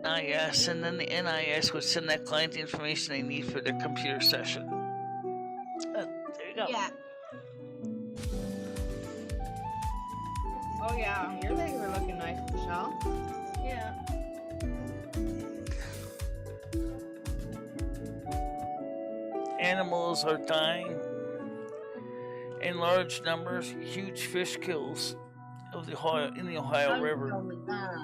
NIS, and then the NIS would send that client the information they need for their computer session. There you go. Yeah. Oh yeah, your legs are looking nice, Michelle. Yeah. Animals are dying in large numbers. Huge fish kills in the Ohio River. Tell me that.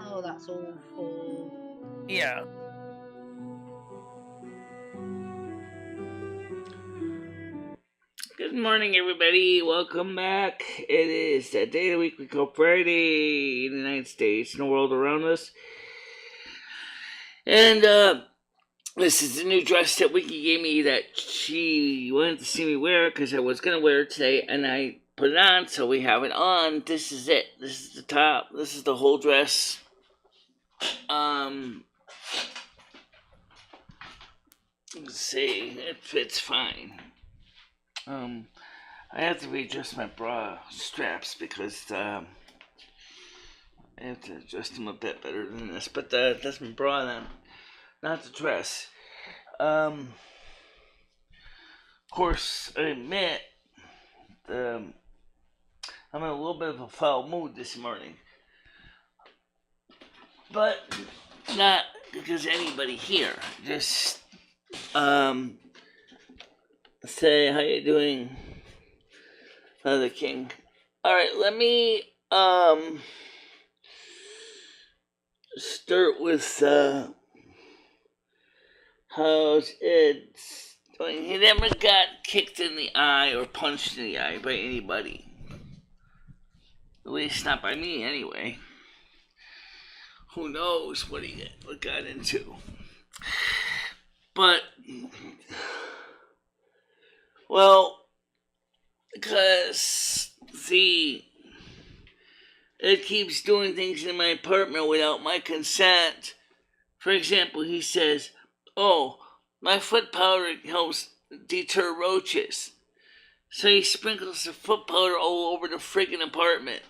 Oh, that's awful. Yeah. Good morning, everybody. Welcome back. It is that day of the week we call Friday in the United States and the world around us. And this is the new dress that Wiki gave me that she wanted to see me wear because I was going to wear it today, and I put it on, so we have it on. This is it. This is the top. This is the whole dress. Let's see. It fits fine. I have to readjust my bra straps because I have to adjust them a bit better than this. But that's my bra then, not the dress. Of course, I admit I'm in a little bit of a foul mood this morning, but not because anybody here. Just say how you doing, Father King. All right, let me start with how's Ed doing. He never got kicked in the eye or punched in the eye by anybody. At least not by me, anyway. Who knows what he got into. But, well, because, see, it keeps doing things in my apartment without my consent. For example, he says, oh, my foot powder helps deter roaches. So he sprinkles the foot powder all over the friggin' apartment.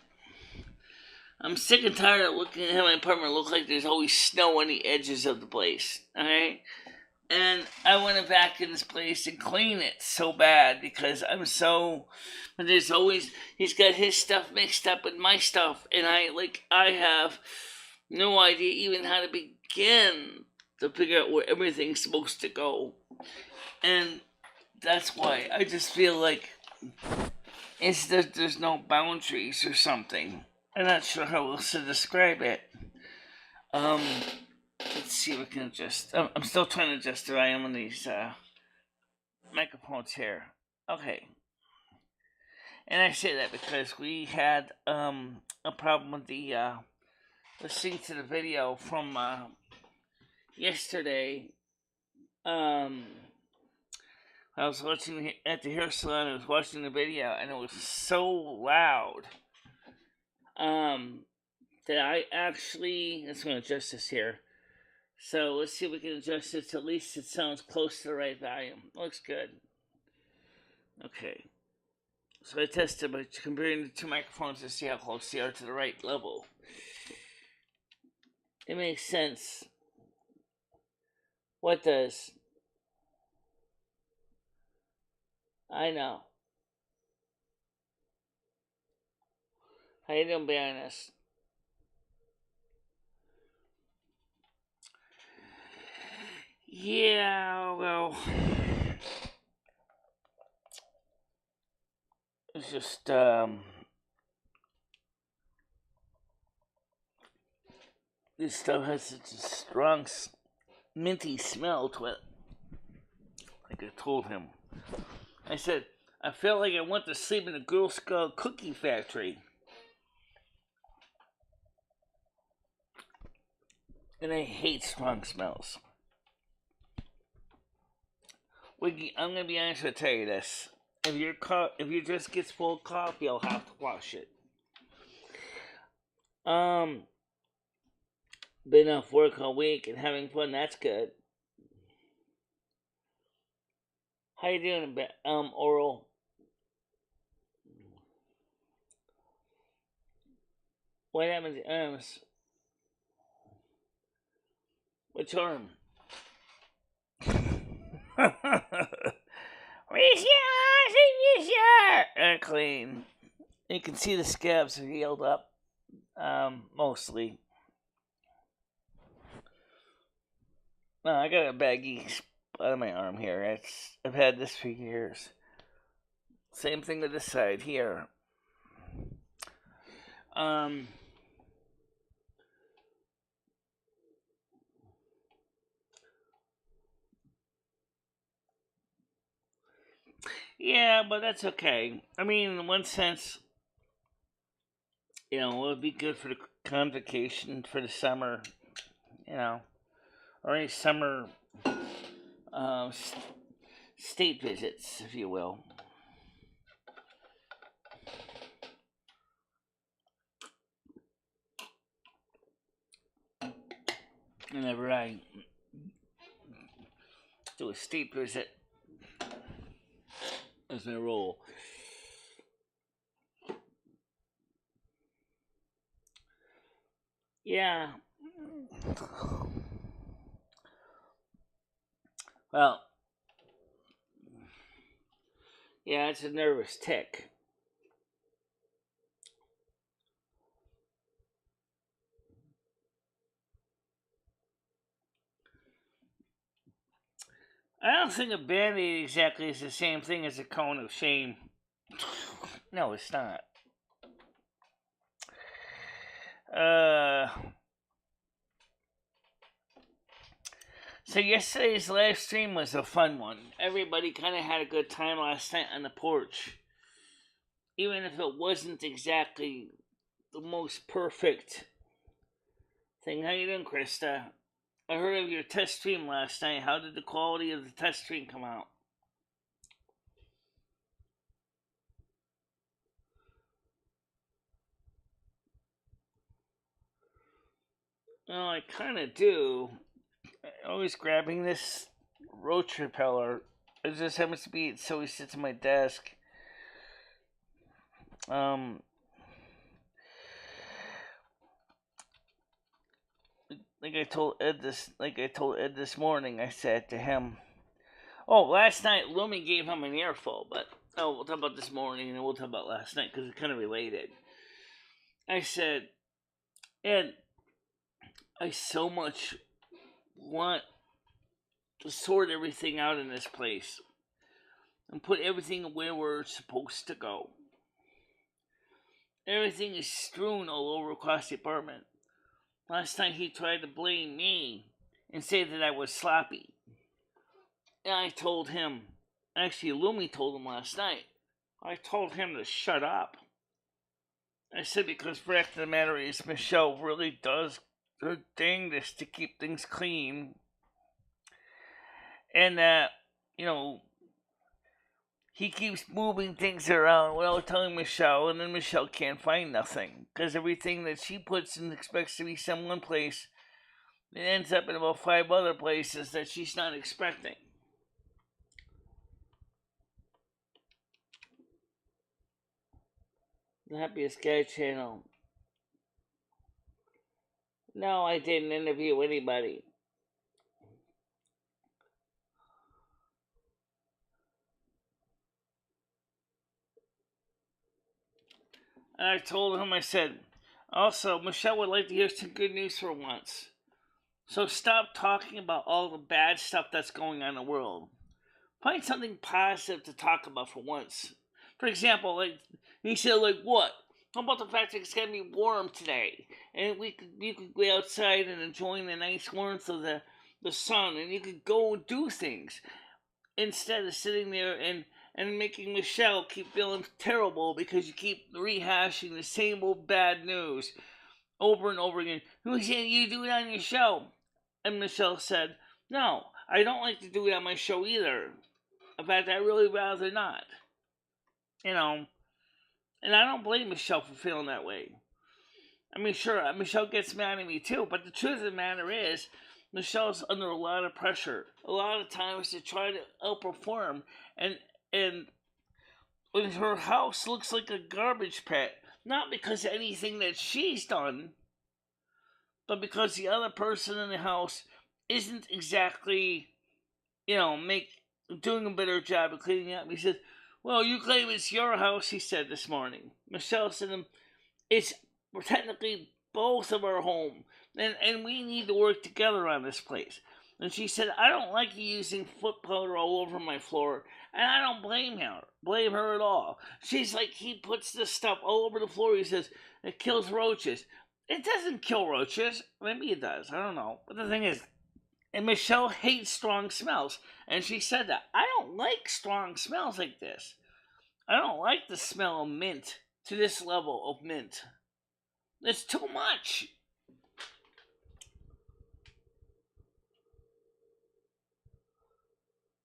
I'm sick and tired of looking at my apartment look like there's always snow on the edges of the place, alright? And I want to vacuum this place and clean it so bad because but there's always, he's got his stuff mixed up with my stuff, and I have no idea even how to begin to figure out where everything's supposed to go. And that's why I just feel like it's that there's no boundaries or something. I'm not sure how else to describe it. Let's see if we can adjust. I'm still trying to adjust where I am on these microphones here. Okay. And I say that because we had a problem with the listening to the video from yesterday. I was watching at the hair salon. I was watching the video, and it was so loud that I actually. Let's go adjust this here. So let's see if we can adjust it to at least it sounds close to the right volume. Looks good. Okay. So I tested by comparing the two microphones to see how close they are to the right level. It makes sense. What does? I know. How you doing, Baroness? Yeah, well, it's just, this stuff has such a strong, minty smell to it. Like I told him. I said, I felt like I went to sleep in a Girl Scout cookie factory. And I hate strong smells. Wiggy, I'm gonna be honest, I'll tell you this. If your dress gets full of coffee, I'll have to wash it. Been off work all week and having fun, that's good. How you doing, Oral? What happened to arms? Which arm? And clean. You can see the scabs are healed up, mostly. I got a baggy spot on my arm here. I've had this for years. Same thing with this side here. Yeah, but that's okay. I mean, in one sense, it would be good for the convocation for the summer, or any summer state visits, if you will. Whenever I do a state visit, as my role. Yeah. Well, yeah, it's a nervous tick. I don't think a band-aid exactly is the same thing as a cone of shame. No, it's not. So yesterday's live stream was a fun one. Everybody kind of had a good time last night on the porch. Even if it wasn't exactly the most perfect thing. How you doing, Krista? I heard of your test stream last night. How did the quality of the test stream come out? Well, I kind of do. Always grabbing this roach repeller. It just happens to be so he sits at my desk. Like I told Ed this morning, I said to him, last night Lumi gave him an earful, but we'll talk about this morning and we'll talk about last night because it's kind of related. I said, Ed, I so much want to sort everything out in this place and put everything where it's supposed to go. Everything is strewn all over across the apartment. Last night he tried to blame me and say that I was sloppy. And I told him, actually Lumi told him last night, I told him to shut up. I said because the fact of the matter is Michelle really does her dangest to keep things clean. And that, he keeps moving things around without telling Michelle, and then Michelle can't find nothing. Because everything that she puts and expects to be some one place, it ends up in about 5 other places that she's not expecting. The Happiest Guy channel. No, I didn't interview anybody. And I told him, I said, also, Michelle would like to hear some good news for once. So stop talking about all the bad stuff that's going on in the world. Find something positive to talk about for once. For example, he said, what? How about the fact that it's going to be warm today? And you could go outside and enjoy the nice warmth of the sun, and you could go and do things. Instead of sitting there and making Michelle keep feeling terrible because you keep rehashing the same old bad news over and over again. Who said you do it on your show? And Michelle said, no, I don't like to do it on my show either. In fact, I really rather not. And I don't blame Michelle for feeling that way. I mean, sure, Michelle gets mad at me too, but the truth of the matter is, Michelle's under a lot of pressure. A lot of times to try to outperform, and when her house looks like a garbage pit, not because of anything that she's done, but because the other person in the house isn't exactly, doing a better job of cleaning up. He says, well, you claim it's your house, he said this morning. Michelle said to him, it's technically both of our home, and we need to work together on this place. And she said, I don't like you using foot powder all over my floor, and I don't blame her at all. She's like, he puts this stuff all over the floor, he says, it kills roaches. It doesn't kill roaches. Maybe it does, I don't know. But the thing is, and Michelle hates strong smells, and she said that, I don't like strong smells like this. I don't like the smell of mint to this level of mint. It's too much.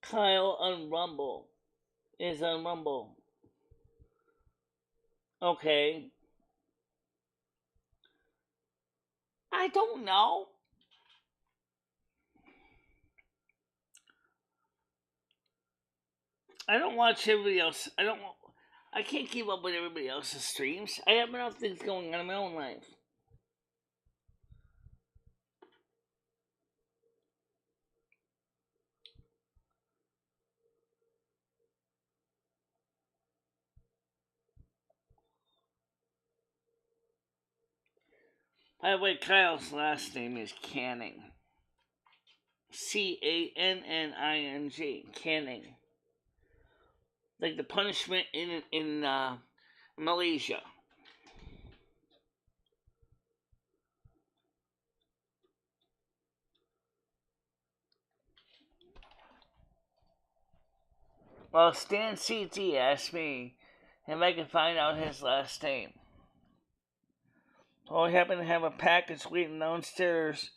Kyle on Rumble is on Rumble. Okay. I don't know. I don't watch everybody else. I can't keep up with everybody else's streams. I have enough things going on in my own life. By the way, Kyle's last name is Canning. Canning. Canning. Like the punishment in Malaysia. Well, Stan CT asked me if I could find out his last name. So I happened to have a package waiting downstairs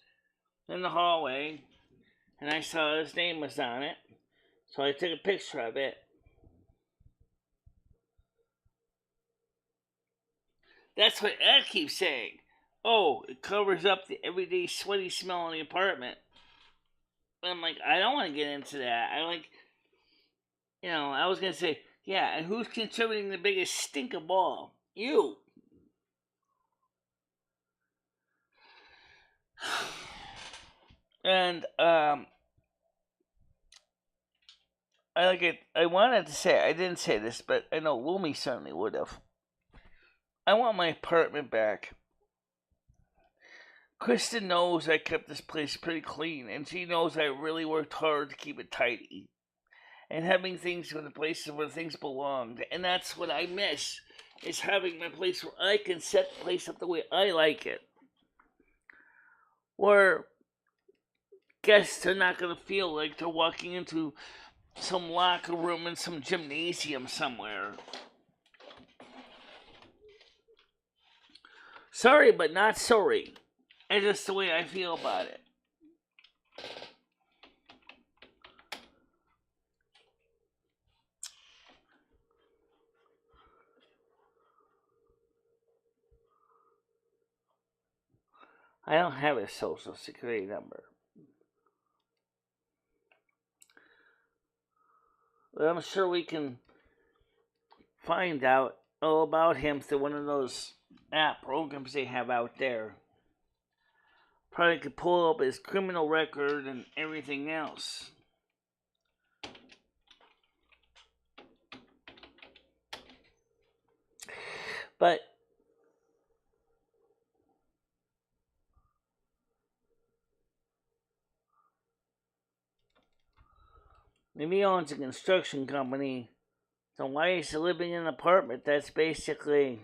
in the hallway, and I saw his name was on it, so I took a picture of it. That's what Ed keeps saying. Oh, it covers up the everyday sweaty smell in the apartment. And I'm like, I don't want to get into that. I was going to say, yeah, and who's contributing the biggest stink of all? You. And, I like it. I wanted to say, I didn't say this, but I know Lumi certainly would have. I want my apartment back. Kristen knows I kept this place pretty clean, and she knows I really worked hard to keep it tidy. And having things in the places where things belonged. And that's what I miss, is having my place where I can set the place up the way I like it. Where guests are not going to feel like they're walking into some locker room in some gymnasium somewhere. Sorry, but not sorry. It's just the way I feel about it. I don't have a social security number. But I'm sure we can find out all about him through one of those app programs they have out there. Probably could pull up his criminal record and everything else. But if he owns a construction company, then why is he living in an apartment that's basically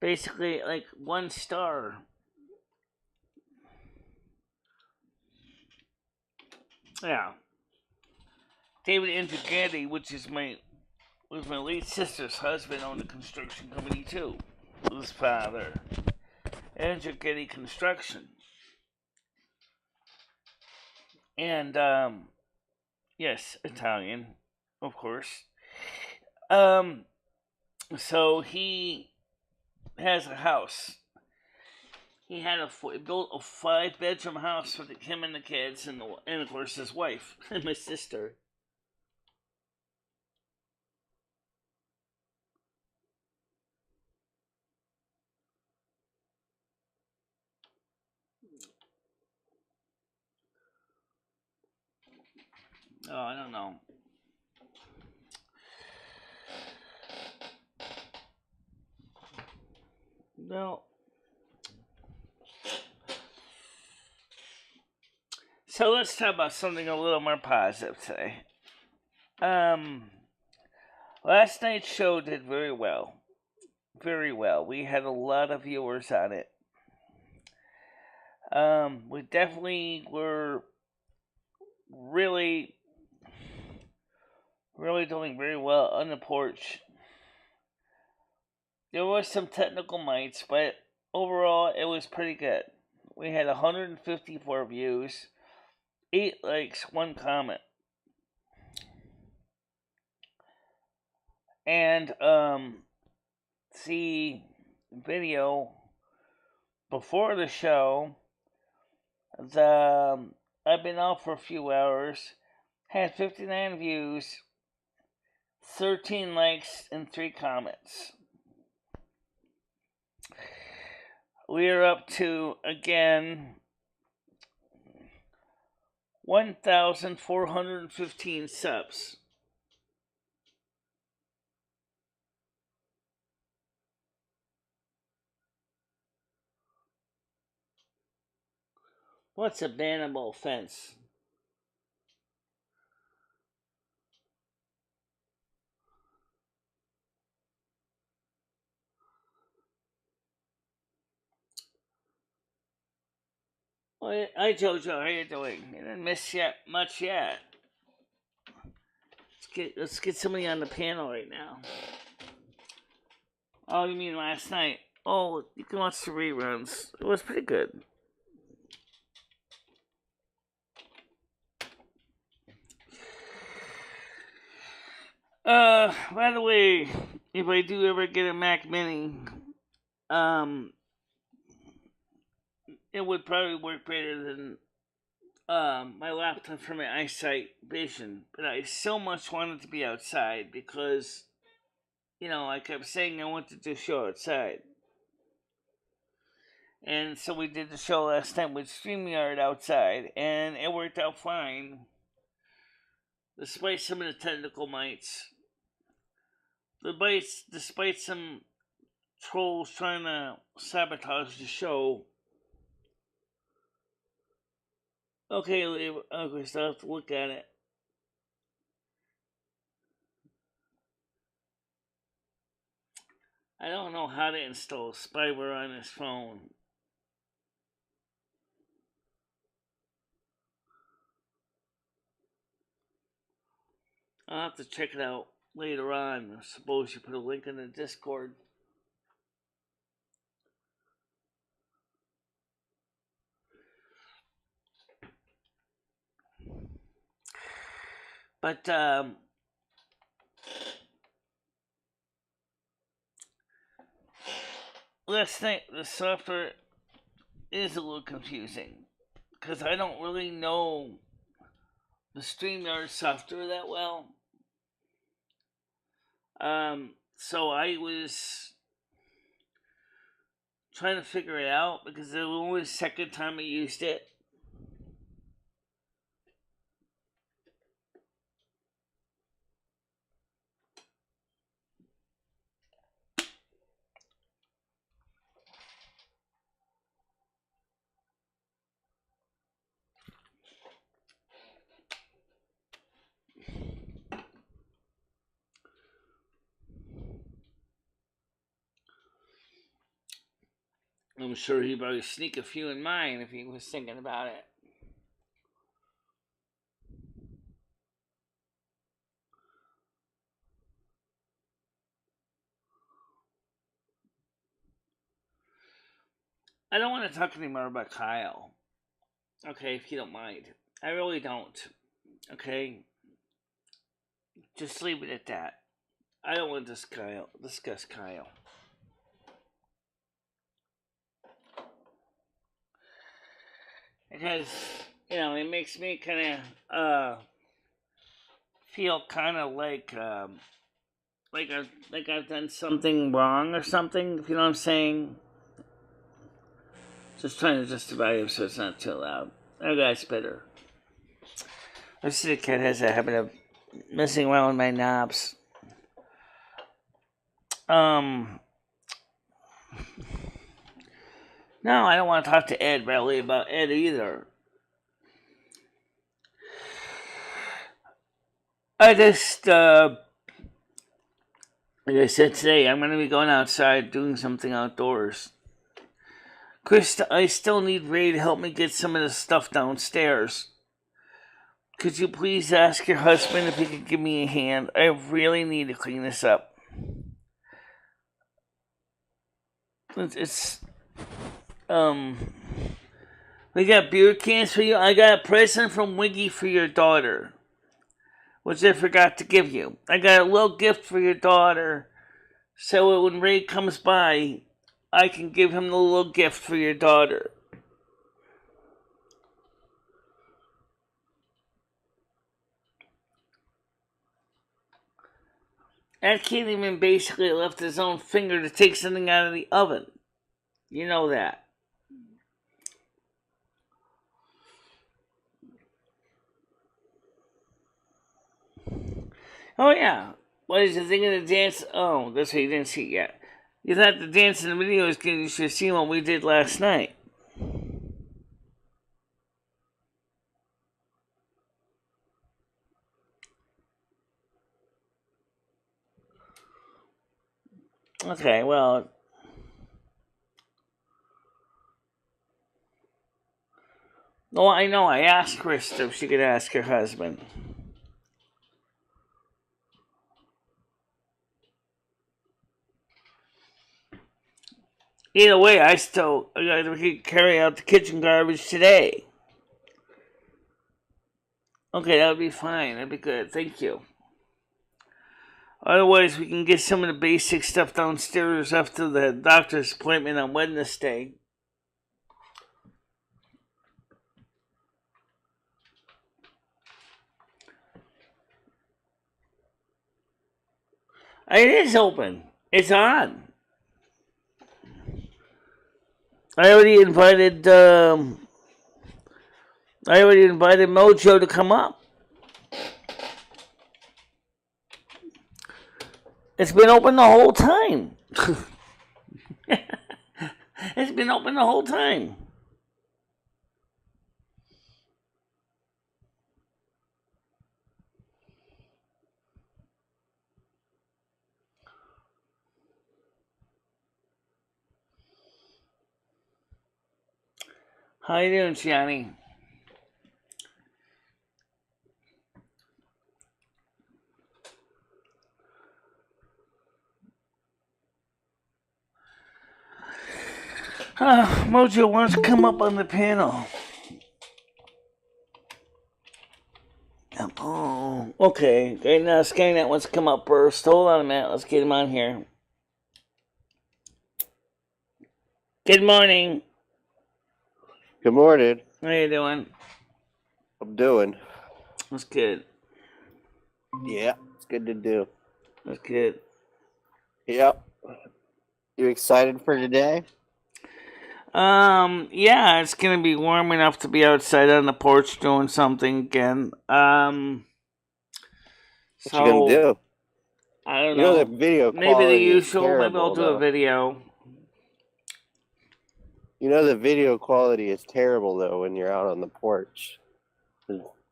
like 1 star? Yeah. David Andrew which is my late sister's husband, owned a construction company too. His father. Andrew Getty Construction. And yes, Italian, of course. So he has a house. He had built a 5-bedroom house for him and the kids, and of course his wife and my sister. So I don't know. No. So let's talk about something a little more positive today. Last night's show did very well. Very well. We had a lot of viewers on it. We definitely were really doing very well on the porch. There was some technical mites, but overall it was pretty good. We had 154 views, 8 likes, 1 comment. And the video before the show, I've been out for a few hours, had 59 views, 13 likes, and 3 comments. We are up to, again, 1,415 subs. What's a bannable offense? Hi Jojo, how you doing? You didn't miss much yet. Let's get somebody on the panel right now. Oh, you mean last night? Oh, you can watch the reruns. It was pretty good. By the way, if I do ever get a Mac Mini, it would probably work better than my laptop for my eyesight vision. But I so much wanted to be outside because, I kept saying I wanted to show outside. And so we did the show last time with StreamYard outside, and it worked out fine. Despite some of the technical mites. Despite some trolls trying to sabotage the show. Okay, so I have to look at it. I don't know how to install spyware on this phone. I'll have to check it out later on. I suppose you put a link in the Discord. But let's think. The software is a little confusing because I don't really know the StreamYard software that well. So I was trying to figure it out because it was only the second time I used it. I'm sure he'd probably sneak a few in mine if he was thinking about it. I don't want to talk anymore about Kyle. Okay, if you don't mind. I really don't. Okay? Just leave it at that. I don't want to discuss Kyle. Because, it makes me kind of feel kind of like I've done something wrong or something, if you know what I'm saying. Just trying to justify him so it's not too loud. That guy's better. This city cat has a habit of messing around with my knobs. No, I don't want to talk to Ed really about Ed either. I just, like I said today, I'm going to be going outside doing something outdoors. Chris, I still need Ray to help me get some of the stuff downstairs. Could you please ask your husband if he could give me a hand? I really need to clean this up. We got beer cans for you. I got a present from Wiggy for your daughter, which I forgot to give you. I got a little gift for your daughter, so when Ray comes by, I can give him the little gift for your daughter. Ed can't even basically lift his own finger to take something out of the oven. You know that. Oh yeah. What did you think of the dance? Oh, that's what you didn't see yet. You thought the dance in the video was good. You should have seen what we did last night. Okay, well. Oh, I know. I asked Krista if she could ask her husband. Either way, I could carry out the kitchen garbage today. Okay, that would be fine. That'd be good. Thank you. Otherwise, we can get some of the basic stuff downstairs after the doctor's appointment on Wednesday. It is open. It's on. I already invited Mojo to come up. It's been open the whole time. It's been open the whole time. How you doing, Johnny? Mojo wants to come up on the panel. Oh, okay. Now Skynet wants to come up first. Hold on a minute. Let's get him on here. Good morning. Good morning. How you doing? I'm doing. That's good. Yeah, it's good to do. That's good. Yep. You excited for today? Yeah, it's gonna be warm enough to be outside on the porch doing something again. What you gonna do? I don't know. The video maybe the quality is usual. Maybe I'll terrible, do a though. video. You know the video quality is terrible though when you're out on the porch.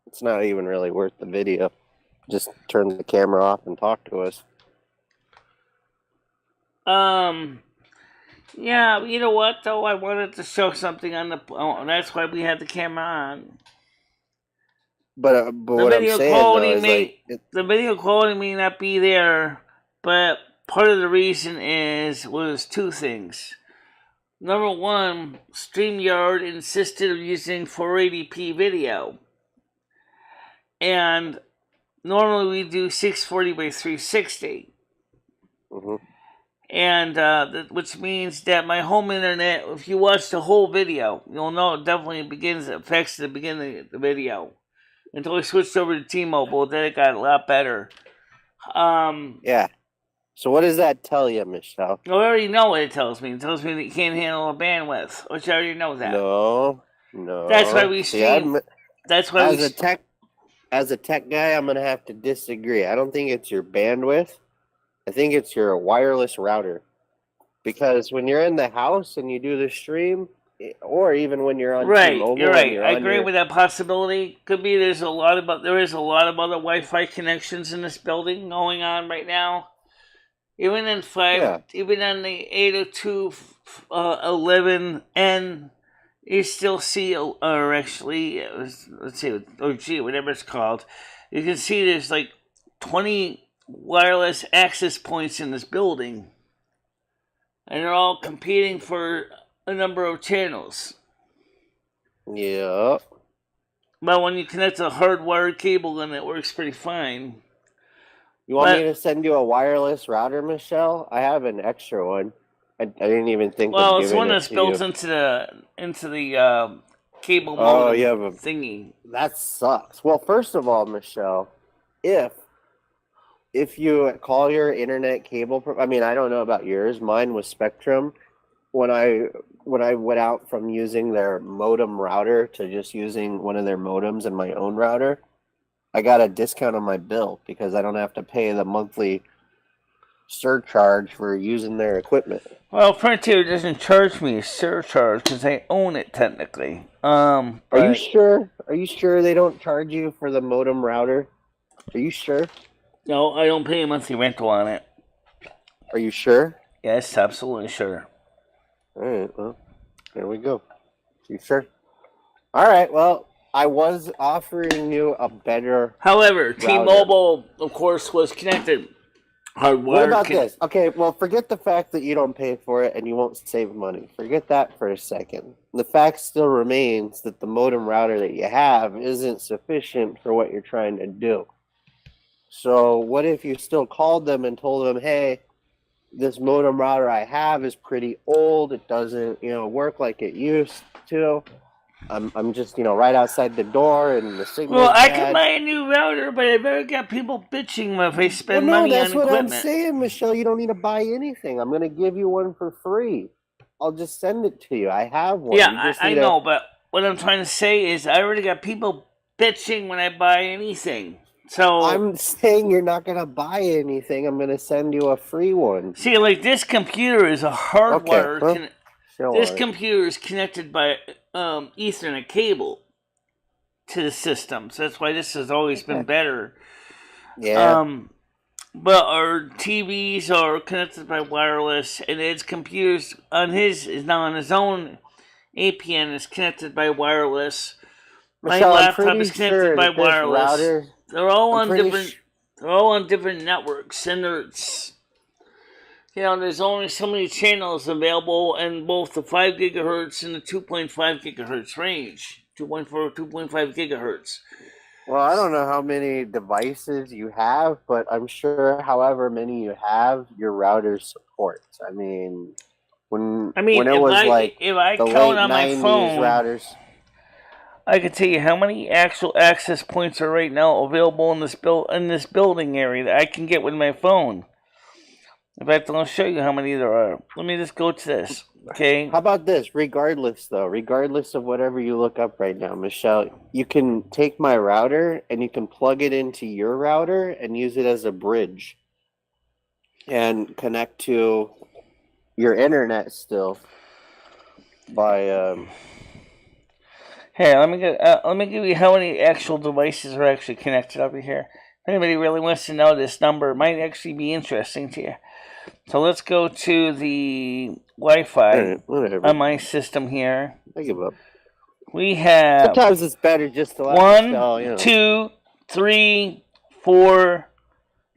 It's not even really worth the video. Just turn the camera off and talk to us. Yeah, you know what though? I wanted to show something on the. Oh, that's why we had the camera on. But what I'm saying though is the video quality may not be there, but part of the reason was two things. Number one, StreamYard insisted on using 480p video, and normally we do 640 by 360. Mm-hmm. And which means that my home internet, if you watch the whole video, you'll know it definitely affects the beginning of the video. Until we switched over to T-Mobile, then it got a lot better. Yeah. So what does that tell you, Michelle? I already know what it tells me. It tells me that you can't handle the bandwidth, which I already know that. No. That's why we stream. That's why as a tech guy, I'm going to have to disagree. I don't think it's your bandwidth. I think it's your wireless router. Because when you're in the house and you do the stream, or even when you're on T-Mobile, you're right. You're I agree with that possibility. Could be there is a lot of other Wi-Fi connections in this building going on right now. Even in even on the 802.11n, you still see, or actually, let's see, whatever it's called. You can see there's like 20 wireless access points in this building, and they're all competing for a number of channels. Yeah. But when you connect a hardwired cable, then it works pretty fine. You want me to send you a wireless router, Michelle? I have an extra one. I didn't even think. Well, of it's giving one it that's to built you. into the cable modem. Oh, you have a thingy. That sucks. Well, first of all, Michelle, if you call your internet cable, I mean, I don't know about yours. Mine was Spectrum. When I went out from using their modem router to just using one of their modems in my own router, I got a discount on my bill because I don't have to pay the monthly surcharge for using their equipment. Well, Frontier doesn't charge me a surcharge because I own it technically. Are you sure? Are you sure they don't charge you for the modem router? Are you sure? No, I don't pay a monthly rental on it. Are you sure? Yes, absolutely sure. All right, well, there we go. You sure? All right, well, I was offering you a better. However, router. T-Mobile, of course, was connected. Hardwired. What about this? Okay, well, forget the fact that you don't pay for it and you won't save money. Forget that for a second. The fact still remains that the modem router that you have isn't sufficient for what you're trying to do. So what if you still called them and told them, hey, this modem router I have is pretty old. It doesn't, work like it used to. I'm just, right outside the door and the signal. Well, I can buy a new router, but I've already got people bitching if I spend money on equipment. That's what I'm saying, Michelle. You don't need to buy anything. I'm going to give you one for free. I'll just send it to you. I have one. Yeah, I know, but what I'm trying to say is I already got people bitching when I buy anything. So I'm saying you're not going to buy anything. I'm going to send you a free one. See, like this computer is a hardwire. Okay, this computer is connected by Ethernet cable to the system, so that's why this has always been better. Yeah. But our TVs are connected by wireless, and Ed's computers is now on his own APN is connected by wireless. Michelle, my laptop is connected by wireless. Router, they're all on different. They're all on different networks, and there's only so many channels available in both the 5 gigahertz and the 2.5 gigahertz range, 2.5 gigahertz. Well, I don't know how many devices you have, but I'm sure however many you have, your router supports. I mean, when it was if I the count late on my 90s phone, routers. I can tell you how many actual access points are right now available in this building area that I can get with my phone. In fact, I'll show you how many there are. Let me just go to this, okay? How about this? Regardless of whatever you look up right now, Michelle, you can take my router and you can plug it into your router and use it as a bridge and connect to your internet still by Here, let me give you how many actual devices are actually connected over here. If anybody really wants to know this number, it might actually be interesting to you. So let's go to the Wi-Fi on my system here. I give up. We have sometimes it's better just to let 1, 2, 3, 4,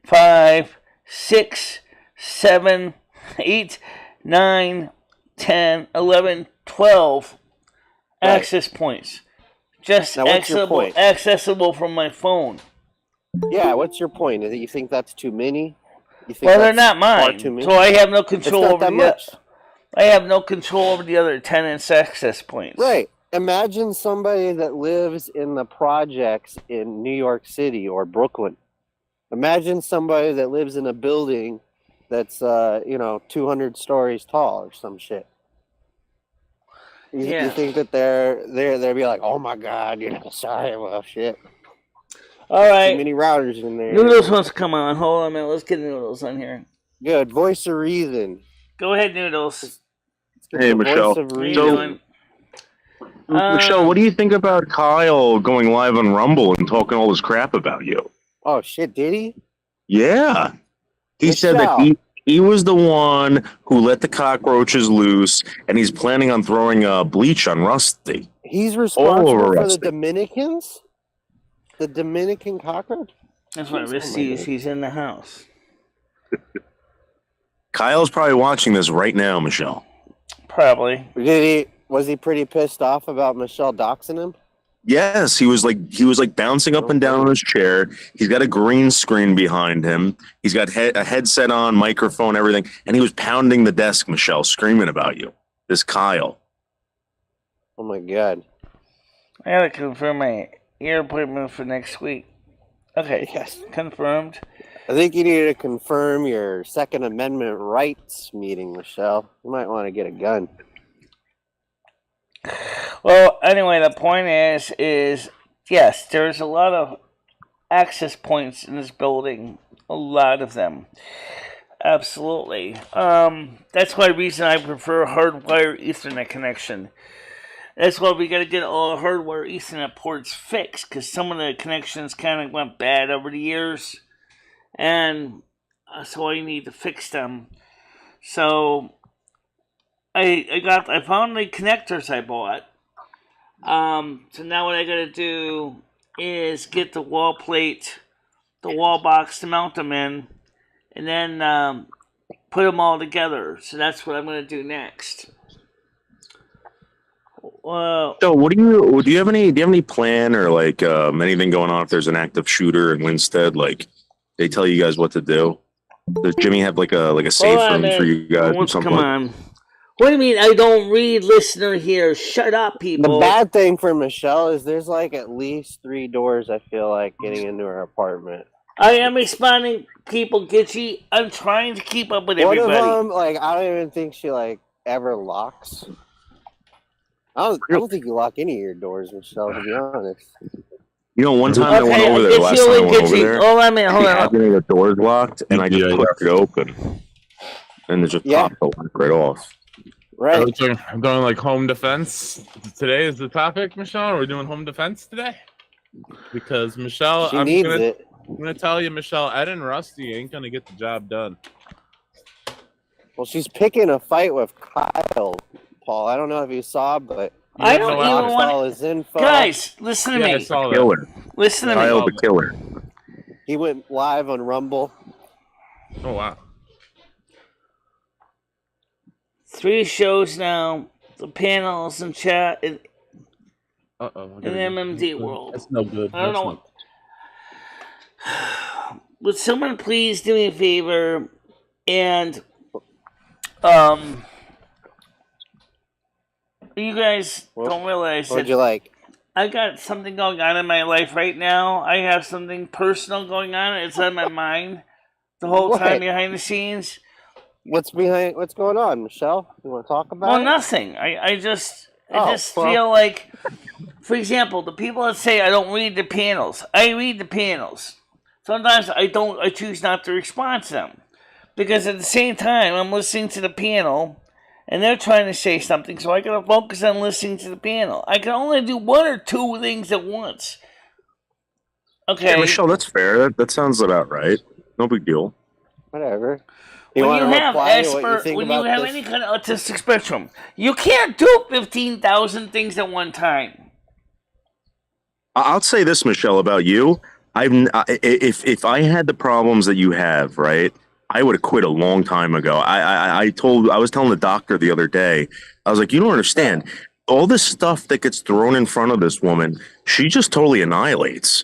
5, 6, 7, 8, 9, 10, 11, 12 access points. Just accessible from my phone. Yeah, what's your point? Is it you think that's too many? Well, they're not mine, so I have no control over I have no control over the other tenants' access points. Right. Imagine somebody that lives in the projects in New York City or Brooklyn. Imagine somebody that lives in a building that's 200 stories tall or some shit. You think that they'll be like, oh my god, sorry, well shit. All Too right. many routers in there. Noodles wants to come on. Hold on a minute. Let's get Noodles on here. Good. Voice of reason. Go ahead, Noodles. Hey, Michelle. Voice of How you reason. doing? Michelle, what do you think about Kyle going live on Rumble and talking all this crap about you? Oh shit! Did he? Yeah. He said that he was the one who let the cockroaches loose, and he's planning on throwing bleach on Rusty. He's All responsible over for the Rusty. Dominicans? The Dominican cockroach? That's why receives. He's in the house. Kyle's probably watching this right now, Michelle. Probably. Was he pretty pissed off about Michelle doxing him? Yes, he was like bouncing up and down on his chair. He's got a green screen behind him. He's got a headset on, microphone, everything, and he was pounding the desk, Michelle, screaming about you. This Kyle. Oh my god. I gotta confirm my ear appointment for next week. Okay. Yes. Confirmed. I think you need to confirm your Second Amendment rights meeting, Michelle. You might want to get a gun. Well, anyway, the point is yes, there's a lot of access points in this building. A lot of them. Absolutely. That's why reason I prefer hardwire Ethernet connection. That's why we got to get all the hardwire Ethernet ports fixed, because some of the connections kind of went bad over the years, and so I need to fix them. So I found the connectors I bought. So now what I got to do is get the wall plate, the wall box to mount them in, and then put them all together. So that's what I'm going to do next. So, what do you have any plan or like anything going on if there's an active shooter in Winstead? Like they tell you guys what to do. Does Jimmy have like a safe room for you guys? Or something? Come on. What do you mean I don't read, listener here? Shut up, people. The bad thing for Michelle is there's like at least 3 doors, I feel like, getting into her apartment. I am responding, people, Gitchy. I'm trying to keep up with everybody. One of them, like, I don't even think she, like, ever locks. I don't think you lock any of your doors, Michelle, to be honest. You know, one time I went over there last time I went over there. Hold on a minute, hold on. The door's locked, and I just pushed it open. And it just popped the lock right off. Right. I'm doing like home defense. Today is the topic, Michelle. Are we doing home defense today? Because Michelle, I'm gonna tell you, Michelle, Ed and Rusty ain't gonna get the job done. Well, she's picking a fight with Kyle, Paul. I don't know if you saw, but I don't even want his info. Guys, listen to me. I saw that. Killer. Listen to Kyle me. the killer. He went live on Rumble. Oh wow. 3 shows now. The panels and chat in MMD world. That's no good. I don't know. Would someone please do me a favor and you guys don't realize What'd that you like? I got something going on in my life right now. I have something personal going on. It's on my mind the whole time behind the scenes. What's going on, Michelle? You want to talk about Well, it? nothing. I just feel like, for example, the people that say I don't read the panels. I read the panels. Sometimes I don't. I choose not to respond to them because at the same time I'm listening to the panel, and they're trying to say something. So I gotta focus on listening to the panel. I can only do 1 or 2 things at once. Okay, Yeah, Michelle, that's fair. That sounds about right. No big deal. Whatever. When you have any kind of autistic spectrum, you can't do 15,000 things at one time. I'll say this, Michelle, about you. If I had the problems that you have, right, I would have quit a long time ago. I was telling the doctor the other day, I was like, you don't understand. All this stuff that gets thrown in front of this woman, she just totally annihilates.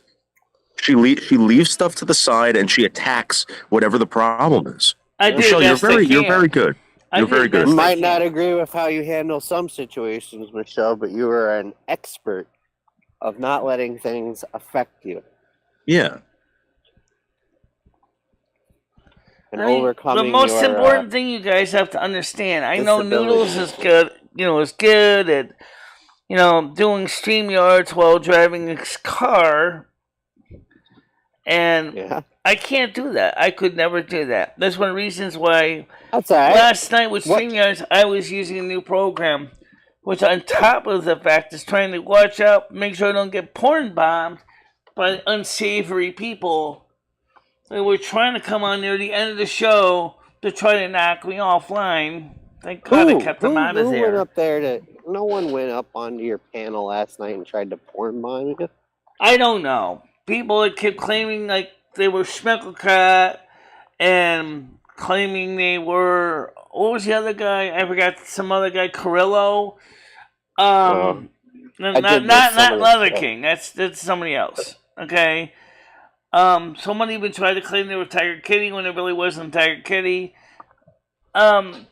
She leaves stuff to the side and she attacks whatever the problem is. Michelle, you're very good. You're very good. I might not agree with how you handle some situations, Michelle, but you are an expert of not letting things affect you. Yeah. And overcoming the most important thing you guys have to understand. I know Noodles is good. Is good at doing StreamYards while driving his car. And Yeah. I can't do that. I could never do that. That's one of the reasons why That's all right. last night with What- StreamYards, I was using a new program, which on top of the fact is trying to watch out, make sure I don't get porn bombed by unsavory people. They were trying to come on near the end of the show to try to knock me offline. Thank God I kept them out of who there. went up there to? No one went up onto your panel last night and tried to porn bomb you. I don't know. People that kept claiming like they were Schmecklecat and claiming they were, what was the other guy? I forgot, some other guy, Carrillo. Not Leather King. That's somebody else. Okay. Someone even tried to claim they were Tiger Kitty when it really wasn't Tiger Kitty. I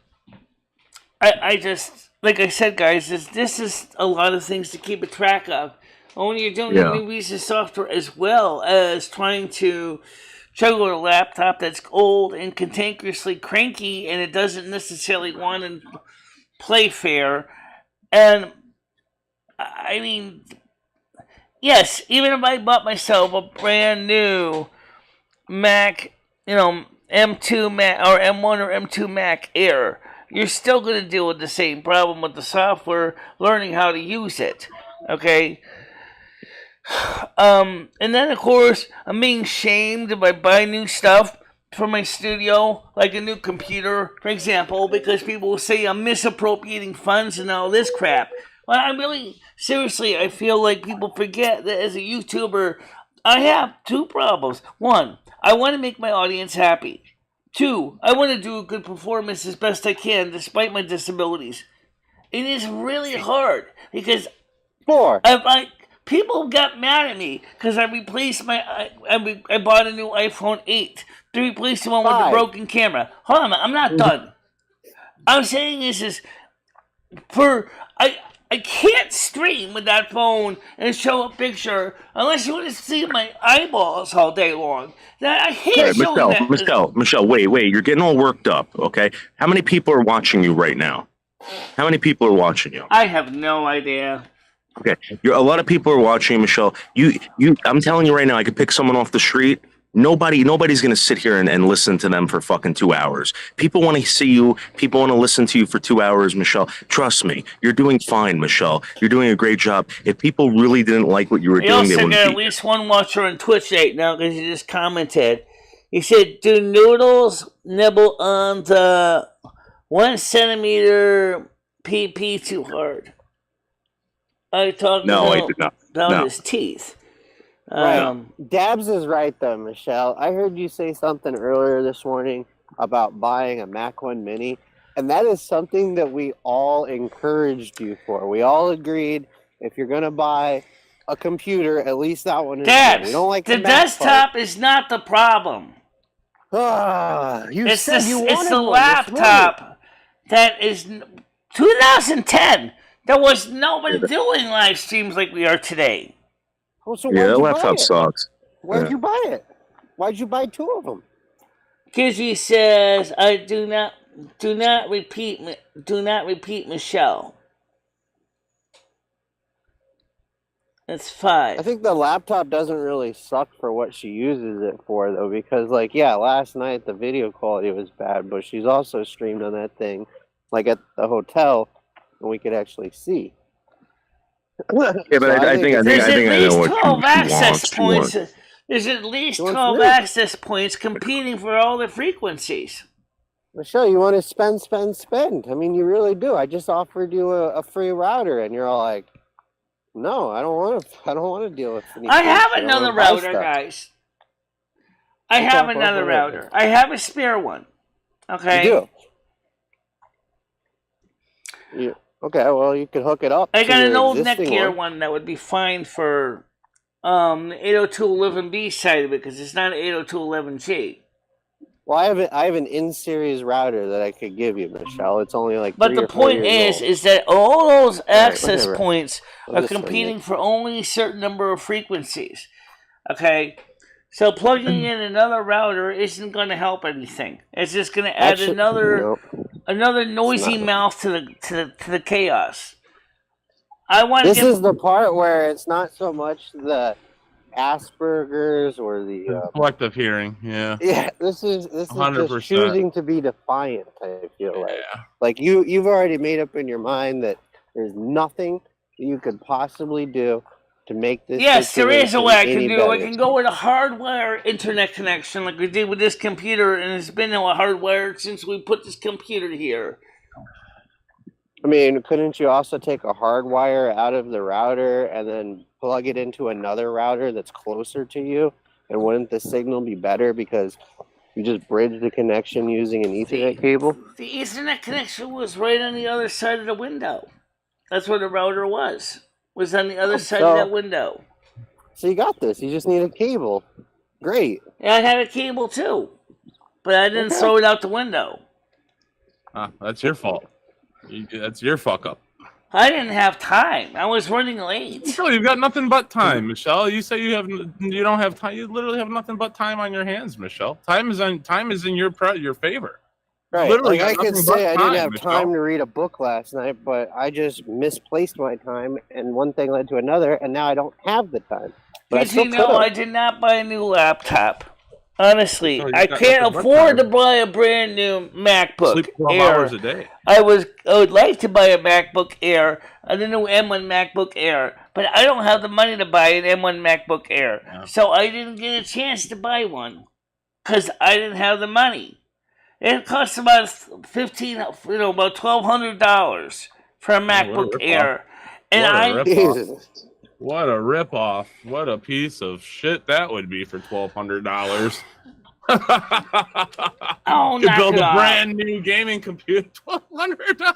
just, like I said, guys, this is a lot of things to keep a track of. When you're doing a new piece of software as well as trying to juggle a laptop that's old and cantankerously cranky and it doesn't necessarily want to play fair. And, I mean, yes, even if I bought myself a brand new Mac, M2 Mac or M1 or M2 Mac Air, you're still going to deal with the same problem with the software, learning how to use it. Okay? And then, of course, I'm being shamed if I buy new stuff for my studio, like a new computer, for example, because people will say I'm misappropriating funds and all this crap. Well, I really, seriously, I feel like people forget that as a YouTuber, I have two problems. One, I want to make my audience happy. Two, I want to do a good performance as best I can despite my disabilities. It is really hard because people got mad at me because I replaced I bought a new iPhone 8 to replace the one with the broken camera. Hold on, I'm not done. I'm saying is I can't stream with that phone and show a picture unless you want to see my eyeballs all day long. I hate showing that. Michelle, wait, you're getting all worked up, okay? How many people are watching you right now? How many people are watching you? I have no idea. Okay, a lot of people are watching, Michelle. I'm telling you right now, I could pick someone off the street. Nobody's going to sit here and listen to them for fucking 2 hours. People want to see you. People want to listen to you for 2 hours, Michelle. Trust me, you're doing fine, Michelle. You're doing a great job. If people really didn't like what you were doing, they wouldn't. Also got at least one watcher on Twitch right now because he just commented. He said, "Do noodles nibble on the 1 centimeter PP too hard?" I talked about his teeth. Right. Dabs is right though, Michelle. I heard you say something earlier this morning about buying a Mac 1 Mini, and that is something that we all encouraged you for. We all agreed if you're going to buy a computer, at least that one is Dabs, we don't like the desktop is not the problem. It's the laptop that is 2010. There was nobody doing live streams like we are today. Well, so the laptop sucks. Where'd you buy it? Why'd you buy 2 of them? Kizzy says, "I do not repeat Michelle." That's 5. I think the laptop doesn't really suck for what she uses it for, though, because, last night the video quality was bad, but she's also streamed on that thing, at the hotel, and we could actually see. Yeah, but I think I know what you want. There's at least 12 access points competing for all the frequencies. Michelle, you want to spend. I mean, you really do. I just offered you a free router, and you're all like, "No, I don't want to deal with anything. I have another router, guys. I have another router. I have a spare one. Okay. You do. Okay, well, you could hook it up. I got an old Netgear one that would be fine for 802.11b side of it because it's not 802.11g. Well, I have an in-series router that I could give you, Michelle. It's only like. But the point is that all those access points are competing for only a certain number of frequencies. Okay, so plugging in another router isn't going to help anything. It's just going to add another noisy mouth to the chaos. This is the part where it's not so much the Asperger's or the Selective hearing, yeah. yeah. This is just 100%. choosing to be defiant. I feel Yeah. like you've already made up in your mind that there's nothing you could possibly do to make this. Yes, there is a way I can do. Better. I can go with a hardwire internet connection like we did with this computer, and it's been a hardwire since we put this computer here. I mean, couldn't you also take a hard wire out of the router and then plug it into another router that's closer to you? And wouldn't the signal be better because you just bridge the connection using an Ethernet cable? The Ethernet connection was right on the other side of the window. That's where the router was on the other side of that window. So you got this. You just need a cable. Great. Yeah, I had a cable too, but I didn't throw it out the window. That's your fault. That's your fuck up. I didn't have time. I was running late. Michelle, you've got nothing but time, Michelle. You say you don't have time. You literally have nothing but time on your hands, Michelle. Time is in your favor. Right. Literally like I could say I didn't have Michelle. time to read a book last night, but I just misplaced my time, and one thing led to another, and now I don't have the time. But Did you know I did not buy a new laptop? Honestly, I can't afford to buy a brand new MacBook Sleep 12 Air. hours a day. I would like to buy a MacBook Air, the new M1 MacBook Air, but I don't have the money to buy an M1 MacBook Air, so I didn't get a chance to buy one because I didn't have the money. It costs about about $1,200 for a MacBook Air, and What a ripoff! What a piece of shit that would be for $1,200. Oh, you build a off. brand new gaming computer, $1,200.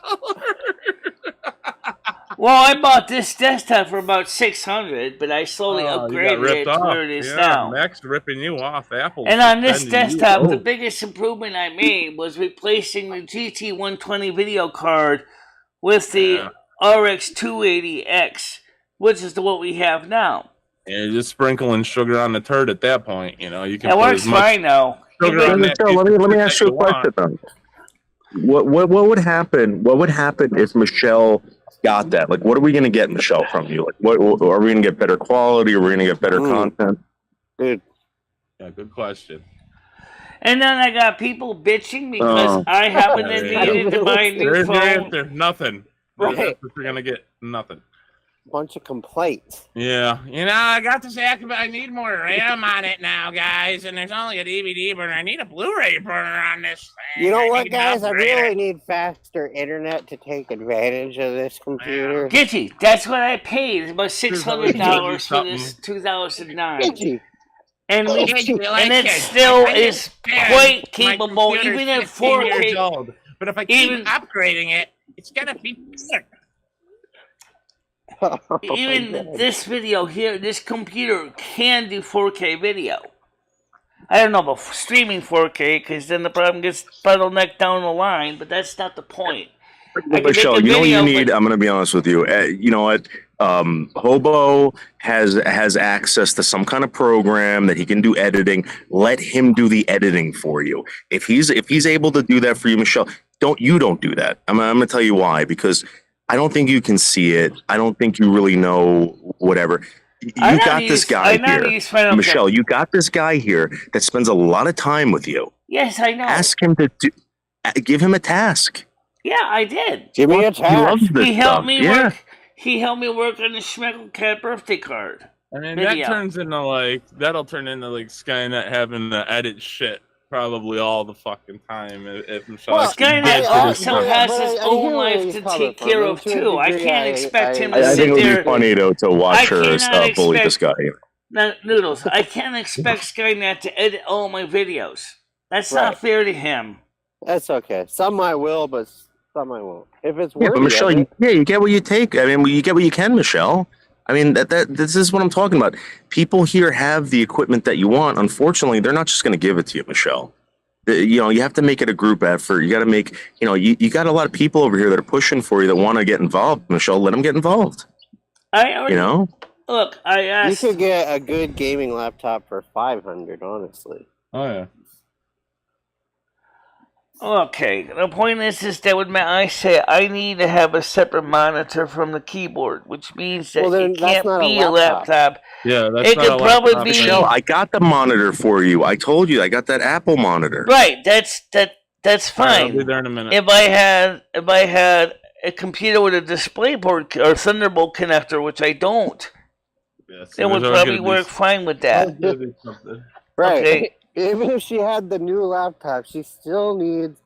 Well, I bought this desktop for about $600, but I slowly upgraded it to where it is now. Max ripping you off, Apple. And on this desktop, the biggest improvement I made was replacing the GT120 video card with the RX 280X, which is what we have now. Yeah, just sprinkling sugar on the turd at that point. You know, you can. It works fine though. Let me ask you a question though. What would happen? What would happen if Michelle got that? Like, what are we going to get, Michelle, from you? Like, what are we going to get? Better quality? Are we going to get better content? Dude. Yeah, good question. And then I got people bitching because I happen to needed to buy a new There's phone. your answer. Nothing. Right. That's what you're gonna get. Nothing. Bunch of complaints. Yeah. You know, I got this Active, but I need more RAM on it now, guys. And there's only a DVD burner. I need a Blu-ray burner on this thing. You know what, guys? I really need faster internet to take advantage of this computer. Gitchy, that's what I paid. It's about $600 for this 2009. Gitchy. And it still is quite capable, even at 4K. Old. But if I keep upgrading it, it's gonna be better. Even this video here, this computer can do 4K video. I don't know about streaming 4K because then the problem gets bottlenecked down the line, but that's not the point. Michelle, you know what you need? I'm going to be honest with you. You know what? Hobo has access to some kind of program that he can do editing. Let him do the editing for you. If he's able to do that for you, Michelle, don't do that. I'm going to tell you why, because I don't think you can see it. I don't think you really know whatever. You got this guy here. Michelle, you got this guy here that spends a lot of time with you. Yes, I know. Ask him to give him a task. Yeah, I did. Give me a task. He helped me work. He helped me work on the Schmeckle Cat birthday card. I mean, that'll turn into like Skynet having to edit shit probably all the fucking time. If Michelle, Skynet also has his own life to take care of too. I can't expect him to sit there. I think it would be funny to watch her bully this guy. Now, Noodles, I can't expect Skynet to edit all my videos. That's not fair to him. That's okay. Some I will, but some I won't. If it's worth but Michelle, you get what you take. I mean, you get what you can, Michelle. I mean, this is what I'm talking about. People here have the equipment that you want. Unfortunately, they're not just going to give it to you, Michelle. You know, you have to make it a group effort. You got to make, you got a lot of people over here that are pushing for you that want to get involved. Michelle, let them get involved. Look, I asked. You could get a good gaming laptop for $500, honestly. Oh yeah. Okay, the point is that with my eyesight, I need to have a separate monitor from the keyboard, which means that Well, then it that's can't not a be a laptop. laptop. Yeah, that's It not could a probably laptop. be Michelle, I got the monitor for you. I told you I got that Apple monitor. right. That's All right, I'll fine. be there in a minute. If I had a computer with a DisplayPort or Thunderbolt connector, which I don't, Yes, it would there's always probably gonna be work fine with that. something. Right. Okay. Even if she had the new laptop, she still needs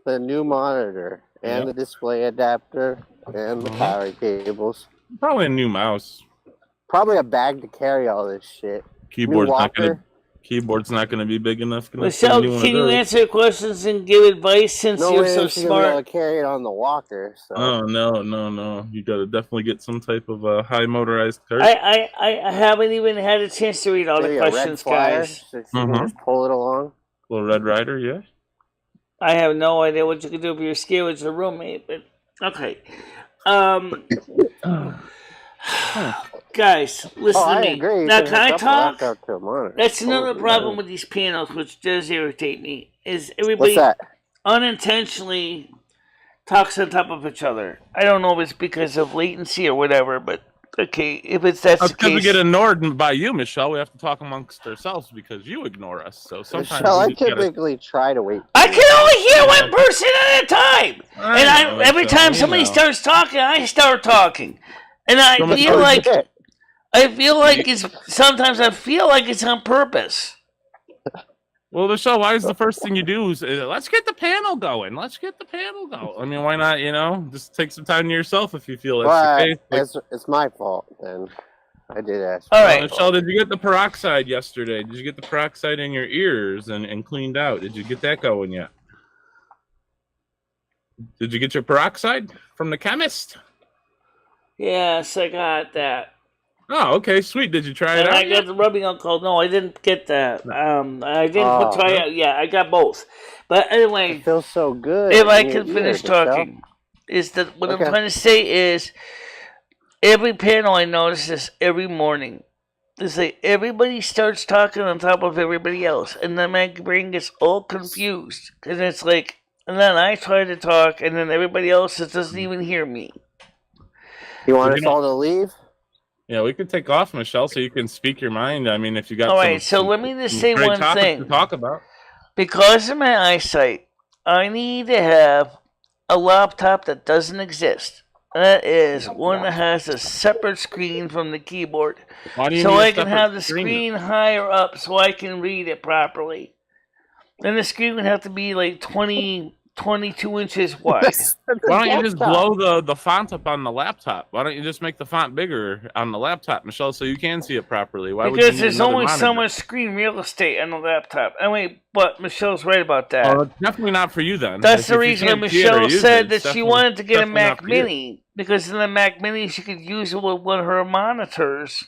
the new monitor and the display adapter and the power cables. Probably a new mouse. Probably a bag to carry all this shit. Keyboard's new not gonna. walker. Keyboard's not gonna be big enough. Michelle, can you answer questions and give advice since No you're way so she's gonna be able smart? to carry it on the walker. So. Oh no! You gotta definitely get some type of high motorized cart. I haven't even had a chance to read all Maybe the a red questions, flyer, guys. so she can just pull it along. Little Red Rider, yeah. I have no idea what you could do if you're scared with your roommate, but okay. Guys, listen to me. Agree. Now, can I talk? To That's another problem with these panels, which does irritate me, is everybody What's that? unintentionally talks on top of each other. I don't know if it's because of latency or whatever, but okay, if that's the Because case. we get ignored by you, Michelle. We have to talk amongst ourselves because you ignore us. So sometimes Michelle, I we just typically try to wait. I can only hear one person at a time, and every Michelle, time we somebody know. starts talking, I start talking, and I So, feel Michelle, like it's sometimes I feel like it's on purpose. Well, Michelle, why is the first thing you do is let's get the panel going? Let's get the panel going. I mean, why not? Just take some time to yourself if you feel that's the case. It's my fault, then. I did ask. All right, Michelle, did you get the peroxide yesterday? Did you get the peroxide in your ears and cleaned out? Did you get that going yet? Did you get your peroxide from the chemist? yes, I got that. Oh, okay, sweet. Did you try it And out? I got the rubbing alcohol. No, I didn't get that. I didn't try out. Yeah, I got both. But anyway, It feels so good. if I in your can finish ear, Michelle. talking, is that what Okay. I'm trying to say is every panel I notice this every morning. It's like everybody starts talking on top of everybody else, and then my brain gets all confused because it's like, and then I try to talk, and then everybody else just doesn't even hear me. You want us all to leave? Yeah, we could take off, Michelle, so you can speak your mind. I mean, if you got All right, so let me just say great one topics thing. to talk about. Because of my eyesight, I need to have a laptop that doesn't exist. That is one that has a separate screen from the keyboard. Why do you So need a I can separate have the screen higher up so I can read it properly. And the screen would have to be like 22 inches wide. Why don't you just blow the font up on the laptop? Why don't you just make the font bigger on the laptop, Michelle, so you can see it properly? Why would you Because need there's another only so monitor? much screen real estate on the laptop. Anyway, but Michelle's right about that. Oh, it's definitely not for you then. That's If the you reason why can't see it or Michelle use said it, that it's she wanted to get a definitely not Mac for you. Mini. Because in the Mac Mini, she could use it with one of her monitors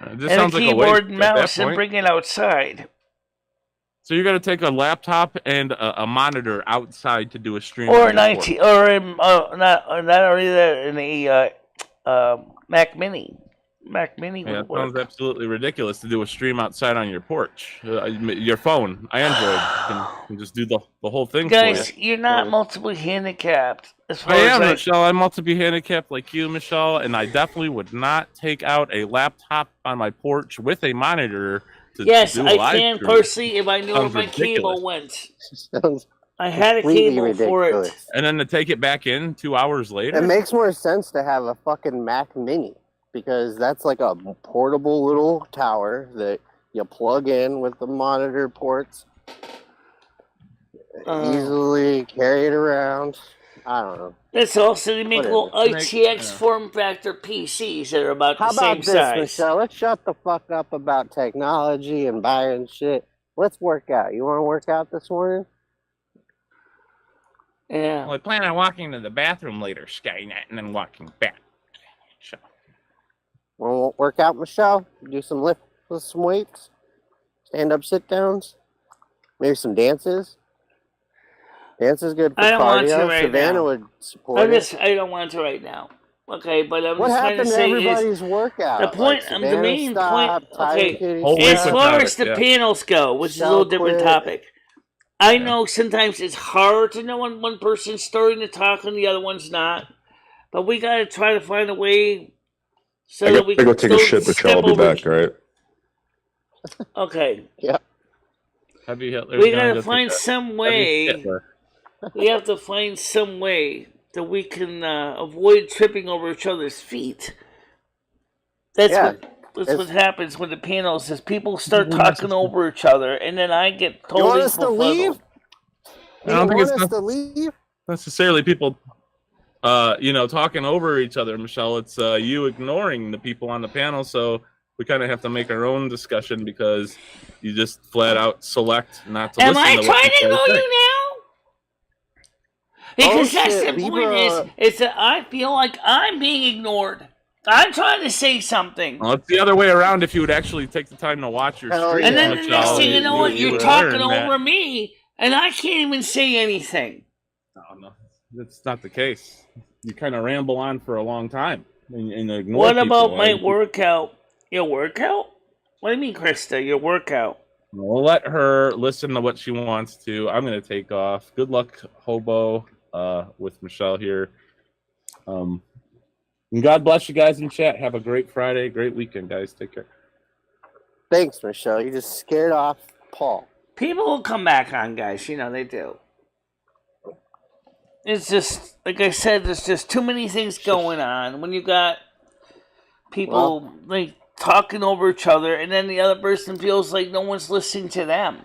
This and a sounds like a keyboard waste and at that mouse and point. bring it outside. So you're gonna take a laptop and a monitor outside to do a stream, Or on an your IT, board. or not only that, in a Mac Mini. Mac Mini Yeah, would that sounds work. absolutely ridiculous to do a stream outside on your porch. Your phone, Android, can just do the whole thing Guys, for you. you're not multiply handicapped. As far I as am, I, Michelle. I'm multiple handicapped like you, Michelle, and I definitely would not take out a laptop on my porch with a monitor to yes, do a I live can stream. personally if I knew where Sounds my ridiculous. cable went. Sounds I had a completely cable for it. ridiculous. And then to take it back in 2 hours later. It makes more sense to have a fucking Mac Mini because that's like a portable little tower that you plug in with the monitor ports. Easily carry it around. I don't know. That's also they make Whatever. little ITX form factor PCs that are about How the same about this, size. Michelle? Let's shut the fuck up about technology and buying shit. Let's work out. You want to work out this morning? Yeah. Well, I plan on walking to the bathroom later, Skynet, and then walking back. So, Want to work out, Michelle? Do some lift with some weights? Stand up, sit downs? Maybe some dances? Dance is good for I don't want cardio. to right Savannah now. would support it. I don't want to right now. Okay, but I'm What just trying to happened to say everybody's is workout? the point. Like the Savannah main stopped, point. Tiger Okay, Kitty Whole week as stopped, far without as it, the yeah. panels go, which is a Michelle little different quit. topic. I know sometimes it's hard to know when one person's starting to talk and the other one's not. But we got to try to find a way so I that we gotta go take a don't shit, Michelle. step I'll be over. back. All right. Okay. Happy Hitler. We got to find some way. Hitler. We have to find some way that we can avoid tripping over each other's feet. That's what happens when the panels is people start talking over each other, and then I get totally. You want us to leave? I don't think it's to leave. necessarily people, talking over each other, Michelle. It's you ignoring the people on the panel. So we kind of have to make our own discussion because you just flat out select not to listen to what Am I trying to people ignore say. you now? Because that's the point is that I feel like I'm being ignored. I'm trying to say something. Well, it's the other way around. If you would actually take the time to watch your stream, And then the Michelle, next thing you know, you you're would talking learn over that. me, and I can't even say anything. No, that's not the case. You kind of ramble on for a long time and ignore What people. about my workout? Your workout? What do you mean, Krista? Your workout? We'll let her listen to what she wants to. I'm going to take off. Good luck, Hobo, with Michelle here. And God bless you guys in chat. Have a great Friday, great weekend, guys. Take care. Thanks, Michelle. You just scared off Paul. People will come back on, guys. You know they do. It's just, like I said, there's just too many things going on. When you got people talking over each other, and then the other person feels like no one's listening to them.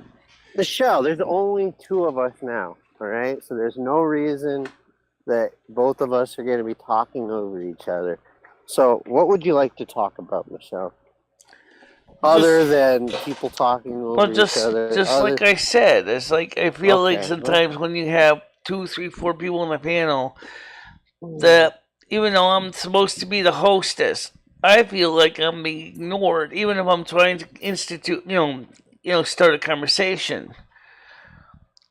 Michelle, there's only two of us now, all right? So there's no reason that both of us are going to be talking over each other. So what would you like to talk about, Michelle? Other than people talking over each other? Just like I said, it's like I feel like sometimes when you have 2, 3, 4 people on the panel, that even though I'm supposed to be the hostess, I feel like I'm being ignored, even if I'm trying to institute, start a conversation.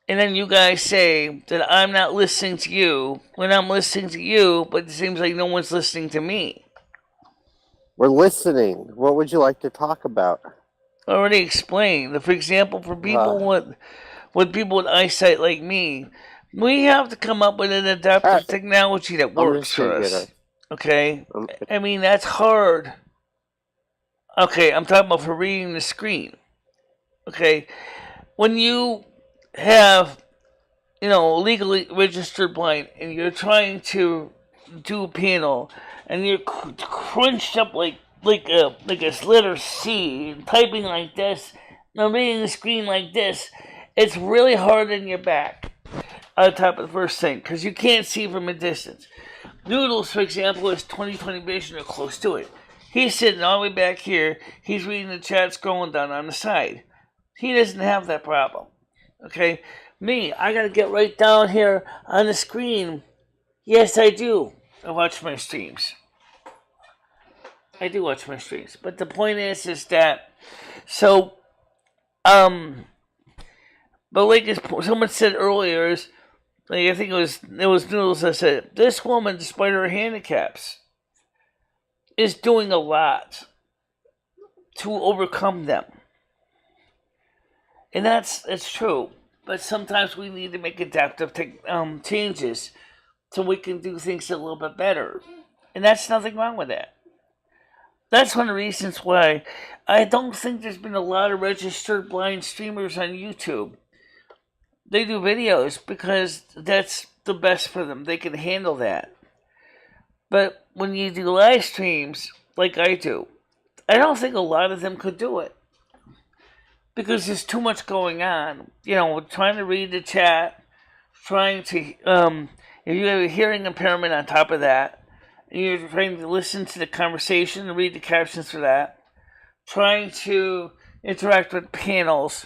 And then you guys say that I'm not listening to you when I'm listening to you, but it seems like no one's listening to me. We're listening. What would you like to talk about? I already explained. For example, for people with people with eyesight like me, we have to come up with an adaptive technology that works for us. Okay? I mean, that's hard. Okay, I'm talking about for reading the screen. Okay? When you have, legally registered blind and you're trying to do a panel and you're crunched up like a letter C and typing like this and reading the screen like this, it's really hard on your back on top of the first thing because you can't see from a distance. Noodles, for example, is 20/20 vision or close to it. He's sitting all the way back here. He's reading the chat scrolling down on the side. He doesn't have that problem. Okay? Me, I gotta get right down here on the screen. Yes, I do. I watch my streams. I do watch my streams. But the point is that, so, but like someone said earlier, is, like I think it was Noodles that said, this woman, despite her handicaps, is doing a lot to overcome them. And it's true. But sometimes we need to make adaptive changes so we can do things a little bit better. And that's nothing wrong with that. That's one of the reasons why I don't think there's been a lot of registered blind streamers on YouTube. They do videos because that's the best for them. They can handle that. But when you do live streams, like I do, I don't think a lot of them could do it. Because there's too much going on. Trying to read the chat, trying to, if you have a hearing impairment on top of that, and you're trying to listen to the conversation and read the captions for that, trying to interact with panels,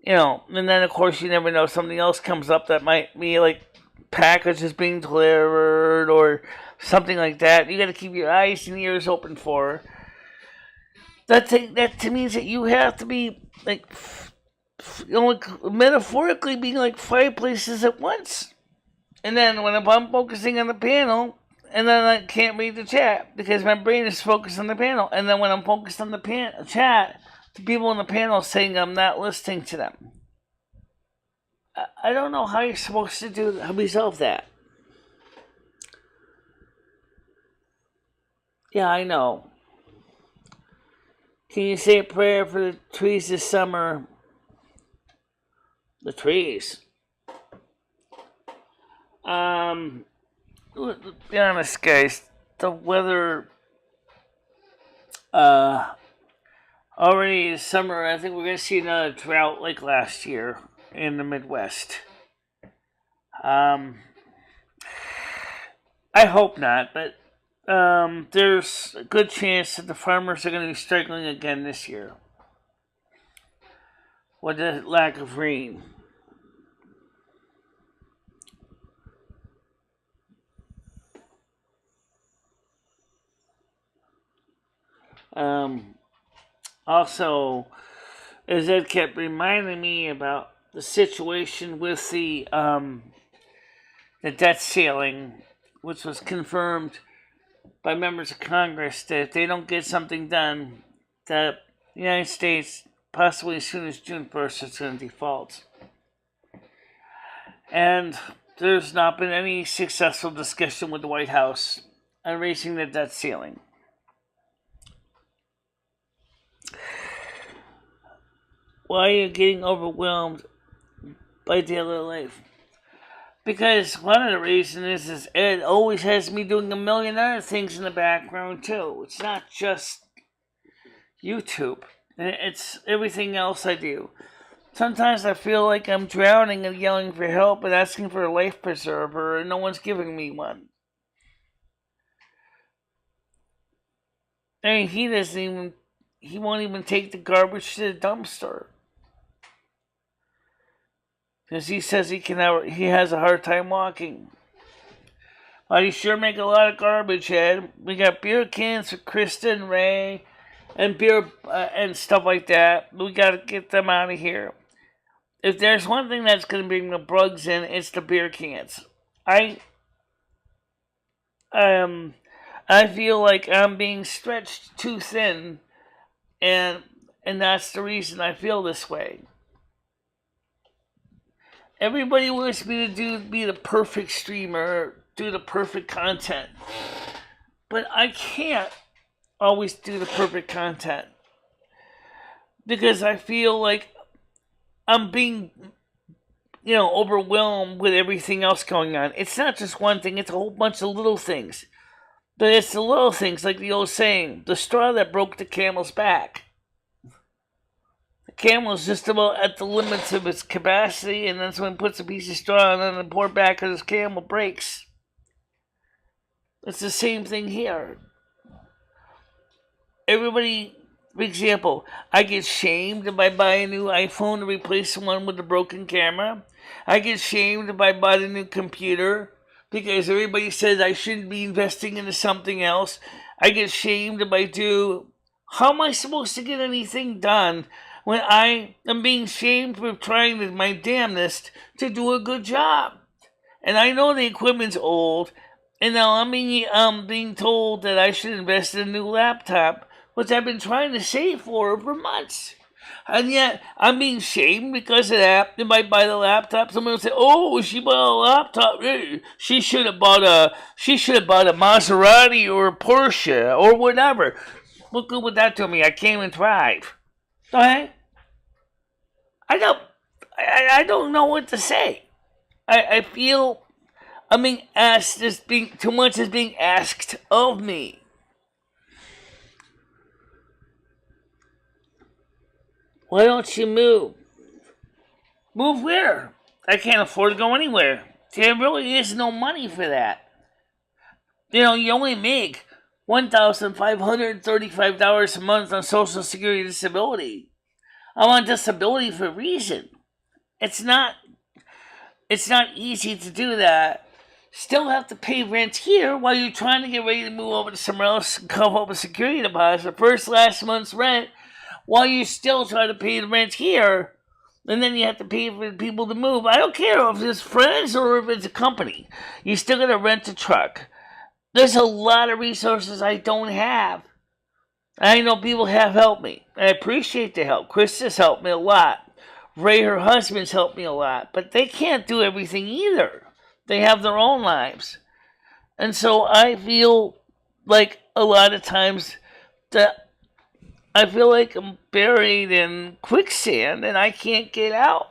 and then of course you never know, something else comes up that might be like packages being delivered or something like that. You got to keep your eyes and ears open for. That means that you have to be like, metaphorically being like 5 places at once. And then when I'm focusing on the panel, and then I can't read the chat because my brain is focused on the panel. And then when I'm focused on the chat, the people on the panel saying I'm not listening to them. I don't know how you're supposed to resolve that. Yeah, I know. Can you say a prayer for the trees this summer? The trees. Let's be honest, guys. The weather, already is summer. I think we're gonna see another drought like last year in the Midwest. I hope not, but there's a good chance that the farmers are going to be struggling again this year with the lack of rain. Also, as Ed kept reminding me about the situation with the debt ceiling, which was confirmed by members of Congress that if they don't get something done, that the United States, possibly as soon as June 1st, is going to default. And there's not been any successful discussion with the White House on raising the debt ceiling. Why are you getting overwhelmed by daily life? Because one of the reasons is Ed always has me doing a million other things in the background too. It's not just YouTube. It's everything else I do. Sometimes I feel like I'm drowning and yelling for help and asking for a life preserver and no one's giving me one. I mean, he won't even take the garbage to the dumpster. Because he says he has a hard time walking. Well, you sure make a lot of garbage, Ed. We got beer cans for Krista and Ray, and beer and stuff like that. We got to get them out of here. If there's one thing that's going to bring the bugs in, it's the beer cans. I feel like I'm being stretched too thin, and that's the reason I feel this way. Everybody wants me to be the perfect streamer, do the perfect content. But I can't always do the perfect content. Because I feel like I'm being, overwhelmed with everything else going on. It's not just one thing, it's a whole bunch of little things. But it's the little things, like the old saying, the straw that broke the camel's back. Camel is just about at the limits of its capacity, and then someone puts a piece of straw on the poor back of this camel breaks. It's the same thing here. Everybody, for example, I get shamed if I buy a new iPhone to replace the one with the broken camera. I get shamed if I buy a new computer because everybody says I shouldn't be investing into something else. I get shamed if I do. How am I supposed to get anything done when I am being shamed for trying my damnedest to do a good job? And I know the equipment's old, and now I'm being told that I should invest in a new laptop, which I've been trying to save for months. And yet, I'm being shamed because of that. If I buy the laptop, someone will say, "Oh, she bought a laptop. She should have bought a Maserati or a Porsche or whatever." What good would that do me? I can't even drive. Okay? I don't know what to say. I feel I'm being asked, too much is being asked of me. Why don't you move? Move where? I can't afford to go anywhere. There really is no money for that. You only make $1,535 a month on Social Security disability. I'm on disability for a reason. It's not easy to do that. Still have to pay rent here while you're trying to get ready to move over to somewhere else and cover up a security deposit, last month's rent, while you're still trying to pay the rent here. And then you have to pay for people to move. I don't care if it's friends or if it's a company. You still got to rent a truck. There's a lot of resources I don't have. I know people have helped me. I appreciate the help. Chris has helped me a lot. Ray, her husband's helped me a lot, but they can't do everything either. They have their own lives. And so I feel like a lot of times that I feel like I'm buried in quicksand and I can't get out.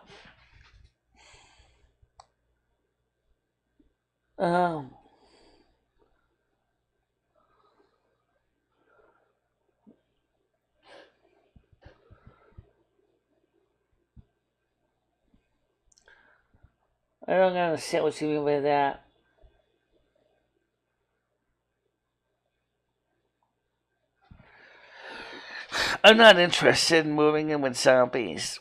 I don't understand what you mean by that. I'm not interested in moving in with zombies.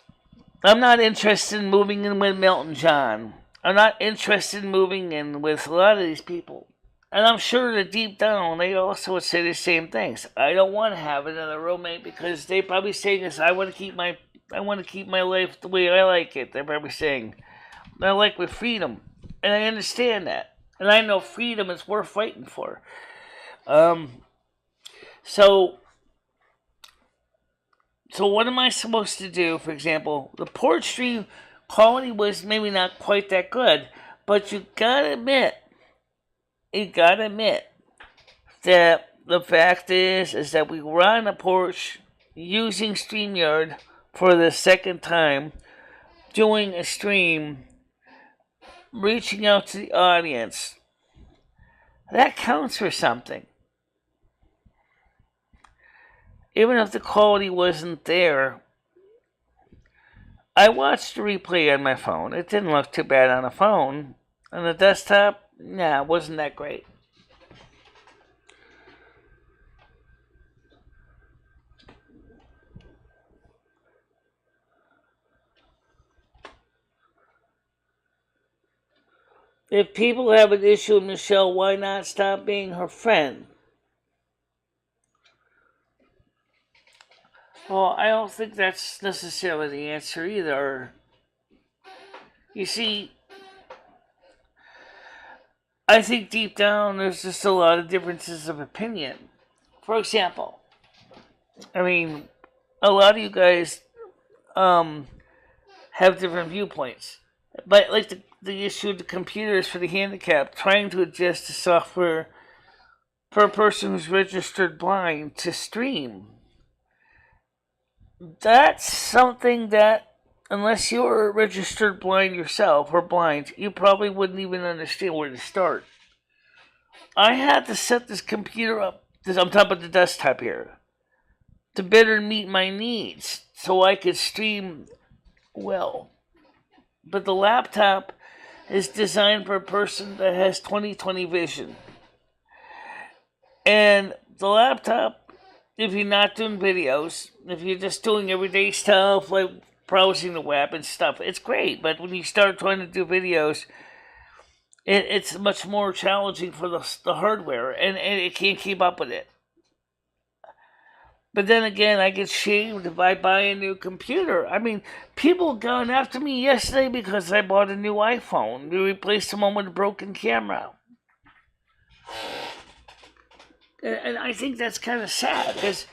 I'm not interested in moving in with Milton John. I'm not interested in moving in with a lot of these people. And I'm sure that deep down they also would say the same things. I don't want to have another roommate because they probably saying this. I want to keep my life the way I like it. They're probably saying I like with freedom, and I understand that, and I know freedom is worth fighting for. So what am I supposed to do? For example, the porch stream quality was maybe not quite that good, but you gotta admit that the fact is that we were on the porch using StreamYard for the second time, doing a stream, reaching out to the audience. That counts for something. Even if the quality wasn't there, I watched the replay on my phone. It didn't look too bad on the phone. On the desktop, it wasn't that great. If people have an issue with Michelle, why not stop being her friend? Well, I don't think that's necessarily the answer either. You see, I think deep down there's just a lot of differences of opinion. For example, I mean, a lot of you guys have different viewpoints. But like the issue of the computers for the handicapped, trying to adjust the software for a person who's registered blind to stream. That's something that, unless you're registered blind yourself or blind, you probably wouldn't even understand where to start. I had to set this computer up, I'm talking about the desktop here, to better meet my needs so I could stream well. But the laptop is designed for a person that has 20/20 vision. And the laptop, if you're not doing videos, if you're just doing everyday stuff like browsing the web and stuff, it's great. But when you start trying to do videos, it's much more challenging for the hardware, and it can't keep up with it. But then again, I get shamed if I buy a new computer. I mean, people gone after me yesterday because I bought a new iPhone to replace the one with a broken camera. And I think that's kind of sad, because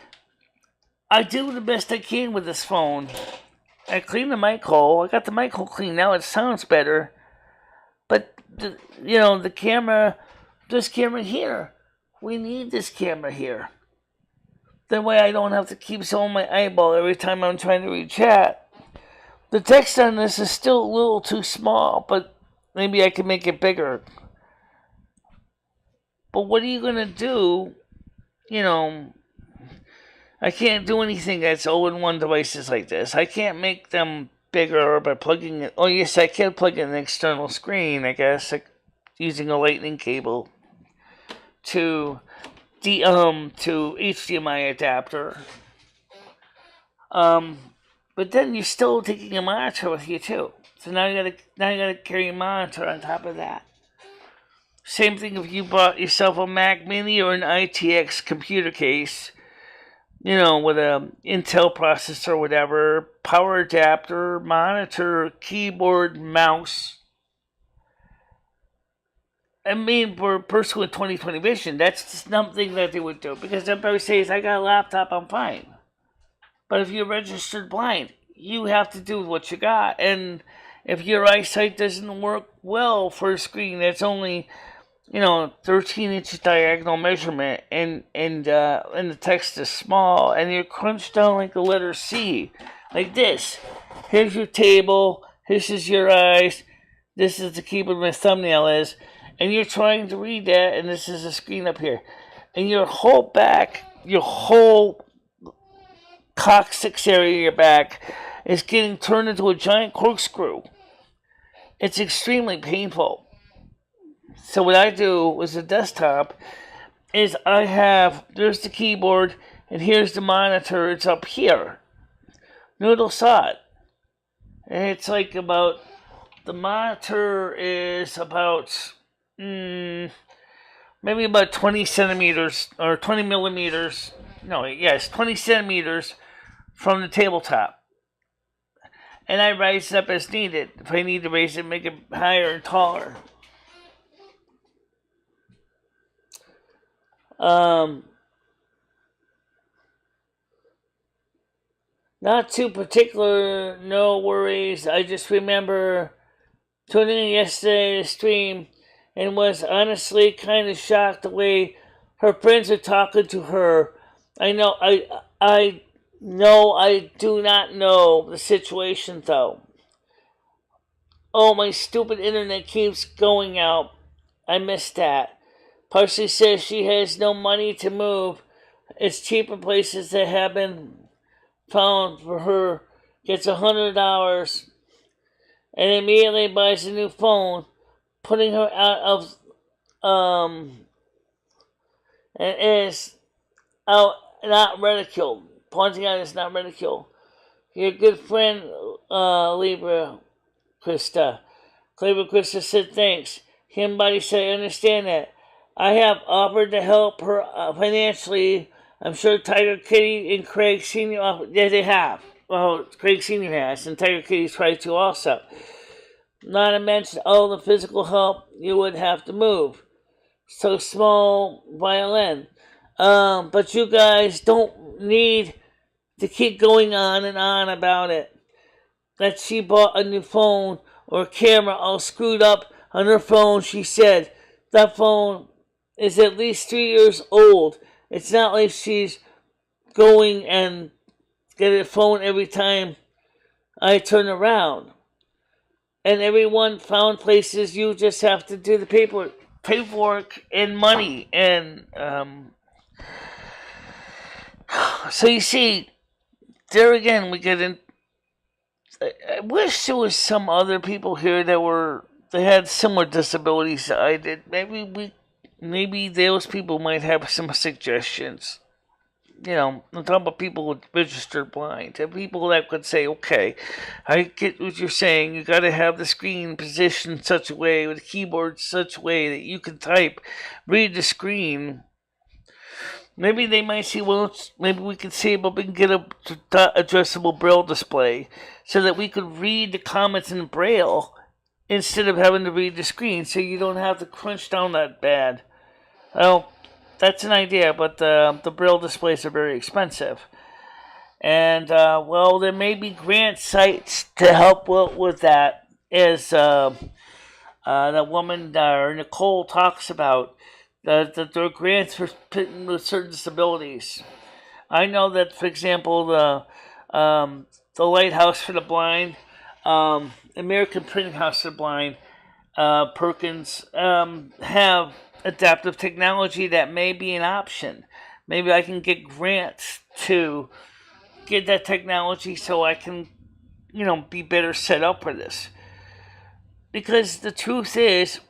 I do the best I can with this phone. I clean the mic hole. I got the mic hole clean now. It sounds better. But, the camera, this camera here, we need this camera here. That way I don't have to keep showing my eyeball every time I'm trying to read chat. The text on this is still a little too small, but maybe I can make it bigger. But what are you going to do? I can't do anything that's all-in-one devices like this. I can't make them bigger by plugging it. Oh, yes, I can plug in an external screen, I guess, like using a lightning cable to HDMI adapter. But then you're still taking a monitor with you too. So now you gotta carry a monitor on top of that. Same thing if you bought yourself a Mac Mini or an ITX computer case, with a Intel processor or whatever, power adapter, monitor, keyboard, mouse. I mean, for a person with 20/20 vision, that's something that they would do. Because everybody says, I got a laptop, I'm fine. But if you're registered blind, you have to do what you got. And if your eyesight doesn't work well for a screen that's only 13 inches diagonal measurement, and the text is small, and you're crunched down like the letter C, like this. Here's your table. This is your eyes. This is the keyboard my thumbnail is, and you're trying to read that, and this is the screen up here, and your whole coccyx area of your back is getting turned into a giant corkscrew. It's extremely painful. So what I do with the desktop is there's the keyboard, and here's the monitor. It's up here. Noodle saw it. And it's like the monitor is about, maybe about 20 centimeters, or 20 millimeters. No, yes, 20 centimeters from the tabletop. And I raise it up as needed. If I need to raise it, make it higher and taller. Not too particular, no worries. I just remember tuning in yesterday to stream and was honestly kind of shocked the way her friends are talking to her. I know I do not know the situation though. Oh, my stupid internet keeps going out. I missed that. Parsley says she has no money to move. It's cheaper places that have been found for her. Gets $100 and immediately buys a new phone, putting her out of and is out, not ridiculed. Pointing out it's not ridiculed. Your good friend Libra Krista. Libra Krista said thanks. Somebody said I understand that. I have offered to help her financially. I'm sure Tiger Kitty and Craig Sr. Yeah, they have. Well, Craig Sr. has, and Tiger Kitty's tried to also. Not to mention all the physical help you would have to move. So small violin. But you guys don't need to keep going on and on about it. That she bought a new phone or camera all screwed up on her phone. She said that phone is at least 3 years old. It's not like she's going and get a phone every time I turn around. And everyone found places. You just have to do the paperwork and money. And so you see, there again, we get in. I wish there was some other people here that had similar disabilities that I did. Maybe those people might have some suggestions. I'm talking about people with registered blind. And people that could say, okay, I get what you're saying. You got to have the screen positioned in such a way, with the keyboard such a way that you can type, read the screen. Maybe they might say, well, maybe we can see if we can get a addressable Braille display so that we could read the comments in Braille instead of having to read the screen, so you don't have to crunch down that bad. Well, that's an idea, but the Braille displays are very expensive. And, there may be grant sites to help with that, as the woman, Nicole, talks about. That there are grants for people with certain disabilities. I know that, for example, the Lighthouse for the Blind, American Printing House for the Blind, Perkins, have adaptive technology that may be an option. Maybe I can get grants to get that technology so I can, be better set up for this. Because the truth is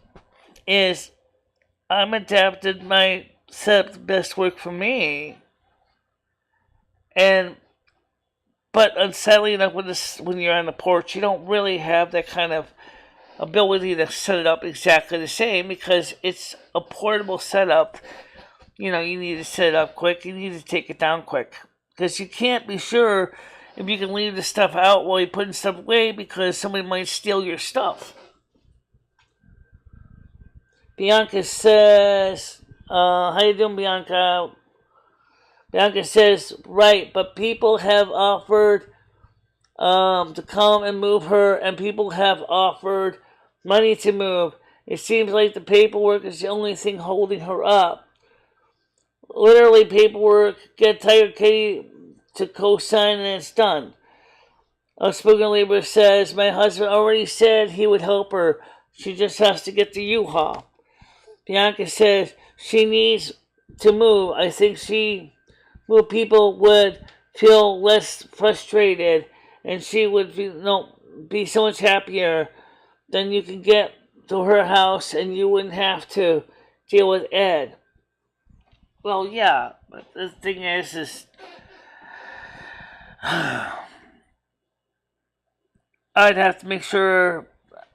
I'm adapted my setup to best work for me. But unsettling enough with this, when you're on the porch, you don't really have that kind of ability to set it up exactly the same, because it's a portable setup. You need to set it up quick. You need to take it down quick, because you can't be sure if you can leave the stuff out while you're putting stuff away, because somebody might steal your stuff. Bianca says, how you doing, Bianca? Bianca says, right, but people have offered to come and move her, and people have offered money to move. It seems like the paperwork is the only thing holding her up. Literally, paperwork, get Tiger Kitty to co-sign, and it's done. Spoken Labor says, my husband already said he would help her. She just has to get the U-Haul. Bianca says she needs to move. I think people would feel less frustrated, and she would be so much happier. Then you can get to her house, and you wouldn't have to deal with Ed. Well, yeah, but the thing is I'd have to make sure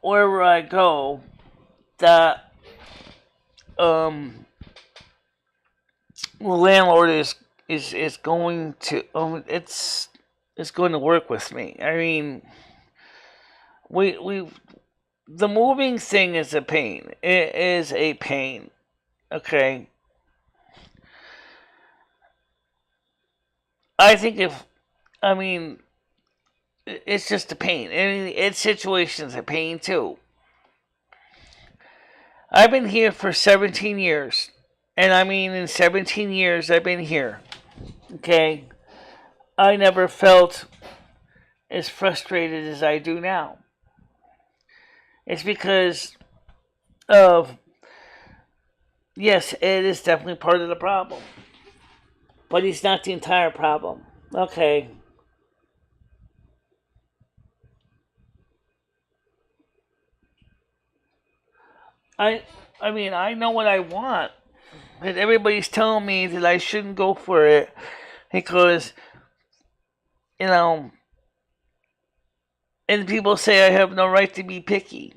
wherever I go that the landlord is going to it's going to work with me. I mean, the moving thing is a pain. It is a pain. Okay. I think it's just a pain. I mean, its situation's a pain too. I've been here for 17 years. And I mean, in 17 years I've been here. Okay? I never felt as frustrated as I do now. It's because of, yes, Ed is definitely part of the problem. But he's not the entire problem. Okay. I mean, I know what I want. But everybody's telling me that I shouldn't go for it because, and people say I have no right to be picky.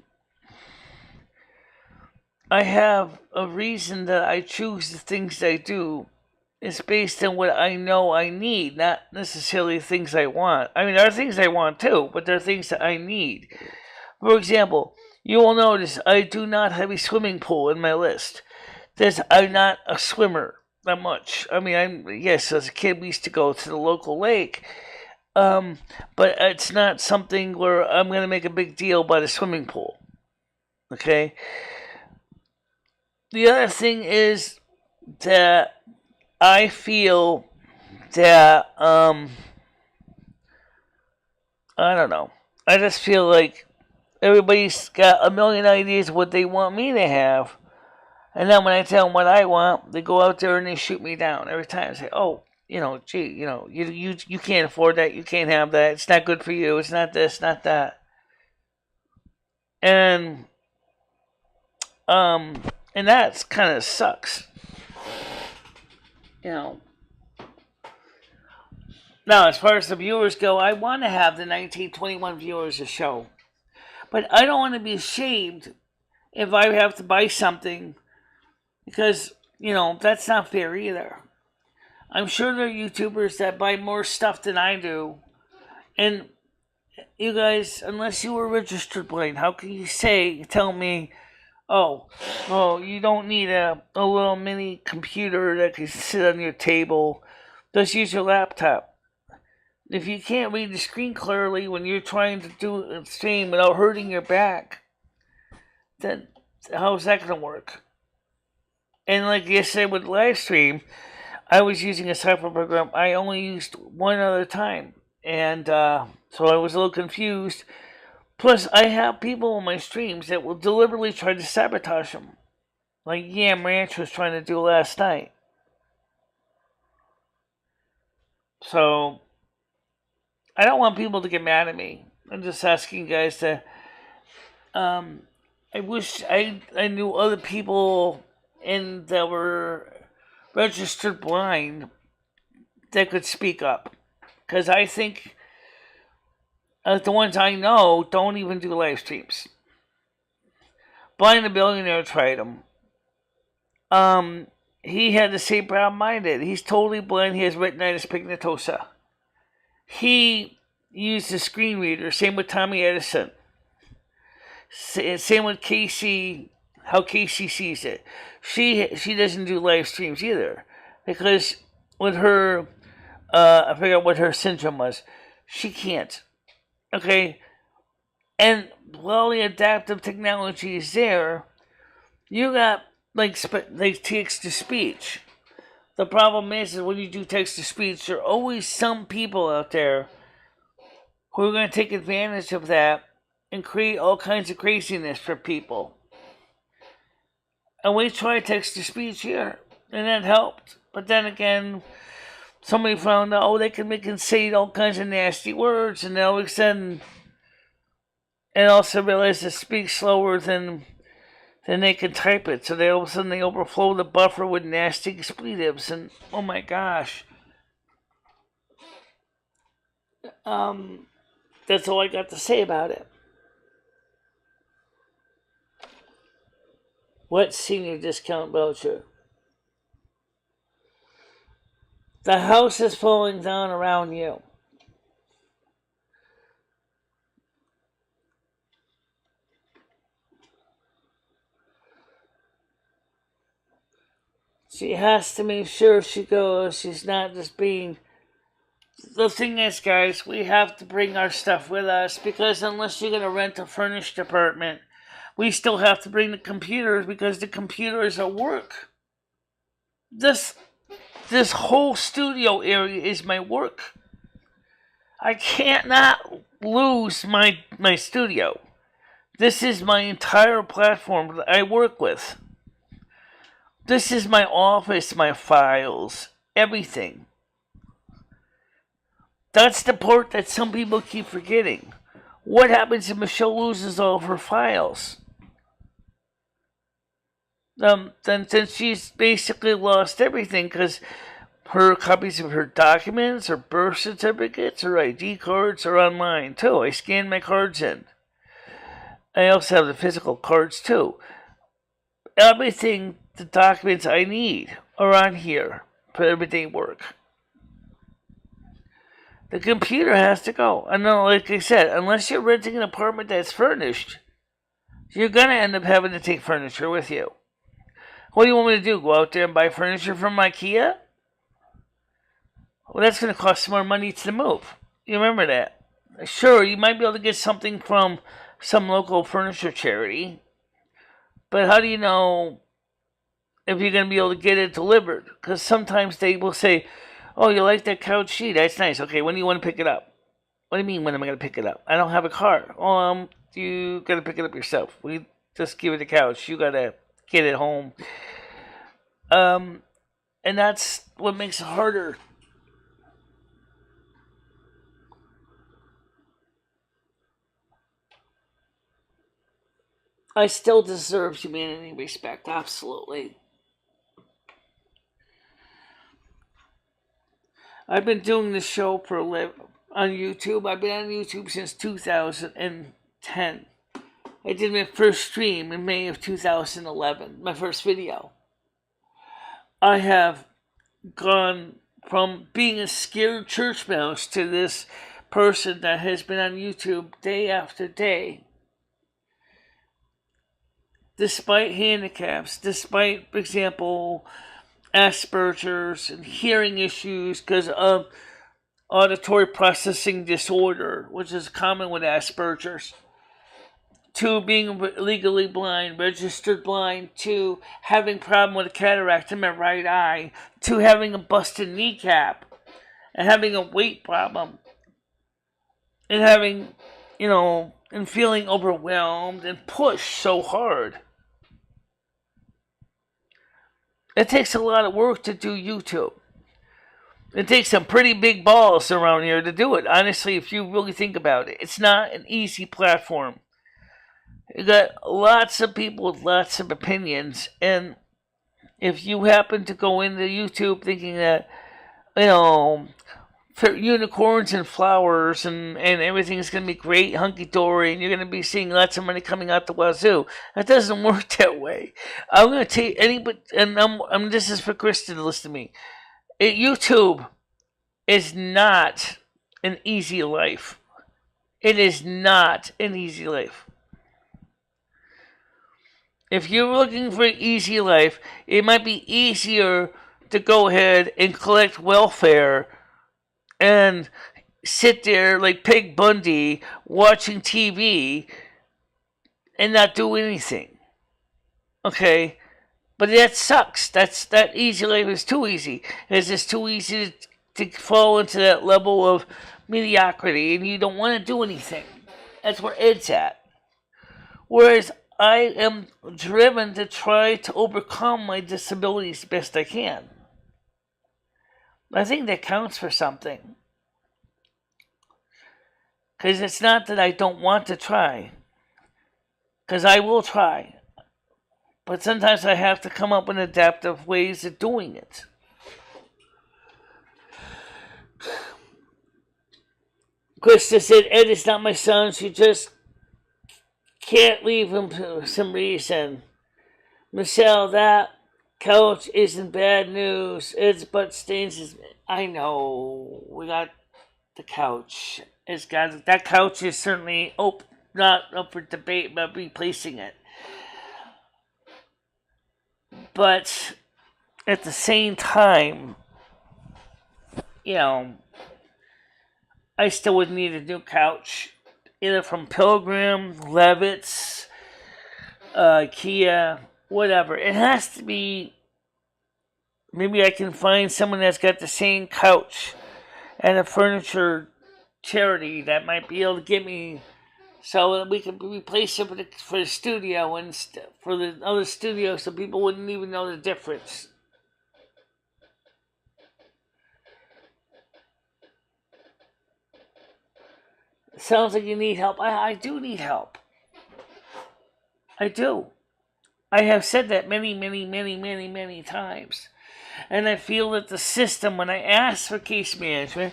I have a reason that I choose the things I do. It's based on what I know I need, not necessarily things I want. I mean, there are things I want too, but there are things that I need. For example, you will notice I do not have a swimming pool in my list. I'm not a swimmer that much. I mean, yes, as a kid we used to go to the local lake, but it's not something where I'm going to make a big deal about a swimming pool. Okay? The other thing is that I feel that, I don't know. I just feel like everybody's got a million ideas of what they want me to have. And then when I tell them what I want, they go out there and they shoot me down every time. Say, oh, you can't afford that. You can't have that. It's not good for you. It's not this, not that. And that kind of sucks. Now, as far as the viewers go, I want to have the 1921 viewers a show. But I don't want to be ashamed if I have to buy something because, that's not fair either. I'm sure there are YouTubers that buy more stuff than I do. And you guys, unless you were registered blind, how can you tell me, oh, you don't need a little mini computer that can sit on your table. Just use your laptop. If you can't read the screen clearly when you're trying to do a stream without hurting your back, then how's that going to work? And like yesterday with live stream, I was using a software program I only used one other time. And so I was a little confused. Plus, I have people on my streams that will deliberately try to sabotage them. Like Yam Ranch was trying to do last night. So, I don't want people to get mad at me. I'm just asking you guys to... I wish I knew other people that were registered blind that could speak up. Because I think the ones I know don't even do live streams. Blind the Billionaire tried them. He had the same problem I did. He's totally blind. He has retinitis pigmentosa. He used a screen reader. Same with Tommy Edison. Same with Casey. How Casey sees it. She doesn't do live streams either because with her, I forgot what her syndrome was. She can't. Okay, and while the adaptive technology is there, you got like text to speech. The problem is when you do text to speech, there are always some people out there who are going to take advantage of that and create all kinds of craziness for people. And we tried text to speech here, and that helped. But then again, somebody found out, they can say all kinds of nasty words, and all of a sudden, and also realized to speak slower than they can type it. So they all of a sudden they overflow the buffer with nasty expletives, and oh my gosh. That's all I got to say about it. What senior discount voucher? The house is falling down around you. She has to make sure she goes. She's not just being... The thing is, guys, we have to bring our stuff with us, because unless you're going to rent a furnished apartment, we still have to bring the computers, because the computers are work. This whole studio area is my work. I can't not lose my studio. This is my entire platform that I work with. This is my office, my files, everything. That's the part that some people keep forgetting. What happens if Michelle loses all of her files? Then she's basically lost everything, because her copies of her documents, her birth certificates, her ID cards are online too. I scan my cards in. I also have the physical cards too. Everything, the documents I need are on here for everyday work. The computer has to go. And then, like I said, unless you're renting an apartment that's furnished, you're going to end up having to take furniture with you. What do you want me to do? Go out there and buy furniture from IKEA? Well, that's going to cost more money to move. You remember that. Sure, you might be able to get something from some local furniture charity, but how do you know if you're going to be able to get it delivered? Because sometimes they will say, oh, you like that couch sheet? That's nice. Okay, when do you want to pick it up? What do you mean, when am I going to pick it up? I don't have a car. Oh, you got to pick it up yourself. We just give it the couch. You got to get it home. And that's what makes it harder. I still deserve humanity and respect, absolutely. I've been doing this show for a living on YouTube. I've been on YouTube since 2010. I did my first stream in May of 2011, my first video. I have gone from being a scared church mouse to this person that has been on YouTube day after day. Despite handicaps, despite, for example, Asperger's and hearing issues because of auditory processing disorder, which is common with Asperger's, to being legally blind, registered blind, to having problem with a cataract in my right eye, to having a busted kneecap, and having a weight problem, and having, and feeling overwhelmed and pushed so hard. It takes a lot of work to do YouTube. It takes some pretty big balls around here to do it. Honestly, if you really think about it, it's not an easy platform. You got lots of people with lots of opinions, and if you happen to go into YouTube thinking that, unicorns and flowers and everything's going to be great, hunky-dory, and you're going to be seeing lots of money coming out the wazoo. That doesn't work that way. I'm going to take anybody, and this is for Kristen to listen to me. YouTube is not an easy life. It is not an easy life. If you're looking for an easy life, it might be easier to go ahead and collect welfare and sit there like Peg Bundy watching TV and not do anything. Okay? But that sucks. That easy life is too easy. It's just too easy to fall into that level of mediocrity, and you don't want to do anything. That's where Ed's at. Whereas I am driven to try to overcome my disabilities the best I can. I think that counts for something. Because it's not that I don't want to try. Because I will try. But sometimes I have to come up with adaptive ways of doing it. Krista said, Ed is not my son. She just can't leave him for some reason. Michelle, that couch isn't bad news. Ed's butt stains his... I know. We got the couch. That couch is certainly not up for debate about replacing it. But at the same time, I still would need a new couch, either from Pilgrim, Levitt's, IKEA, whatever. It has to be. Maybe I can find someone that's got the same couch and a furniture charity that might be able to give me, so that we can replace it for the studio and for the other studio, so people wouldn't even know the difference. Sounds like you need help. I do need help. I do. I have said that many times. And I feel that the system, when I asked for case management,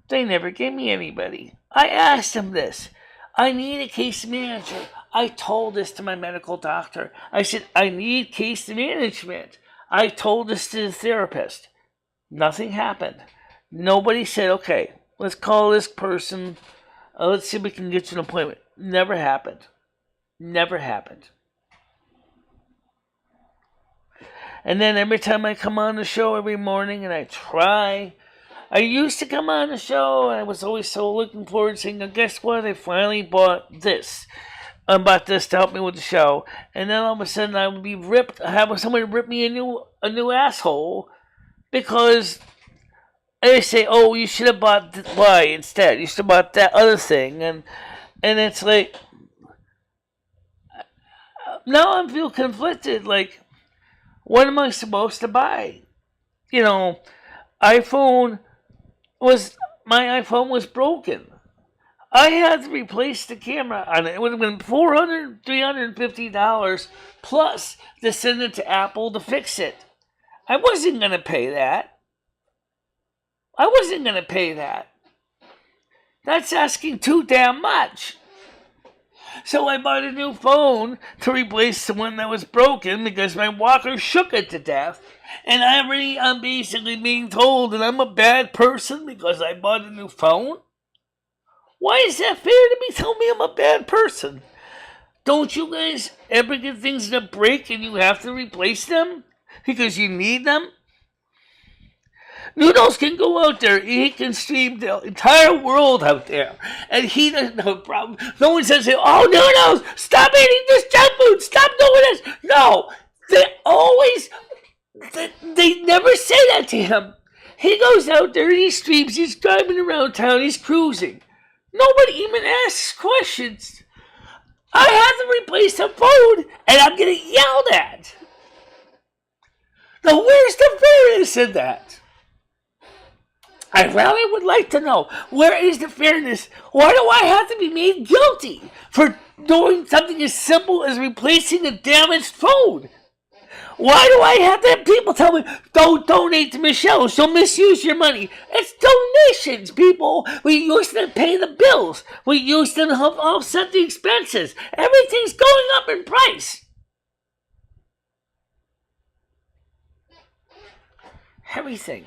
they never gave me anybody. I asked them this. I need a case manager. I told this to my medical doctor. I said, I need case management. I told this to the therapist. Nothing happened. Nobody said, okay, let's call this person. Let's see if we can get you an appointment. Never happened. Never happened. And then every time I come on the show every morning and I try, I used to come on the show and I was always so looking forward to saying, guess what? I finally bought this. I bought this to help me with the show. And then all of a sudden I would be ripped, have somebody rip me a new asshole because they say, oh, you should have bought Y instead. You should have bought that other thing. And it's like, now I feel conflicted. Like, what am I supposed to buy? My iPhone was broken. I had to replace the camera on it. It would have been $400, $350 plus to send it to Apple to fix it. I wasn't going to pay that. That's asking too damn much. So I bought a new phone to replace the one that was broken because my walker shook it to death. And I'm basically being told that I'm a bad person because I bought a new phone? Why is that fair to be telling me I'm a bad person? Don't you guys ever get things that break and you have to replace them because you need them? Noodles can go out there, he can stream the entire world out there, and he doesn't have a problem. No one says, oh, Noodles, stop eating this junk food, stop doing this. No, they never say that to him. He goes out there, he streams, he's driving around town, he's cruising. Nobody even asks questions. I have to replace the phone, and I'm getting yelled at. Now, where's the fairness in that? I really would like to know, where is the fairness? Why do I have to be made guilty for doing something as simple as replacing a damaged phone? Why do I have to have people tell me, don't donate to Michelle, she'll misuse your money? It's donations, people. We use them to pay the bills. We use them to help offset the expenses. Everything's going up in price. Everything.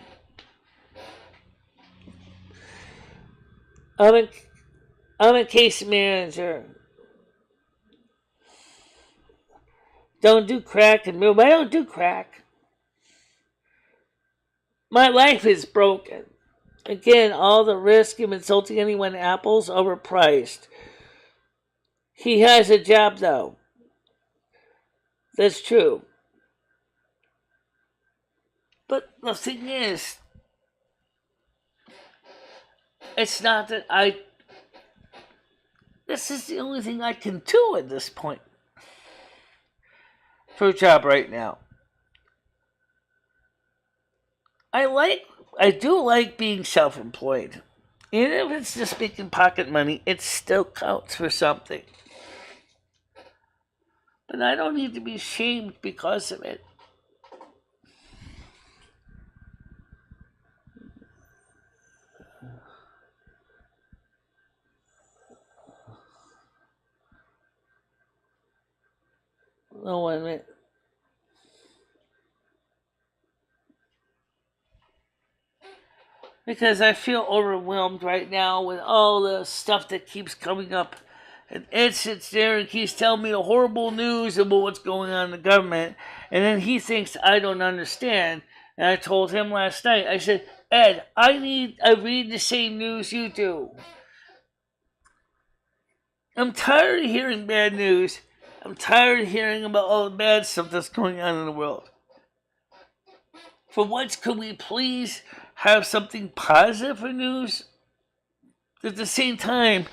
I'm a case manager. Don't do crack and move. I don't do crack. My life is broken. Again, all the risk of insulting anyone, Apple's overpriced. He has a job, though. That's true. But the thing is, it's not that this is the only thing I can do at this point for a job right now. I do like being self-employed. Even if it's just making pocket money, it still counts for something. But I don't need to be shamed because of it. No, wait a minute. Because I feel overwhelmed right now with all the stuff that keeps coming up. And Ed sits there and keeps telling me the horrible news about what's going on in the government. And then he thinks I don't understand. And I told him last night, I said, Ed, I read the same news you do. I'm tired of hearing bad news. I'm tired of hearing about all the bad stuff that's going on in the world. For once, could we please have something positive for news? At the same time,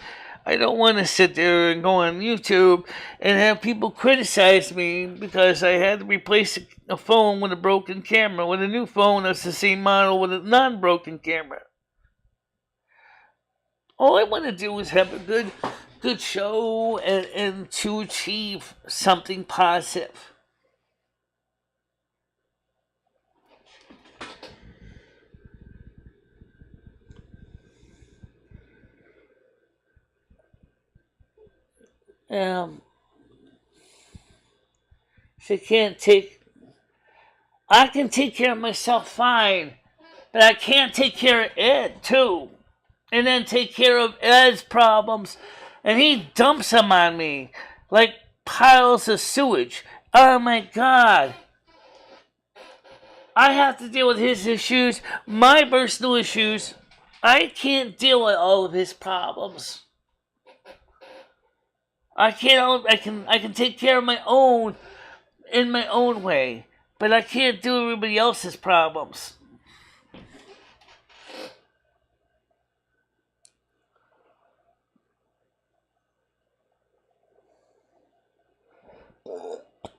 I don't want to sit there and go on YouTube and have people criticize me because I had to replace a phone with a broken camera with a new phone that's the same model with a non-broken camera. All I want to do is have a good show and to achieve something positive. I can take care of myself fine, but I can't take care of Ed too. And then take care of Ed's problems. And he dumps them on me like piles of sewage. Oh my God. I have to deal with his issues, my personal issues. I can't deal with all of his problems. I can take care of my own in my own way, but I can't do everybody else's problems.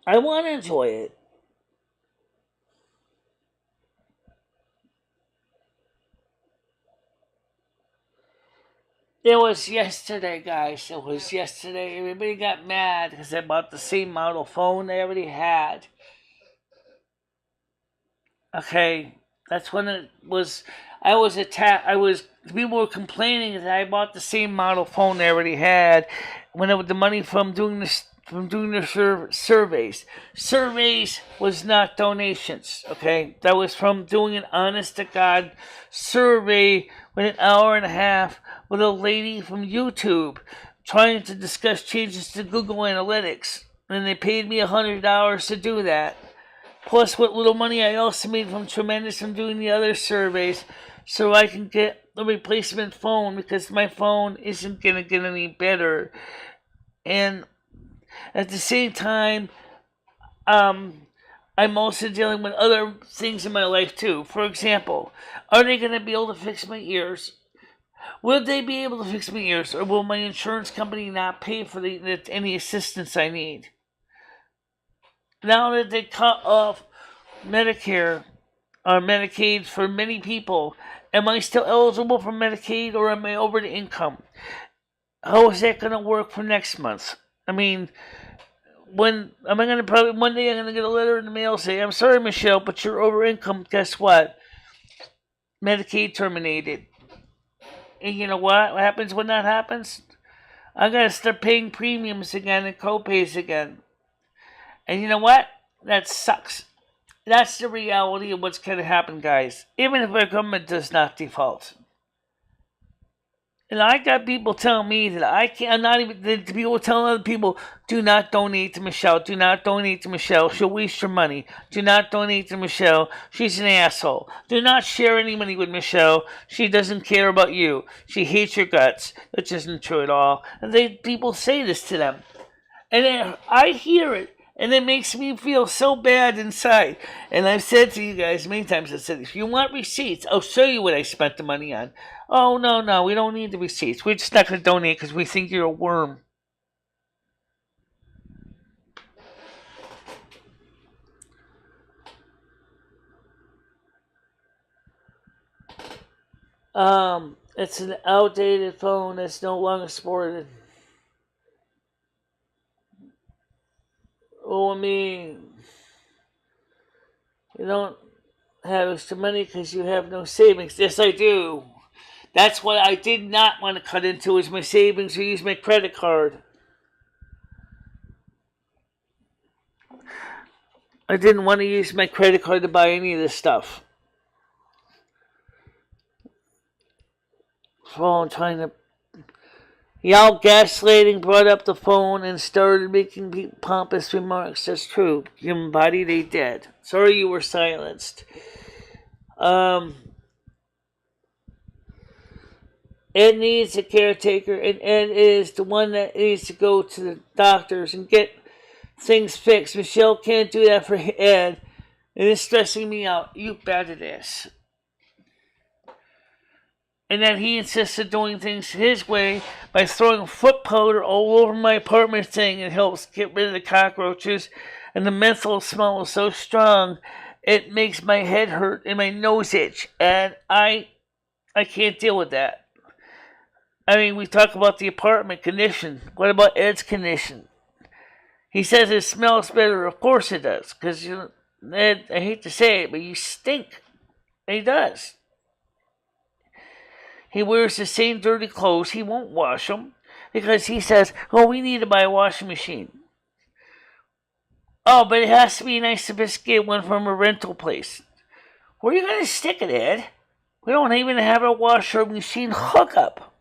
I want to enjoy it. It was yesterday, guys. It was yesterday. Everybody got mad because I bought the same model phone they already had. Okay, that's when it was. I was attacked. People were complaining that I bought the same model phone they already had. When it was the money from doing the surveys. Surveys was not donations. Okay, that was from doing an honest to God survey with an hour and a half with a lady from YouTube trying to discuss changes to Google Analytics. And they paid me $100 to do that. Plus what little money I also made from doing the other surveys so I can get a replacement phone because my phone isn't going to get any better. And at the same time, I'm also dealing with other things in my life too. For example, are they going to be able to fix my ears? Will they be able to fix my ears, or will my insurance company not pay for any assistance I need? Now that they cut off Medicare or Medicaid for many people, am I still eligible for Medicaid, or am I over the income? How is that going to work for next month? I mean, one day I'm going to get a letter in the mail saying, I'm sorry, Michelle, but you're over income. Guess what? Medicaid terminated. And you know what? What happens when that happens? I got to start paying premiums again and co-pays again. And you know what? That sucks. That's the reality of what's going to happen, guys. Even if our government does not default. And I got people telling me that I can't. I'm not even. The people telling other people, do not donate to Michelle. Do not donate to Michelle. She'll waste your money. Do not donate to Michelle. She's an asshole. Do not share any money with Michelle. She doesn't care about you. She hates your guts. Which isn't true at all. And people say this to them, and then I hear it. And it makes me feel so bad inside. And I've said to you guys many times, I said, if you want receipts, I'll show you what I spent the money on. Oh, no, we don't need the receipts. We're just not going to donate because we think you're a worm. It's an outdated phone that's no longer supported. Oh, I mean, you don't have extra money because you have no savings. Yes, I do. That's what I did not want to cut into is my savings or use my credit card. I didn't want to use my credit card to buy any of this stuff. So I'm trying to... Y'all gaslighting brought up the phone and started making pompous remarks. That's true. You embodied a dead. Sorry you were silenced. Ed needs a caretaker, and Ed is the one that needs to go to the doctors and get things fixed. Michelle can't do that for Ed, and it's stressing me out. You bet it is. And then he insisted doing things his way by throwing foot powder all over my apartment, saying it helps get rid of the cockroaches. And the menthol smell is so strong, it makes my head hurt and my nose itch. And I can't deal with that. I mean, we talk about the apartment condition. What about Ed's condition? He says it smells better. Of course it does. Because, Ed, I hate to say it, but you stink. And he does. He wears the same dirty clothes. He won't wash them because he says, oh, we need to buy a washing machine. Oh, but it has to be a nice, sophisticated one from a rental place. Where are you going to stick it, Ed? We don't even have a washer machine hookup.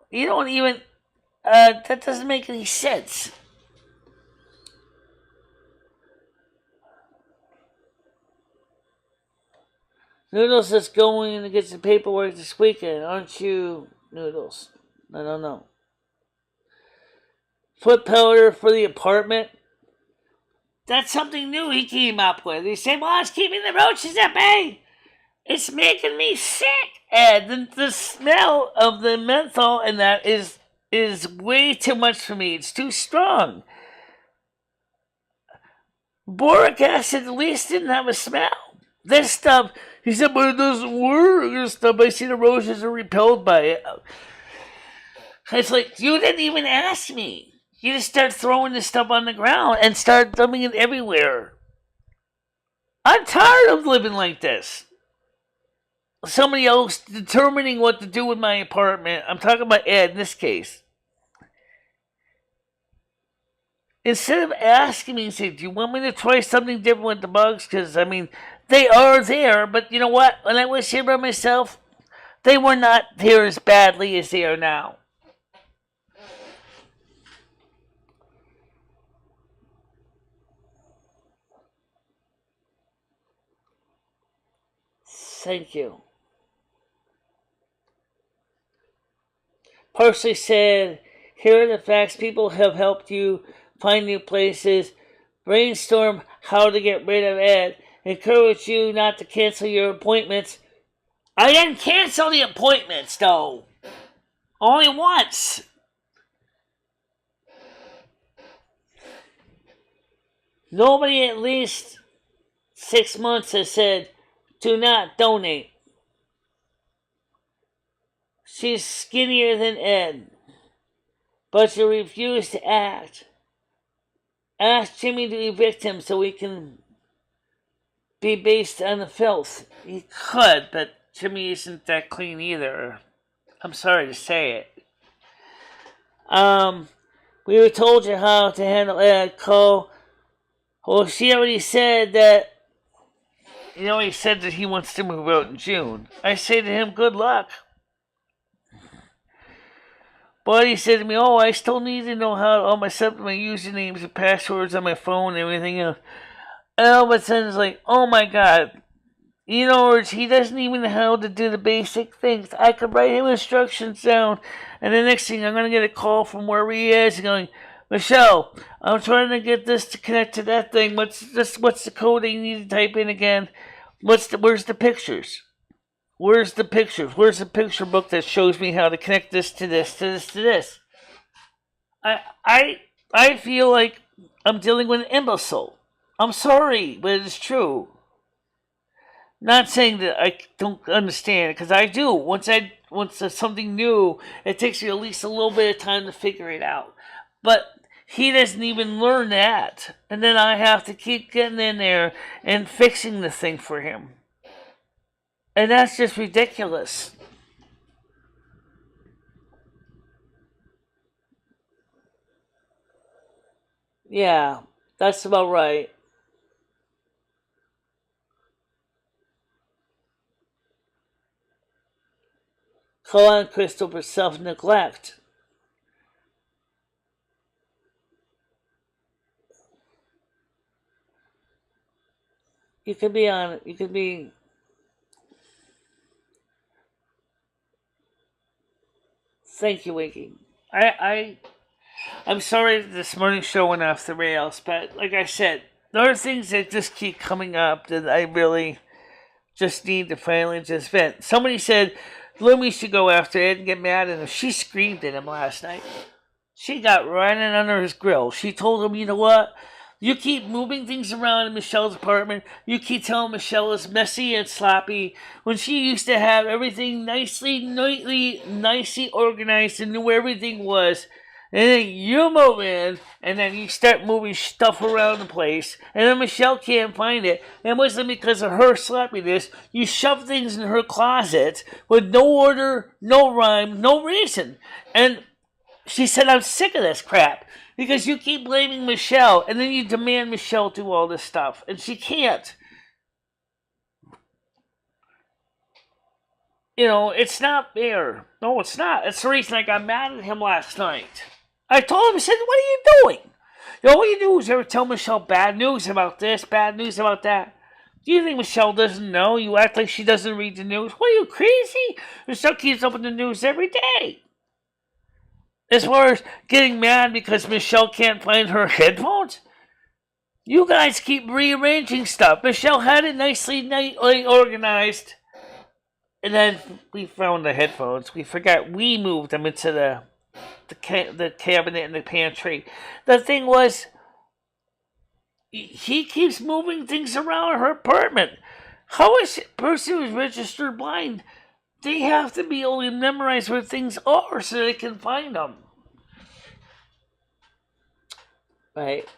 You don't even... that doesn't make any sense. Noodles is going to get some paperwork this weekend, aren't you, Noodles? I don't know. Foot powder for the apartment. That's something new he came up with. He said, well, it's keeping the roaches at bay. It's making me sick. And the smell of the menthol and that is way too much for me. It's too strong. Boric acid at least didn't have a smell. This stuff, he said, but it doesn't work. This stuff, I see the roaches are repelled by it. It's like, you didn't even ask me. You just start throwing this stuff on the ground and start dumping it everywhere. I'm tired of living like this. Somebody else determining what to do with my apartment. I'm talking about Ed in this case. Instead of asking me, say, do you want me to try something different with the bugs? Because, I mean, they are there, but you know what? When I was here by myself, they were not there as badly as they are now. Thank you. Parsley said, here are the facts. People have helped you find new places, brainstorm how to get rid of Ed, encourage you not to cancel your appointments. I didn't cancel the appointments, though. Only once. Nobody at least 6 months has said, do not donate. She's skinnier than Ed, but you refuse to act. Ask Jimmy to evict him so we can be based on the filth. He could, but Jimmy isn't that clean either. I'm sorry to say it. We were told you how to handle Ed. Cole. Well, she already said that. He said that he wants to move out in June. I say to him, good luck. But he said to me, "Oh, I still need to know how all my stuff, my usernames and passwords on my phone and everything else." And all of a sudden, it's like, "Oh my God!" In other words, he doesn't even know how to do the basic things. I could write him instructions down, and the next thing I'm gonna get a call from wherever he is, going, "Michelle, I'm trying to get this to connect to that thing. What's the code I need to type in again? Where's the pictures? Where's the pictures? Where's the picture book that shows me how to connect this to this to this to this?" I feel like I'm dealing with an imbecile. I'm sorry, but it's true. Not saying that I don't understand, because I do. Once there's something new, it takes me at least a little bit of time to figure it out. But he doesn't even learn that, and then I have to keep getting in there and fixing the thing for him. And that's just ridiculous. Yeah, that's about right. Call on Crystal for self-neglect. You could be on. You could be. Thank you, Winky. I'm sorry that this morning's show went off the rails, but like I said, there are things that just keep coming up that I really just need to finally just vent. Somebody said Lumi should go after Ed and get mad at him. She screamed at him last night. She got right in under his grill. She told him, "You know what? You keep moving things around in Michelle's apartment. You keep telling Michelle is messy and sloppy when she used to have everything nicely organized and knew where everything was. And then you move in, and then you start moving stuff around the place, and then Michelle can't find it. And it wasn't because of her sloppiness. You shove things in her closet with no order, no rhyme, no reason." And she said, "I'm sick of this crap. Because you keep blaming Michelle, and then you demand Michelle do all this stuff, and she can't. You know, it's not fair. No, it's not. That's the reason I got mad at him last night. I told him, I said, "What are you doing? All you do is ever tell Michelle bad news about this, bad news about that. Do you think Michelle doesn't know? You act like she doesn't read the news. What, are you crazy? Michelle keeps up with the news every day." As far as getting mad because Michelle can't find her headphones, you guys keep rearranging stuff. Michelle had it nicely organized, and then we found the headphones. We forgot we moved them into the cabinet in the pantry. The thing was, he keeps moving things around her apartment. How is a person who's registered blind? They have to be able to memorize where things are so they can find them. Right.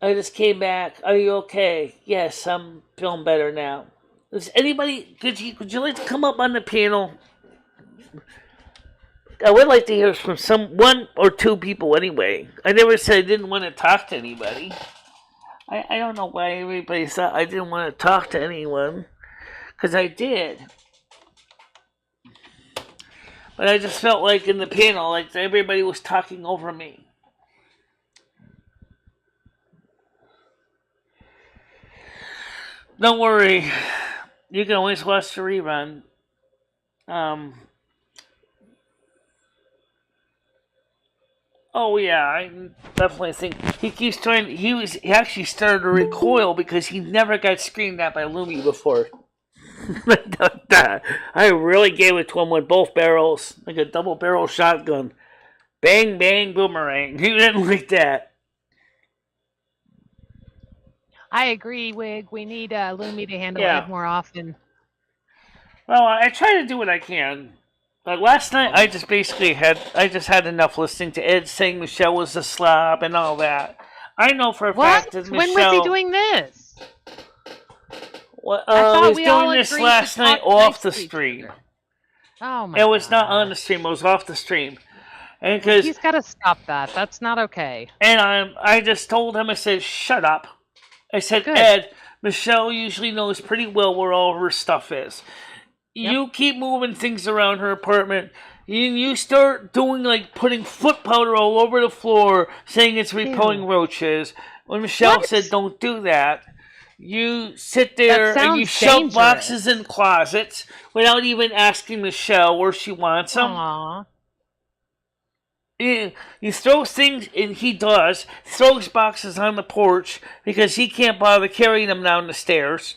I just came back. Are you okay? Yes, I'm feeling better now. Is anybody, would you like to come up on the panel? I would like to hear from one or two people anyway. I never said I didn't want to talk to anybody. I don't know why everybody thought I didn't want to talk to anyone. Because I did. But I just felt like in the panel, like everybody was talking over me. Don't worry. You can always watch the rerun. Oh yeah, I definitely think he keeps trying. He actually started to recoil because he never got screamed at by Lumi before. I really gave it to him with both barrels, like a double barrel shotgun. Bang bang boomerang. He didn't like that. I agree, Wig. We need Lumi to handle it more often. Well, I try to do what I can. But last night, I just had enough listening to Ed saying Michelle was a slob and all that. I know for a fact that Michelle... When was he doing this? Well, he was doing this last night off the stream. Oh my! It was not on the stream. It was off the stream. And because he's got to stop that. That's not okay. And I just told him. I said, "Shut up." I said, "Good. Ed, Michelle usually knows pretty well where all her stuff is. Yep. You keep moving things around her apartment. You start doing like putting foot powder all over the floor, saying it's repelling roaches. When Michelle said don't do that, you sit there and you shove boxes in closets without even asking Michelle where she wants them. Aww. You throw things, and he does, throws boxes on the porch because he can't bother carrying them down the stairs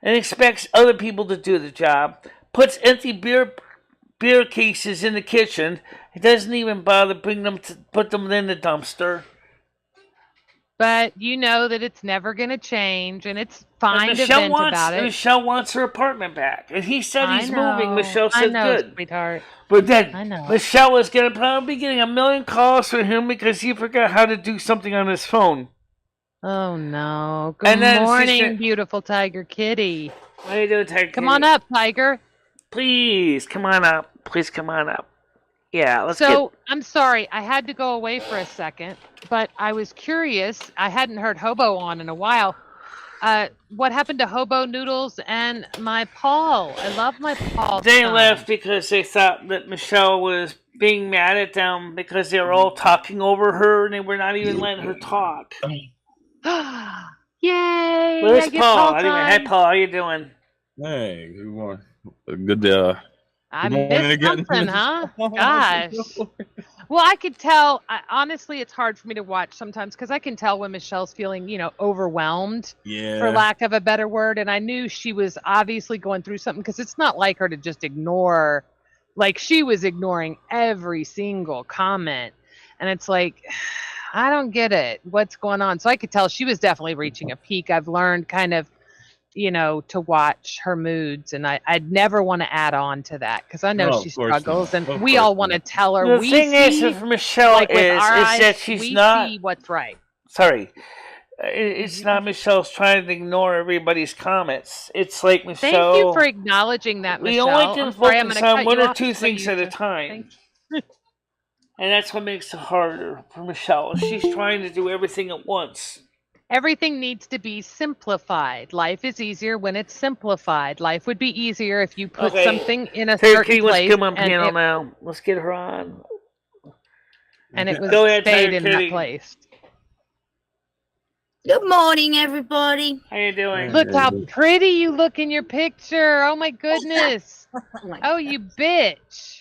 and expects other people to do the job. Puts empty beer cases in the kitchen. He doesn't even bother bring them to put them in the dumpster. But you know that it's never going to change, and it's fine to vent about it. Michelle wants her apartment back, and he said he's moving. Michelle said, "Good, sweetheart." But then Michelle is going to probably be getting a million calls from him because he forgot how to do something on his phone. Oh no! Good morning, beautiful Tiger Kitty. How you doing, Tiger? Come on up, Tiger. Please come on up. Please come on up. Yeah, let's I'm sorry, I had to go away for a second, but I was curious. I hadn't heard Hobo on in a while. What happened to Hobo Noodles and my Paul? I love my Paul. They left because they thought that Michelle was being mad at them because they were all talking over her and they were not even letting her talk. Yay! Where's Paul? Anyway, hi Paul, how you doing? Hey, good morning. Good I missed something, huh? Gosh. Well, I could tell. Honestly, it's hard for me to watch sometimes because I can tell when Michelle's feeling, overwhelmed, for lack of a better word. And I knew she was obviously going through something because it's not like her to just ignore. Like, she was ignoring every single comment. And it's like, I don't get it. What's going on? So I could tell she was definitely reaching a peak. I've learned kind of, to watch her moods, and I'd never want to add on to that because I know she struggles, and we all want to tell her. The thing is with Michelle is that she's not. See what's right. Sorry, it's not Michelle's trying to ignore everybody's comments. It's like Michelle. Thank you for acknowledging that, Michelle. We only can focus on one or two things at a time, and that's what makes it harder for Michelle. She's trying to do everything at once. Everything needs to be simplified. Life is easier when it's simplified. Life would be easier if you put something in a certain place. Let's come on panel now. Let's get her on. And it was stayed in that place. Good morning, everybody. How you doing? Look how pretty you look in your picture. Oh my goodness. Oh, you bitch.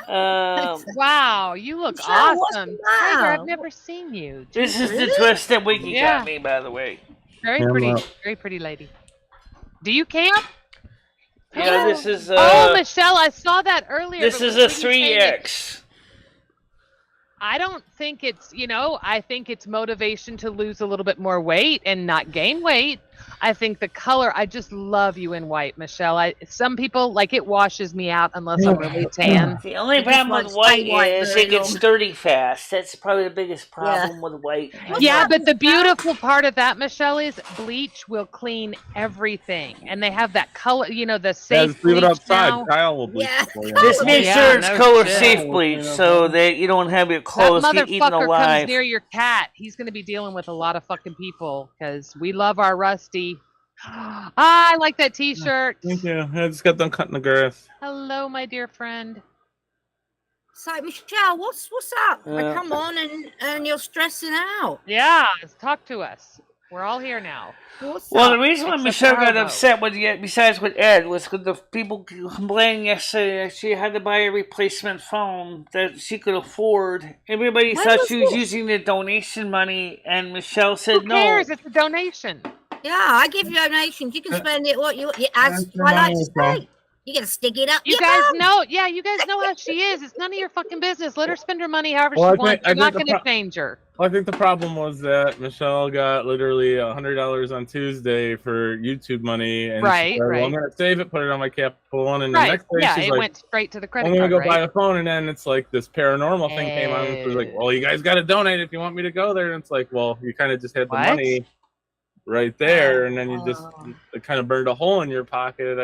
Wow, you look awesome. Tiger, I've never seen you. This is the dress that Wiki got me, by the way. Very pretty lady. Do you camp? Yeah, this is. Oh, Michelle, I saw that earlier. This is a 3X. I don't think it's, I think it's motivation to lose a little bit more weight and not gain weight. I think the color, I just love you in white, Michelle. Some people, it washes me out unless I'm really tan. The only problem with white is it gets dirty fast. That's probably the biggest problem with white. Yeah, but the beautiful part of that, Michelle, is bleach will clean everything. And they have that color, the safe bleach. Leave it outside. Now. Kyle will bleach for you. Just make sure it's color safe bleach so that you don't have your clothes get eaten alive. That motherfucker comes near your cat. He's going to be dealing with a lot of fucking people because we love our Rusty. I like that t-shirt. Thank you. I just got done cutting the grass. Hello, my dear friend. So, Michelle, what's up? I come on and you're stressing out. Yeah, talk to us. We're all here now. The reason why Michelle got upset besides with Ed was because the people complaining yesterday that she had to buy a replacement phone that she could afford. Everybody thought she was using the donation money, and Michelle said no. Who cares? It's a donation. Yeah, I give you donations. You can spend it as I like to say. You gotta stick it up. You guys know how she is. It's none of your fucking business. Let her spend her money however she wants. You're not gonna change her. I think the problem was that Michelle got literally $100 on Tuesday for YouTube money, and right. Well, I'm gonna save it, put it on my Capital One, and the next day she's it went straight to the credit card. I'm gonna go buy a phone, and then it's like this paranormal thing came on. It was like, well, you guys gotta donate if you want me to go there, and it's like, well, you kind of just had the money right there, and then you just it kind of burned a hole in your pocket.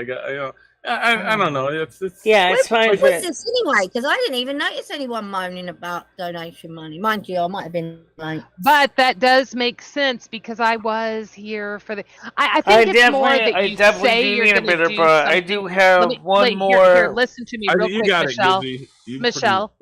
I don't know. It's Yeah, it's fine. What was this anyway? Because I didn't even notice anyone moaning about donation money. Mind you, I might have been late. But that does make sense because I was here for the. I think it's more that you say you're going to do something. I do have one more. Here, listen to me real quick, Michelle. Michelle,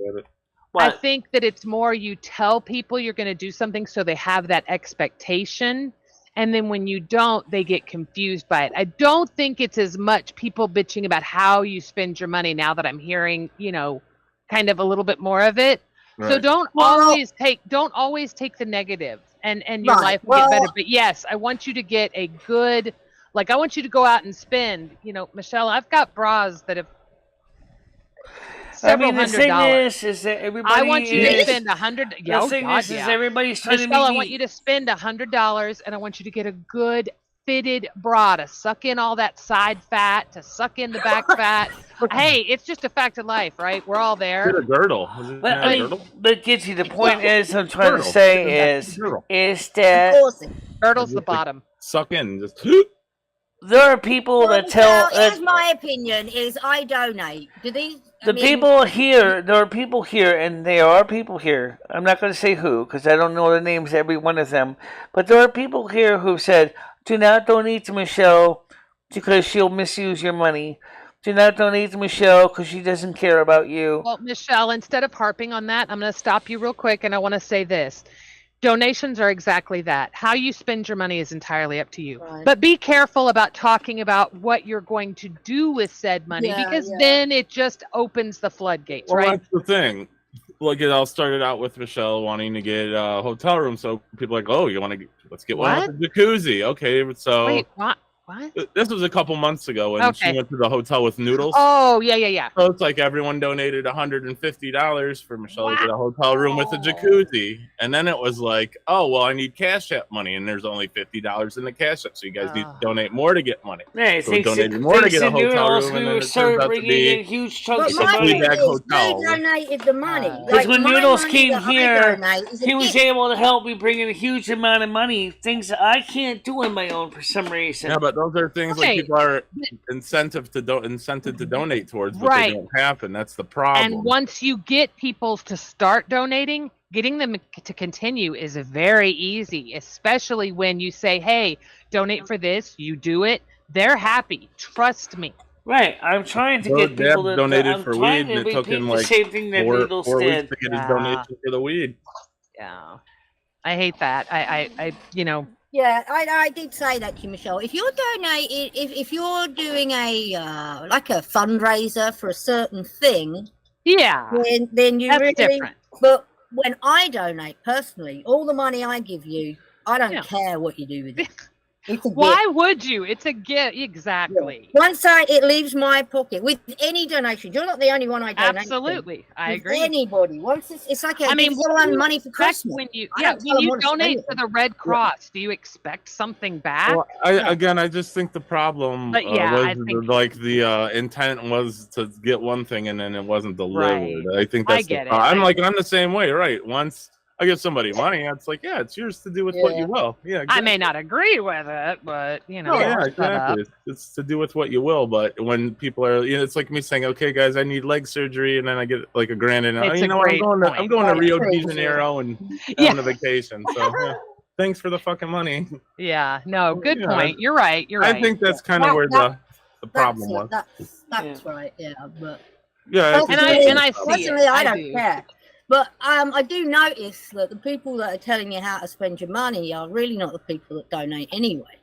I think that it's more you tell people you're going to do something so they have that expectation. And then when you don't, they get confused by it. I don't think it's as much people bitching about how you spend your money now that I'm hearing, kind of a little bit more of it. Right. So don't always take the negative and your life will get better. But yes, I want you to get a good, I want you to go out and spend, Michelle, I've got bras that have several $100s. Is that everybody I want you to spend $100. The thing is everybody's trying Michelle, to I want you to spend $100, and I want you to get a good fitted bra to suck in all that side fat, to suck in the back fat. Hey, it's just a fact of life, right? We're all there. Get a girdle. But gets you the point is I'm trying to say is that girdle's the bottom. Suck in, just. There are people that tell. Here's my opinion: is I donate. Do these? People here, there are people here, and there are people here. I'm not going to say who, because I don't know the names of every one of them. But there are people here who said, do not donate to Michelle because she'll misuse your money. Do not donate to Michelle because she doesn't care about you. Well, Michelle, instead of harping on that, I'm going to stop you real quick, and I want to say this. Donations are exactly that. How you spend your money is entirely up to you. Right. But be careful about talking about what you're going to do with said money because then it just opens the floodgates, right? That's the thing. It all started out with Michelle wanting to get a hotel room. So people are like, oh, let's get one with a jacuzzi. Okay, so. Wait, what? This was a couple months ago when she went to the hotel with noodles. Oh, yeah. So it's like everyone donated $150 for Michelle to get a hotel room with a jacuzzi. And then it was like, oh, well, I need CashApp money. And there's only $50 in the CashApp. So you guys need to donate more to get money. Yeah, so we donated more to get a hotel room. And then it turns out to be huge chunks of money. They donated the money. Because when Noodles came here, he was able to help me bring in a huge amount of money. Things that I can't do on my own for some reason. Yeah, but those are things like people are incented to donate towards, but they don't happen. That's the problem. And once you get people to start donating, getting them to continue is very easy, especially when you say, hey, donate for this, you do it, they're happy. Trust me. Right, I'm trying to get people to donated for weed, and it took him like four weeks to get his donation for the weed. Yeah, I hate that. I Yeah, I did say that to you, Michelle. If you're donating, if you're doing a fundraiser for a certain thing, then you that's really different. But when I donate personally, all the money I give you, I don't care what you do with it. Why would you? It's a gift. Exactly. Yeah. Once it leaves my pocket with any donation, you're not the only one I donate. Absolutely, I agree. Anybody once it's like money for Christmas. When you donate to the Red Cross, do you expect something back? Well, I just think the problem was the intent was to get one thing and then it wasn't delivered. Right. I think that's I'm the same way, right? Once I give somebody money, it's like, it's yours to do with what you will. Yeah, exactly. I may not agree with it, but exactly. It's to do with what you will. But when people are, it's like me saying, okay, guys, I need leg surgery, and then I get like $1,000, and I'm going to Rio de Janeiro and having a vacation. So thanks for the fucking money. Yeah, no, good point. You're right. I think that's kind of where the problem was. That's right. Yeah, but and I see personally, I don't care. But I do notice that the people that are telling you how to spend your money are really not the people that donate anyway.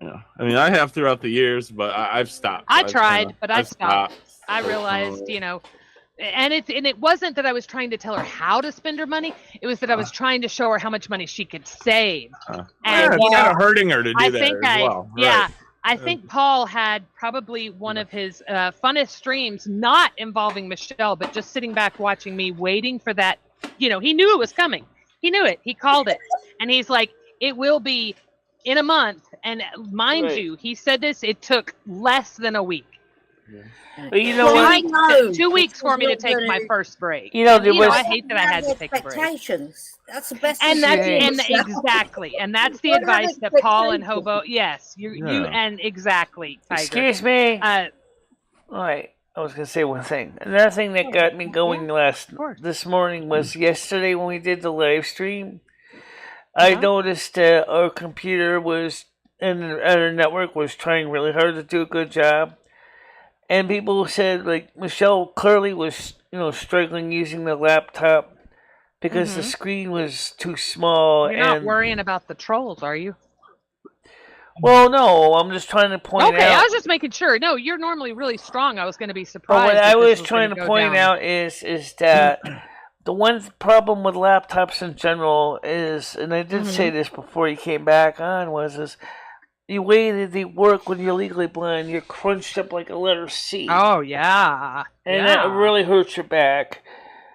Yeah, I mean, I have throughout the years, but I've stopped. I tried, but I stopped. I realized, and it wasn't that I was trying to tell her how to spend her money. It was that I was trying to show her how much money she could save. And it's kind of hurting her to do that as well. Yeah. Right. I think Paul had probably one of his funnest streams, not involving Michelle, but just sitting back watching me, waiting for that. He knew it was coming. He knew it. He called it. And he's like, it will be in a month. And mind you, he said this, it took less than a week. But you know Well, what? I know 2 weeks it's for me to not take gonna- my first break. You know, there was- I hate that I had to take a break. Expectations. That's the best. And thing that's to do, and Michelle. exactly, and that's the Don't have advice that Paul and expectations. Hobo. Yes, you and exactly, Tiger. Excuse me. All right. I was gonna say one thing. Another thing that got me going this morning was yesterday when we did the live stream. I noticed that our computer was and our network was trying really hard to do a good job, and people said like Michelle clearly was struggling using the laptop because the screen was too small. You're not worrying about the trolls, are you? Well, no, I'm just trying to point out. Okay, I was just making sure. No, you're normally really strong. I was going to be surprised. But what I was trying to point out is that the one problem with laptops in general is, and I did say this before you came back on, is the way that they work when you're legally blind, you're crunched up like a letter C. Oh, yeah. And that really hurts your back.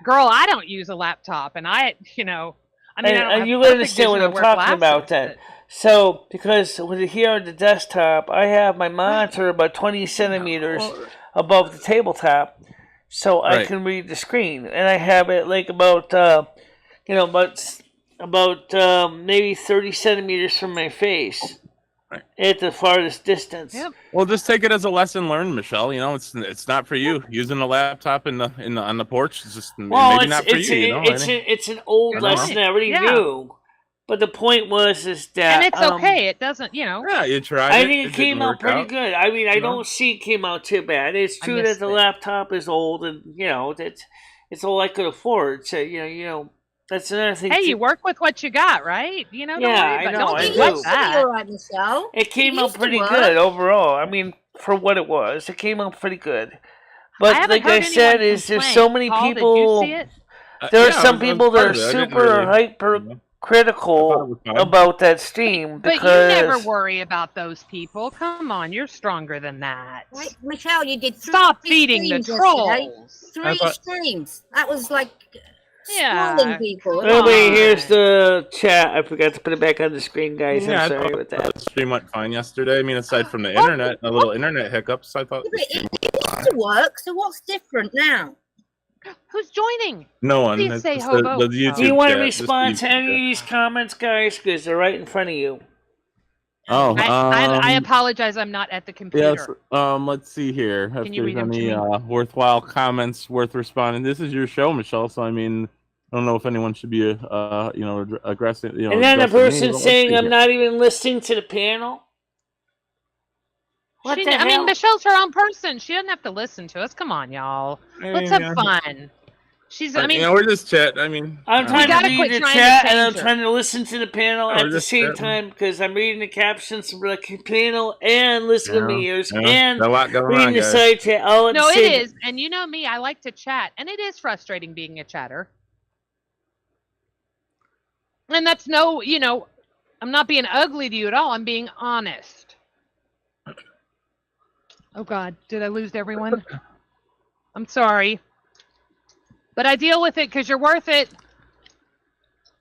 Girl, I don't use a laptop, and I don't have you perfect understand what vision. I'm talking about then. So, because here on the desktop, I have my monitor about 20 centimeters above the tabletop, so I can read the screen, and I have it like about maybe 30 centimeters from my face at the farthest distance. Yep. Well, just take it as a lesson learned, Michelle. It's not for you. Using a laptop on the porch is just maybe not for you. It's an old lesson I already knew. But the point was that... And it's okay. It doesn't, Yeah, you tried I think it came out pretty good. I mean, I don't see it came out too bad. It's true that the laptop is old and, it's all I could afford. So, that's another thing. Hey, you work with what you got, right? I know. Don't I do do. that. Right, Michelle. It came out pretty good overall. I mean, for what it was, it came out pretty good. But like I said, there's so many people... Did you see it? There are some people that are super hyper... critical about that stream because... But you never worry about those people. Come on, you're stronger than that. Wait, Michelle, you did stop feeding the trolls. 3 streams. That was like people. Anyway, here's the chat. I forgot to put it back on the screen, guys. I'm sorry with that. The stream went fine yesterday. I mean, aside from the internet, a little internet hiccups, I thought. It used to work. So what's different now? Who's joining? No one. Please say Hobo. Do you want to respond to any of these comments, guys? Because they're right in front of you. Oh, I apologize. I'm not at the computer. Yes. Let's see here. Can if you read there's them to any me? worthwhile comments worth responding. This is your show, Michelle. So I mean, I don't know if anyone should be aggressive. And then the person saying I'm not even listening to the panel. What the hell? I mean, Michelle's her own person. She doesn't have to listen to us. Come on, y'all. Let's have fun. We're just chatting. I mean, I'm trying to read the chat and I'm trying to listen to the panel at the same time because I'm reading the captions from the panel and listening to me ears and reading the side chat. No, it is. And you know me, I like to chat. And it is frustrating being a chatter. And that's I'm not being ugly to you at all. I'm being honest. Oh, God. Did I lose everyone? I'm sorry. But I deal with it because you're worth it.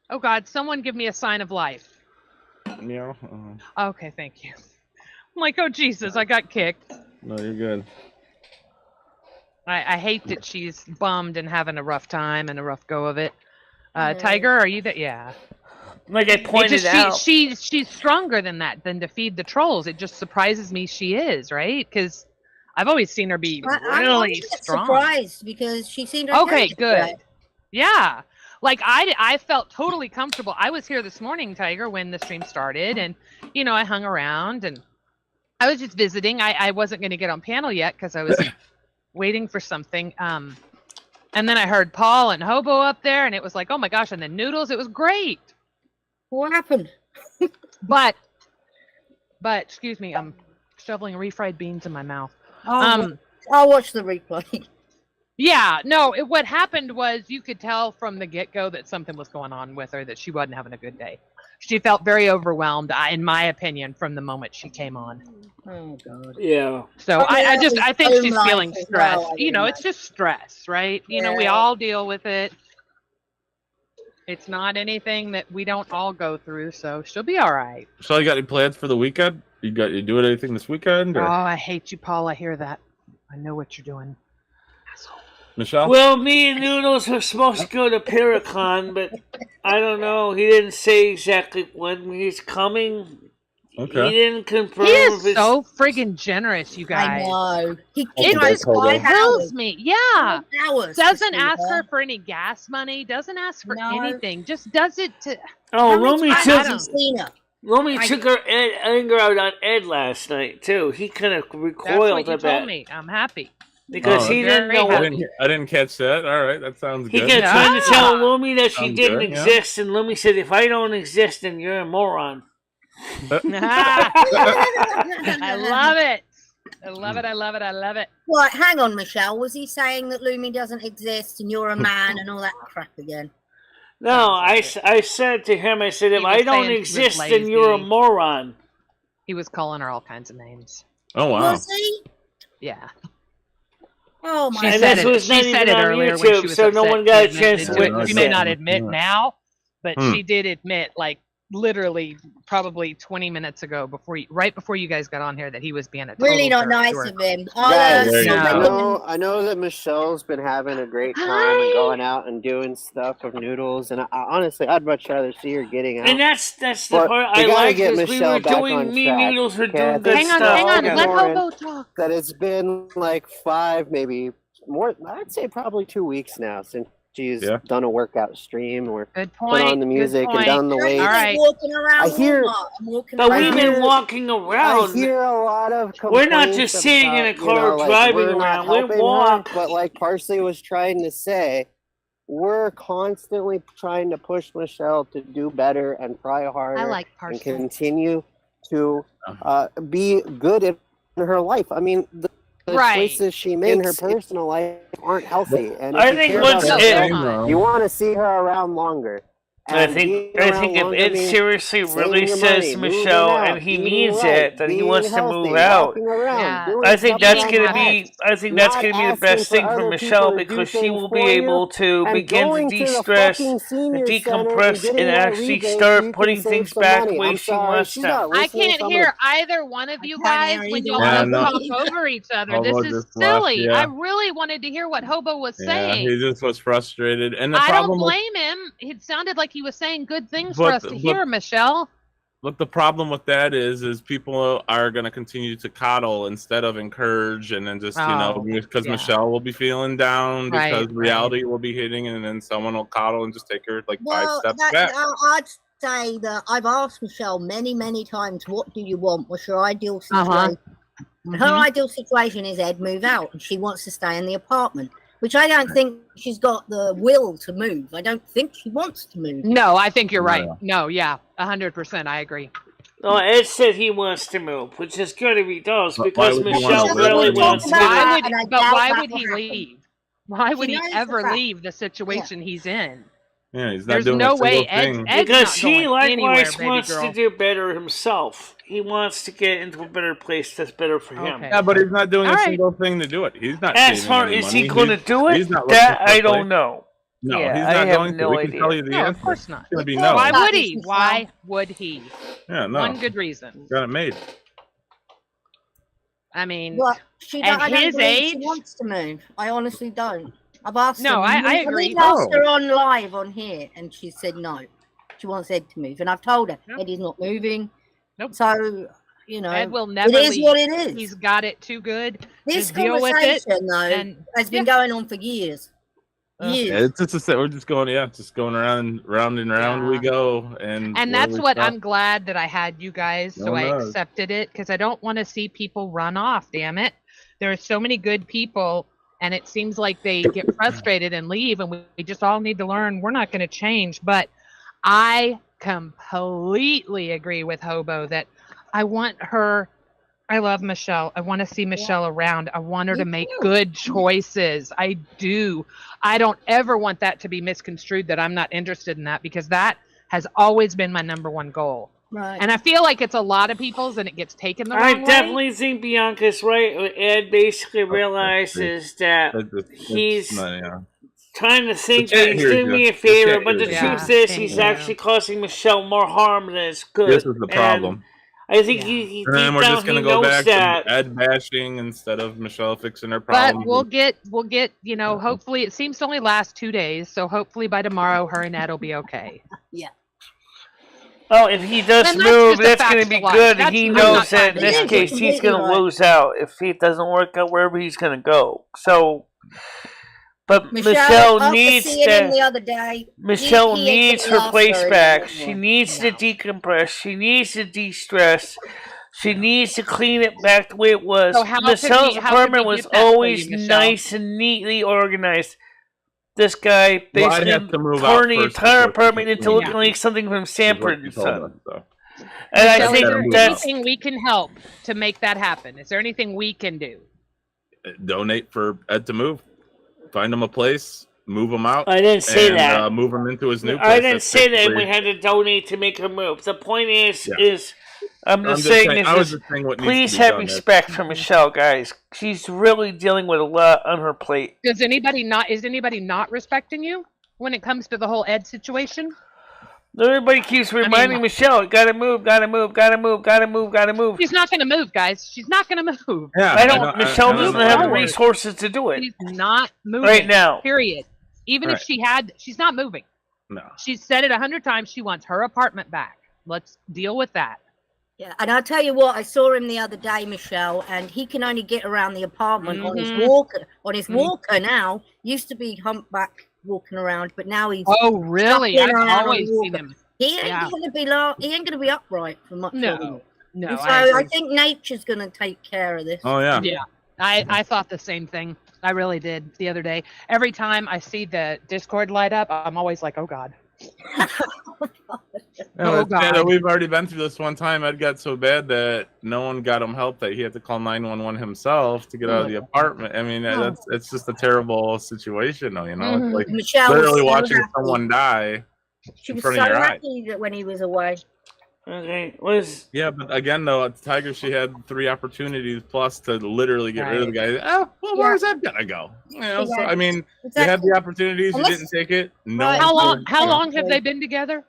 Oh, God. Someone give me a sign of life. Yeah. Okay, thank you. I'm like, oh, Jesus, I got kicked. No, you're good. I hate that she's bummed and having a rough time and a rough go of it. Tiger, are you there? Yeah. Like I pointed out. She's stronger than that, than to feed the trolls. It just surprises me she is, right? Because I've always seen her be really strong. Surprised because she seemed okay. Good. Yeah. Like I felt totally comfortable. I was here this morning, Tiger, when the stream started, and I hung around and I was just visiting. I wasn't going to get on panel yet because I was waiting for something. And then I heard Paul and Hobo up there, and it was like, oh my gosh! And then Noodles, it was great. What happened? but excuse me, I'm shoveling refried beans in my mouth. I'll watch the replay. Yeah, no, what happened was you could tell from the get-go that something was going on with her, that she wasn't having a good day. She felt very overwhelmed, in my opinion, from the moment she came on. Oh, God. Yeah. So I think she's feeling stressed. It's just stress, right? Yeah. We all deal with it. It's not anything that we don't all go through, so she'll be all right. So you got any plans for the weekend? You doing anything this weekend? Or? Oh, I hate you, Paul. I hear that. I know what you're doing. Asshole. Michelle? Well, me and Noodles were supposed to go to Paracon, but I don't know. He didn't say exactly when he's coming. Okay. He didn't confirm. He is so friggin' generous, you guys. I know. It just kills me. Yeah. Hours Doesn't ask her for any gas money. Doesn't ask for anything. Just does it to. Oh, Lumi took her anger out on Ed last night too. He kind of recoiled That's what you told me. I'm happy. Because he didn't know. I didn't catch that. All right, that sounds good. He kept trying to tell Lumi that she didn't exist, and Lumi said, "If I don't exist, then you're a moron." I love it. I love it. I love it. I love it. What? Hang on, Michelle. Was he saying that Lumi doesn't exist and you're a man and all that crap again? No, I said to him, I said, if I don't exist, then you're a moron. He was calling her all kinds of names. Oh, wow. Was he? Yeah. Oh, my God. She said it earlier YouTube, when she was so no one got a chance to witness witness it. She may not admit now, but she did admit, like, literally probably 20 minutes ago, right before you guys got on here, that he was being a really not nice of him. I know that Michelle's been having a great time and going out and doing stuff with Noodles, and honestly, I'd much rather see her getting out. And that's the part I like, is we were doing, me and Noodles were doing good stuff. Hang on, let Hobo talk. That it's been like 5, maybe more, I'd say probably 2 weeks now since she's done a workout stream or put on the music and done the weights. All right. I hear, but we've been walking around. I hear a lot of complaints. We're not just sitting in a car driving around. We walk. But like Parsley was trying to say, we're constantly trying to push Michelle to do better and try harder. I like Parsley. And continue to be good in her life. I mean, the choices she makes in her personal life aren't healthy. And I think you want to see her around longer. I think if Ed seriously really says Michelle and he means it, that he wants to move out. I think that's gonna be the best thing for Michelle, because she will be able to begin to de-stress and decompress and actually start putting things back the way she wants them. I can't hear either one of you guys when you talk over each other. This is silly. I really wanted to hear what Hobo was saying. He just was frustrated, and I don't blame him. It sounded like he was saying good things for us to hear, Michelle. But the problem with that is people are going to continue to coddle instead of encourage, and then just, because Michelle will be feeling down because reality will be hitting, and then someone will coddle and just take her like 5 steps back. I'd say that I've asked Michelle many, many times, what do you want? What's your ideal situation? Her ideal situation is Ed move out, and she wants to stay in the apartment, which I don't think she's got the will to move. I don't think she wants to move. No, I think you're right. No, 100%. I agree. No, Ed said he wants to move, which is good if he does, because Michelle really wants to. Why would he leave? Why would he ever leave the situation he's in? Yeah, he's not There's doing no a way thing. Because he likewise wants to do better himself. He wants to get into a better place that's better for him. Yeah, but he's not doing a single thing to do it. He's not. As far as he going to do it, that I don't know. No, he's not going to. We can tell you the answer. Of course not. It's going to be no. Why would he? Why would he? Yeah, no. One good reason. Got it made. I mean, at his age, she wants to move. I honestly don't. I've asked her. No, I agree. I've asked her on live on here, and she said no. She wants Ed to move, and I've told her Eddie's not moving. Nope. So Ed will never leave. It is what it is. He's got it too good. This deal with it, though, has been going on for years. Yeah, it's just we're just going, just going around and round we go, and that's what I'm glad that I had you guys, so I accepted it, because I don't want to see people run off. Damn it, there are so many good people. And it seems like they get frustrated and leave, and we just all need to learn we're not going to change. But I completely agree with Hobo that I want her. I love Michelle. I want to see Michelle around. I want her to make good choices. I do. I don't ever want that to be misconstrued that I'm not interested in that, because that has always been my number one goal. Right. And I feel like it's a lot of people's, and it gets taken the wrong way. I definitely think Bianca's right. Ed basically realizes that he's trying to think that he's doing me a favor, but the truth is he's actually causing Michelle more harm than it's good. This is the problem. I think he And then deep we're down just gonna he go knows back that. to Ed bashing instead of Michelle fixing her But problems. we'll get, you know, hopefully it seems to only last 2 days, so hopefully by tomorrow her and Ed will be okay. Yeah. Oh, if he does And that's move, just a that's fact going to of be life. good. That's He not knows that in bad. this Yeah, case he's completely going to right. lose out if it doesn't work out wherever he's going to go. So, but Michelle after needs seeing him the to. other day, Michelle he ain't needs gonna her last place very back. long She anymore. needs to No. decompress. She needs to de-stress. She needs to clean it back the way it was. So how could Michelle's we apartment get was that for you, always Michelle? nice and neatly organized. This guy Well, I'd basically have to move out turned the first entire before she apartment can into clean looking it. like something from Is what Sanford she and told Son. us, so. And I Michelle, is think there that's anything we can help to make that happen? Is there anything we can do? Donate for Ed to move. Find him a place, move him out. I didn't say and, that. Move him into his new place. I didn't That's say that basically- we had to donate to make her move. The point is, Yeah. I'm just saying I was just saying what needs please to be have done. respect for Michelle, guys. She's really dealing with a lot on her plate. Is anybody not respecting you when it comes to the whole Ed situation? Everybody keeps reminding Michelle, gotta move, gotta move, gotta move, gotta move, gotta move. She's not going to move, guys. She's not going to move. Yeah, Michelle doesn't have the forward. resources to do it She's not moving right now. Period. Even if Right. she had, she's not moving. No. She's said it 100 times. She wants her apartment back. Let's deal with that. Yeah, and I'll tell you what, I saw him the other day, Michelle, and he can only get around the apartment on his walker. On his walker now. Used to be humpback walking around, but now he's Oh, really? shuffling I've around on always the seen walker. him. He ain't Yeah. gonna be he ain't gonna be upright for much longer. No. And so I I agree. think nature's gonna take care of this. Oh, yeah. Yeah, I thought the same thing. I really did the other day. Every time I see the Discord light up, I'm always like, oh God. No, Oh, God. we've already been through this one time. Ed got so bad that no one got him help that he had to call 911 himself to get out of the apartment. I mean, it's just a terrible situation, though. You know, it's like Michelle was literally so watching happy. someone die She in was front so of your eyes. happy that when he was away. Okay, Yeah, but again, though, at Tiger, she had 3 opportunities plus to literally get rid of the guy. Oh, well, where's that gonna go? You know, so I mean, you had the opportunities, you didn't take it. No. Right. How long have they been together?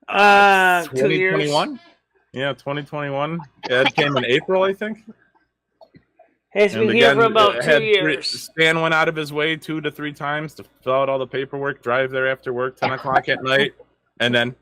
2 years. 2021. Yeah, 2021. Ed came in April, I think. Has been here for about 2 years. Stan went out of his way 2 to 3 times to fill out all the paperwork, drive there after work, 10 o'clock at night, and then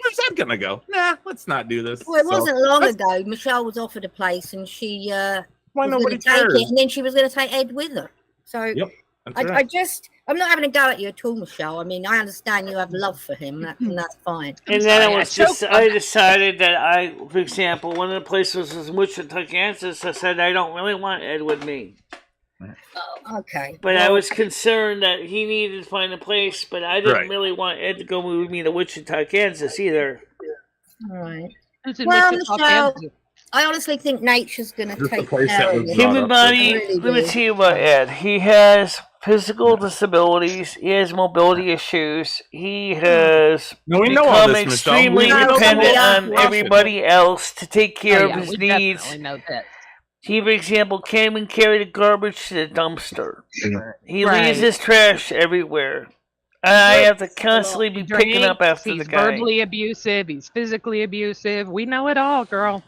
where's that gonna go? Nah, let's not do this. Well, it wasn't long ago. Michelle was offered a place, and she Why was going nobody to take cares? it, and then she was going to take Ed with her. So Yep, that's I right. I'm not having a go at you at all, Michelle. I mean, I understand you have love for him, and that's fine. And then sorry, it was I choked on I that. decided that for example, one of the places was in Wichita, Kansas. I said I don't really want Ed with me, Okay. but I was concerned that he needed to find a place. But I didn't Right. really want Ed to go with me to Wichita, Kansas either. All right. It's in Well, Wichita, Michelle, Kansas. I honestly think nature's going to Just the take place care that of was you. brought Human up. body. Really Let me do. tell you about Ed. He has physical disabilities. He has mobility issues. He has No, we know all become this, Michelle. extremely We know the dependent whole on situation. everybody else to take care Oh, of yeah, his we needs. definitely know that. He, for example, came and carried the garbage to the dumpster. He Right. leaves his trash everywhere. I have to constantly be picking up after He's the guy. verbally abusive. He's physically abusive. We know it all, girl.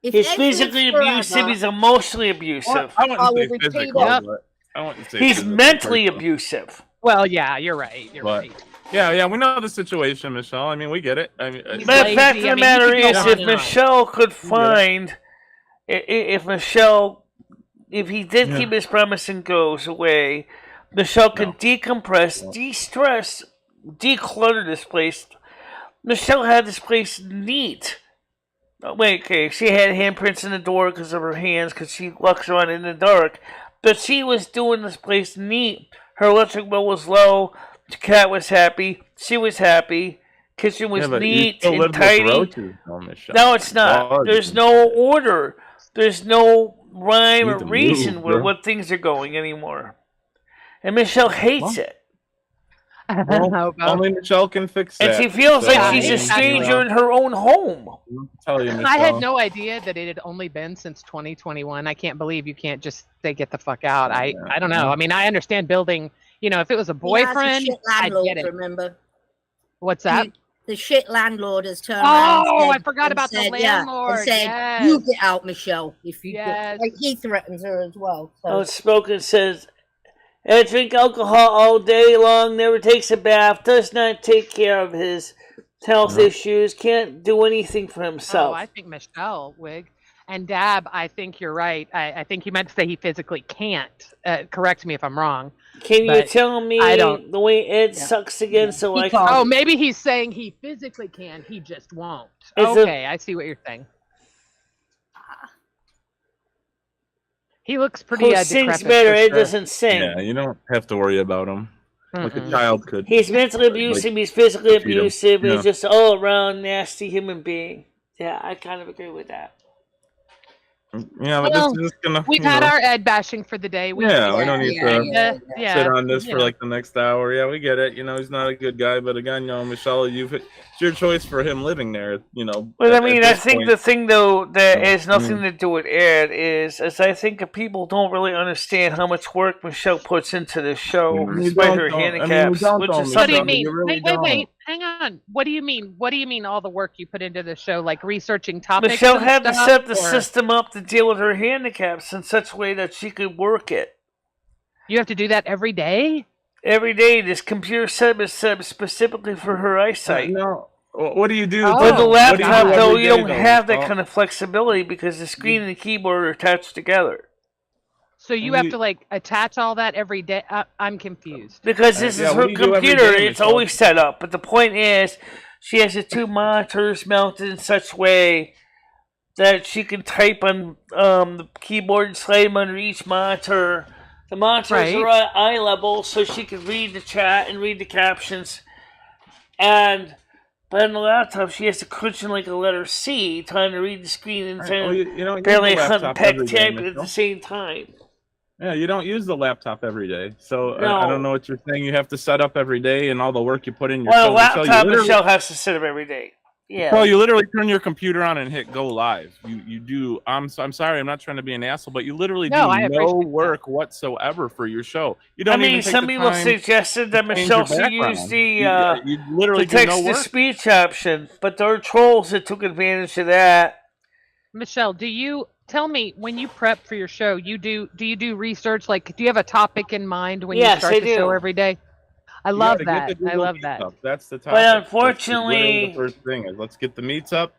If He's Ed physically lives forever, abusive. He's emotionally abusive. I wouldn't I will say repeat physical, that. but I wouldn't say He's physical, mentally personal. abusive. Well, yeah, you're right. You're But- right. Yeah, we know the situation, Michelle. I mean, we get it. I mean, He's But the lazy. fact of I the mean, matter he could go is, on if and on. Michelle could find, if Michelle, if he did Yeah. keep his promise and goes away, Michelle can No. decompress, de-stress, declutter this place. Michelle had this place neat. Oh, wait, okay, she had handprints in the door because of her hands, because she walks around in the dark. But she was doing this place neat. Her electric bill was low. The cat was happy. She was happy. Kitchen was yeah, but you neat still and live with tidy. roaches, though, Michelle. No, it's not. Bugs There's and no order. There's no rhyme Need or to reason move, where bro. what things are going anymore. And Michelle hates it. Well, only Michelle can fix that. And she feels So, like I she's a mean, stranger in her own home. I'll tell you, Michelle. I had no idea that it had only been since 2021. I can't believe you can't just say get the fuck out. I don't know. I mean, I understand building. You know, if it was a He has a boyfriend, shit I'd landlord, get it. remember? What's that? the shit landlord has turned around. Oh, And I forgot about the landlord. and said, Yes. "You get out, Michelle." If you Yes. like, he threatens her as well. So. Outspoken says, I drink alcohol all day long, never takes a bath, does not take care of his health issues, can't do anything for himself. Oh, I think Michelle, Wig. And Dab, I think you're right. I think you meant to say he physically can't. Correct me if I'm wrong. Can you tell me the way Ed sucks again so I can... Oh, maybe he's saying he physically can, he just won't. Okay, I see what you're saying. He looks pretty Who sings better, Ed doesn't sing. Yeah, you don't have to worry about him. Like a child could. He's mentally abusive, he's physically abusive, he's just all around nasty human being. Yeah, I kind of agree with that. Yeah, but this is just gonna. We've had our Ed bashing for the day. We don't need to sit on this for like the next hour. Yeah, we get it. You know, he's not a good guy, but again, you know, Michelle, it's your choice for him living there. You know. Well, I mean, I think the thing though that has nothing to do with Ed is I think that people don't really understand how much work Michelle puts into the show, despite her handicaps. What do you mean? Wait. Hang on. What do you mean? What do you mean all the work you put into the show, like researching topics? Michelle had to set the system up to deal with her handicaps in such a way that she could work it. You have to do that every day? Every day. This computer setup is set up specifically for her eyesight. No. What do you do? With the laptop, though, you don't have that kind of flexibility because the screen and the keyboard are attached together. So you have to like attach all that every day? I'm confused. Because this is her computer, it's always set up. But the point is, she has the two monitors mounted in such a way that she can type on the keyboard and slide them under each monitor. The monitors are at eye level, so she can read the chat and read the captions. But on the laptop, she has to crunch in like a letter C, trying to read the screen and barely hunt and peck type at the same time. Yeah, you don't use the laptop every day, so I don't know what you're saying. You have to set up every day, and all the work you put in your. Well, the laptop Michelle has to set up every day. Yeah. Well, you literally turn your computer on and hit go live. You do. I'm sorry, I'm not trying to be an asshole, but you literally do no work whatsoever for your show. You don't. I mean, some people suggested that Michelle should use the text-to-speech option, but there are trolls that took advantage of that. Michelle, do you? Tell me, when you prep for your show, do you do research? Like, do you have a topic in mind when you start the show every day? I love that. I love that. That's the topic. But unfortunately, the first thing is let's get the meats up.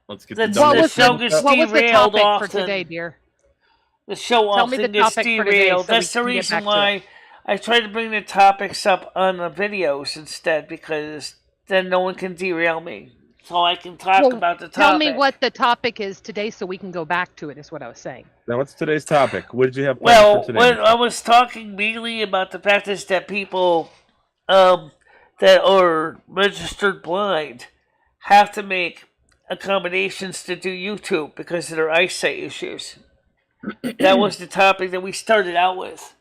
Let's get the show gets derailed. What was the topic for today, dear? The show often gets derailed. That's the reason why I try to bring the topics up on the videos instead, because then no one can derail me. So I can talk about the topic. Tell me what the topic is today so we can go back to it, is what I was saying. Now, what's today's topic? What did you have planned for today? Well, I was talking mainly about the fact is that people that are registered blind have to make accommodations to do YouTube because of their eyesight issues. That was the topic that we started out with.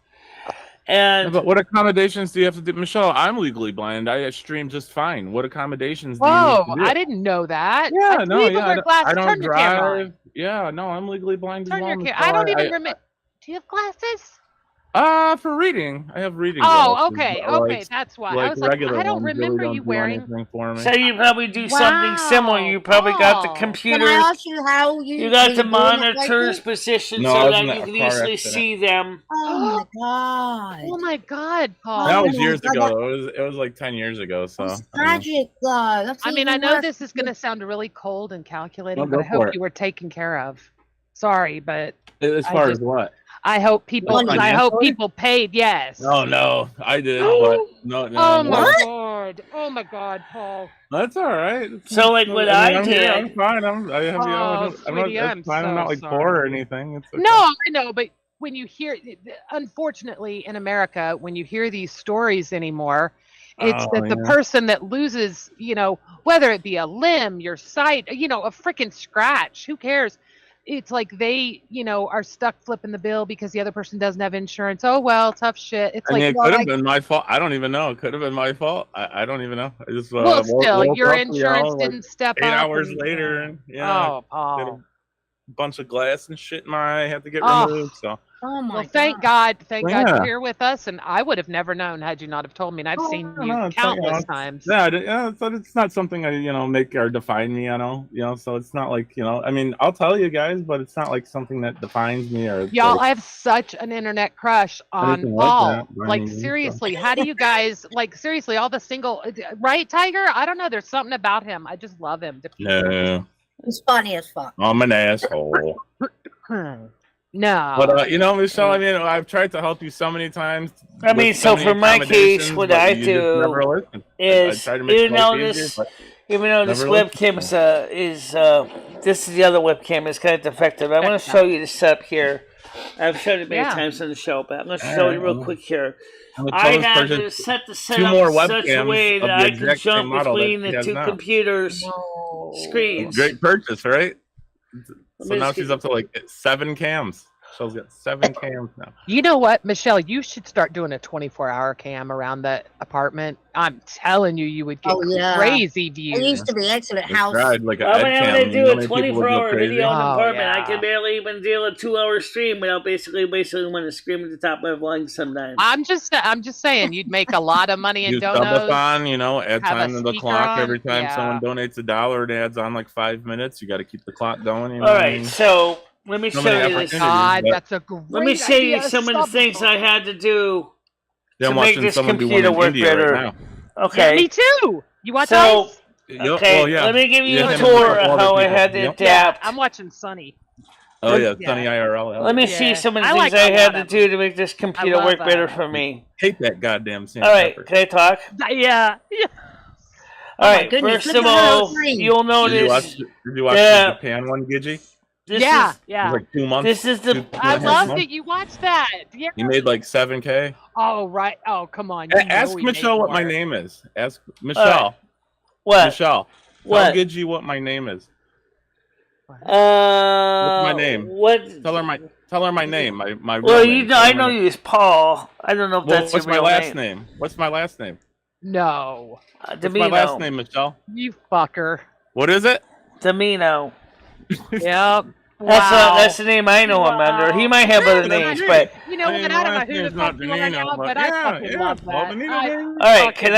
But what accommodations do you have to do? Michelle, I'm legally blind. I stream just fine. What accommodations do you need to do? I didn't know that. Yeah, I don't drive. Yeah, no, I'm legally blind as well. I don't even remember. Do you have glasses? For reading. I have reading glasses. Okay, that's why. I was like, I don't remember you wearing. So you probably do something similar. You probably got the computer. Can I ask you how you got the monitors positioned so that you can easily see them. Oh my god! Oh my god, Paul! That was years ago. It was like 10 years ago. So it's tragic, though. I mean, I know this is going to sound really cold and calculating, but I hope you were taken care of. Sorry, but as far as what? I hope people paid. Yes. Oh no, I did, but no. Oh my God, Paul. That's all right. So like what I did, I'm fine. I'm not like poor or anything. It's okay. No, I know, but when you hear, unfortunately, in America, when you hear these stories anymore, it's the person that loses, whether it be a limb, your sight, a freaking scratch. Who cares? It's like they, are stuck flipping the bill because the other person doesn't have insurance. Oh, well, tough shit. It's it could have been my fault. I don't even know. It could have been my fault. I don't even know. I just, still, your insurance didn't step 8 up. 8 hours later. And, oh, Paul. bunch of glass and shit in my eye had to get Oh. removed. So Oh my Well, thank God Yeah. you're here with us, and I would have never known had you not have told me. And I've seen you no, it's like, countless times. yeah, so it's not something I make or define me. So it's not like I mean, I'll tell you guys, but it's not like something that defines me or Y'all, like, I have such an internet crush on anything Paul. like that. Like, seriously, how do you guys seriously all the single right, Tiger? I don't know. There's something about him. I just love him. No, It's funny as fuck. I'm an asshole. No. But Michelle, I mean, I've tried to help you so many times. I mean, with so many for my case, accommodations, what but I you just do never listen. is, I try to make even life though easier, this, but even though this never webcam listen. this is the other webcam is kind of defective. I want to show you the setup here. I've showed it many Yeah. times on the show, but I'm going to show you real quick here. I'm a I closed had person. to set the Two setup more in such a webcams way of that the I can exact same jump model that between he the has two now. computers' screens. Great purchase, right? Let So me now just she's get- up to like 7 cams. Michelle's got 7 cams now. You know what, Michelle? You should start doing a 24-hour cam around the apartment. I'm telling you, you would get crazy views. It used to be excellent I house. tried like a I'm ed going cam. to do a many people would go 24-hour crazy? video in the Oh, apartment. I yeah. can barely even do a 2-hour stream without basically want to scream at the top of my lungs sometimes. I'm just saying, you'd make a lot of money in You donos. subathon, add have a time to the speaker clock on, every time yeah. someone donates $1. It adds on like 5 minutes. You got to keep the clock going. All right, so let me So show many you this. opportunities. God, but- that's a great Let me show you idea. some of the things I had to do Yeah, I'm to make watching this someone do one computer in work India better. right now. Okay. Yeah, me too. You watch So, Ice? okay, Well, yeah. let me give you Yeah, a him and tour couple of other how I people. had to Yep. adapt. I'm watching Sunny. Oh yeah, Yeah. Sunny IRL. Let me Yeah. see some of the I things like I a had lot to of do to make this computer love work better that. for me. Hate that goddamn Sam All right, Pepper. can I talk? Yeah. All my right, goodness, first look of at all, those rings. you'll Did you watch? notice Did you watch Yeah. the Japan one, Gidgy? this Yeah, is It yeah. was like 2 months. this is the two and I a half love months. that you watched that. Yeah. He made like 7K. Oh right. Oh come on. You know Ask he Michelle made what my more. name is. Ask Michelle. what? Michelle. What? Tell Gidgy what my name is. What's What's my name? What? Tell her my name. My real Well, name. you know, Tell her I my know name. you as Paul. I don't know if Well, that's what's your my real last name? What's my last name? No. What's my last name, Michelle? You fucker. What is it? Domino. Yep. That's the name I know him under. He might have other names, but You know what? I don't know who the fuck you are now, but I fucking love that. all right. Can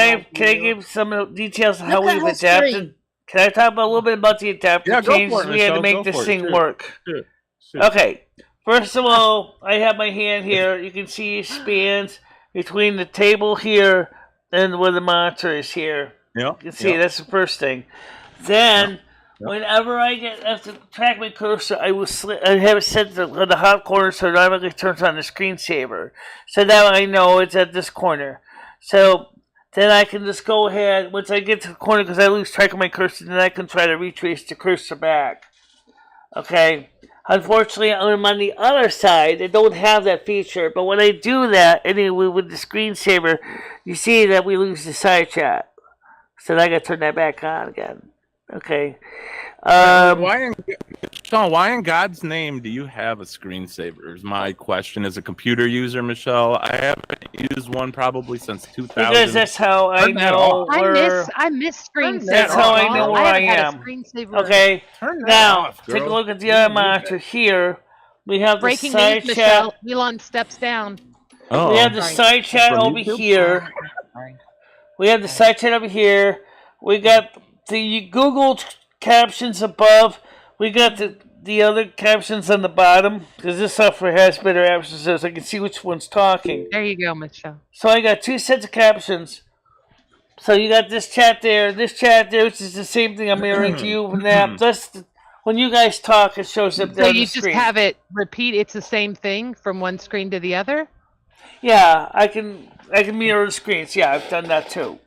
I give some of the details of how Look at we've her adapted? screen. Can I talk about a little bit about the adaptive Yeah, go changes for it, we had to Michelle, make go this for it. thing Shoot. work? Shoot. Okay. First of all, I have my hand here. You can see it spans between the table here and where the monitor is here. Yeah. You can see that's the first thing. Then, whenever I have to track my cursor, I have it set to the hot corner so it automatically turns on the screensaver. So now I know it's at this corner. So then I can just go ahead, once I get to the corner, because I lose track of my cursor, then I can try to retrace the cursor back. Okay? Unfortunately, I'm on the other side. I don't have that feature. But when I do that, anyway, with the screensaver, you see that we lose the side chat. So then I got to turn that back on again. Okay. Why in God's name do you have a screensaver? Is my question as a computer user, Michelle. I haven't used one probably since 2000. Because that's how I know where... I miss screensavers. That's how I know where I am. Okay. Now, take a look at the other monitor here. We have the Breaking side news, chat. Michelle. Elon steps down. Oh. We have the side chat From over YouTube? here. Sorry. We have the side chat over here. We got the Google captions above. We got the other captions on the bottom, because this software has better captions so I can see which one's talking. There you go, Michelle. So I got 2 sets of captions. So you got this chat there, which is the same thing I'm mirroring to you from that. Plus, when you guys talk, it shows up there So on the you just screen. have it repeat. It's the same thing from one screen to the other. Yeah, I can mirror the screens. Yeah, I've done that too.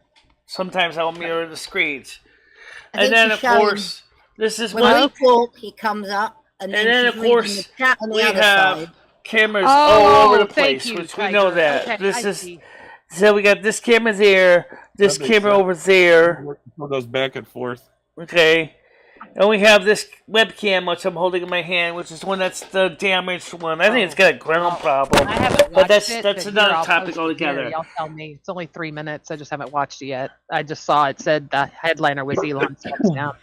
Sometimes I'll mirror the screens. I think And then, of she's showing- course, this is When what... we talk, he comes up, and And then, then, she's of reading course, the chat on the we other have side. cameras Oh, all over the thank place, you, which we Tiger. know that. Okay, This I is... see. So we got this camera there, this That makes camera sense. over there. It goes back and forth. Okay. And we have this webcam, which I'm holding in my hand, which is one that's the damaged one. I think it's got a ground problem. I haven't watched But that's it, that's but another here, I'll topic post it altogether. here. Y'all tell me. It's only 3 minutes. I just haven't watched it yet. I just saw it said the headliner was Elon steps down,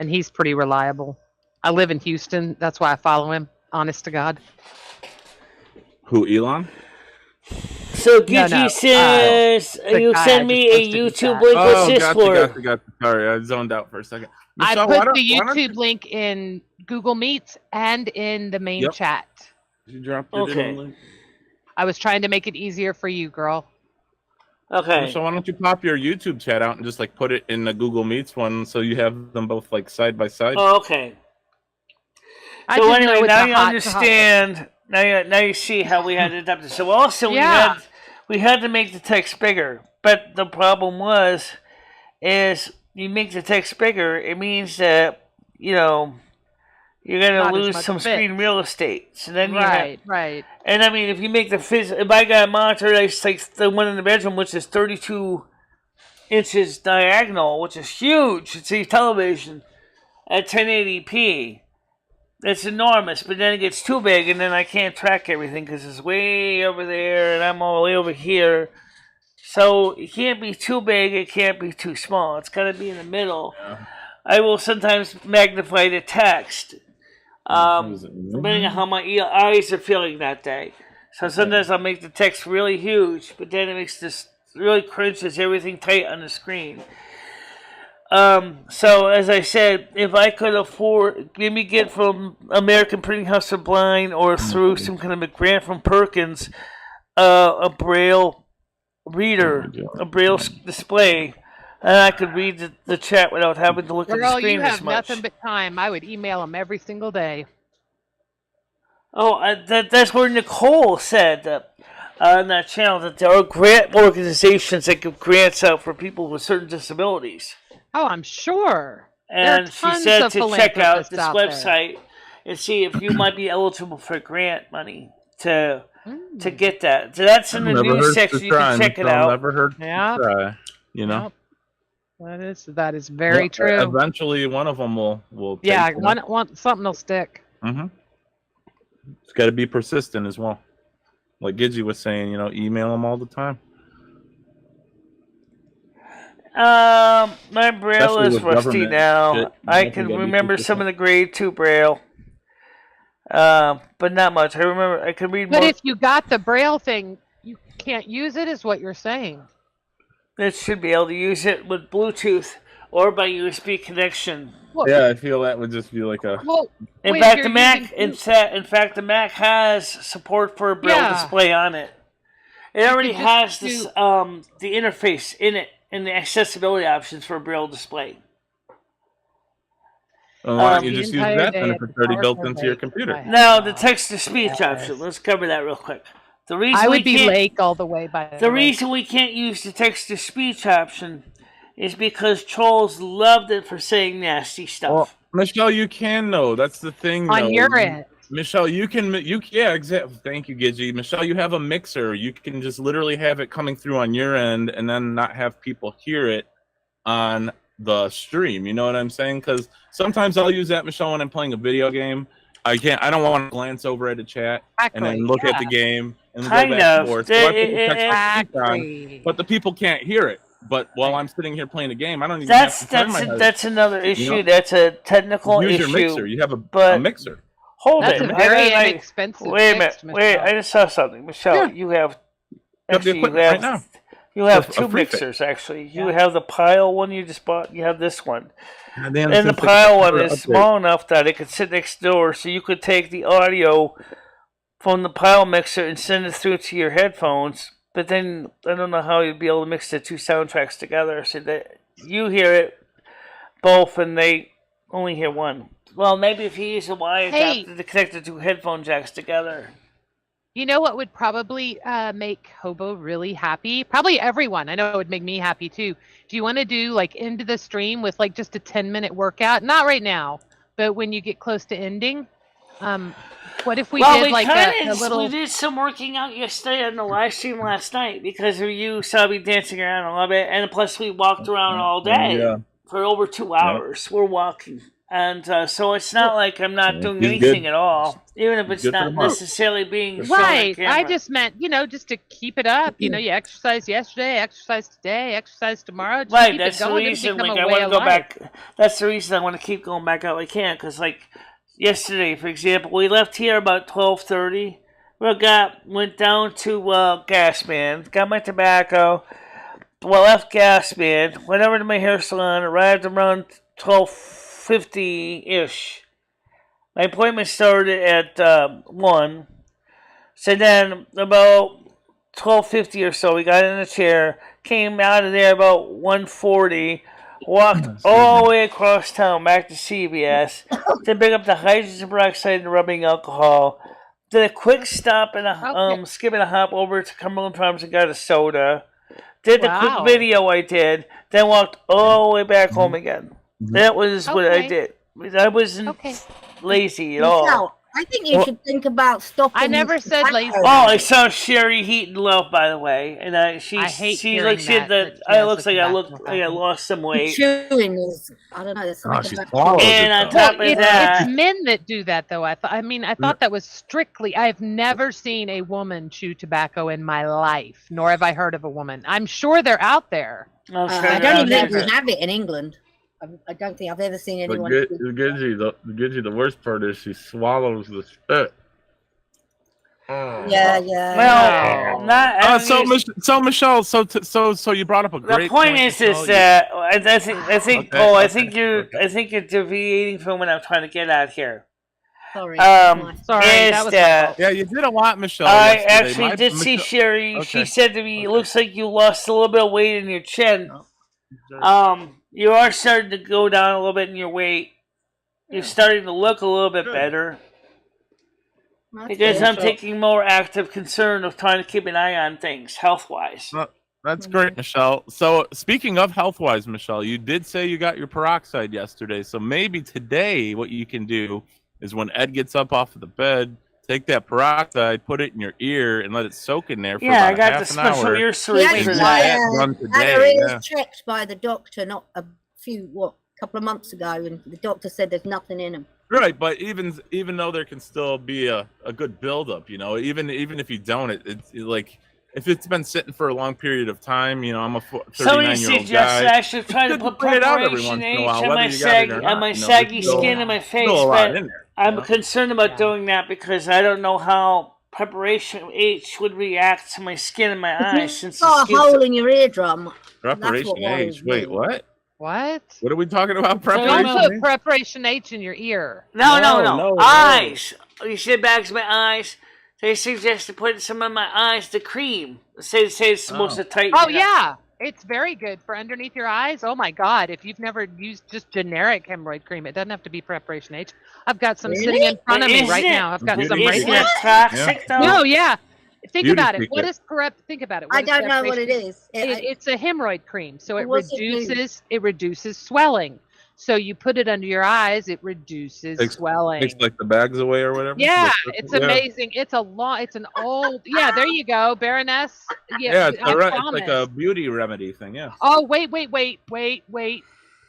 and he's pretty reliable. I live in Houston. That's why I follow him. Honest to God. Who, Elon? So Gigi says you send me a YouTube link. What's this for? Gotcha. Sorry, I zoned out for a second. Michelle, I put the YouTube link in Google Meets and in the main chat. You dropped it in the link. I was trying to make it easier for you, girl. Okay. So why don't you pop your YouTube chat out and just like put it in the Google Meets one so you have them both like side by side? Oh, okay. So anyway, now you understand. Now you see how we had to adapt it. So also we had to make the text bigger, but the problem is you make the text bigger. It means that you're gonna lose some screen real estate. So then right. And I mean, if you make if I got a monitor that's like the one in the bedroom, which is 32 inches diagonal, which is huge. It's a television at 1080p. It's enormous, but then it gets too big, and then I can't track everything because it's way over there, and I'm all the way over here. So it can't be too big, it can't be too small. It's got to be in the middle. Yeah. I will sometimes magnify the text, depending on how my eyes are feeling that day. So sometimes I'll make the text really huge, but then it makes this really crunches everything tight on the screen. So as I said, if I could afford, maybe get from American Printing House of Blind or through some kind of a grant from Perkins, a Braille reader, a Braille display, and I could read the chat without having to look at the screen as much. You have nothing but time. I would email them every single day. Oh, that's where Nicole said on that channel that there are grant organizations that give grants out for people with certain disabilities. Oh, I'm sure. And she said to check out this website and see if you might be eligible for grant money to get that. So that's in the news section. You can check it out. Never heard try, That is very true. Eventually, one of them will. Something will stick. Mm-hmm. It's got to be persistent as well. Like Gidgey was saying, email them all the time. My Braille is rusty now. I can remember some of the grade 2 Braille, but not much. I can read more. But if you got the Braille thing, you can't use it, is what you're saying. It should be able to use it with Bluetooth or by USB connection. I feel that would just be like a. In fact, the Mac has support for a Braille display on it. It already has this the interface in it. And the accessibility options for a Braille display. Why don't you just use that then if it's already built into your computer? Now, the text-to-speech option. Let's cover that real quick. I would be Lake all the way by the reason we can't use the text-to-speech option is because trolls loved it for saying nasty stuff. Well, Michelle, you can know. That's the thing. On your end. Michelle, exactly. Thank you, Gidgey. Michelle, you have a mixer. You can just literally have it coming through on your end and then not have people hear it on the stream. You know what I'm saying? Because sometimes I'll use that, Michelle, when I'm playing a video game. I don't want to glance over at a chat and then look at the game and go back and forth. So but the people can't hear it. But while I'm sitting here playing a game, I don't even have to turn my head. That's another issue. That's a technical issue. Use your mixer. You have a mixer. Hold it. That's a very inexpensive Wait a minute. Wait, I just saw something. Michelle, you have two mixers, actually. You have the Pile one you just bought. You have this one. And the Pile one is small enough that it could sit next door, so you could take the audio from the Pile mixer and send it through to your headphones. But then I don't know how you'd be able to mix the two soundtracks together so that you hear it both and they only hear one. Well, maybe if you use a wire adapter to connect the two headphone jacks together. You know what would probably make Hobo really happy? Probably everyone. I know it would make me happy too. Do you want to do like into the stream with like just a 10-minute workout? Not right now, but when you get close to ending. What if we did like a little... We did some working out yesterday on the live stream last night because of you saw me dancing around a little bit. And plus we walked around all day for over 2 hours. We're walking. And so it's not like I'm not doing anything at all, even if it's not necessarily being shown on camera. I just meant, just to keep it up. You exercised yesterday, exercise today, exercise tomorrow. Just that's the reason. I want to go back. That's the reason I want to keep going back out. I can't because yesterday, for example, we left here about 12:30. Went down to Gas Man, got my tobacco. Well, left Gas Man, went over to my hair salon, arrived around 12:50 ish. My appointment started at 1. So then about 12:50 or so, we got in a chair, came out of there about 1:40, walked all the way across town back to CVS to pick up the hydrogen peroxide and rubbing alcohol. Did a quick stop and skip and a hop over to Cumberland Farms and got a soda. Did the quick video I did, then walked all the way back home again. That was what I did. I wasn't lazy at all. I think you should think about stopping. I never said lazy. Oh, I saw Sherry Heat and Love, by the way, and she's like I looks like I lost some weight. Chewing is, I don't know. There's something and on top of that, it's men that do that, though. I thought that was strictly. I've never seen a woman chew tobacco in my life, nor have I heard of a woman. I'm sure they're out there. I don't even think we have it in England. I don't think I've ever seen anyone. The worst part is she swallows the spit. Yeah. Well, not. So Michelle, so you brought up a great. The point is that I think Paul, I think you're deviating from what I'm trying to get at here. Sorry. Sorry, that was yeah, you did a lot, Michelle. I actually did see Sherry. Okay. She said to me, "It looks like you lost a little bit of weight in your chin." You are starting to go down a little bit in your weight. You're starting to look a little bit better. Because I'm taking more active concern of trying to keep an eye on things, health-wise. That's great, Michelle. So, speaking of health-wise, Michelle, you did say you got your peroxide yesterday. So maybe today what you can do is when Ed gets up off of the bed, take that peroxide, put it in your ear, and let it soak in there for about I got half the special an hour. ear syringe for that. that. Was checked by the doctor not a couple of months ago, and the doctor said there's nothing in them. Right, but even though there can still be a good buildup, even if you don't, it's like if it's been sitting for a long period of time, I'm a 39-year-old guy. I should try to put preparation H on my saggy skin and my face, but I'm concerned about doing that because I don't know how preparation H would react to my skin and my eyes. Since got a hole in your eardrum. Preparation H. Wait, what? What? What are we talking about? Preparation. Don't put preparation H in your ear. No. Eyes. You said bags of my eyes. They suggest to put some of my eyes to cream. Say it's supposed to tighten. Oh yeah, it's very good for underneath your eyes. Oh my God, if you've never used just generic hemorrhoid cream, it doesn't have to be preparation H. I've got some sitting in front of me right now. I've got some right here. Toxic though? No, yeah. Think about it. What is Think about it. I don't know what it is. It's a hemorrhoid cream, so it reduces swelling. So you put it under your eyes, it reduces swelling. Takes like the bags away or whatever. Yeah, it's amazing. It's an old. Yeah, there you go, Baroness. Yeah, it's like a beauty remedy thing. Yeah. Oh wait.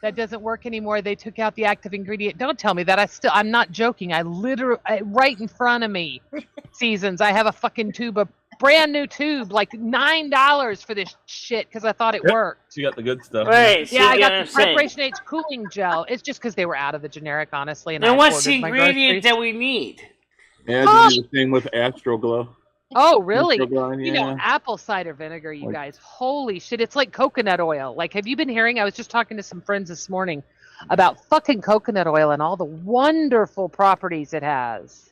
That doesn't work anymore. They took out the active ingredient. Don't tell me that. I'm not joking. I literally, right in front of me, Seasons. I have a fucking brand new tube, like $9 for this shit because I thought it worked. You got the good stuff. Right. Yeah, I got the Preparation H cooling gel. It's just because they were out of the generic, honestly. And what's the ingredient that we need? Yeah, the thing with Astroglow. Oh, really? Apple cider vinegar, you guys. Holy shit. It's like coconut oil. Like, have you been hearing? I was just talking to some friends this morning about fucking coconut oil and all the wonderful properties it has.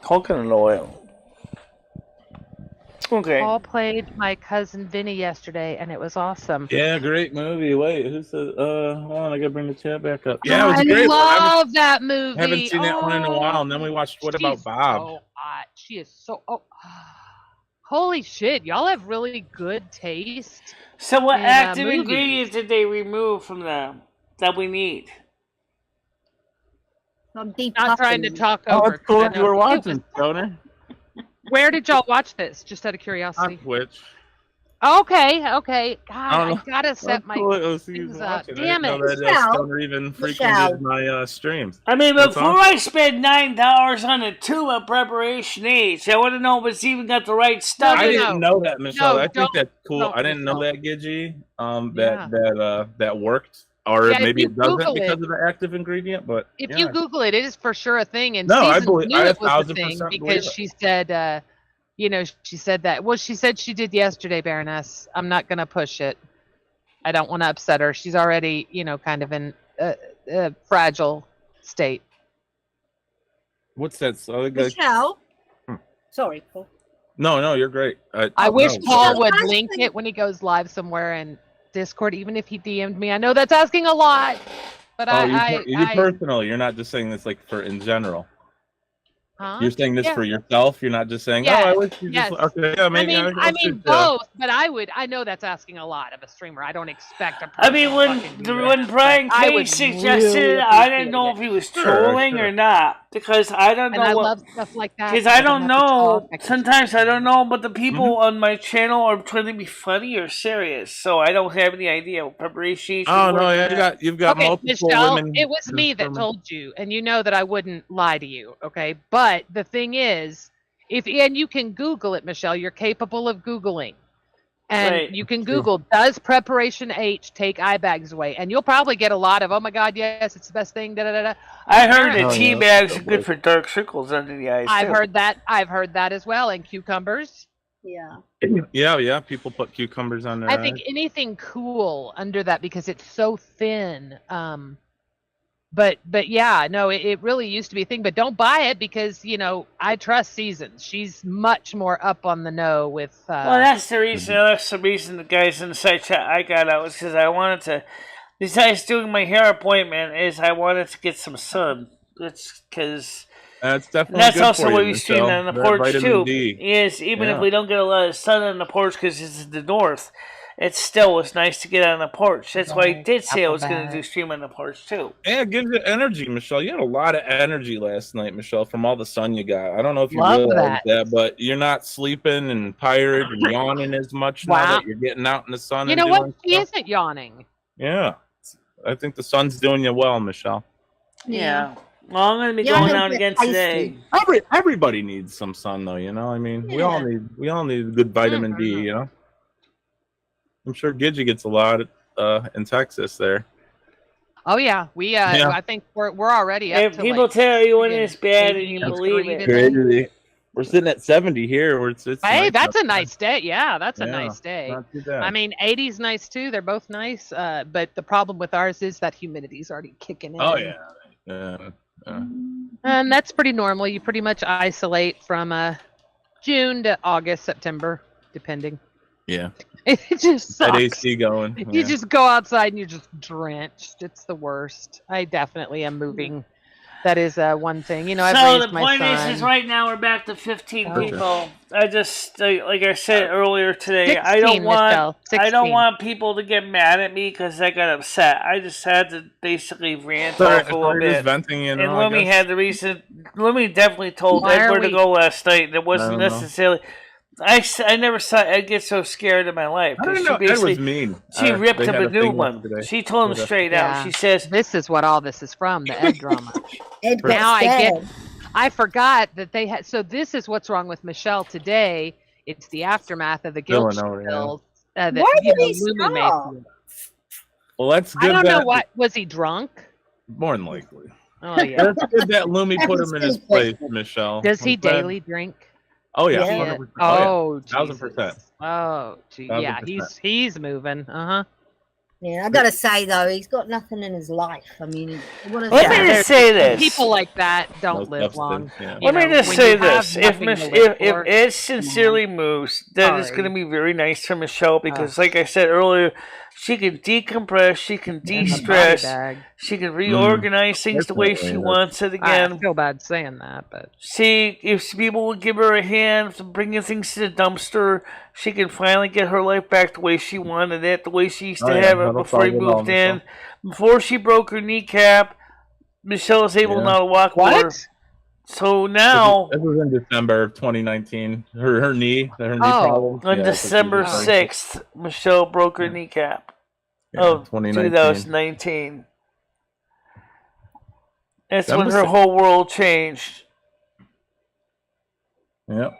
Coconut oil. Okay. Paul played my cousin Vinny yesterday, and it was awesome. Yeah, great movie. Wait, who said? Hold on, I gotta bring the chat back up. Yeah, it was great. I love that movie. Haven't seen that one in a while, and then we watched What About Bob? So hot. She is so. Holy shit! Y'all have really good taste. So, what active ingredients did they remove from them that we need? I'm not trying to talk over. That's cool. You were watching, Stoner. Where did y'all watch this? Just out of curiosity. On Twitch. Okay. God, I gotta set my things up. Damn it. Stoner even freaking did my streams. I mean, before I spend $9 on a tube of Preparation H, I want to know if it's even got the right stuff. I didn't know that, Michelle. I think that's cool. I didn't know that, Gidgey. That worked. or Yeah, if maybe you it doesn't Google because it, of the active ingredient. But if yeah. you Google it, it is for sure a thing. And No, I Seasons believe knew I it was a thing 1,000% believe because it. she said, you know, she said that. Well, she said she did yesterday, Baroness. I'm not going to push it. I don't want to upset her. She's already, you know, kind of in a fragile state. What's that? So Michelle. Sorry, Paul. No, you're great. I wish no, Paul would link it when he goes live somewhere in Discord, even if he DM'd me. I know that's asking a lot, but you personal. You're not just saying this like for in general. Huh? You're saying this for yourself. You're not just saying, yes. "Oh, I wish you just." Okay, yeah, maybe. I mean both, but I know that's asking a lot of a streamer. I don't expect a. I mean, when Brian K suggested it, I didn't know if he was trolling or not, because I don't know I what. love stuff like that. Because I don't know. Sometimes I don't know, but the people on my channel are trying to be funny or serious, so I don't have any idea what preparation. Oh no, yeah, you've got multiple Michelle, women. it was me that told you, and you know that I wouldn't lie to you, okay? But the thing is, and you can Google it, Michelle. You're capable of Googling. And you can Google, does preparation H take eye bags away? And you'll probably get a lot of, oh my God, yes, it's the best thing, da-da-da-da. I heard that tea bags are good for dark circles under the eyes, I've heard that as well. And cucumbers. Yeah. Yeah, people put cucumbers on their I think anything cool under that because it's so thin. But yeah, no, it really used to be a thing. But don't buy it because, you know, I trust Seasons. She's much more up on the know with. Well, that's the reason. That's the reason the guys in the side chat I got out was because I wanted to. Besides doing my hair appointment, is I wanted to get some sun. It's because. That's definitely. That's good also for what you, we stream on the porch too. Is even if we don't get a lot of sun on the porch because it's the north. It still was nice to get on the porch. That's why I did say I was going to do stream on the porch too. Yeah, it gives you energy, Michelle. You had a lot of energy last night, Michelle, from all the sun you got. I don't know if you realize that, but you're not sleeping and tired and yawning as much now that you're getting out in the sun. You know what? She isn't yawning. Yeah, I think the sun's doing you well, Michelle. Yeah. Well, I'm going to be going out again today. Everybody needs some sun, though. You know, I mean, we all need good vitamin D. You know. I'm sure Gidget gets a lot in Texas there. Oh yeah, I think we're already up to people tell you when it's bad and you believe it. Crazy. We're sitting at 70 here. Where it's hey, nice that's a nice day. Yeah, that's a nice day. Not too bad. I mean, 80's nice too. They're both nice. But the problem with ours is that humidity's already kicking in. Oh yeah. And that's pretty normal. You pretty much isolate from June to August, September, depending. Yeah. It just sucks. That AC going. You just go outside and you're just drenched. It's the worst. I definitely am moving. That is one thing. You know, I've raised my son. So the point is right now we're back to 15 people. I just, like I said earlier today, 16, I don't want people to get mad at me because I got upset. I just had to basically rant off a little bit. Venting, you know, and Lemmy had the reason. Lemmy definitely told Edward to go last night. And it wasn't necessarily. I never saw Ed get so scared in my life. I don't know. Ed was mean. She ripped him a new one. She told him straight out. She says, "This is what all this is from, the Ed drama." Now I forgot that they had. So this is what's wrong with Michelle today. It's the aftermath of the guilt spills. Why did he stop? Well, that's good. I don't know what was he drunk? More than likely. Oh yeah. That's good that Lumi put him in his place, Michelle. Does he daily drink? Oh yeah. 100%. Oh, 1,000%. Oh, gee. Yeah, he's moving. Yeah, I gotta say though, he's got nothing in his life. I mean, let me just say this: people like that don't live long. Yeah. Let me just say this: if Ed sincerely moves, that is going to be very nice for Michelle because, like I said earlier, she can decompress, she can de-stress, she can reorganize things the way she wants it again. I feel bad saying that, but see, if people would give her a hand for bringing things to the dumpster, she can finally get her life back the way she wanted it, the way she used to have it before he moved in. Before she broke her kneecap, Michelle was able now to walk more. So now, this was in December of 2019. Her knee problem. On December 6th, Michelle broke her kneecap of 2019. That's when her whole world changed. Yep.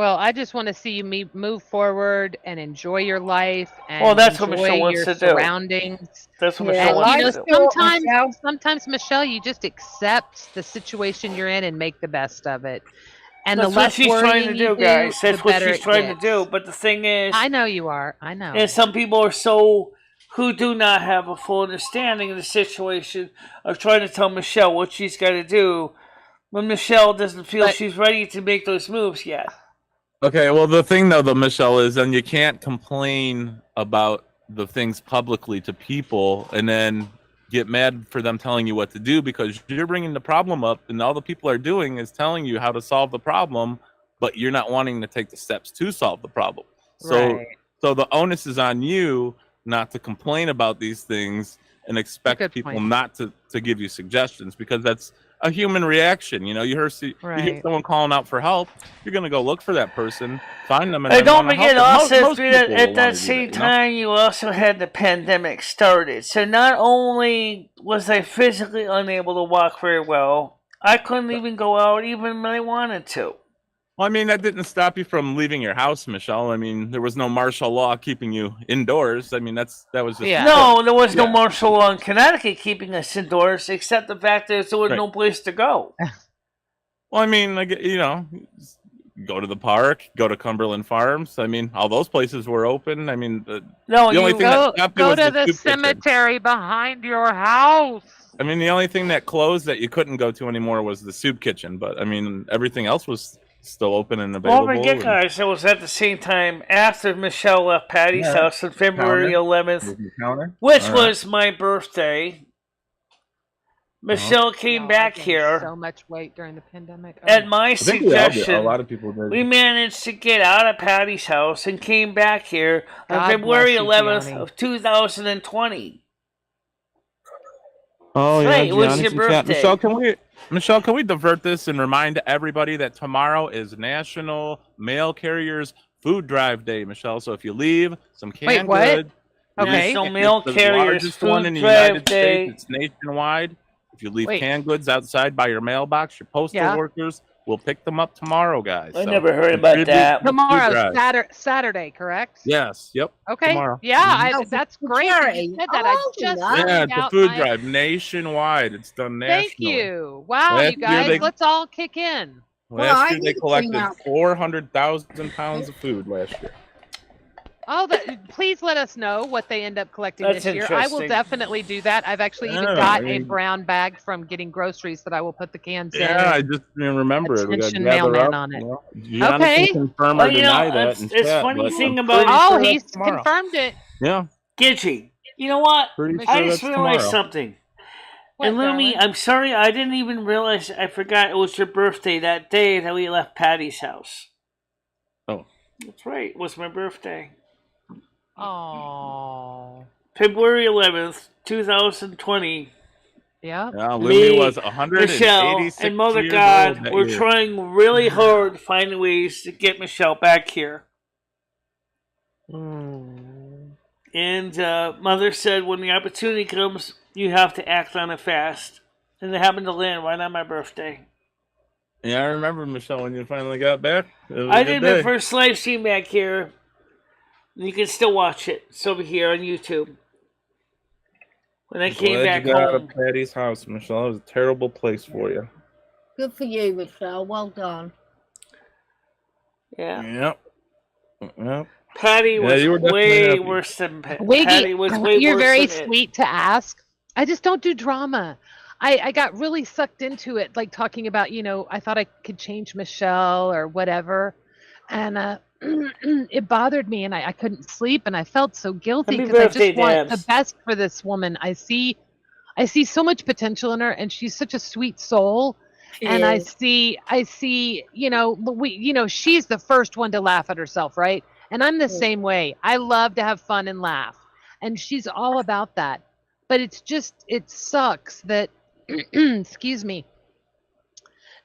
Well, I just want to see you move forward and enjoy your life and Well, that's what enjoy Michelle wants your to do. surroundings. That's what Yeah, Michelle wants And to do. sometimes Michelle, you just accept the situation you're in and make the best of it. And That's the what less she's trying to worrying you do, guys. the That's what better she's it trying to gets. do. But the thing is, I know you are. I know. and some people are who do not have a full understanding of the situation are trying to tell Michelle what she's got to do when Michelle doesn't feel she's ready to make those moves yet. Okay, well, the thing though, Michelle, is then you can't complain about the things publicly to people and then get mad for them telling you what to do, because you're bringing the problem up and all the people are doing is telling you how to solve the problem, but you're not wanting to take the steps to solve the problem. So the onus is on you not to complain about these things and expect people not to give you suggestions, because that's a human reaction. You know, you hear someone calling out for help, you're going to go look for that person, find them, and don't forget also at that same you know? time you also had the pandemic started. So not only was I physically unable to walk very well, I couldn't even go out even when I wanted to. Well, I mean, that didn't stop you from leaving your house, Michelle. I mean, there was no martial law keeping you indoors. I mean, that was just... No, there was no martial law in Connecticut keeping us indoors, except the fact that there was no place to go. Well, I mean, you know, go to the park, go to Cumberland Farms. I mean, all those places were open. I mean, the only thing that stopped go was to the the cemetery behind your house. I mean, the only thing that closed that you couldn't go to anymore was the soup kitchen. But I mean, everything else was still open and available. Don't forget, guys, it was at the same time after Michelle left Patty's house on February 11th, which was my birthday. Michelle came back here. So much weight during the pandemic. At my suggestion, a lot of people did. We managed to get out of Patty's house and came back here on February 11th of 2020. Oh, yeah, it was your birthday. Michelle, can we divert this and remind everybody that tomorrow is National Mail Carriers Food Drive Day, Michelle. So if you leave some canned goods, National Mail Carriers one in the United States, it's nationwide. If you leave canned goods outside by your mailbox, your postal workers will pick them up tomorrow, guys. I never heard about that. Tomorrow, Saturday, correct? Yes. Yep. Okay. Tomorrow. Yeah, that's great. You said that. It's a food drive nationwide. It's done nationally. Thank you. Wow, you guys, let's all kick in. Last year they collected 400,000 pounds of food last year. Oh, please let us know what they end up collecting this year. I will definitely do that. I've actually even got a brown bag from getting groceries that I will put the cans in. Yeah, I just remember it. We got to mailman on it. Okay. Confirm or deny that. It's funny thing about he's confirmed it. Yeah. Gidgey, you know what? I just realized tomorrow. something. And Lumi, I'm sorry, I didn't even realize. I forgot it was your birthday that day that we left Patty's house. Oh, that's right. It was my birthday. Oh. February 11th, 2020. Yeah. Lumi was 186 Michelle and Mother God were trying really hard to find ways to get Michelle back here. And Mother said, when the opportunity comes, you have to act on it fast. And it happened to land right on my birthday. Yeah, I remember, Michelle, when you finally got back. I did my first live stream back here. You can still watch it. It's over here on YouTube. When I came back home. Out of home. Patty's house, Michelle. It was a terrible place for you. Good for you, Michelle. Well done. Yeah. Yep. Patty was way worse than Patty was way You're worse very than sweet to ask. I just don't do drama. I got really sucked into it, like talking about, I thought I could change Michelle or whatever. And it bothered me, and I couldn't sleep, and I felt so guilty because I just want the best for this woman. I see so much potential in her, and she's such a sweet soul. And I see, she's the first one to laugh at herself, right? And I'm the same way. I love to have fun and laugh, and she's all about that. But it sucks that, excuse me,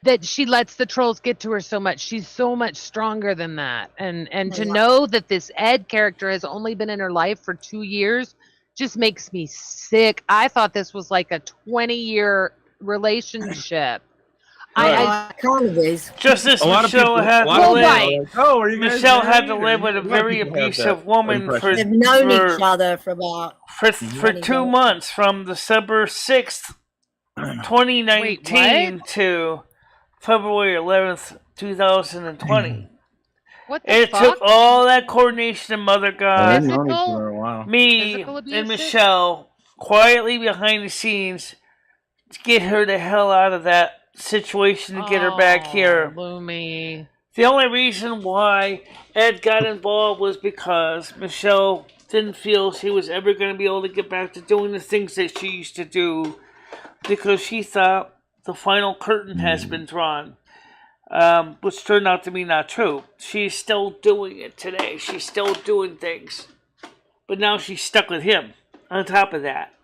that she lets the trolls get to her so much. She's so much stronger than that. And to know that this Ed character has only been in her life for 2 years just makes me sick. I thought this was like a 20-year relationship. I kind of is. Just as A lot of Michelle people, had a lot to of live. people are like, oh, are you guys Michelle had to married? live with a lot of very people have abusive that woman for impression. They've known each other for about for 20 2 years. months, from December 6th, 2019 to February 11th, 2020. What the It fuck? took all that coordination and Mother God, They've known each other for a while. me, Physical abuse and Michelle quietly behind the scenes to get her the hell out of that situation, to get her back here. Lumi. The only reason why Ed got involved was because Michelle didn't feel she was ever going to be able to get back to doing the things that she used to do, because she thought the final curtain has been drawn, which turned out to be not true. She's still doing it today. She's still doing things. But now she's stuck with him on top of that.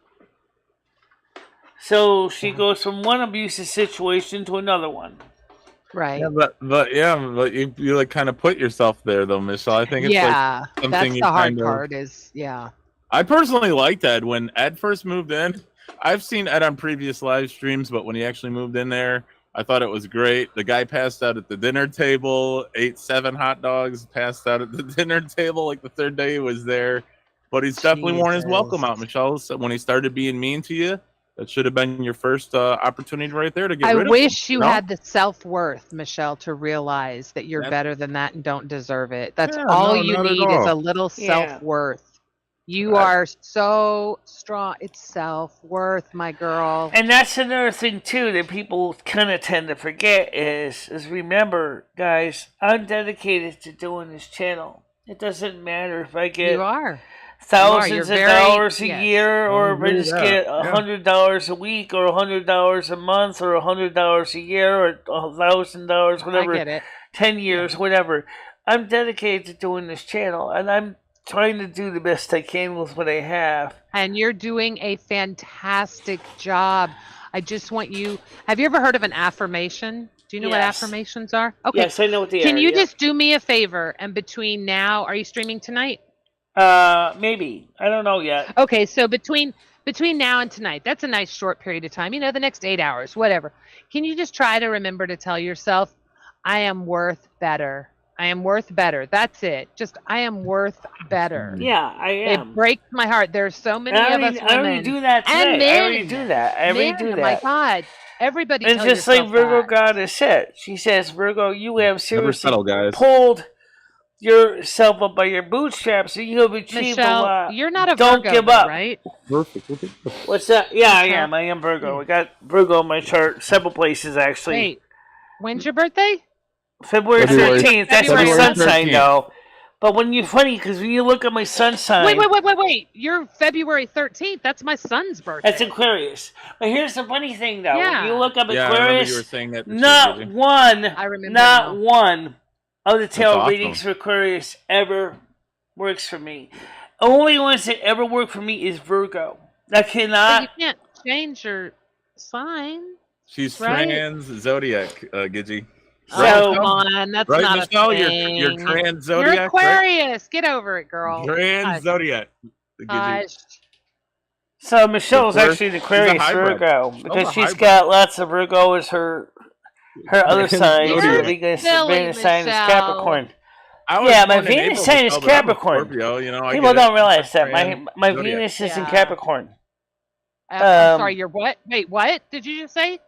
So she goes from one abusive situation to another one. Right. Yeah, but you like kind of put yourself there though, Michelle. I think it's like something that's you the hard kind of, part is I personally liked Ed when Ed first moved in. I've seen Ed on previous live streams, but when he actually moved in there, I thought it was great. The guy passed out at the dinner table, ate 7 hot dogs, passed out at the dinner table like the third day he was there. But he's definitely worn his welcome out, Michelle. So when he started being mean to you, that should have been your first opportunity right there to get rid of him. I wish you had the self-worth, Michelle, to realize that you're better than that and don't deserve it. That's all you need is a little self-worth. You are so strong. It's self-worth, my girl. And that's another thing, too, that people kind of tend to forget is remember, guys, I'm dedicated to doing this channel. It doesn't matter if I get thousands of dollars a year, or if I just get $100 a week, or $100 a month, or $100 a year, or $1,000, whatever. I get it. 10 years, whatever. I'm dedicated to doing this channel, and I'm trying to do the best I can with what I have. And you're doing a fantastic job. I just want you. Have you ever heard of an affirmation? Do you know what affirmations are? Okay. Yes, I know what they are. Can you just do me a favor? And between now, are you streaming tonight? Maybe. I don't know yet. Okay, so between now and tonight, that's a nice short period of time. You know, the next 8 hours, whatever. Can you just try to remember to tell yourself, I am worth better. I am worth better. That's it. Just, I am worth better. Yeah, I am. It breaks my heart. There's so many of us women. I already do that today. And men. I already do that. I already do that. Oh my God. Everybody and tell just like yourself Virgo that. Goddess said, she says, Virgo, you have seriously guys. pulled yourself up by your bootstraps, so you have achieved a lot. You're not a Don't Virgo, give up. right? Perfect. What's that? Yeah, I am. I am Virgo. I got Virgo on my chart several places, actually. Wait, when's your birthday? February 13th. That's my February sun sign, 13th. though. But when you're funny, because when you look at my sun sign... Wait. You're February 13th. That's my son's birthday. That's Aquarius. But here's the funny thing, though. Yeah. When you look up Yeah, I remember Aquarius, you were saying that. not one of the tarot awesome. readings for Aquarius ever works for me. Only ones that ever work for me is Virgo. I cannot... But you can't change your sign. She's right? trans zodiac, Gidgy. So, come on, that's right, not Michelle? a thing. You're trans zodiac. You're Aquarius. Get over it, girl. Trans zodiac. Gosh. So Michelle's actually an Aquarius Virgo because she's got lots of Virgo as her other sign. Her Venus sign is Capricorn. Yeah, my Venus sign is Capricorn. People don't realize that my Venus is in Capricorn. I'm sorry, you're what? Wait, what did you just say?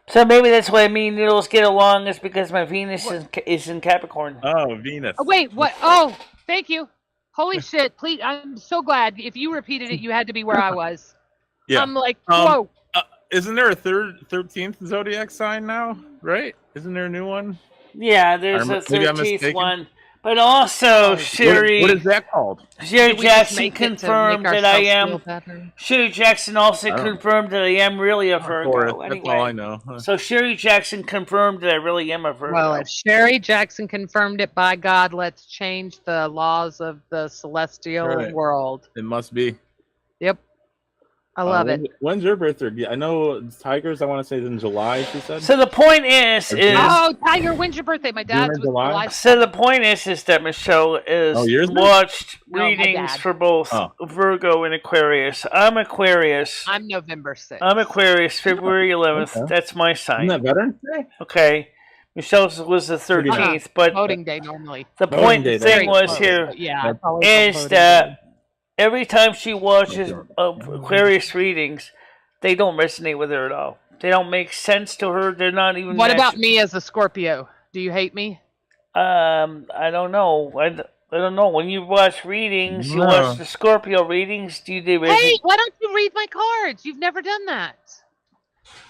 So maybe that's why me and Noodles get along, is because my Venus is in Capricorn. Oh, Venus. Oh, wait, what? Oh, thank you. Holy shit, please, I'm so glad. If you repeated it, you had to be where I was. Yeah. I'm like, whoa. Isn't there a 13th zodiac sign now? Right? Isn't there a new one? Yeah, there's a 13th one. But also, Sherry... What is that called? Sherry Jackson confirmed that I am... Sherry Jackson also confirmed that I am really a Virgo. Anyway. That's all I know. So Sherry Jackson confirmed that I really am a Virgo. Well, if Sherry Jackson confirmed it, by God, let's change the laws of the celestial world. It must be. Yep. I love it. When's your birthday? I know Tigers. I want to say is in July. She said. So the point is oh, Tiger, when's your birthday? My dad's was July. So the point is that Michelle is watched readings for both Virgo and Aquarius. I'm Aquarius. I'm November 6th. I'm Aquarius, February 11th. Okay. That's my sign. Isn't that Veterans Day? Okay. Michelle's was the 13th, but voting day normally. The point thing was here is that every time she watches Aquarius readings, they don't resonate with her at all. They don't make sense to her. They're not even. What about me as a Scorpio? Do you hate me? I don't know. I don't know. When you watch readings, you watch the Scorpio readings. Do you do? Hey, why don't you read my cards? You've never done that.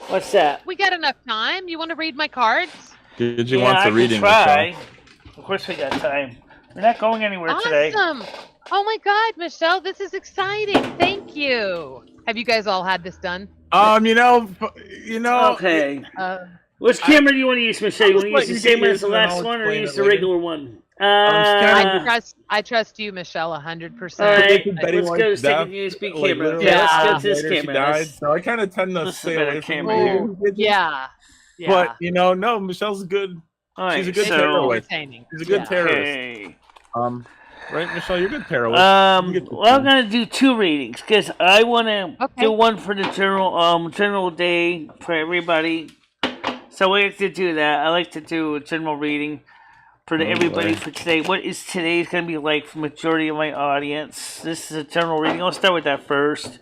What's that? We got enough time. You want to read my cards? Did you want the reading? Try. Of course, we got time. We're not going anywhere today. Awesome. Oh my God, Michelle, this is exciting. Thank you. Have you guys all had this done? You know. Okay. Which camera do you want to use, Michelle? You want to use the same as the last one, or use the regular one? I trust you, Michelle, 100%. All right, let's go to the second USB camera. Okay, let's go to this camera. Died, so I kind of tend to stay away from you. Yeah. But no, Michelle's good. Right, she's a good terrorist. She's a good terrorist. Right, Michelle, you're a good terrorist. Well, I'm gonna do two readings because I want to do one for the general day for everybody. So we have to do that. I like to do a general reading for everybody for today. What is today's going to be like for the majority of my audience? This is a general reading. I'll start with that first.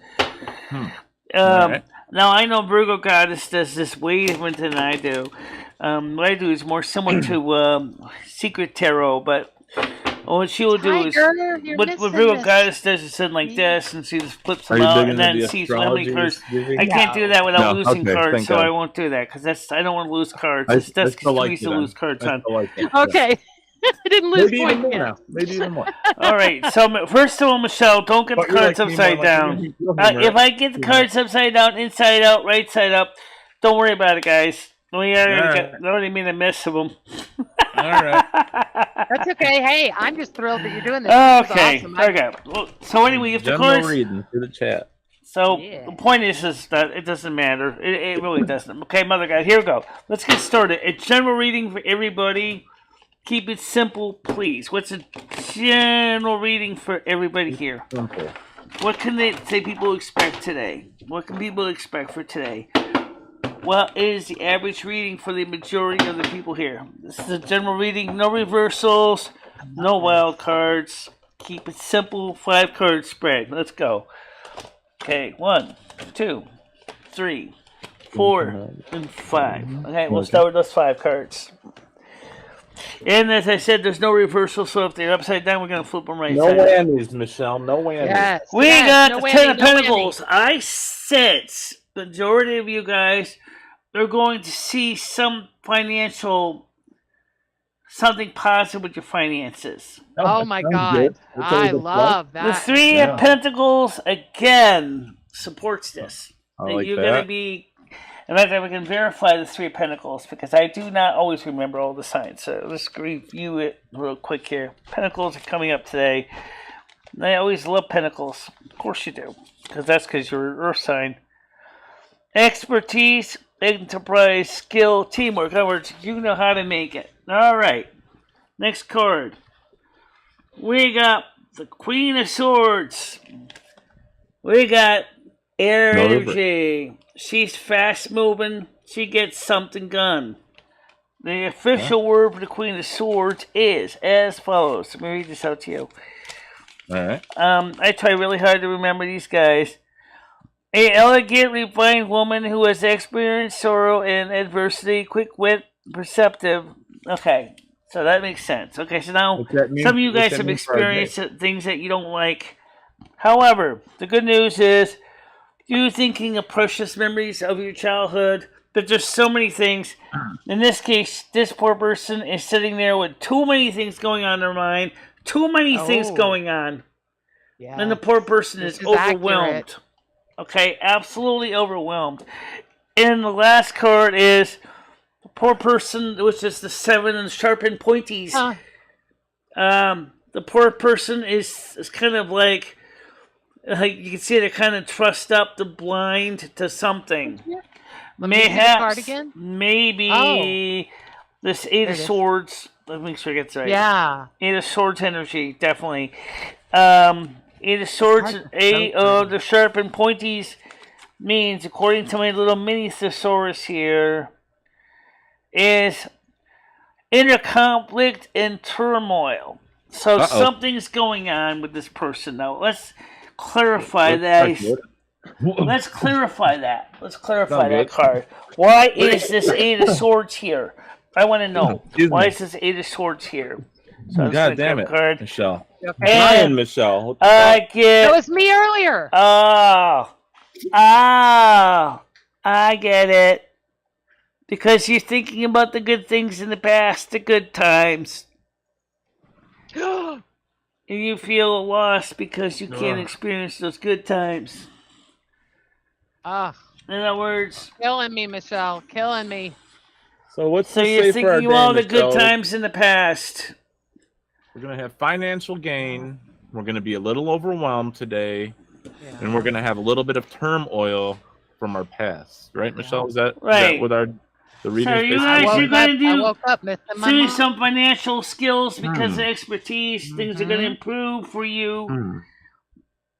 Now, I know Virgo Goddess does this way different than I do. What I do is more similar to Secret Tarot, but what she will do is what Virgo Goddess does is something like this, and she just flips them out and then sees how many cards. I can't do that without losing cards, so I won't do that because I don't want to lose cards. That's too easy to lose cards on. Okay. I didn't lose Maybe even more now. Maybe even more. All right. So first of all, Michelle, don't get the cards upside down. If I get the cards upside down, inside out, right side up, don't worry about it, guys. I don't mean a mess of them. All right. That's okay. Hey, I'm just thrilled that you're doing this. Okay. Awesome. Okay. Well, so anyway, if the cards reading through the chat. So the point is that it doesn't matter. It really doesn't. Okay, Mother God, here we go. Let's get started. A general reading for everybody. Keep it simple, please. What's a general reading for everybody here? Simple. What can people expect today? What can people expect for today? What is the average reading for the majority of the people here? This is a general reading. No reversals. No wild cards. Keep it simple. 5 card spread. Let's go. Okay, 1, 2, 3, 4, and 5. Okay, we'll start with those 5 cards. And as I said, there's no reversal, so if they're upside down, we're going to flip them right side. No whammies, Michelle. No whammies. Yes. We got the 10 of Pentacles. I sense the majority of you guys are going to see some something positive with your finances. Oh my God. I love that. The 3 of Pentacles, again, supports this. Like you're going to be... In fact, we can verify the 3 of Pentacles because I do not always remember all the signs. So let's review it real quick here. Pentacles are coming up today. I always love Pentacles. Of course you do. Because you're an Earth sign. Expertise, enterprise, skill, teamwork. In other words, you know how to make it. All right. Next card. We got the Queen of Swords. We got energy. She's fast moving. She gets something done. The official word for the Queen of Swords is as follows. Let me read this out to you. All right. I try really hard to remember these guys. A elegant, refined woman who has experienced sorrow and adversity, quick-wit, perceptive. Okay, so that makes sense. Okay, so now some of you guys have experienced things that you don't like. However, the good news is you're thinking of precious memories of your childhood, but there's so many things. In this case, this poor person is sitting there with too many things going on in their mind, too many things going on. Yeah. And the poor person is overwhelmed. Accurate. Okay, absolutely overwhelmed. And the last card is the poor person, which is the 7 and sharpened pointies. The poor person is kind of like Like you can see they're kind of trussed up, the blind to something. Let me see the card again. Maybe this Eight of Swords. Let me make sure I get it right. Yeah. Eight of Swords energy, definitely. Eight of Swords, the sharp and pointies means, according to my little mini thesaurus here, is inner conflict and turmoil. So something's going on with this person now. Let's clarify that. Let's clarify that. Let's clarify that card. Why is this Eight of Swords here? I want to know. Why is this Eight of Swords here? So God damn it, card. Michelle. And Michelle. I get. That was me earlier. Oh, I get it. Because you're thinking about the good things in the past, the good times. And you feel lost because you can't experience those good times. In other words, killing me, Michelle. Killing me. So what's so you're thinking of all the good times in the past. We're gonna have financial gain. We're gonna be a little overwhelmed today, and we're gonna have a little bit of turmoil from our past. Right, Michelle? Is that with the reading? So you guys are going to do I woke up missing some financial skills because of expertise. Things are going to improve for you.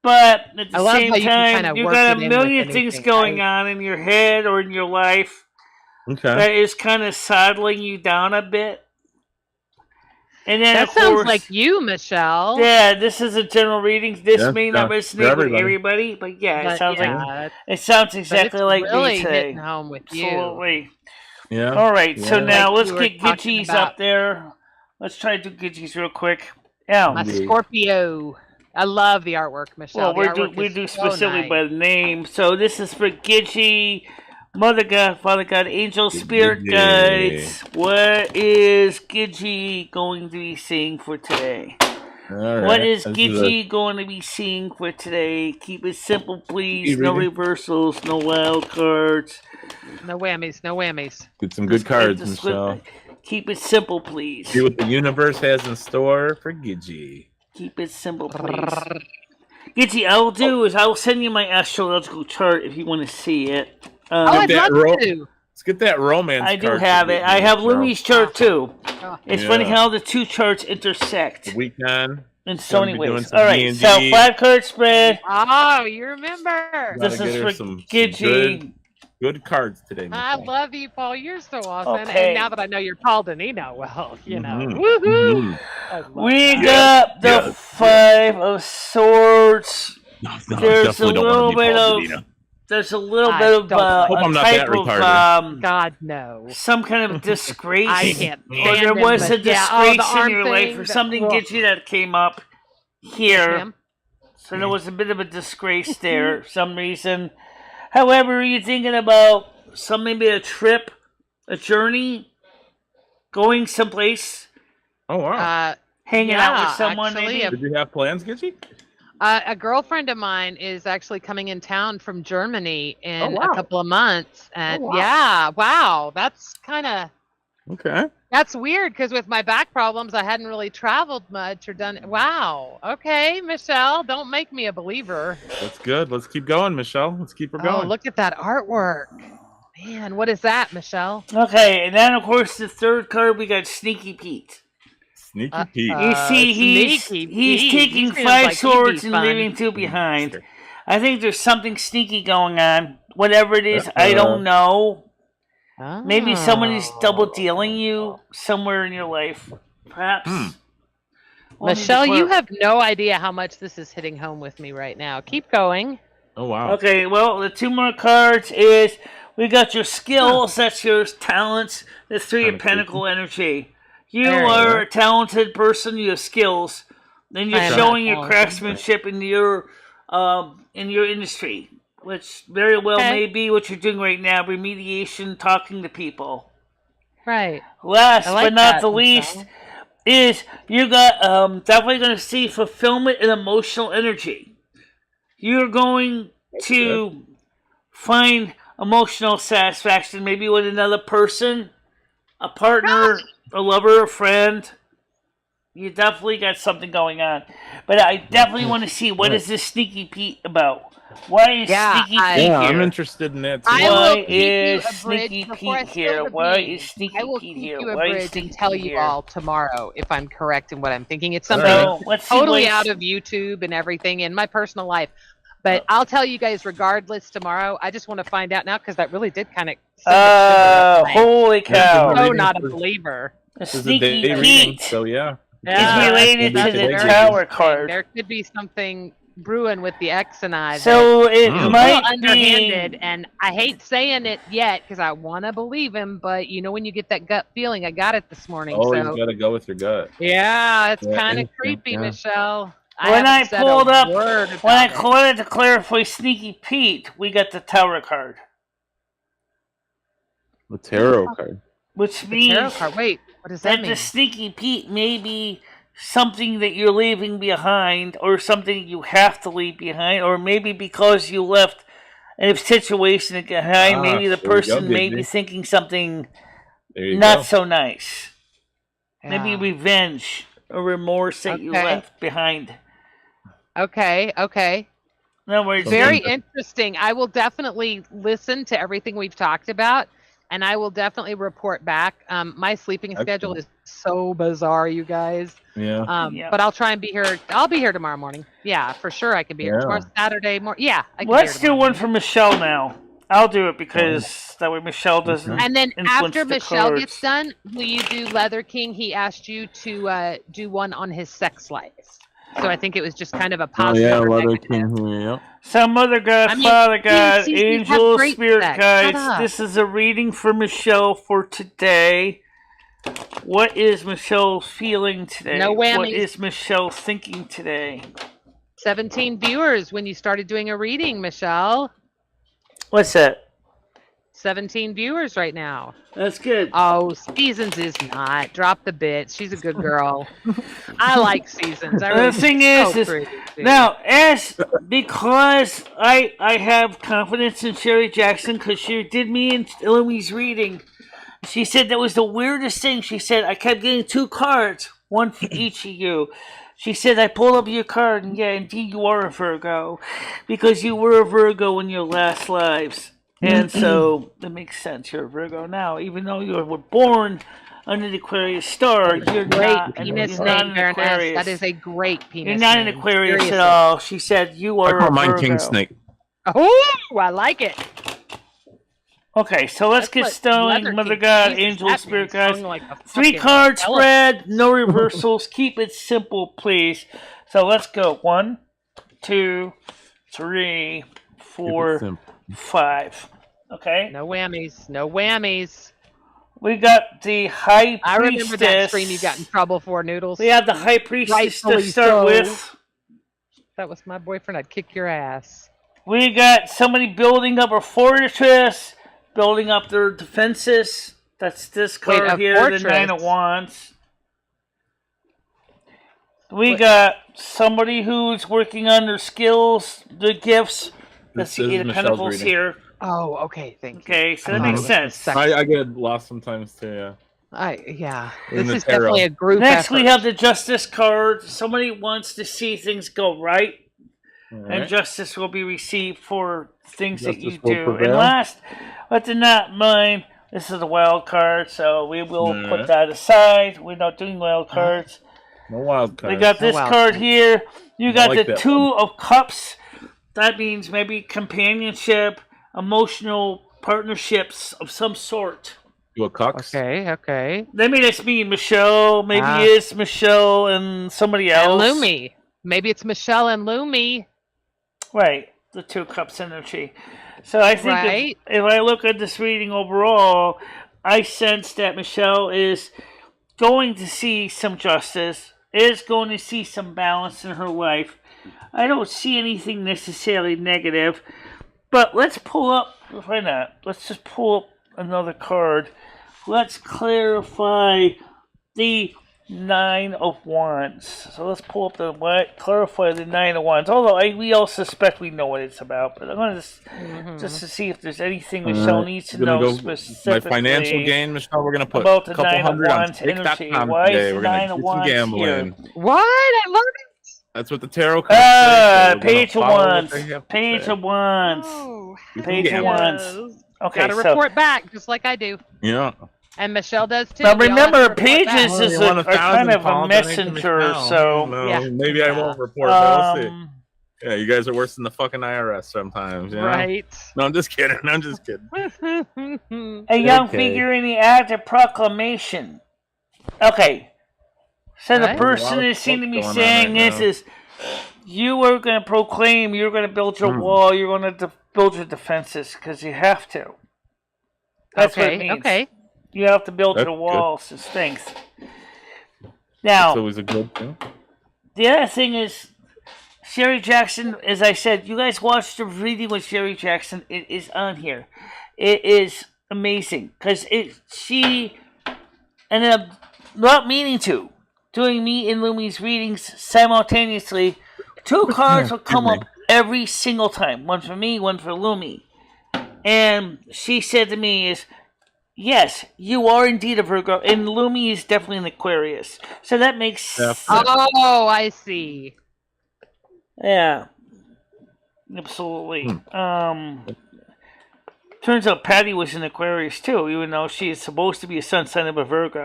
But at the same time, you've got a million things going on in your head or in your life that is kind of saddling you down a bit. And then, that sounds like you, Michelle. Yeah, this is a general reading. This may not resonate with everybody, but it sounds like it sounds exactly like really me today. hitting home with you. Absolutely. Yeah. All right, so now let's get talking Gidgie's up there. Let's try to do Gidgie's real quick. Yeah. My Scorpio. I love the artwork, Michelle. Well, we do specifically by the name. So this is for Gidgie, Mother God, Father God, Angel, Spirit Guides. What is Gidgie going to be seeing for today? What is Gidgie going to be seeing for today? Keep it simple, please. No reversals, no wild cards. No whammies, no whammies. Get some good cards, Michelle. Keep it simple, please. See what the universe has in store for Gidgie. Keep it simple, please. Gidgie, I'll do is I'll send you my astrological chart if you want to see it. I'd love to. Let's get that romance I do have it. I have Lumi's chart too. It's funny how the two charts intersect. The weekend. In so many ways. All right, so 5-card spread. Oh, you remember. This is for Gidgie. Good cards today, Michelle. I love you, Paul. You're so awesome. Okay. And now that I know you're Paul Danino, well, you know. Woohoo! We got the 5 of Swords. There's a little bit of I'm not that retarded. God, no. Some kind of disgrace. I can't. Or there was a disgrace in your life, or something Gidgie that came up here. So there was a bit of a disgrace there for some reason. However, are you thinking about maybe a trip, a journey, going someplace? Oh, wow. Hanging out with someone, actually, maybe? Did you have plans, Gidgie? A girlfriend of mine is actually coming in town from Germany in a couple of months. And wow, that's kind of... Okay. That's weird because with my back problems, I hadn't really traveled much or done. Wow. Okay, Michelle, don't make me a believer. That's good. Let's keep going, Michelle. Let's keep her going. Oh, look at that artwork. Man, what is that, Michelle? Okay, and then, of course, the third card, we got Sneaky Pete. Sneaky Pete. You see, he's taking 5 swords and leaving 2 behind. I think there's something sneaky going on. Whatever it is, I don't know. Maybe somebody's double dealing you somewhere in your life, perhaps. Michelle, you have no idea how much this is hitting home with me right now. Keep going. Oh, wow. Okay, well, the 2 more cards is we got your skills, that's your talents, the 3 of Pentacle energy. You are a talented person, you have skills, then you're showing your craftsmanship in your industry. Which very well may be what you're doing right now, remediation, talking to people. Right. Last but not the least is you got definitely going to see fulfillment and emotional energy. You're going to find emotional satisfaction maybe with another person, a partner, a lover, a friend. You definitely got something going on. But I definitely want to see what is this Sneaky Pete about. Why is Sneaky Pete here? I'm interested in that too. Why is Sneaky Pete here? Why is Sneaky Pete here? I will Why keep you is abridged and Sneaky tell Pete you here? all tomorrow if I'm correct in what I'm thinking. It's something So, that's let's see totally what's- out of YouTube and everything in my personal life. But I'll tell you guys regardless tomorrow. I just want to find out now because that really did kind of. Holy cow! I'm so not a believer. Sneaky Reading, Pete so yeah. is related to the Tower card. There could be something brewing with the X and I. So it a might little underhanded, be, and I hate saying it yet because I want to believe him, but you know when you get that gut feeling, I got it this morning. Oh, so. you gotta go with your gut. Yeah, it's Yeah, kind of instinct, creepy, yeah. Michelle. when I haven't said a pulled up, word when I about it. wanted to clarify Sneaky Pete, we got the Tower card, The tarot card. which The means tarot card. Wait, what does that that mean? the Sneaky Pete may be something that you're leaving behind, or something you have to leave behind, or maybe because you left a situation behind, maybe the there you go, person may Gigi. be thinking something There you not go. so nice. Maybe Yeah. revenge or remorse that you Okay. left behind. Okay. In other words, Very interesting. I will definitely listen to everything we've talked about, and I will definitely report back. My sleeping schedule is so bizarre, you guys. Yeah. Yeah. But I'll try and be here. I'll be here tomorrow morning. Yeah, for sure. I can be here Yeah. tomorrow Saturday morning. Yeah, I can let's be do here one tomorrow for Michelle now. I'll do it because that way Michelle doesn't. morning. And then influence after the Michelle cards. gets done, will you do Leather King? He asked you to do one on his sex life. So I think it was just kind of a Oh positive. yeah, or Leather negative. King here. Yep. So, Mother God, I mean, Father God, these have Angel, great Spirit sex. Shut Guides, up. this is a reading for Michelle for today. What is Michelle feeling today? No What whammies. is Michelle thinking today? 17 viewers when you started doing a reading, Michelle. What's that? 17 viewers right now. That's good. Oh, Seasons is not. Drop the bit. She's a good girl. I like Seasons. I The really thing so is pretty, too. now, because I have confidence in Sherry Jackson, because she did me and Louie's reading, she said that was the weirdest thing. She said, I kept getting 2 cards, one for each of you. She said, I pulled up your card, and yeah, indeed you are a Virgo, because you were a Virgo in your last lives. And so, that makes sense. You're a Virgo now. Even though you were born under the Aquarius star, you're Great not, penis you're not name, an Baroness. Aquarius. That is a great penis You're not name. an Aquarius Seriously. at all. She said, you I are call a mine Virgo. King Snake. Oh, I like it. Okay, so let's That's get what started. Leather Mother King God, is. Angel, That Spirit man Guides. sung like a 3 fucking card elephant. spread, no reversals. Keep it simple, please. So let's go. 1, 2, 3, 4, simple. 5. Okay? No whammies. No whammies. We got the High I Priestess. remember that stream you got in trouble for, Noodles. We have the High Priestess Rightfully to start so. with. If that was my boyfriend, I'd kick your ass. We got somebody building up a fortress, building up their defenses. That's this card a here, fortress? the 9 of Wands. We got somebody who's working on their skills, their gifts. That's This the is 8 of Michelle's Pentacles reading. here. Oh, okay, thank you. Okay, so I that thought makes it was the sense. second- I get lost sometimes too. Yeah. Yeah. In This the is tarot. definitely a group Next, we effort. have the Justice card. Somebody wants to see things go right, All and right. justice will be received for things that you Justice will do. prevail. And last, but to not mind, this is the wild card, so we will All put right. that aside. We're not doing wild cards. No wild cards. We got No this wild card cards. here. You got like the that 2 of Cups. That means maybe companionship, emotional partnerships of some sort. You a cucks? Okay. Maybe that's me, Michelle. Maybe Ah. it's Michelle and somebody And else. Lumi. Maybe it's Michelle and Lumi. Right, the 2 Cups energy. So I think Right. if I look at this reading overall, I sense that Michelle is going to see some justice, is going to see some balance in her life. I don't see anything necessarily negative, but let's pull up, why not? Let's just pull up another card. Let's clarify the Nine of Wands. So let's pull up clarify the Nine of Wands. Although we all suspect we know what it's about, but I'm going to just to see if there's anything Michelle needs to know specifically. My financial gain, Michelle. We're going to put about the a couple Nine of hundred on Wands energy. Tick.com Why today. is the We're going Nine to of do some Wands gambling. here? What? I love it. That's what the tarot cards say. So Page of Wands. Page of Wands. Oh, Page of Wands. Okay, gotta report back just like I do. Yeah. And Michelle does too. Now We all have remember, to report back. pages are kind of a messenger, so maybe I won't report, but we'll see. Yeah, you guys are worse than the fucking IRS sometimes, you know? Right. No, I'm just kidding. I'm just kidding. A young figure in the act of proclamation. Okay. So the person is seeing to me saying is you are going to proclaim, you're going to build your wall, you're going to build your defenses because you have to. That's what it means. Okay. You have to build your walls and strength. Now, that's always a good thing. The other thing is, Sherry Jackson, as I said, you guys watched the reading with Sherry Jackson. It is on here. It is amazing because she ended up not meaning to doing me and Lumi's readings simultaneously. Two cards will come up every single time. One for me, one for Lumi. And she said to me yes, you are indeed a Virgo, and Lumi is definitely an Aquarius. So that makes sense. Oh, I see. Yeah. Absolutely. Turns out Patty was an Aquarius too, even though she is supposed to be a sun sign of a Virgo.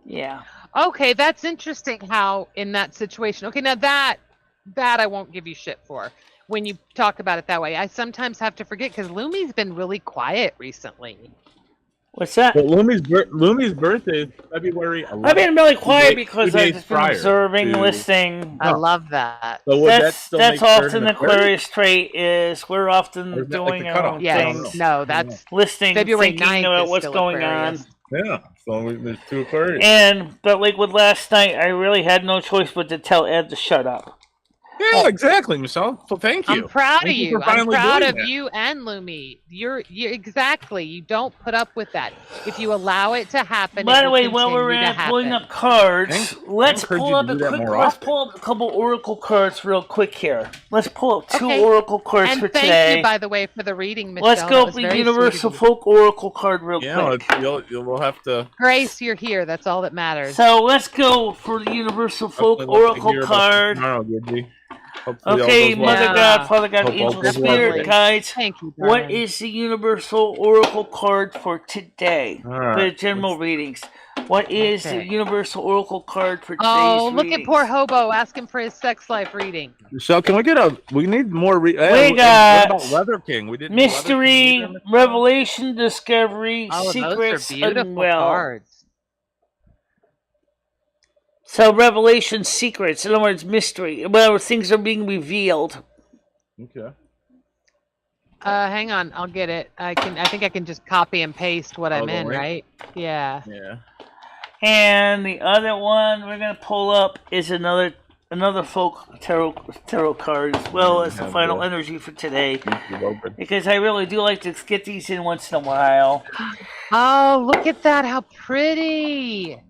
Yeah. Okay, that's interesting how in that situation. Okay, now that I won't give you shit for. When you talk about it that way, I sometimes have to forget because Lumi's been really quiet recently. What's that? Well, Lumi's birthday is February 11th. I've been really quiet because I've just been observing, listening. I love that. So that's often the Aquarius trait is we're often doing our own things. No, that's listening, February thinking 9th about what's going Aquarius. on. Yeah, so there's two Aquarius. But like with last night, I really had no choice but to tell Ed to shut up. Yeah, exactly, Michelle. So thank you. I'm proud of you. I'm proud of that. you and Lumi. You're exactly. You don't put up with that. If you allow it to happen. By the way, while we're pulling up cards, let's pull up a couple oracle cards real quick here. Let's pull up two oracle cards for today. Thank you, by the way, for the reading, Michelle. Let's go with the Universal Folk Oracle card real quick. We'll have to. Grace, you're here. That's all that matters. So let's go for the Universal Folk Oracle card. Okay, Mother God, Father God, Angel, Spirit Guides. Thank you, what is the Universal Oracle card for today? For the general readings. What is the Universal Oracle card for today's readings? Oh, look at poor Hobo asking for his sex life reading. Michelle, can we we need more we got what about Weather King? We didn't Mystery, Revelation, Discovery, Secrets, those are beautiful cards. So revelation, secrets, in other words, mystery, where things are being revealed. Okay. Hang on, I'll get it. I think I can just copy and paste what I'm in, right? Yeah. Yeah. And the other one we're gonna pull up is another folk tarot card as well as the final energy for today. Because I really do like to get these in once in a while. Oh, look at that! How pretty!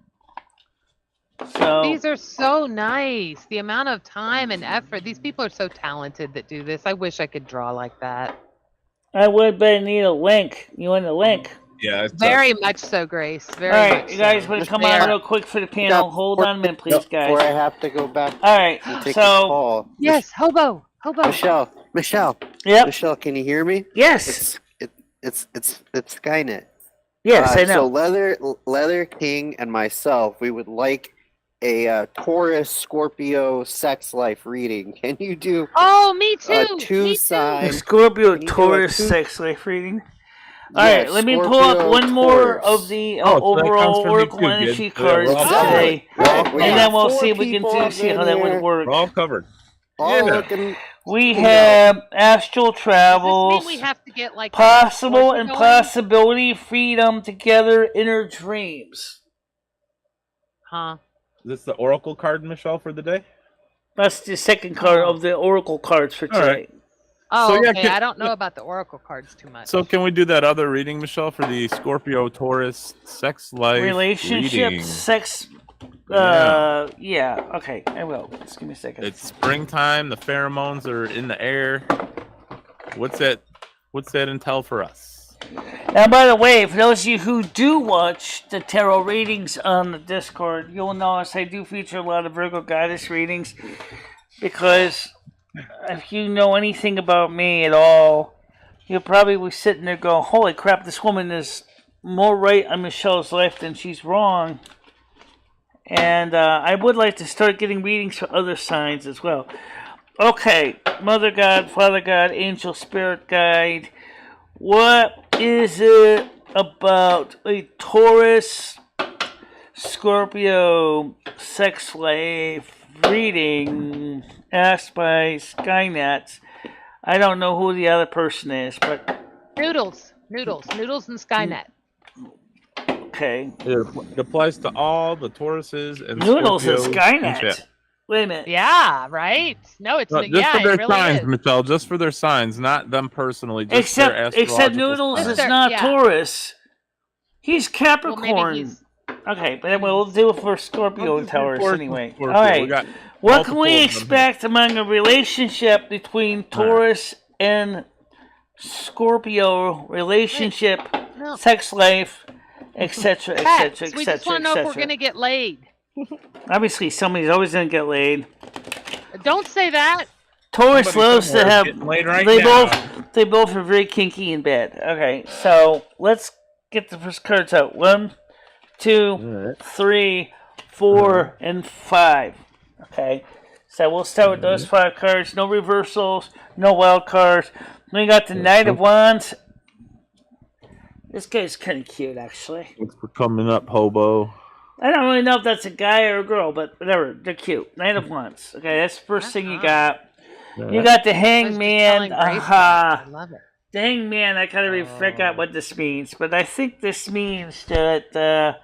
So, these are so nice. The amount of time and effort. These people are so talented that do this. I wish I could draw like that. I would, but I need a link. You want a link? Yeah. Very much so, Grace. Very All right, much you guys so. want to come on real quick for the panel? Hold on a minute, please, guys. Before I have to go back. All right, and take so a call. Yes, Hobo. Michelle. Yep. Michelle, can you hear me? Yes. It's Skynet. Yes, I know. So Leather King and myself, we would like a Taurus Scorpio sex life reading. Can you do? Oh, me too. A two-sign Scorpio Taurus sex life reading. All right, let me pull up one more of the overall Oracle energy cards today, and then we'll see if we can see how that would work. We're all covered. We have astral travels. Does this mean we have to get like possible and possibility, freedom, together, inner dreams. Huh? Is this the Oracle card, Michelle, for the day? That's the second card of the Oracle cards for today. Right. Oh, so, okay. I don't know about the Oracle cards too much. So can we do that other reading, Michelle, for the Scorpio Taurus sex life relationships, reading? sex, Yeah. Okay, I will. Just give me a second. It's springtime. The pheromones are in the air. What's that entail for us? Now, by the way, for those of you who do watch the tarot readings on the Discord, you'll notice I do feature a lot of Virgo goddess readings, because if you know anything about me at all, you'll probably be sitting there going, holy crap, this woman is more right on Michelle's life than she's wrong. And I would like to start getting readings for other signs as well. Okay, Mother God, Father God, Angel, Spirit Guide. What is it about a Taurus, Scorpio, sex life reading asked by Skynet? I don't know who the other person is, but... Noodles and Skynet. Okay. It applies to all the Tauruses and Noodles and Scorpios Skynet. Wait a minute. Yeah, right? No, it's just yeah, for their it really signs, is. Michelle. Just for their signs, not them personally. Just their Except Noodles signs. is not Taurus. He's Capricorn. Well, okay, but we'll do it for Scorpio and Taurus anyway. Scorpio. All right. What can we expect among a relationship between Taurus and Scorpio? Relationship, sex life, etc., etc., etc. We just want to know if we're going to get laid. Obviously, somebody's always going to get laid. Don't say that. Taurus loves to have. They both are very kinky in bed. Okay, so let's get the first cards out. 1, 2, 3, 4, and 5. Okay, so we'll start with those 5 cards. No reversals, no wild cards. We got the Knight of Wands. This guy's kind of cute, actually. Thanks for coming up, hobo. I don't really know if that's a guy or a girl, but whatever. They're cute. Knight of Wands. Okay, that's the first thing you got. You got the Hangman. I love it. The Hangman, I kind of forgot what this means, but I think this means that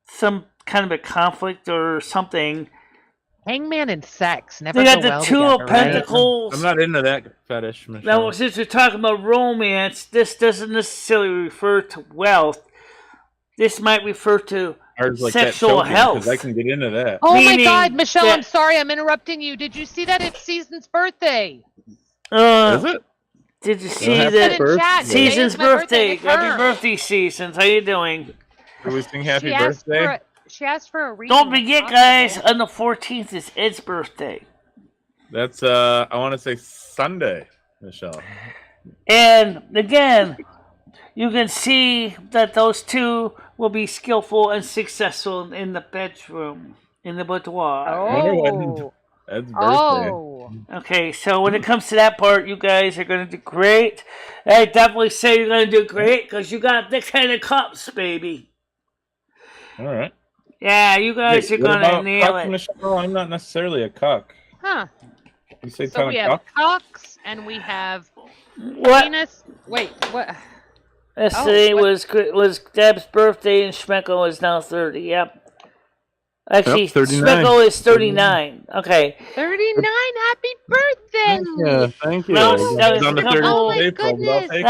some kind of a conflict or something. Hangman and sex never they got go the well Two together, of Pentacles. I'm not into that fetish, Michelle. Now, since we're talking about romance, this doesn't necessarily refer to wealth. This might refer to sexual health. I can get into that. Oh my God, Michelle, I'm sorry, I'm interrupting you. Did you see that it's Season's birthday? Is it? Did you see that? Season's birthday. Happy birthday, Seasons. How you doing? Are we sing happy birthday? She asked for a reading. Don't forget, guys, on the 14th is Ed's birthday. That's, I want to say Sunday, Michelle. And, again, you can see that those two will be skillful and successful in the bedroom, in the boudoir. Oh. Ed's birthday. Okay, so when it comes to that part, you guys are going to do great. I definitely say you're going to do great because you got the kind of cups, baby. All right. Yeah, you guys are going to nail it. Michelle? I'm not necessarily a cuck. Huh. You say so we have cucks and we have Venus. Wait, what? Yesterday was Deb's birthday and Schmecko is now 30. Yep. Actually, Schmecko is 39. Okay. 39. Happy birthday! Yeah, thank you. That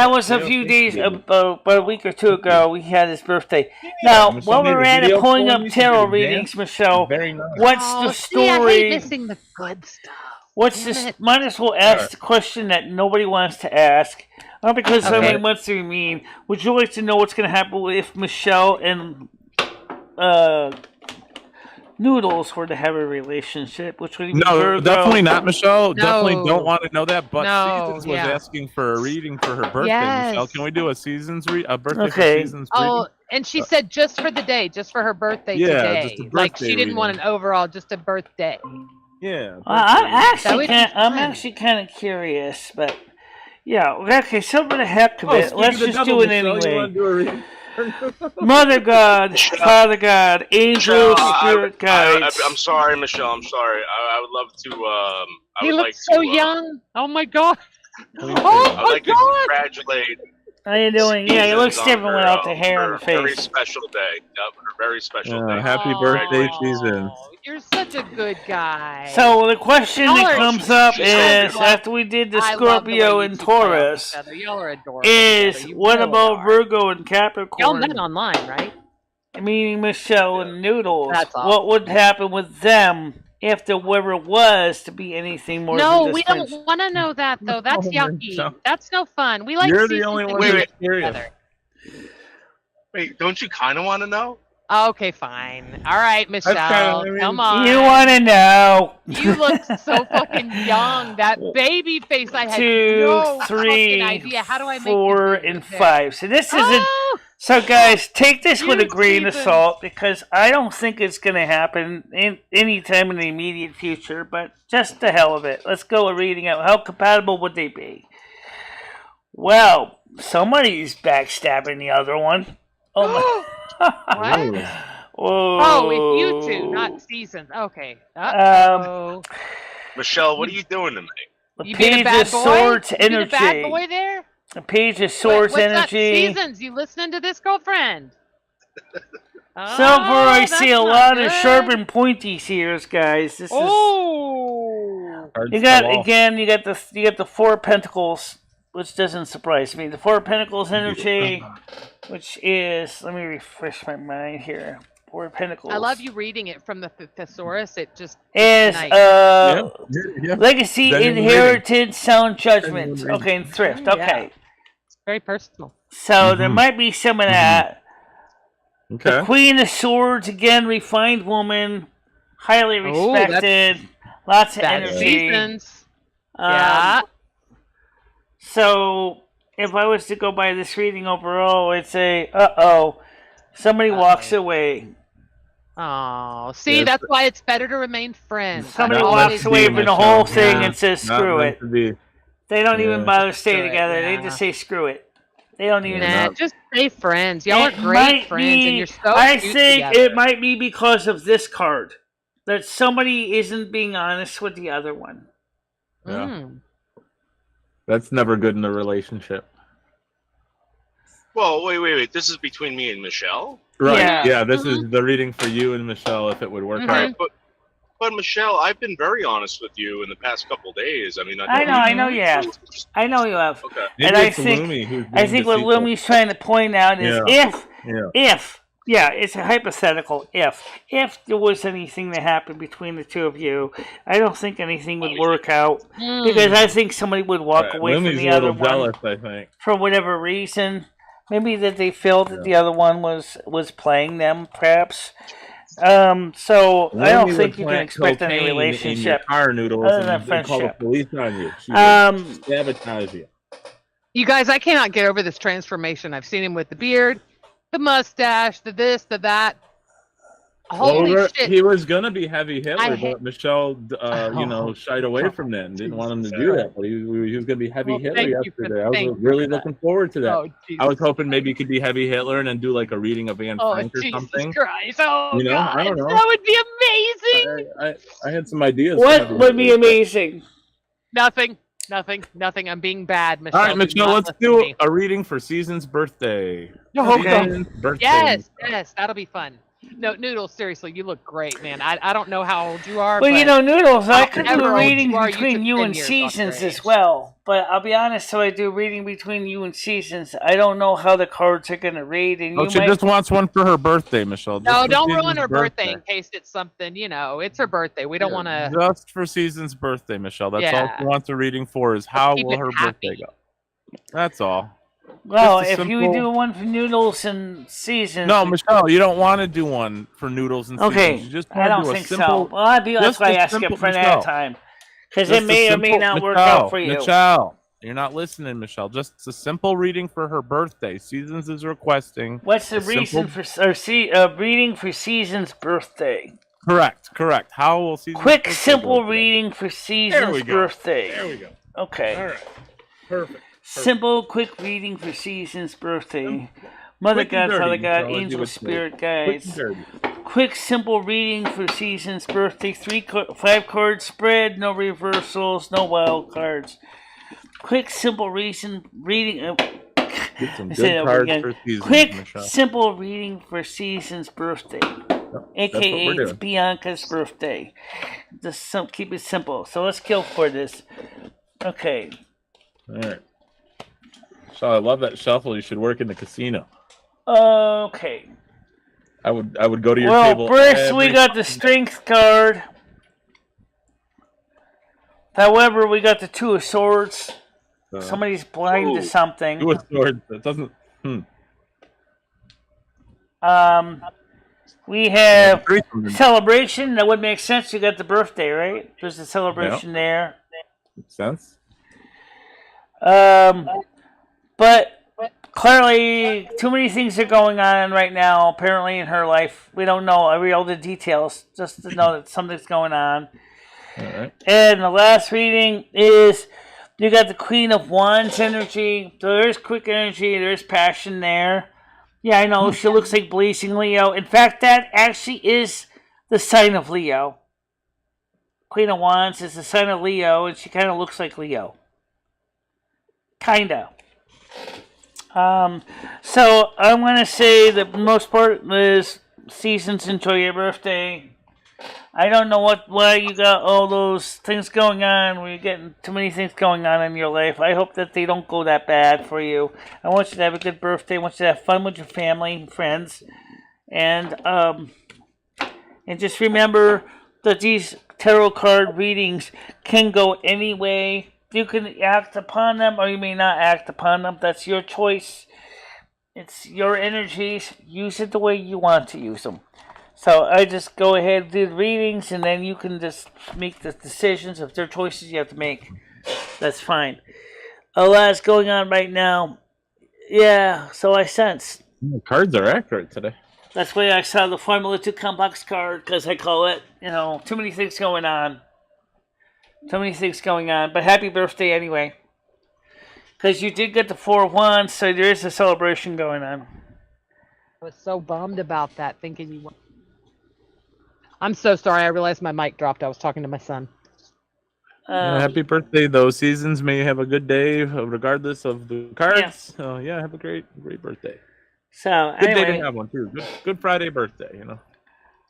was a few days, about a week or two ago. We had his birthday. Now, while we're at it, pulling up tarot readings, Michelle, what's the story? I hate missing the good stuff. What's this? Might as well ask the question that nobody wants to ask. Not because somebody wants to be mean. Would you like to know what's going to happen if Michelle and Noodles were to have a relationship? Which would definitely not, Michelle. No. Definitely don't want to know that. But Seasons was asking for a reading for her birthday. Yes. Michelle, can we do a birthday for Seasons reading? And she said just for the day, just for her birthday today. Just a birthday like she didn't want an overall, just a birthday. Yeah. I'm actually kind of curious, but yeah. Okay, so for the heck of it, let's just do it anyway. Mother God, Father God, Angel, Spirit Guides. I'm sorry, Michelle. I'm sorry. I would love to. He looks so young. Oh my God. I'd like to congratulate. How you doing? Yeah, he looks different without the hair on the face. Very special day. Yep, a very special day. Happy birthday, Season. You're such a good guy. So the question that comes up is, after we did the Scorpio and Taurus, y'all are adorable. is what about Virgo and Capricorn? Y'all met online, right? meaning Michelle and Noodles. That's awesome. What would happen with them if there ever was to be anything more No, than we just don't want to know that though. That's No, yucky. Michelle. That's no fun. We like You're the seasons only and one games who's curious. together. Wait, don't you kind of want to know? Okay, fine. All right, Michelle. I mean, Come on. You want to know? You look so fucking young. That baby face. I had 2, no 3, fucking idea. How do I make 4, this and hair? 5. So this isn't. Oh, So guys, take this with a Huge grain of seasons. salt because I don't think it's going to happen any time in the immediate future. But just the hell of it, let's go a reading out. How compatible would they be? Well, somebody's backstabbing the other one. Oh my! what? Whoa. Oh, it's you two, not seasons. Okay. Uh-oh. Michelle, what are you doing to me? The You being a page bad of boy? swords You being a bad energy. boy there? The page of swords What's energy. That? Seasons, you listening to this, girlfriend? So far, I see a that's lot not of good. sharp and pointy here, guys. This is. Oh. You got the 4 of Pentacles, which doesn't surprise me. The 4 of Pentacles energy, which is, let me refresh my mind here. 4 of Pentacles. I love you reading it from the thesaurus. It just Is nice. Yeah. legacy, Genuine inherited, sound judgment. Genuine Okay, and thrift. Yeah. Okay, It's very personal. so there might be some of that. Okay. The Queen of Swords again, refined woman, highly Oh, respected, lots of That's energy. seasons. Um, Yeah. So, if I was to go by this reading overall, I'd say, somebody walks away. Oh, see, Yes. that's why it's better to remain friends. Somebody Not walks meant to away be, from the Michelle. whole thing Yeah. and says, Not screw meant it. to be. They don't even Yeah. bother to stay Screw it, together. They yeah. just say, screw it. They don't even Nah, not- just stay friends. Y'all are It great might friends, be- and you're so I cute think together. it might be because of this card. That somebody isn't being honest with the other one. Yeah. Mm. That's never good in a relationship. Well, wait. This is between me and Michelle? Right. Yeah. Yeah, this is the reading for you and Michelle if it would work Mhm. out. Alright, but Michelle, I've been very honest with you in the past couple days. I mean, I know you have. I know you have. Okay. Maybe And I it's think- Lumi who's I being think what deceitful. Lumi's trying to point out is Yeah. if it's a hypothetical, if there was anything that happened between the two of you, I don't think anything would work out because I think somebody would walk Right. away Lumi's from the a other little one jealous, I think. for whatever reason. Maybe that they felt that the other one was playing them, perhaps. So I don't Lumi think would you can plant expect any cocaine in your relationship. car noodles other than and they'd call the friendship. police on you. She would sabotage you. You guys, I cannot get over this transformation. I've seen him with the beard, the mustache, the this, the that. Holy shit. He was gonna be heavy Hitler, I but Michelle, shied away from that and didn't want him to do that. But he was gonna be heavy Well, Hitler thank you for- yesterday. I was thank you really for that. looking forward to that. Oh, Jesus. I was hoping maybe you could be heavy Hitler and then do like a reading of Anne Oh, Frank or Jesus something. Christ. Oh, You know, God. I don't know. That would be amazing. I had some ideas. for What heavy would be Hitler. amazing? Nothing. I'm being bad, Michelle. All right, Do Michelle, not let's listen to do me. a reading for Season's birthday. Okay. Season's birthday. Yes, that'll be fun. No, Noodles, seriously, you look great, man. I don't know how old you are, Well, but you know, Noodles, I could however do old readings you are, you between took you 10 and years off your Seasons age. as well. But I'll be honest, so I do reading between you and Seasons. I don't know how the cards are going to read. And Oh, you she might... just wants one for her birthday, Michelle. Just no, for don't Season's ruin her birthday in case it's something, it's her birthday. We don't want to. Just for Season's birthday, Michelle. That's all Yeah. she wants a reading for is how keep will it her happy. birthday go. That's all. Well, Just a if you simple- do one for Noodles and Seasons... No, Michelle, you don't want to do one for Noodles and Okay, Seasons. You just I want to don't do a think simple, so. Well, that's just why I a asked simple- it for that Michelle. time. Because just it a may or may simple- not work Michelle, out for you. Michelle, you're not listening, Michelle. Just a simple reading for her birthday. Seasons is requesting. What's the a reason simple- for reading for Seasons' birthday? Correct. How will Seasons? Quick, birthday simple go today? reading for There Seasons' we go. birthday. There we go. Okay. All right. Perfect. Simple, quick reading for Season's birthday. Mother Quick and God, Father dirty, God, Michelle, Angel, do it Spirit, quick guides. and dirty. Quick, simple reading for Season's birthday. 5 card spread, no reversals, no wild cards. Quick, simple reading. Get some I good say that cards again. for Seasons, Quick, Michelle. simple reading for Season's birthday. That's AKA what we're it's doing. Bianca's birthday. Just keep it simple. So let's kill for this. Okay. All right. So I love that shuffle. You should work in the casino. Okay. I would go to your well, table. first we got the strength card. However, we got the Two of Swords. Somebody's blind to something. Two of Swords. That doesn't. We have celebration. That would make sense. You got the birthday, right? There's a celebration there. Makes sense. But clearly, too many things are going on right now. Apparently, in her life, we don't know all the details. Just to know that something's going on. All right. And the last reading is you got the Queen of Wands energy. So there's quick energy. There's passion there. Yeah, I know. She looks like blazing Leo. In fact, that actually is the sign of Leo. Queen of Wands is the sign of Leo, and she kind of looks like Leo. Kinda. So I'm going to say the most part is seasons, enjoy your birthday. I don't know why you got all those things going on. We're getting too many things going on in your life. I hope that they don't go that bad for you. I want you to have a good birthday. I want you to have fun with your family and friends. And just remember that these tarot card readings can go any way. You can act upon them or you may not act upon them. That's your choice. It's your energies. Use it the way you want to use them. So I just go ahead and do the readings, and then you can just make the decisions. If there are choices you have to make, that's fine. A lot's going on right now. Yeah, so I sense. The cards are accurate today. That's why I saw the Formula 2 complex card, because I call it, too many things going on. Too many things going on. But happy birthday anyway. Because you did get the 4 of Wands, so there is a celebration going on. I was so bummed about that, thinking you were... I'm so sorry. I realized my mic dropped. I was talking to my son. Happy birthday, though. Seasons may have a good day, regardless of the cards. Yeah. So, have a great birthday. So, good day to have one, too. Good Friday birthday,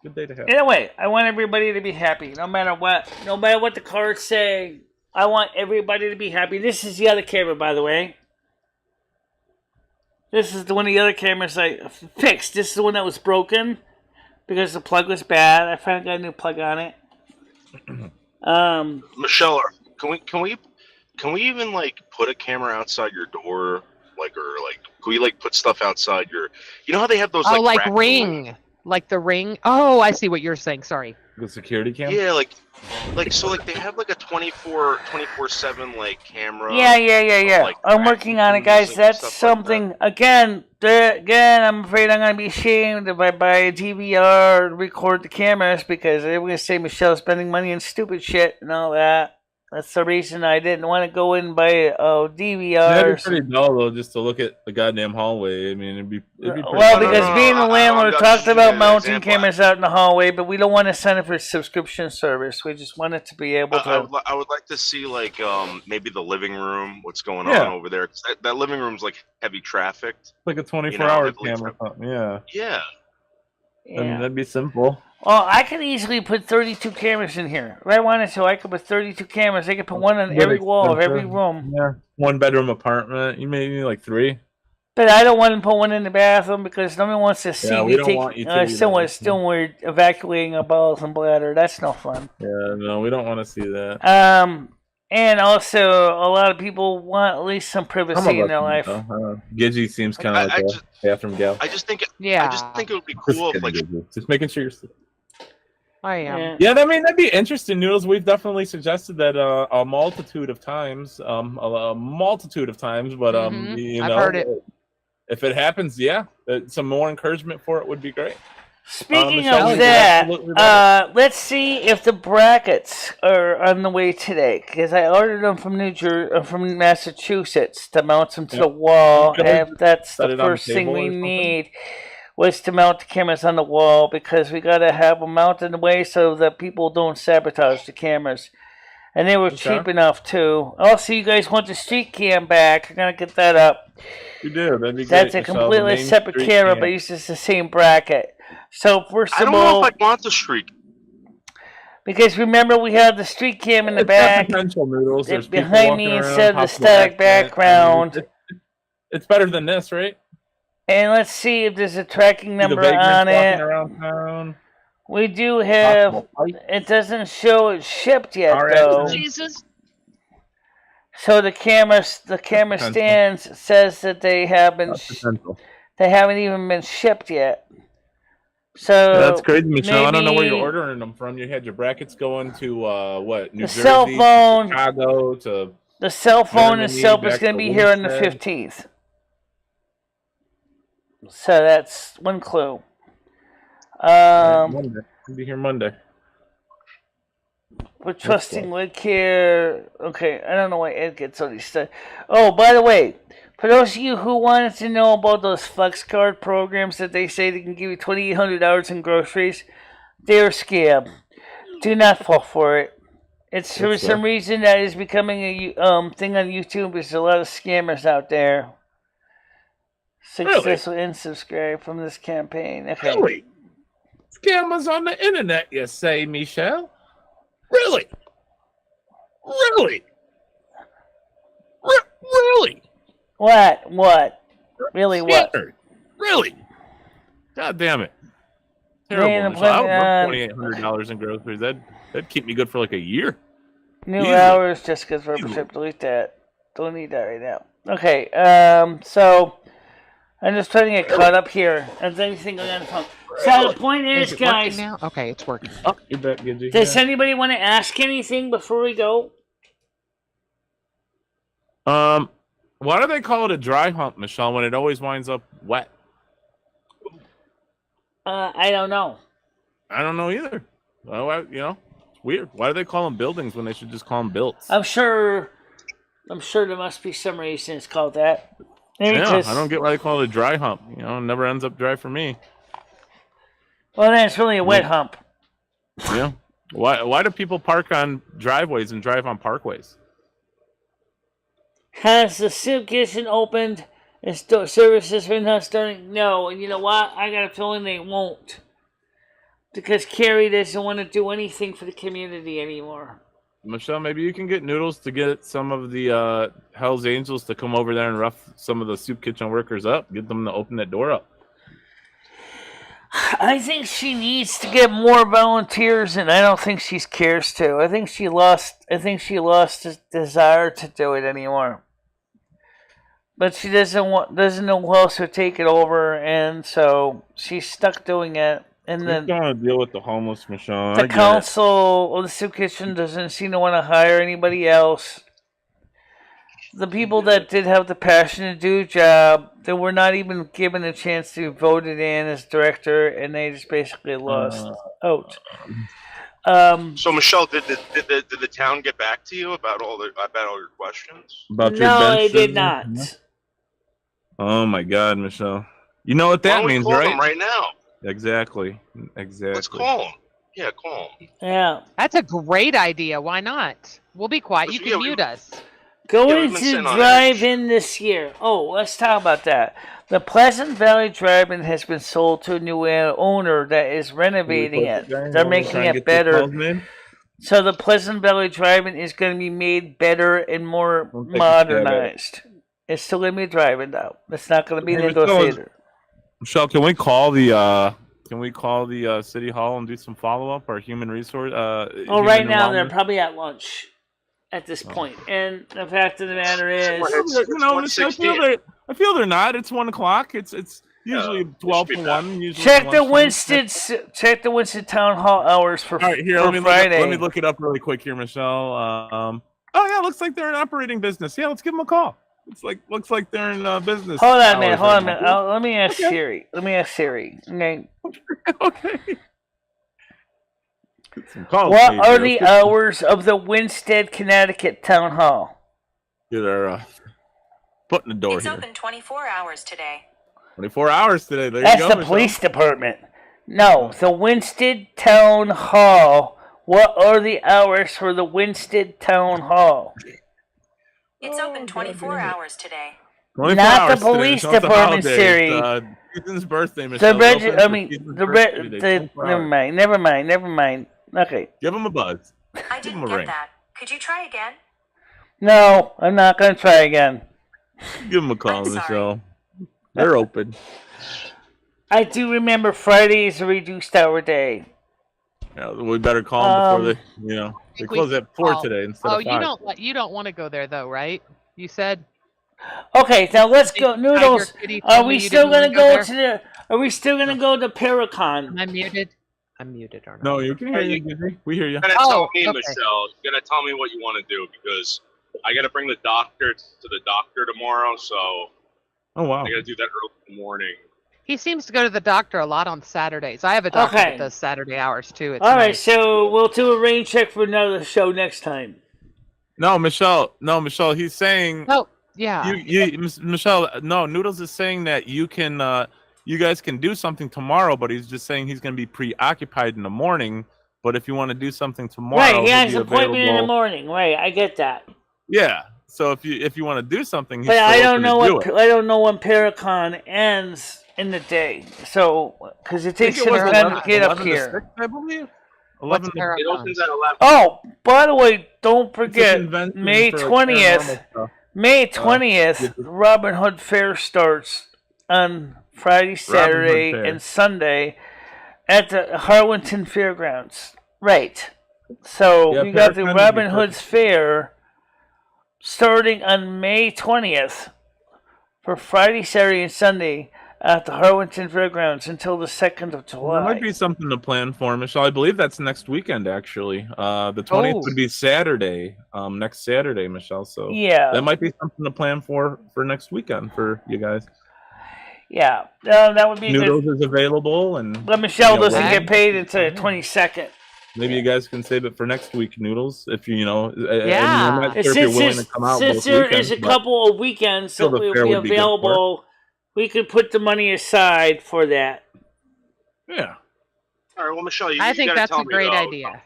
Good day to have. Anyway, I want everybody to be happy, no matter what. No matter what the cards say, I want everybody to be happy. This is the other camera, by the way. This is the one of the other cameras I fixed. This is the one that was broken. Because the plug was bad. I finally got a new plug on it. Michelle, can we even put a camera outside your door, can we put stuff outside your? You know how they have those like Ring, like the Ring. Oh, I see what you're saying. Sorry. The security camera. Yeah, so they have a 24/7 camera. Yeah. I'm working on it, guys. That's something. Again, I'm afraid I'm gonna be ashamed if I buy a DVR and record the cameras because they're gonna say Michelle's spending money on stupid shit and all that. That's the reason I didn't want to go in and buy a DVR. That'd be pretty dull though, just to look at the goddamn hallway. I mean, it'd be pretty well because me and the landlord talked about mounting cameras out in the hallway, but we don't want to sign up for a subscription service. We just want it to be able to. I would like to see maybe the living room, what's going on over there. 'Cause that living room's heavy trafficked. Like a 24-hour camera. Yeah. I mean, that'd be simple. Well, I could easily put 32 cameras in here. If I wanted to, I could put 32 cameras. I could put one on every wall of every room. Yeah. 1-bedroom apartment. You may need 3. But I don't want to put one in the bathroom because nobody wants to see me still we're evacuating a balls and bladder. That's no fun. Yeah, no, we don't want to see that. And also, a lot of people want at least some privacy in their life. Gidgy seems kind of like a bathroom gal. I just think it would be cool if just making sure you're. I am. Yeah, I mean that'd be interesting, Noodles. We've definitely suggested that a multitude of times, but I've heard it. If it happens, some more encouragement for it would be great. Speaking of that, let's see if the brackets are on the way today because I ordered them from Massachusetts to mount them to the wall, and that's the first thing we need. Was to mount the cameras on the wall because we got to have them mounted in the way so that people don't sabotage the cameras. And they were cheap enough too. Also, you guys want the street cam back. I'm going to get that up. You do. That'd be That's great. a completely separate camera, but it's just the same bracket. So, first of all... I don't know if I want the street. Because remember, we have the street cam in the back. Noodles. Behind me instead of the static background. It's better than this, right? And let's see if there's a tracking The number vagrants on walking it. around town. We do have. Possible fight. It doesn't show it shipped yet, Car though. accident. Jesus. So the camera stands says that they have been. Potential. They haven't even been shipped yet. So Yeah, that's crazy, Michelle. I don't know where you're maybe ordering them from. You had your brackets going to what? New The Jersey, cell phone- to Chicago, to the cell phone Germany, itself is back going to to be here on the Winstead. 15th. So that's one clue. Monday. I'll be here Monday. We're trusting Lidcare. Okay, I don't know why Ed gets all these stuff. Oh, by the way, for those of you who wanted to know about those flex card programs that they say they can give you $2,800 in groceries, they're a scam. Do not fall for it. It's for some reason that is becoming a thing on YouTube. There's a lot of scammers out there. Successful unsubscribe from this campaign. Okay. Really? Scammers on the internet, you say, Michelle? Really? Really? Really? What? What? Really what? Scammer. Really? God damn it. Man, Terrible, I'm Michelle. I would planning love $2,800 in groceries. That'd keep me good for like a year. New Easily. hours, Jessica's membership. Delete that. Don't need that right now. Okay, so I'm just trying to get caught up here. Is anything going on the phone? So the point is, it guys, working now? Okay, it's working. Oh, you bet, Gidgy. does anybody want to ask anything before we go? Why do they call it a dry hump, Michelle, when it always winds up wet? I don't know. I don't know either. Well, it's weird. Why do they call them buildings when they should just call them builts? I'm sure there must be some reason it's called that. Maybe Yeah, just, I don't get why they call it a dry hump. It never ends up dry for me. well, then it's really a wet hump. Yeah. Why do people park on driveways and drive on parkways? Has the soup kitchen opened? Is services are not starting? No, and you know what? I got a feeling they won't. Because Carrie doesn't want to do anything for the community anymore. Michelle, maybe you can get Noodles to get some of the Hell's Angels to come over there and rough some of the soup kitchen workers up. Get them to open that door up. I think she needs to get more volunteers, and I don't think she cares to. I think she lost the desire to do it anymore. But she doesn't know who else to take it over, and so she's stuck doing it. And We're going to deal with the homeless, Michelle. the council or the soup kitchen doesn't seem to want to hire anybody else. The people that did have the passion to do a job, they were not even given a chance to be voted in as director, and they just basically lost out. So Michelle, did the town get back to you about all your questions? About your No, bench they did business? not. Oh my God, Michelle! You know what Why that don't we means, call right? them right now. Exactly. Let's call them. Yeah, call them. Yeah. That's a great idea. Why not? We'll be quiet. You can mute us. Going we've been to sitting on drive-in this year. Oh, let's talk about that. The Pleasant Valley Drive-In has been sold to a new owner that is renovating it. They're making it better. So the Pleasant Valley Drive-In is going to be made better and more modernized. It's still going to be a drive-in though. It's not going to be an indoor theater. Michelle, can we call the city hall and do some follow-up or human resource? Right now they're probably at lunch at this point. And the fact of the matter is, I feel they're not. It's 1 o'clock. It's usually 12 to 1. Usually check the Winston Town Hall hours for All right, here, for Friday. Let me look it up really quick here, Michelle. Oh yeah, looks like they're in operating business. Yeah, let's give them a call. Looks like they're in business. Hold on a minute. Let me ask Siri. Okay. Okay. What are the hours of the Winsted, Connecticut Town Hall? Get our foot in the door It's here. open 24 hours today. 24 hours today. There That's you go, the police department. No, the Winsted Town Hall. What are the hours for the Winsted Town Hall? It's open 24 hours today. 24 Not hours the police today. It's department, holiday. Siri. It's, Ethan's birthday, Michelle. Never mind. Okay. Give him a buzz. I didn't get that. Could you try again? No, I'm not going to try again. Give him a call, I'm sorry. Michelle. They're open. I do remember Friday is a reduced hour day. Yeah, we better call them before they close at 4 today instead of 5. You don't want to go there though, right? You said. Okay, now let's go. Noodles, are we still gonna go to the? Are we still gonna go to Paracon? Am I muted? I'm muted, aren't I? No, you can hear you. We hear you. You're gonna tell me, Michelle. You're gonna tell me what you want to do because I gotta bring the doctor to the doctor tomorrow. So. Oh wow. I gotta do that early in the morning. He seems to go to the doctor a lot on Saturdays. I have a doctor that does Saturday hours too. All right, so we'll do a rain check for another show next time. No, Michelle. He's saying. Oh, yeah. Michelle. No, Noodles is saying that you can. You guys can do something tomorrow, but he's just saying he's going to be preoccupied in the morning. But if you want to do something tomorrow, right? He has an appointment in the morning. Right, I get that. Yeah. So if you want to do something, he's but I don't know when Paracon ends in the day. So because it takes some time to get up here. 6, I believe. 11. It opens at 11. Oh, by the way, don't forget May 20th. May 20th, Robin Hood Fair starts on Friday, Saturday, and Sunday at the Harlington Fairgrounds. Right. So you got the Robin Hood's Fair starting on May 20th for Friday, Saturday, and Sunday at the Harlington Fairgrounds until the 2nd of July. That might be something to plan for, Michelle. I believe that's next weekend, actually. The 20th would be Saturday, next Saturday, Michelle. So yeah, that might be something to plan for next weekend for you guys. Yeah, that would be Noodles is available, but Michelle doesn't get paid until the 22nd. Maybe you guys can save it for next week, Noodles, if you know. Yeah, I'm not sure if you're willing to come out since there is a couple of weekends that will be available, we could put the money aside for that. Yeah. All right, well, Michelle, I think that's a great idea.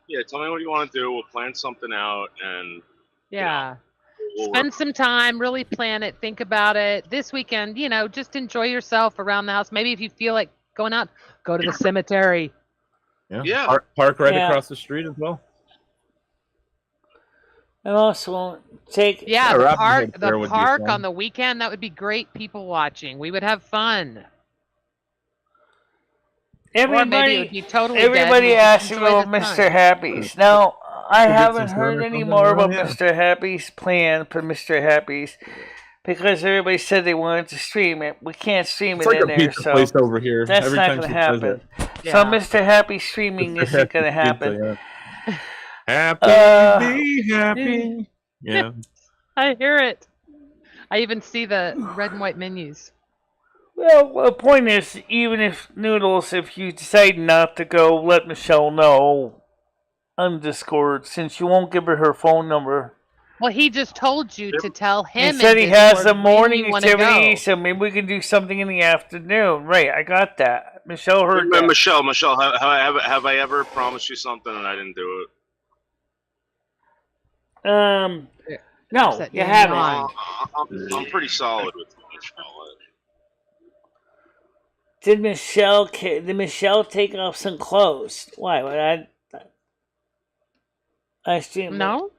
Yeah, tell me what you want to do. We'll plan something out, and spend some time, really plan it, think about it. This weekend, just enjoy yourself around the house. Maybe if you feel like going out, go to the cemetery. Yeah. Park right across the street as well. And also take the park on the weekend. That would be great. People watching, we would have fun. Everybody asks about Mr. Happy's. Now, I haven't heard any more about Mr. Happy's plan for Mr. Happy's because everybody said they wanted to stream it. We can't stream it in there, so place over here. That's not going to happen. So Mr. Happy streaming isn't going to happen. Happy, be happy. Yeah. I hear it. I even see the red and white menus. Well, the point is, even if Noodles, if you decide not to go, let Michelle know on Discord, since you won't give her phone number. Well, he just told you to tell him. He said he has a morning activity, so maybe we can do something in the afternoon. Right, I got that. Michelle heard that. Michelle, have I ever promised you something and I didn't do it? No, you haven't. I'm pretty solid with Michelle. Did Michelle take off some clothes? Why? I stream. No.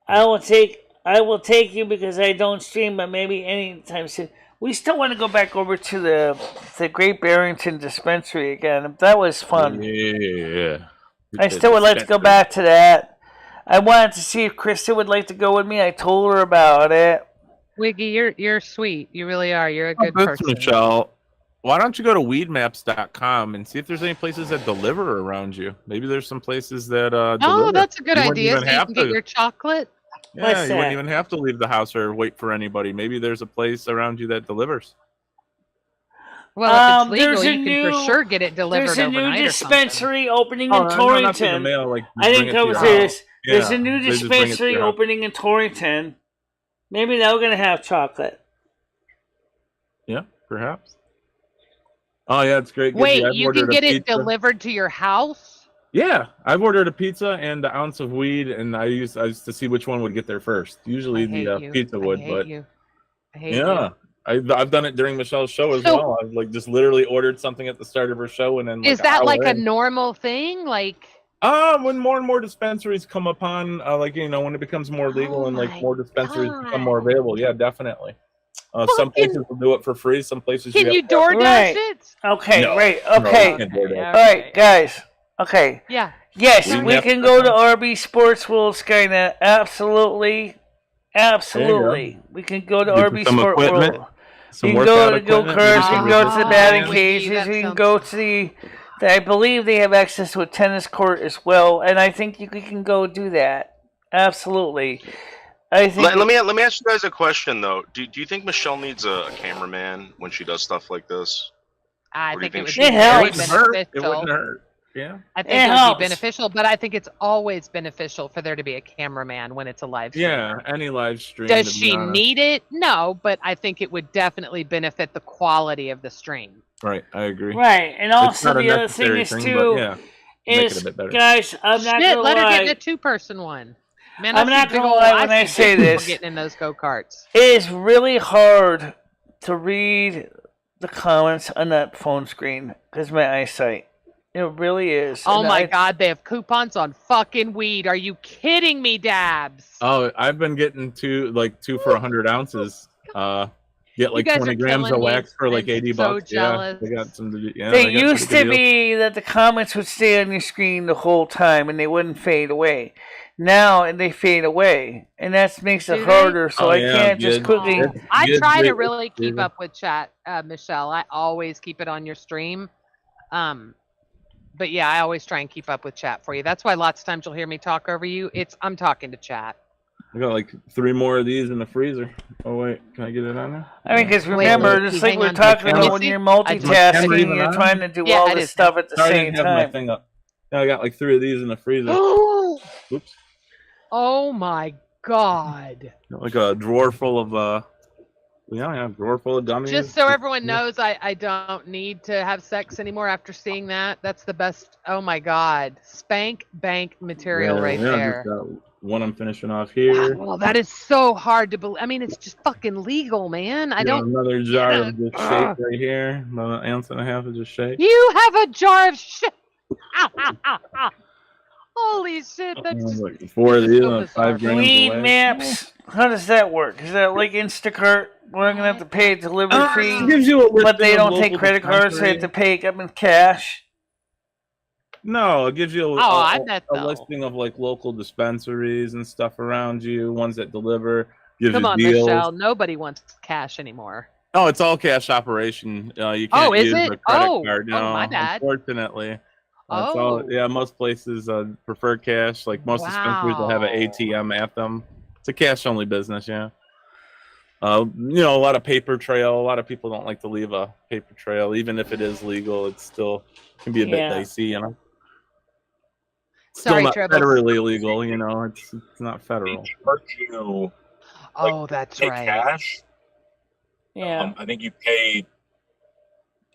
I will take you because I don't stream, but maybe anytime soon. We still want to go back over to the Great Barrington Dispensary again. That was fun. Yeah. I still would like to go back to that. I wanted to see if Krista would like to go with me. I told her about it. Wiggy, you're sweet. You really are. You're a good person. Michelle, why don't you go to weedmaps.com and see if there's any places that deliver around you? Maybe there's some places that deliver. That's a good idea. So you can get your chocolate. Yeah, you wouldn't even have to leave the house or wait for anybody. Maybe there's a place around you that delivers. Well, if it's legal, you can for sure get it delivered overnight. There's a new dispensary opening in Torrington. I think that was this. There's a new dispensary opening in Torrington. Maybe they're going to have chocolate. Yeah, perhaps. Oh, yeah, it's great. Wait, you can get it delivered to your house? Yeah, I've ordered a pizza and an ounce of weed, and I used to see which one would get there first. Usually the pizza would, but I've done it during Michelle's show as well. I've just literally ordered something at the start of her show, and then is that a normal thing? When more and more dispensaries come upon, when it becomes more legal and more dispensaries become more available, yeah, definitely. Some places will do it for free. Some places Can you have to- DoorDash it? Okay, No. right. No, Okay. you can't do that. All right, guys. Okay. Yeah. Yes, We we have can to- go to RB Sports World Skynet. Absolutely. Absolutely. We can go to Get RB some Sports equipment, World. some You can workout go to go equipment, karts, maybe you some can go to the resistance batting bands. cages, That you can sounds- go to the. I believe they have access to a tennis court as well, and I think you can go do that. Absolutely. I think. Let me ask you guys a question though. Do you think Michelle needs a cameraman when she does stuff like this? I Or do you think it think would she- be It very helps. It wouldn't beneficial. hurt. Yeah. I think It it would helps. be beneficial, but I think it's always beneficial for there to be a cameraman when it's a live stream. Yeah. Any live stream. Does to be she honest. need it? No, but I think it would definitely benefit the quality of the stream. Right. I agree. Right, and It's also not a the other thing necessary is thing, too, but yeah, make it is a bit better. guys, I'm not Shit, gonna let her get in lie. a two-person one. Man, I'm I not see big gonna old- lie when I see say big people this. getting in those go-karts. It is really hard to read the comments on that phone screen because of my eyesight. It really is. Oh And my God, they have coupons on fucking weed. Are you kidding me, Dabs? Oh, I've been getting two for 100 ounces. Get like guys 20 are grams of killing me. wax for like I'm 80 so bucks. jealous. Yeah, they got some. Yeah, They they got used pretty to good deals. be that the comments would stay on your screen the whole time and they wouldn't fade away. Now they fade away, and that makes it Do they? harder. So Oh, I yeah, can't just good. quickly. It's I good try to great really keep receiver. up with chat, Michelle. I always keep it on your stream. But yeah, I always try and keep up with chat for you. That's why lots of times you'll hear me talk over you. I'm talking to chat. I got like 3 more of these in the freezer. Oh wait, can I get it on there? I mean, because Wait, remember, wait, just like hang we're on. talking Let me about when see. you're I just- multitasking, camera even you're on? trying to do Yeah, all it this is. stuff at the Sorry, I same didn't have my time. thing up. Yeah, I got like 3 of these in the freezer. Oops. Oh my God. Got like a drawer full of a drawer full of gummies. Just so everyone knows, I don't need to have sex anymore after seeing that. That's the best. Oh my God. Spank bank material right there. Just got one I'm finishing off here. Wow, that is so hard to believe. I mean, it's just fucking legal, man. I Got don't. another jar Yeah. of just shake right here. About 1.5 ounces of just shake. You have a jar of shit. Holy shit. That's just. Like 4 of these, so and 5 grams Weed away. maps. How does that work? Is that like Instacart? We're gonna have to pay a delivery fee, It gives you a but listing they of don't take local credit cards. They have to dispensaries. pay up in cash. No, it gives you I bet a though. listing of like local dispensaries and stuff around you, ones that deliver. Gives Come you on, deals. Michelle. Nobody wants cash anymore. Oh, it's all cash operation. You can't Oh, is use it? a credit Oh, card. No, oh, my bad. Unfortunately. It's Oh. yeah, most places prefer cash. Like most dispensaries will have an Wow. ATM at them. It's a cash only business, yeah. A lot of paper trail. A lot of people don't like to leave a paper trail, even if it is legal. It still can be a bit Yeah. dicey, It's Sorry, still not Tribbles. federally legal, It's not federal. Charge you Oh, that's pay right. cash. Yeah. I think you pay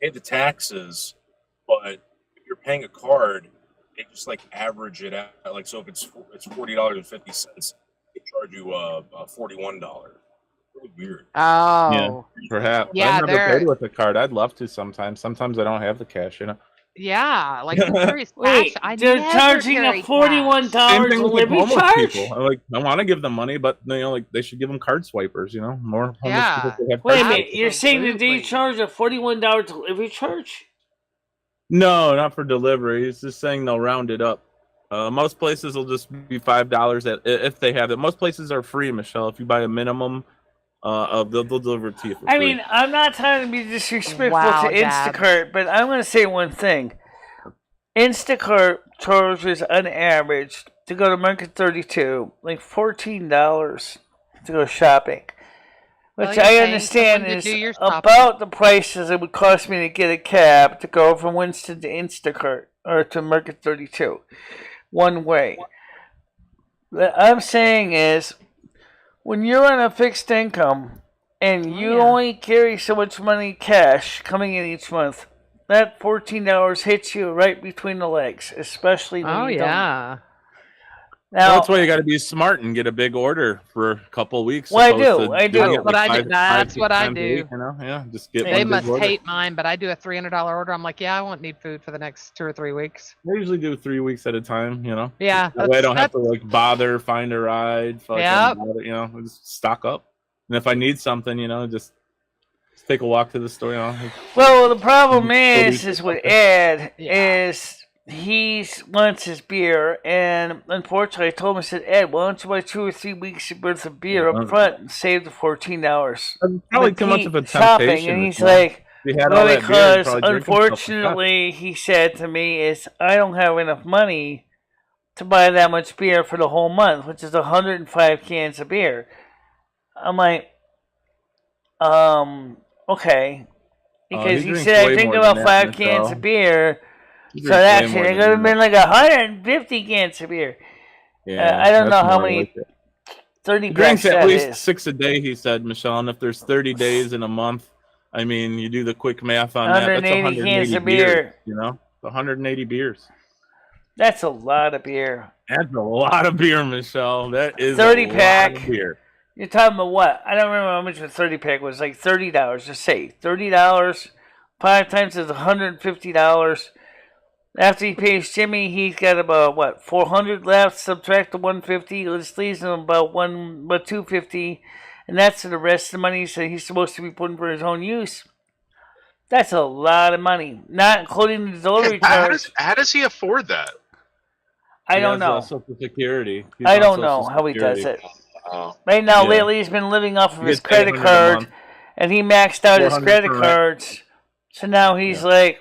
the taxes, but if you're paying a card, they just like average it out. Like so, if it's $40.50, they charge you $41. Really weird. Oh. Perhaps. Yeah, I've never they're- paid with a card. I'd love to sometimes. Sometimes I don't have the cash, Yeah. Like, who carries cash? Wait, I they're never charging carry a $41 Same thing with like delivery homeless charge. people. I want to give them money, but like they should give them card swipers. More homeless Yeah. people should have Wait a card minute, swipers. you're saying that they Absolutely. charge a $41 delivery charge? No, not for delivery. It's just saying they'll round it up. Most places will just be $5 if they have it. Most places are free, Michelle. If you buy a minimum, they'll deliver it to you for free. I mean, I'm not trying to be disrespectful Wow, to Dad. Instacart, but I'm going to say one thing. Instacart charges on average to go to Market 32 like $14 to go shopping. Which Well, you're I paying understand someone to is do your shopping. about the prices it would cost me to get a cab to go from Winston to Instacart or to Market 32 one way. What I'm saying is, when you're on a fixed income and you only carry so much money cash coming in each month, that $14 hits you right between the legs, especially when Oh, you don't. yeah. Now, that's why you got to be smart and get a big order for a couple of weeks. Well, I opposed do, to I do. doing it That's what I do. That's 6 what I times a do. week, Yeah, just get They one big must order. hate mine, but I do a $300 order. I'm like, yeah, I won't need food for the next 2 or 3 weeks. I usually do 3 weeks at a time, Yeah. That way I don't have to like bother, find a ride, Yep. just stock up. And if I need something, just take a walk to the store. Well, the problem is with Ed is he wants his beer, and unfortunately, I told him, I said, Ed, why don't you buy 2 or 3 weeks worth of beer up front and save the $14? Probably too much of a shopping, temptation. and he's like, well, because unfortunately, unfortunately, he said to me, is I don't have enough money to buy that much beer for the whole month, which is 105 cans of beer. I'm like, okay. Because he said, I think about 5 cans of beer. So actually, it could have been like 150 cans of beer. Yeah, I don't know how many 30 he drinks packs at that least is. 6 a day, he said, Michelle. And if there's 30 days in a month, I mean, you do the quick math on that. That's 180 cans of beers, beer. you know, 180 beers. That's a lot of beer. That's a lot of beer, Michelle. That is 30 a pack. lot of beer. You're talking about what? I don't remember how much a 30 pack was. Like $30. Just say $30. 5 times is $150. After he pays Jimmy, he's got about what, 400 left. Subtract the 150, this leaves him about 250, and that's the rest of the money that he's supposed to be putting for his own use. That's a lot of money, not including the delivery charge. How does he afford that? I don't know. Social Security. I don't know how he does it. Right now, lately, he's been living off of his credit card, and he maxed out his credit cards. So now he's like,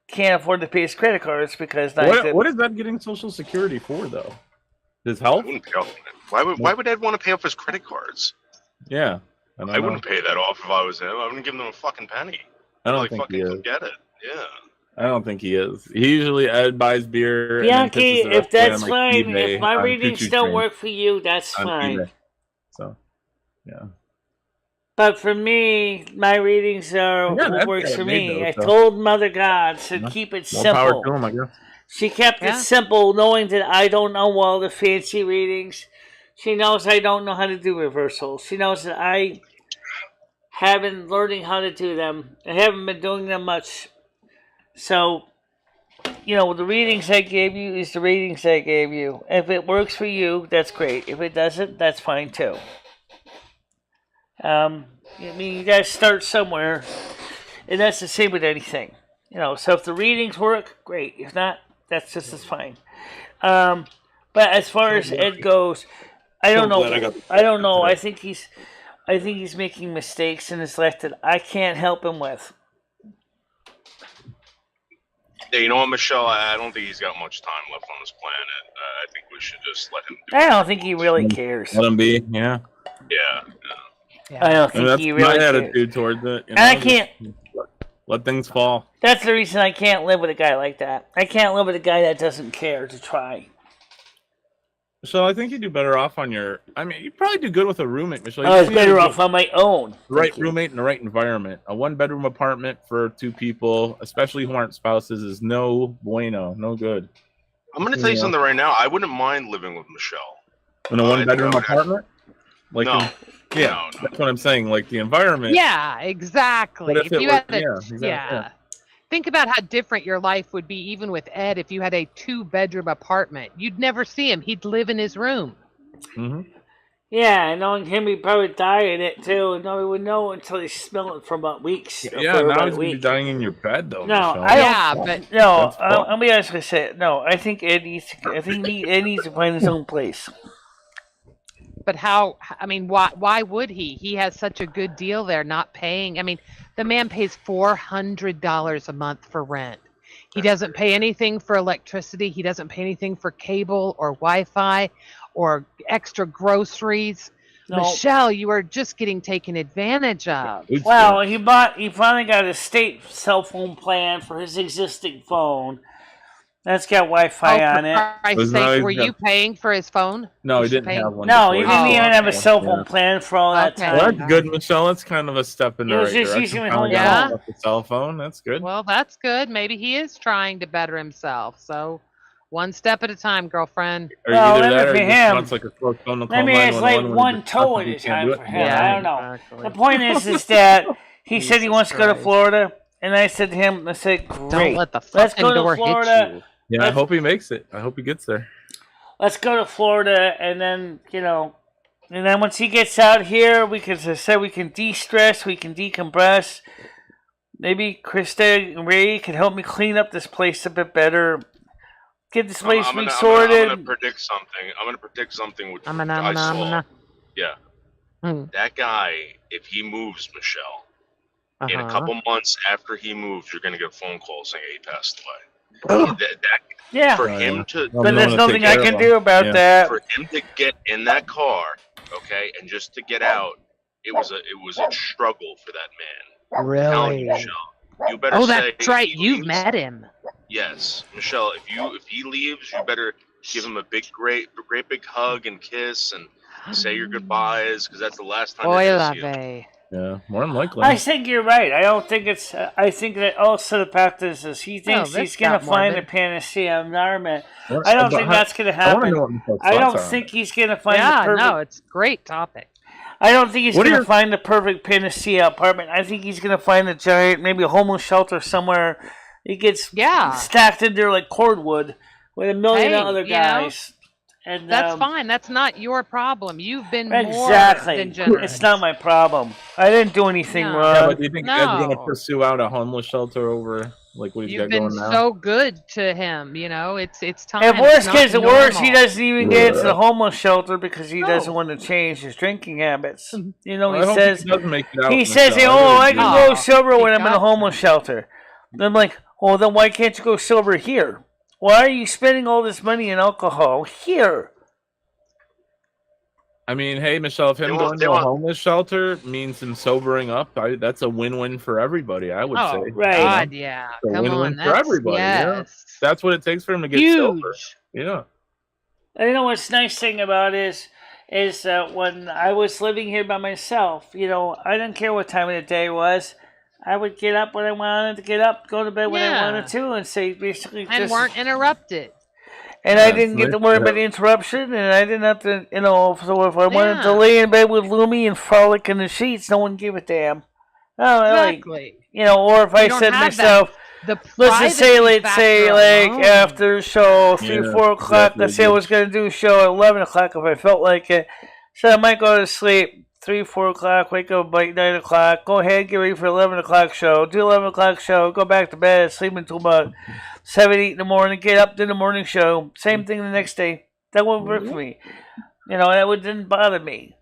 can't afford to pay his credit cards because what is that getting Social Security for, though? His health? Why would Ed want to pay off his credit cards? Yeah, I wouldn't pay that off if I was him. I wouldn't give them a fucking penny. I don't think he is. Get it. Yeah. I don't think he is. He usually Ed buys beer. Bianchi, if that's fine, eBay, if my readings don't work for you, that's fine. eBay. So, yeah. But for me, my readings are what works for me. I told Mother God to keep it simple. Power to him, I guess. She kept it simple, knowing that I don't know all the fancy readings. She knows I don't know how to do reversals. She knows that I haven't learning how to do them. I haven't been doing them much. So, the readings I gave you is the readings I gave you. If it works for you, that's great. If it doesn't, that's fine too. You guys start somewhere, and that's the same with anything. So if the readings work, great. If not, that's just as fine. But as far as Ed goes, I don't know. I don't know. I think he's making mistakes in his life that I can't help him with. Yeah, you know what, Michelle? I don't think he's got much time left on this planet. I think we should just let him do I don't think he really cares. Let him be, yeah. Yeah. I don't think that's he really my cares. attitude towards it. And I can't. Let things fall. That's the reason I can't live with a guy like that. I can't live with a guy that doesn't care to try. So I think you do better off on your. I mean, you probably do good with a roommate, Michelle. I was better off on my own. The right roommate in the right environment. A 1-bedroom apartment for 2 people, especially who aren't spouses, is no bueno, no good. I'm going to tell you something right now. I wouldn't mind living with Michelle. In a 1-bedroom apartment? No. That's what I'm saying. Like the environment. Yeah, exactly. If you had exactly. Think about how different your life would be, even with Ed, if you had a 2-bedroom apartment. You'd never see him. He'd live in his room. Mm-hmm. Yeah, knowing him, he'd probably die in it, too. And nobody would know until he smelled it for about weeks. Yeah, now he's going to be dying in your bed, though. No, Michelle. I don't. No, I'll be honest with you. No, I think Ed needs to find his own place. But why would he? He has such a good deal there, not paying. I mean, the man pays $400 a month for rent. He doesn't pay anything for electricity. He doesn't pay anything for cable or Wi-Fi or extra groceries. No. Michelle, you are just getting taken advantage of. Well, he finally got a state cell phone plan for his existing phone. That's got Wi-Fi on it. Christ's sake, were you paying for his phone? No, he didn't have one. No, he didn't even have a cell phone plan for all that time. Well, that's good, Michelle. That's kind of a step in the right direction. Using his own phone. The cell phone. That's good. Well, that's good. Maybe he is trying to better himself. So, one step at a time, girlfriend. Well, let me for him. Like a let me it's like one toe at a time for him. I don't know. Exactly. The point is that he said he wants to go to Florida, and I said to him, I said, great. Don't let the Let's fucking go door to Florida. hit you. Yeah, I hope he makes it. I hope he gets there. Let's go to Florida, and then And then once he gets out here, we can, as I said, we can de-stress, we can decompress. Maybe Krista and Ray can help me clean up this place a bit better. Get this place resorted. I'm gonna predict something. Which I saw. Yeah. That guy, if he moves, Michelle, in a couple months after he moves, you're gonna get a phone call saying he passed away. Yeah. For him to, but there's nothing I can do about that. For him to get in that car, okay, and just to get out, it was a struggle for that man. Really? Michelle, you better say. That's right. You've met him. Yes, Michelle. If he leaves, you better give him a great big hug and kiss and say your goodbyes, because that's the last time you're gonna see him. Yeah, more than likely. I think you're right. I don't think it's. I think that also the fact is he thinks he's going to find a panacea environment. I don't think that's going to happen. I don't think he's going to find the perfect. No, it's a great topic. I don't think he's going to find the perfect panacea apartment. I think he's going to find a giant, maybe a homeless shelter somewhere. He gets stacked in there like cordwood with a million other guys. And, that's fine. That's not your problem. You've been more than generous. It's not my problem. I didn't do anything wrong. Yeah, but do you think Ed's going to pursue out a homeless shelter over like what he's got going now? You've been so good to him. You know, it's time. If worst gets worse, he doesn't even get into the homeless shelter because he doesn't want to change his drinking habits. You know, he says, he says, "Oh, I can go sober when I'm in a homeless shelter." And I'm like, "Well, then why can't you go sober here? Why are you spending all this money in alcohol here?" I mean, hey, Michelle, if him going to a homeless shelter means him sobering up, that's a win-win for everybody, I would say. Right. God, yeah. It's a win-win for everybody. Yes. Yeah. That's what it takes for him to get sober. Yeah. And you know what's nice thing about it is that when I was living here by myself, you know, I didn't care what time of the day it was. I would get up when I wanted to get up, go to bed when I wanted to, and say basically and weren't interrupted. And I didn't get to worry about the interruption, and I didn't have to, you know, so if I wanted to lay in bed with Lumi and frolic in the sheets, no one gave a damn. Oh, exactly. Like, you know, or if I said to myself, let's say, like, after show, 3, 4 o'clock, let's say I was going to do a show at 11 o'clock if I felt like it. So I might go to sleep 3, 4 o'clock, wake up like 9 o'clock, go ahead, get ready for 11 o'clock show, do 11 o'clock show, go back to bed, sleep until about 7, 8 in the morning, get up, do the morning show, same thing the next day. That wouldn't work for me. You know, that didn't bother me.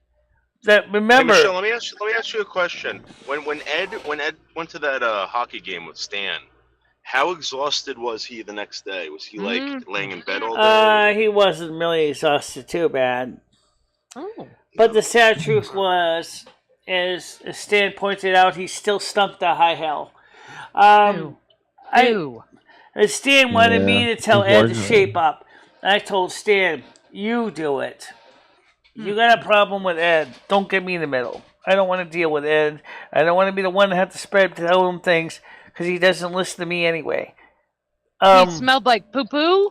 Remember, hey, Michelle, let me ask you a question. When Ed went to that hockey game with Stan, how exhausted was he the next day? Was he like laying in bed all day? He wasn't really exhausted too bad. But the sad truth was, as Stan pointed out, he still stunk to high hell. Stan wanted me to tell Ed to shape up. I told Stan, you do it. You got a problem with Ed. Don't get me in the middle. I don't want to deal with Ed. I don't want to be the one to have to tell him things because he doesn't listen to me anyway. He smelled like poo-poo?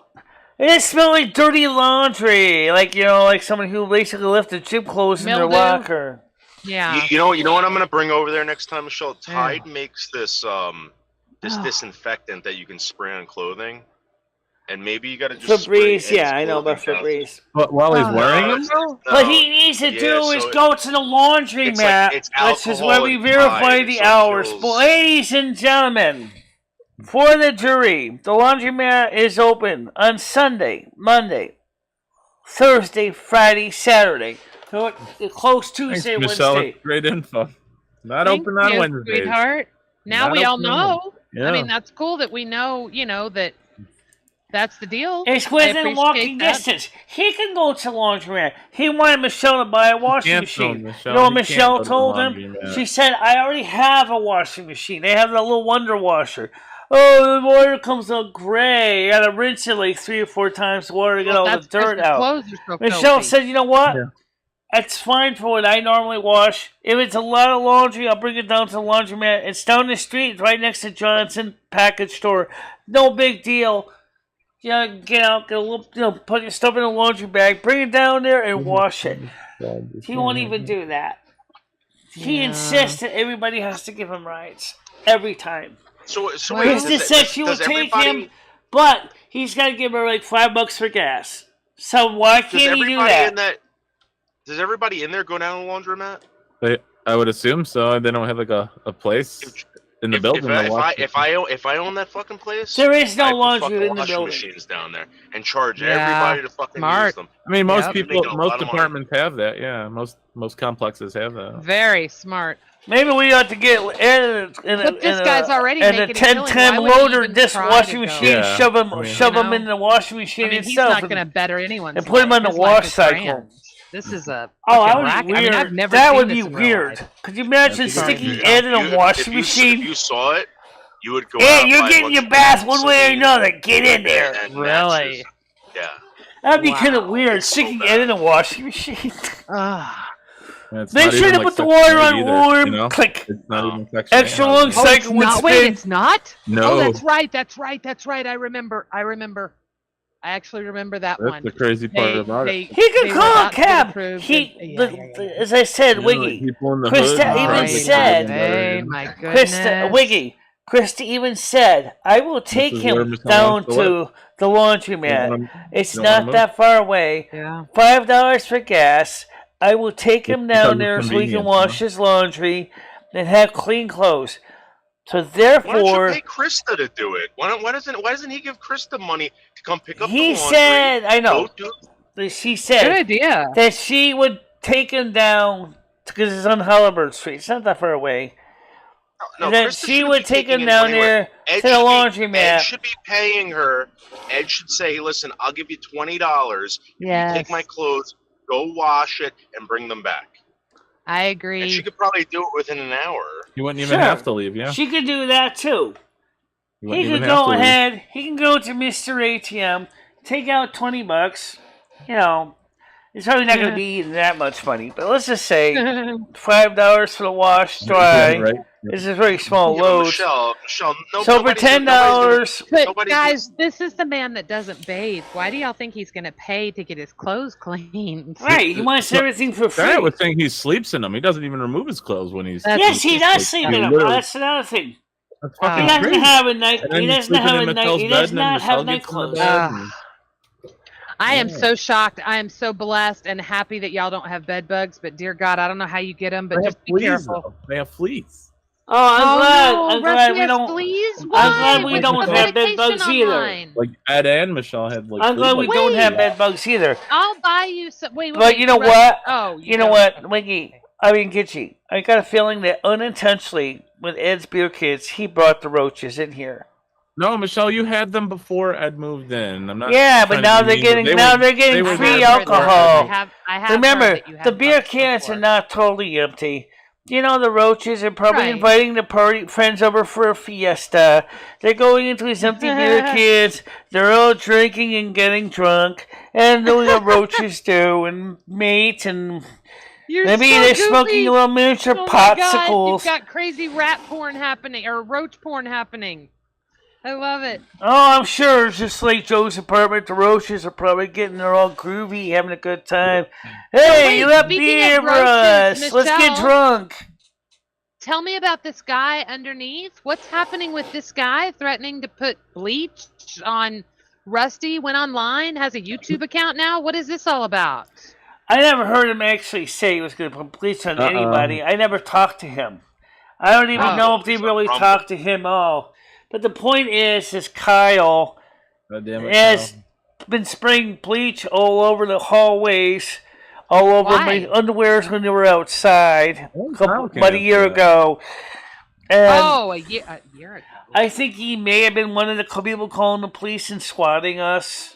It smelled like dirty laundry. Like, you know, like someone who basically left their gym clothes in their locker. Yeah. You know what I'm going to bring over there next time, Michelle? Tide makes this disinfectant that you can spray on clothing. And maybe you got to just Febreze, I know about Febreze. But while he's wearing them? No. What he needs to do is go to the laundromat, which is where we verify the hours. Ladies and gentlemen, for the jury, the laundromat is open on Sunday, Monday, Thursday, Friday, Saturday. Close Tuesday, Thanks, Michelle. Wednesday. Great info. Not open on Wednesday. Sweetheart. Now we all know. Yeah. I mean, that's cool that we know, you know, that's the deal. It's within walking distance. He can go to the laundromat. He wanted Michelle to buy a washing machine. You know what Michelle told him? She said, I already have a washing machine. They have the little Wonder Washer. Oh, the water comes out gray. You gotta rinse it like 3 or 4 times. The water to get all the dirt out. Michelle said, you know what? That's fine for what I normally wash. If it's a lot of laundry, I'll bring it down to the laundromat. It's down the street, right next to Johnson Package Store. No big deal. You know, get out, get a little, you know, put your stuff in a laundry bag, bring it down there, and wash it. He won't even do that. He insists that everybody has to give him rides every time. So wait, said she will take him, but he's got to give her like $5 for gas. So why can't he do that? Does everybody in there go down the laundromat? I would assume so. They don't have like a place in the building. If I own that fucking place, there is no I put laundry fucking in the washing building. machines down there and charge everybody to fucking use them. I mean, most Yep. people, most departments have that. Yeah, most complexes have that. Very smart. Maybe we ought to get But this guy's already and making a 10-time loader dishwashing machine. Yeah. Shove them, I mean, shove them in the washing machine He's itself. not going to better anyone's and put them on the life. His life wash is cycle. grand. This is a Oh, that would racket. be weird. I mean, I've never that seen would this be in real weird. life. Could you imagine sticking Ed in a washing machine? If you saw it, you would go. Yeah, out you're buy getting lunch your and bath one way or something another. Get in there. and Really? matches. Yeah. That'd be kind of weird. Sticking Ed in a washing machine. Make sure to put the water on warm. Click. It's not even Extra long cycle would spin. Wait, it's not? No. Oh, that's right. I remember. I actually remember that That's one. the crazy part about it. He could they call were a about to get cab. approved He, and- as I said, You know, Wiggy. people in the Krista hood, even right. said, Hey, my goodness. Wiggy. Krista even said, I will take is where him Michelle down wants to to the laundromat. You It's don't wanna not move? that far away. Yeah. $5 for gas. I will take him Because down it's there so he can convenient, wash his laundry and have clean clothes. So Why don't therefore, you pay Krista to do it? Why doesn't he give Krista money to come pick up the he laundry? said, I know. Go do She said Good idea. that she would take him down because it's on Halliburton Street. It's not that far away. No, And then Krista she shouldn't would be take taking him down anywhere. there to the laundromat. Ed should be paying her. Ed should say, "Listen, I'll give you $20 if Yes. you take my clothes, go wash it, and bring them back." I And agree. she could probably do it within an hour. You wouldn't even Sure. have to leave, yeah. She could do that too. You He wouldn't could even have go to leave. ahead. He can go to Mr. ATM, take out $20. You know, it's probably not going to be that much money, but let's just say $5 for the wash dry. Yeah, right. This is a very small Yeah, but load. Michelle, So for nobody's $10, But nobody's guys, this is the man that doesn't bathe. Why do y'all think he's going to pay to get his clothes cleaned? right? He wants everything for free. Dad was saying he sleeps in them. He doesn't even remove his clothes when he's. Yes, he does like, sleep I mean, in them. literally. That's another thing. That's He fucking doesn't crazy. have a night. And then He he's doesn't sleeping have in a night. Michelle's He bed, does and then not Michelle have night gets in the clothes. bed, and- I am Yeah. so shocked. I am so blessed and happy that y'all don't have bed bugs. But dear God, I don't know how you get them. But They just have be fleas, careful. though. They have fleas. Oh, I'm glad. no, I'm glad Rusty we has don't. fleas? I'm Why? glad we Where's don't the have bed medication bugs either. online? Like Ed and Michelle had like. I'm glad flea we bites. don't have Wait. bed bugs either. I'll buy you some. Wait, But you know what? Oh, You know what, Wiggy? I mean, Gitchy. I got a feeling that unintentionally, with Ed's beer kids, he brought the roaches in here. No, Michelle, you had them before Ed moved in. I'm not. Yeah, but trying to now be they're mean, getting but now they're they getting were free there before. alcohol. I have Remember, heard that you the had beer bugs cans before. are not totally empty. You know, the roaches are probably Right. inviting the party friends over for a fiesta. They're going into these empty beer cans. They're all drinking and getting drunk, and doing what roaches do, and mate, and You're maybe so they're goofy. smoking little miniature Oh my God, popsicles. you've got crazy rat porn happening or roach porn happening. I love it. Oh, I'm sure it's just like Joe's apartment. The roaches are probably getting there all groovy, having a good time. Hey, wait, you have speaking beer of for us. roaches, Let's get Michelle. drunk. Tell me about this guy underneath. What's happening with this guy threatening to put bleach on Rusty? Went online, has a YouTube account now. What is this all about? I never heard him actually say he was going to put bleach on anybody. I never talked to him. I don't even know if they really talked to him all. But the point is Kyle God damn it, has Kyle. been spraying bleach all over the hallways, all over my underwears when they were outside about a year ago. And a year ago. I think he may have been one of the people calling the police and swatting us.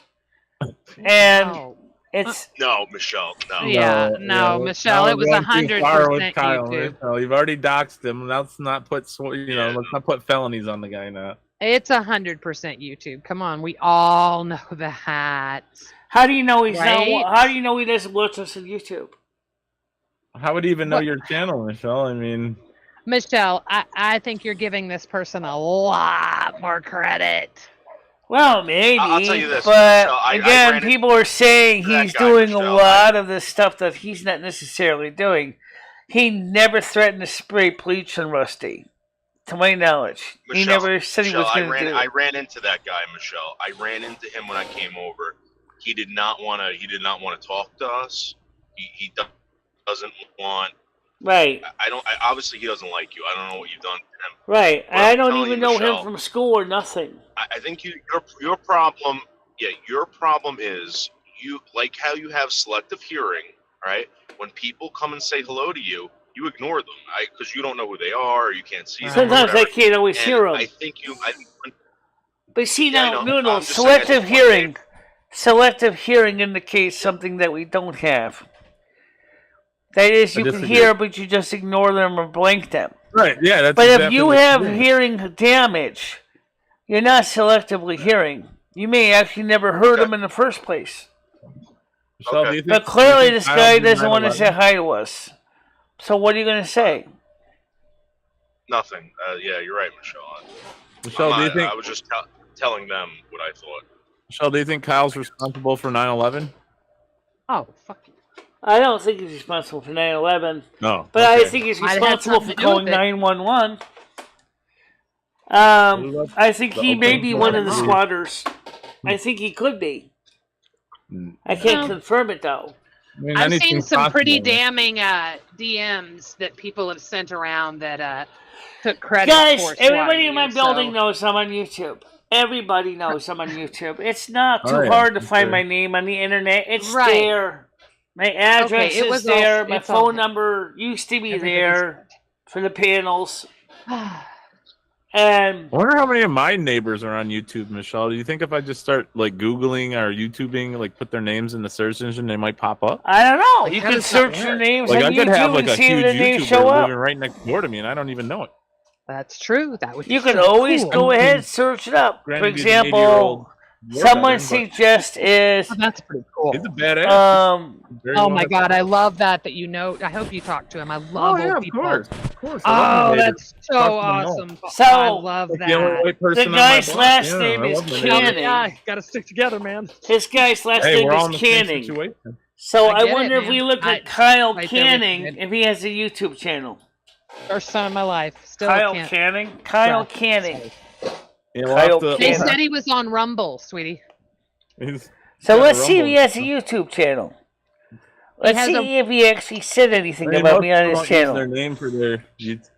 And it's No, Michelle. No. Yeah, no, Michelle, it was going too 100% far with Kyle, YouTube. Michelle. You've already doxed him. Let's not put let's not put felonies on the guy now. It's 100% YouTube. Come on, we all know that. how do you know he's Right? not? How do you know he doesn't watch us on YouTube? How would he even know your channel, Michelle? I mean, Michelle, I think you're giving this person a lot more credit. Well, maybe. I'll tell you this, but Michelle, I again, ran people are saying that he's guy, doing a Michelle. lot of the stuff that he's not necessarily doing. He never threatened to spray bleach on Rusty, to my knowledge. He Michelle, never said he was Michelle, going to do I it. ran into that guy, Michelle. I ran into him when I came over. He did not want to. He did not want to talk to us. He doesn't want. Right. Obviously, he doesn't like you. I don't know what you've done to him. Right. But I I'm don't telling even you, know Michelle, him from school or nothing. I think your problem. Yeah, your problem is you like how you have selective hearing, right? When people come and say hello to you, you ignore them, because you don't know who they are, or you can't see them. Sometimes I can't always hear them. I think But see, Yeah, I now, know. no, I'm just saying, I selective think one day- hearing. Selective hearing indicates something that we don't have. That is, you can disagree. hear, but you just ignore them or blank them. Right, yeah. That's But exactly if you what have doing. hearing damage, you're not selectively hearing. You may actually never heard them in the first place. Michelle, do you think, But clearly, do you think this Kyle guy did doesn't want to 9/11? say hi to us. So what are you going to say? Nothing. Yeah, you're right, Michelle. Michelle, do you think? I was just telling them what I thought. Michelle, do you think Kyle's responsible for 9/11? Oh, fuck you. I don't think he's responsible for 9/11. No. But okay. I think he's Might have responsible something for to do with calling it. 911. I think he may be one of the squatters. I think he could be. I can't confirm it though. I mean, I've seen anything's some pretty possible. damning DMs that people have sent around that took credit Guys, for. everybody in my swatting you, building so- knows I'm on YouTube. Everybody knows I'm on YouTube. It's not too Oh, yeah, hard to for find sure. my name on the internet. It's Right. there. My address Okay, it is was there. all- My it's all- phone number used to be Everybody's- there for the panels. And I wonder how many of my neighbors are on YouTube, Michelle. Do you think if I just start like Googling or YouTubing, like put their names in the search engine, they might pop up? I don't know. You how can does that search your work? names Like on I could YouTube have like and a see huge the names YouTuber show up. living right next door to me, and I don't even know it. That's true. That would. You be can so always cool. go ahead and search it up. For Granted, he's an 80-year-old example, war someone veteran, but suggests is Oh, that's pretty cool. he's a badass. Very Oh well my god, educated. I love that you know. I hope you talk to him. I love Oh yeah, old of people. course, of course. I love Oh, my neighbors. that's so Talk to them all. awesome. So, I love Like the only that. white person the on my guy's block. last Yeah, name I is love my neighbors. Canning. Yeah, gotta stick together, man. His guy's last Hey, name we're all in is the same Canning. situation. So I I get wonder it, if we man. look I- at Kyle right there with Canning, you. if he has a YouTube channel. First time in my life. Still Kyle can't. Canning? Kyle trust. Canning. Yeah, we'll Kyle have to- They Canning. said he was on Rumble, sweetie. He's So got let's a see if Rumble. he has a YouTube channel. Let's has see if he actually said anything Hey, about most me on people his don't use channel. their name for their YouTube.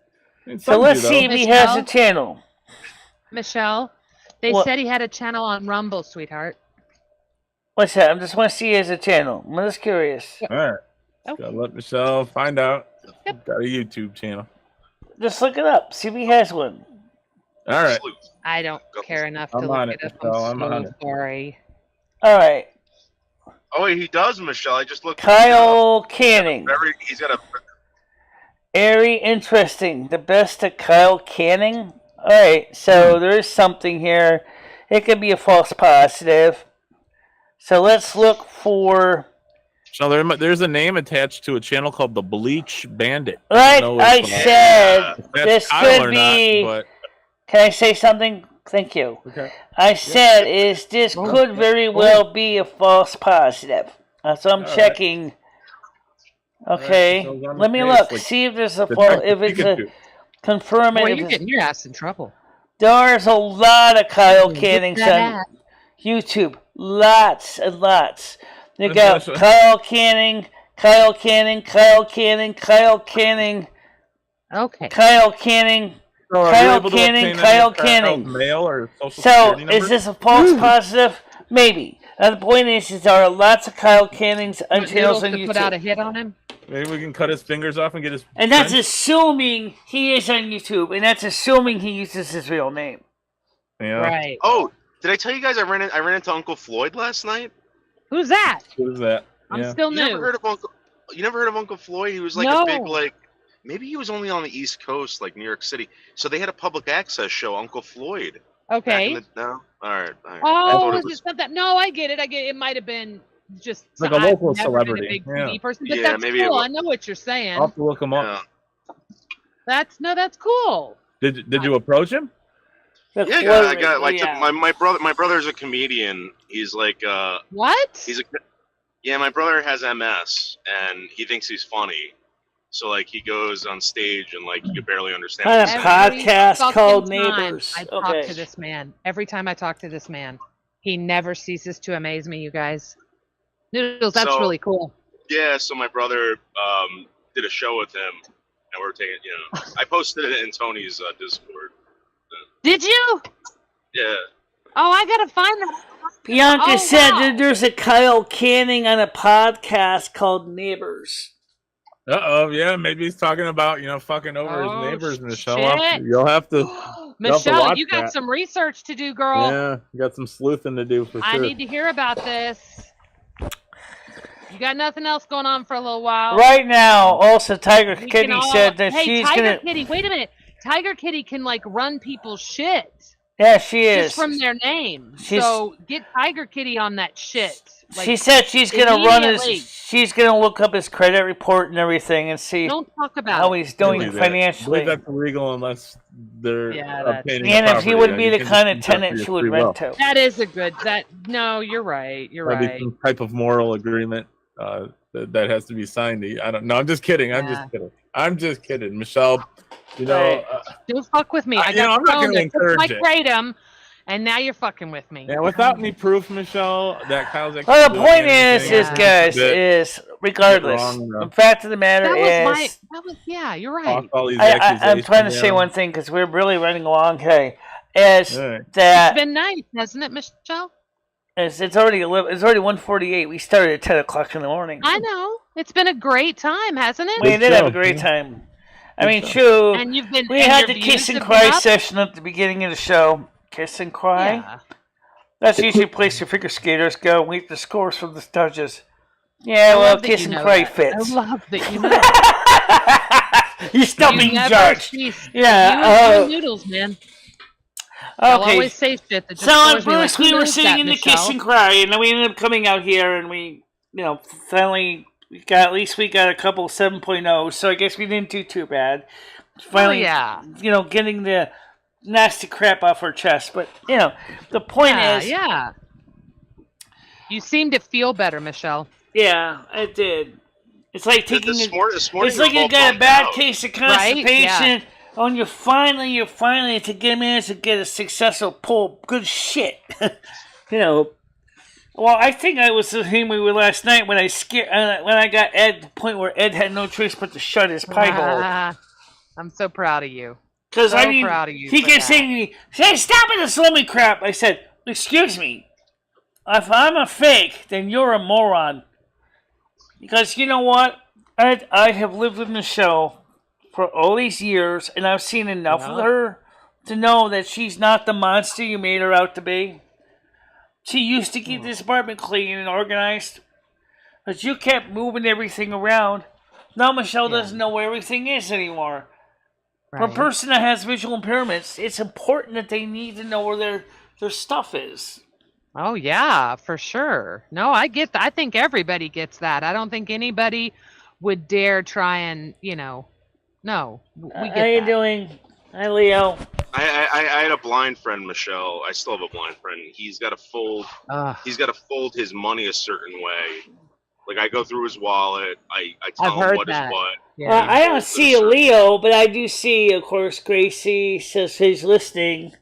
I mean, So some let's do, see though. if he has a Michelle? channel. Michelle, they What? said he had a channel on Rumble, sweetheart. What's that? I just want to see he has a channel. I'm just curious. All right. Oh. Gotta let Michelle find out. Yep. Got a YouTube channel. Just look it up. See if he has one. All right. I don't care enough to I'm look on it it, up. Michelle. I'm I'm on so it. sorry. All right. Oh wait, he does, Michelle. I just looked. Kyle Canning. He's got a. Very interesting. The best of Kyle Canning. All right. So there's something here. It could be a false positive. So let's look for. So there's a name attached to a channel called the Bleach Bandit. Like don't know I if, said, if that's this Kyle could or be. not, Can I say something? Thank you. Okay. I said is this could very well be a false positive. So I'm All right. checking. Okay, so it's on the let me case, look. like See if there's a the false. Detective If it's a Pikachu. confirm it. Boy, if you're it's- getting your ass in trouble. There's a lot of Kyle Get Cannings that on ass. YouTube. Lots and lots. You That's got what- Kyle Canning, Kyle Canning, Kyle Canning, Kyle Canning, Okay. Kyle Canning. So are you Kyle able to Canning, obtain Kyle any Kyle's Canning. mail or social So, security number? is this a false positive? Maybe. The point is there are lots of Kyle Cannings on Want channels Noodles on to put out a YouTube. hit on him? Maybe we can cut his fingers off and get his. And that's print? assuming he is on YouTube, and that's assuming he uses his real name. Yeah. Right. Oh, did I tell you guys I ran into Uncle Floyd last night? Who's that? Who's that? I'm Yeah. still You new. never heard of Uncle? You never heard of Uncle Floyd? He was like No. a big like. Maybe he was only on the East Coast, like New York City. So they had a public access show, Uncle Floyd. Back Okay. in no, all right. I Oh, thought is it something? No, I get it. It might have been just Like a I've local never been celebrity, a big yeah. TV person, but Yeah, that's maybe it cool. was- I know what you're saying. I'll have to look him up. Yeah. That's cool. Did you approach him? Look, Yeah, what- I got like yeah. my brother's a comedian. He's like What? yeah, my brother has MS and he thinks he's funny. So like he goes on stage and like you can barely understand. On what a he's saying. podcast fucking called time Neighbors. I talk Okay. to this man. Every time I talk to this man, he never ceases to amaze me, you guys. Noodles, that's So- really cool. Yeah, so my brother did a show with him, and we're taking, I posted it in Tony's Discord. Did you? Yeah. Oh, I gotta find that. Bianca said that there's a Kyle Canning on a podcast called Neighbors. Yeah, maybe he's talking about fucking over his neighbors, Michelle. Shit. You'll have to. Michelle, you got some research to do, girl. Yeah, you got some sleuthing to do for sure. I need to hear about this. You got nothing else going on for a little while? Right now, also Tiger Kitty said that she's Tiger gonna. Kitty, wait a minute. Tiger Kitty can run people's shit. Yeah, she is. Just from their name. So get Tiger Kitty on that shit. She said she's gonna run his. She's gonna look up his credit report and everything and see. Don't talk about how he's doing financially. I believe that's illegal unless they're obtaining and if he would be the kind of just tenant she would rent to. That is a good. No, you're right. You're That'd right. be some type of moral agreement that has to be signed. I don't know. I'm just kidding. I'm just kidding, Michelle. Don't fuck with me. I got I'm not going to encourage it. Kratom, and now you're fucking with me. Yeah, without any proof, Michelle, that Kyle's. Well, the point is, regardless, the fact of the matter you're right. I'm trying to say one thing because we're really running along. That it's been nice, hasn't it, Michelle? It's already 1:48. We started at 10 o'clock in the morning. I know. It's been a great time, hasn't it? We did have a great time. I mean, true. And you've been. We had the kiss and cry session at the beginning of the show. Kiss and cry. Yeah. That's usually a place your figure skaters go. Wait the scores from the judges. Yeah, well, kiss and cry fits. I love that you know that. You're still being judged. You noodles, man. I'll Okay. always say shit that just so at first we were sitting in the kiss and cry, and then we ended up coming out here, and we, finally we got a couple 7.0. So I guess we didn't do too bad. Finally, getting the nasty crap off our chest. But the point is, you seem to feel better, Michelle. Yeah, I did. It's like taking. This morning it's like you got a bad case of constipation. Right? Oh, and you're finally to get a successful pull. Good shit. Well, I think I was the same way with last night when I got Ed to the point where Ed had no choice but to shut his pipe hole. I'm so proud of you. Because proud of you. He kept saying to me, "Hey, stop it, this lummy crap." I said, "Excuse me. If I'm a fake, then you're a moron." Because you know what, Ed, I have lived with Michelle for all these years, and I've seen enough of her to know that she's not the monster you made her out to be. She used to keep this apartment clean and organized, but you kept moving everything around. Now Michelle doesn't know where everything is anymore. For a person that has visual impairments, it's important that they need to know where their stuff is. Oh yeah, for sure. No, I get that. I think everybody gets that. I don't think anybody would dare try and, no, we get How you doing? Hi, Leo. I had a blind friend, Michelle. I still have a blind friend. He's got to fold. He's got to fold his money a certain way. Like I go through his wallet. I tell him what is what. Yeah. Well, I don't see a Leo, but I do see, of course, Gracie says he's listening.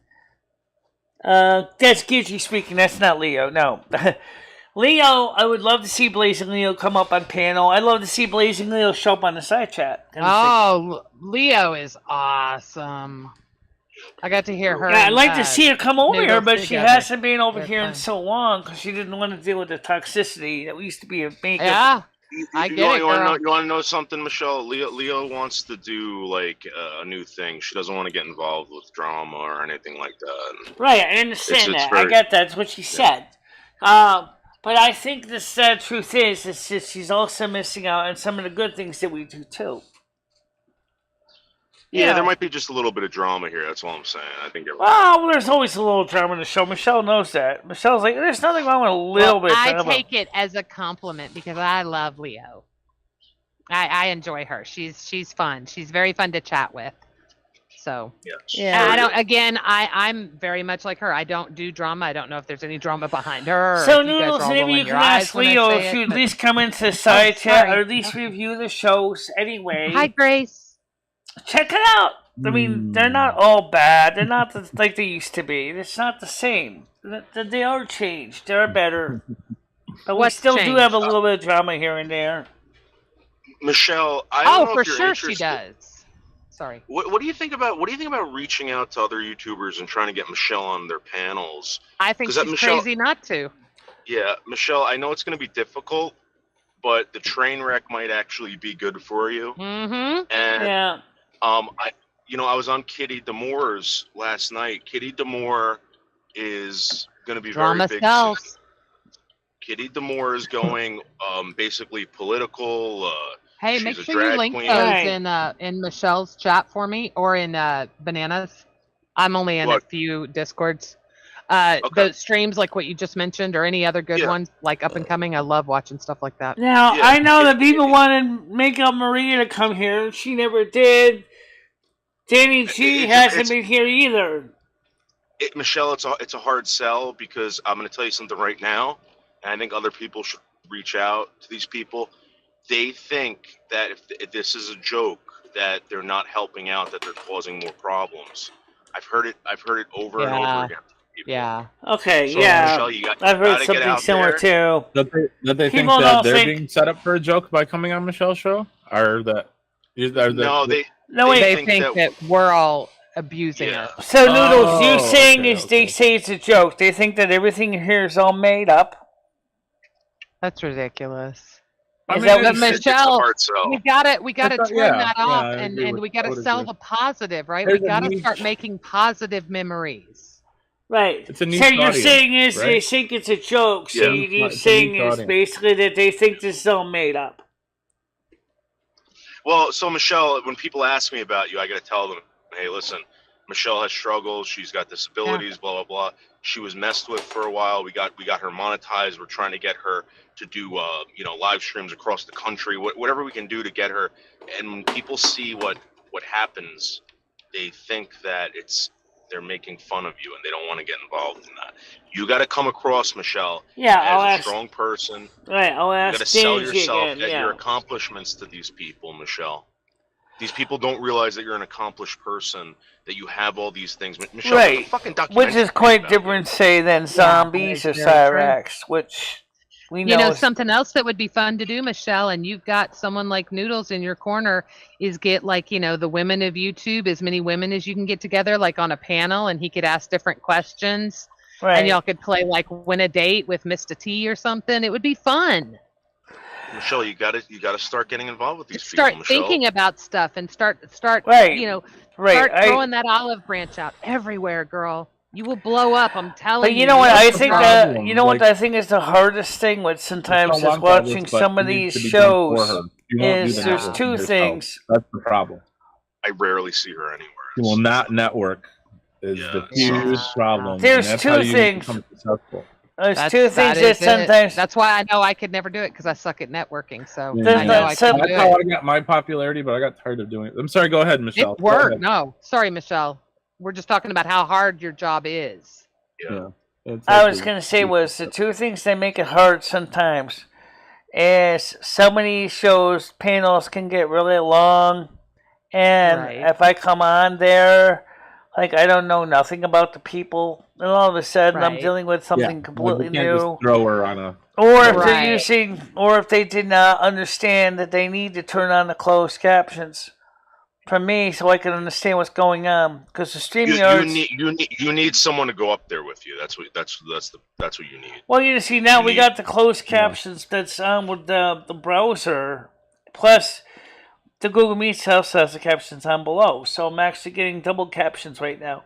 That's Gucci speaking. That's not Leo. No. Leo, I would love to see Blazing Leo come up on panel. I'd love to see Blazing Leo show up on the side chat. Leo is awesome. I got to hear her. Yeah, I'd like to see her come over here, but she hasn't been over here in so long because she didn't want to deal with the toxicity that used to be a makeup. Yeah, I get it, girl. You want to know something, Michelle? Leo wants to do like a new thing. She doesn't want to get involved with drama or anything like that. Right, I understand that. I get that. That's what she said. But I think the sad truth is that she's also missing out on some of the good things that we do too. Yeah, there might be just a little bit of drama here. That's all I'm saying. I think. Well, there's always a little drama in the show. Michelle knows that. Michelle's like, there's nothing wrong with a little bit. I take it as a compliment because I love Leo. I enjoy her. She's fun. She's very fun to chat with. So yeah. I'm very much like her. I don't do drama. I don't know if there's any drama behind her. So Noodles, maybe you can ask Leo if you at least come into the side chat or at least review the shows anyway. Hi, Grace. Check it out. I mean, they're not all bad. They're not like they used to be. It's not the same. They are changed. They're better. But we still do have a little bit of drama here and there. Michelle, I don't know for if you're sure interested. she does. Sorry. What do you think about reaching out to other YouTubers and trying to get Michelle on their panels? I think she's crazy not to. Yeah, Michelle, I know it's going to be difficult, but the train wreck might actually be good for you. Mm-hmm. And I was on Kitty D'Amour's last night. Kitty D'Amour is going to be Drama very big. sells. Kitty D'Amour is going basically political. Hey, she's make a sure drag you link queen. those in Michelle's chat for me or in Bananas. I'm only in a few Discords. Those streams like what you just mentioned or any other good ones like up and coming. I love watching stuff like that. Now, I know that people wanted Makeup Maria to come here. She never did. Danny G hasn't been here either. Michelle, it's a hard sell because I'm going to tell you something right now, and I think other people should reach out to these people. They think that if this is a joke, that they're not helping out, that they're causing more problems. I've heard it over and over again. Yeah. Okay. So, yeah. Michelle, I've heard something similar too. That they think that they're being set up for a joke by coming on Michelle's show, or that? They think that we're all abusing her. So Noodles, you saying they say it's a joke? They think that everything here is all made up. That's ridiculous. Michelle, we gotta turn that off, and we gotta sell the positive, right? We gotta start making positive memories. Right. It's a niche so you're audience, saying is right? they think it's a joke. So you're saying is basically that they think this is all made up. Well, so Michelle, when people ask me about you, I got to tell them, hey, listen, Michelle has struggles. She's got disabilities, blah, blah, blah. She was messed with for a while. We got her monetized. We're trying to get her to do, live streams across the country, whatever we can do to get her. And when people see what happens, they think that they're making fun of you and they don't want to get involved in that. You got to come across, Michelle, as a strong person. Right, I'll ask. You got to sell yourself again, at your accomplishments to these people, Michelle. These people don't realize that you're an accomplished person, that you have all these things. Michelle, right, fucking which is quite different, say, than zombies or Cyrax, which we know. You know, something else that would be fun to do, Michelle, and you've got someone like Noodles in your corner, is get the women of YouTube, as many women as you can get together, like on a panel, and he could ask different questions. Right. And y'all could play like Win a Date with Mr. T or something. It would be fun. Michelle, you got to start getting involved with these people. Start thinking about stuff and start start throwing that olive branch out everywhere, girl. You will blow up. I'm telling you. But you know what I think? What I think is the hardest thing with sometimes is watching some of these shows. There's two things. That's the problem. I rarely see her anywhere. She will not network. Is the huge problem. There's two things. There's two things that sometimes. That's why I know I could never do it because I suck at networking. So I know that's how I got my popularity, but I got tired of doing it. I'm sorry. Go ahead, Michelle. It worked. No, sorry, Michelle. We're just talking about how hard your job is. Yeah. I was gonna say was the two things that make it hard sometimes is so many shows panels can get really long, and if I come on there. Like, I don't know nothing about the people, and all of a sudden I'm dealing with something completely new. Just throw her on a... Or if they're or if they did not understand that they need to turn on the closed captions for me so I can understand what's going on. Because the StreamYards... You need someone to go up there with you. That's what you need. Well, you see, now we got the closed captions that's on with the browser. Plus... the Google Meet also has the captions on below, so I'm actually getting double captions right now.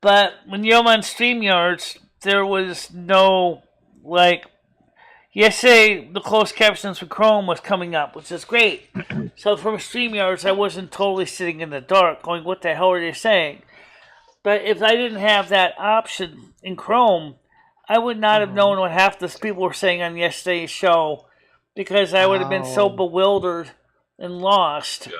But when you're on StreamYards, there was no, yesterday the closed captions for Chrome was coming up, which is great. So from StreamYards, I wasn't totally sitting in the dark going, what the hell are they saying? But if I didn't have that option in Chrome, I would not have known what half the people were saying on yesterday's show. Because I would have been so bewildered and lost. Yeah.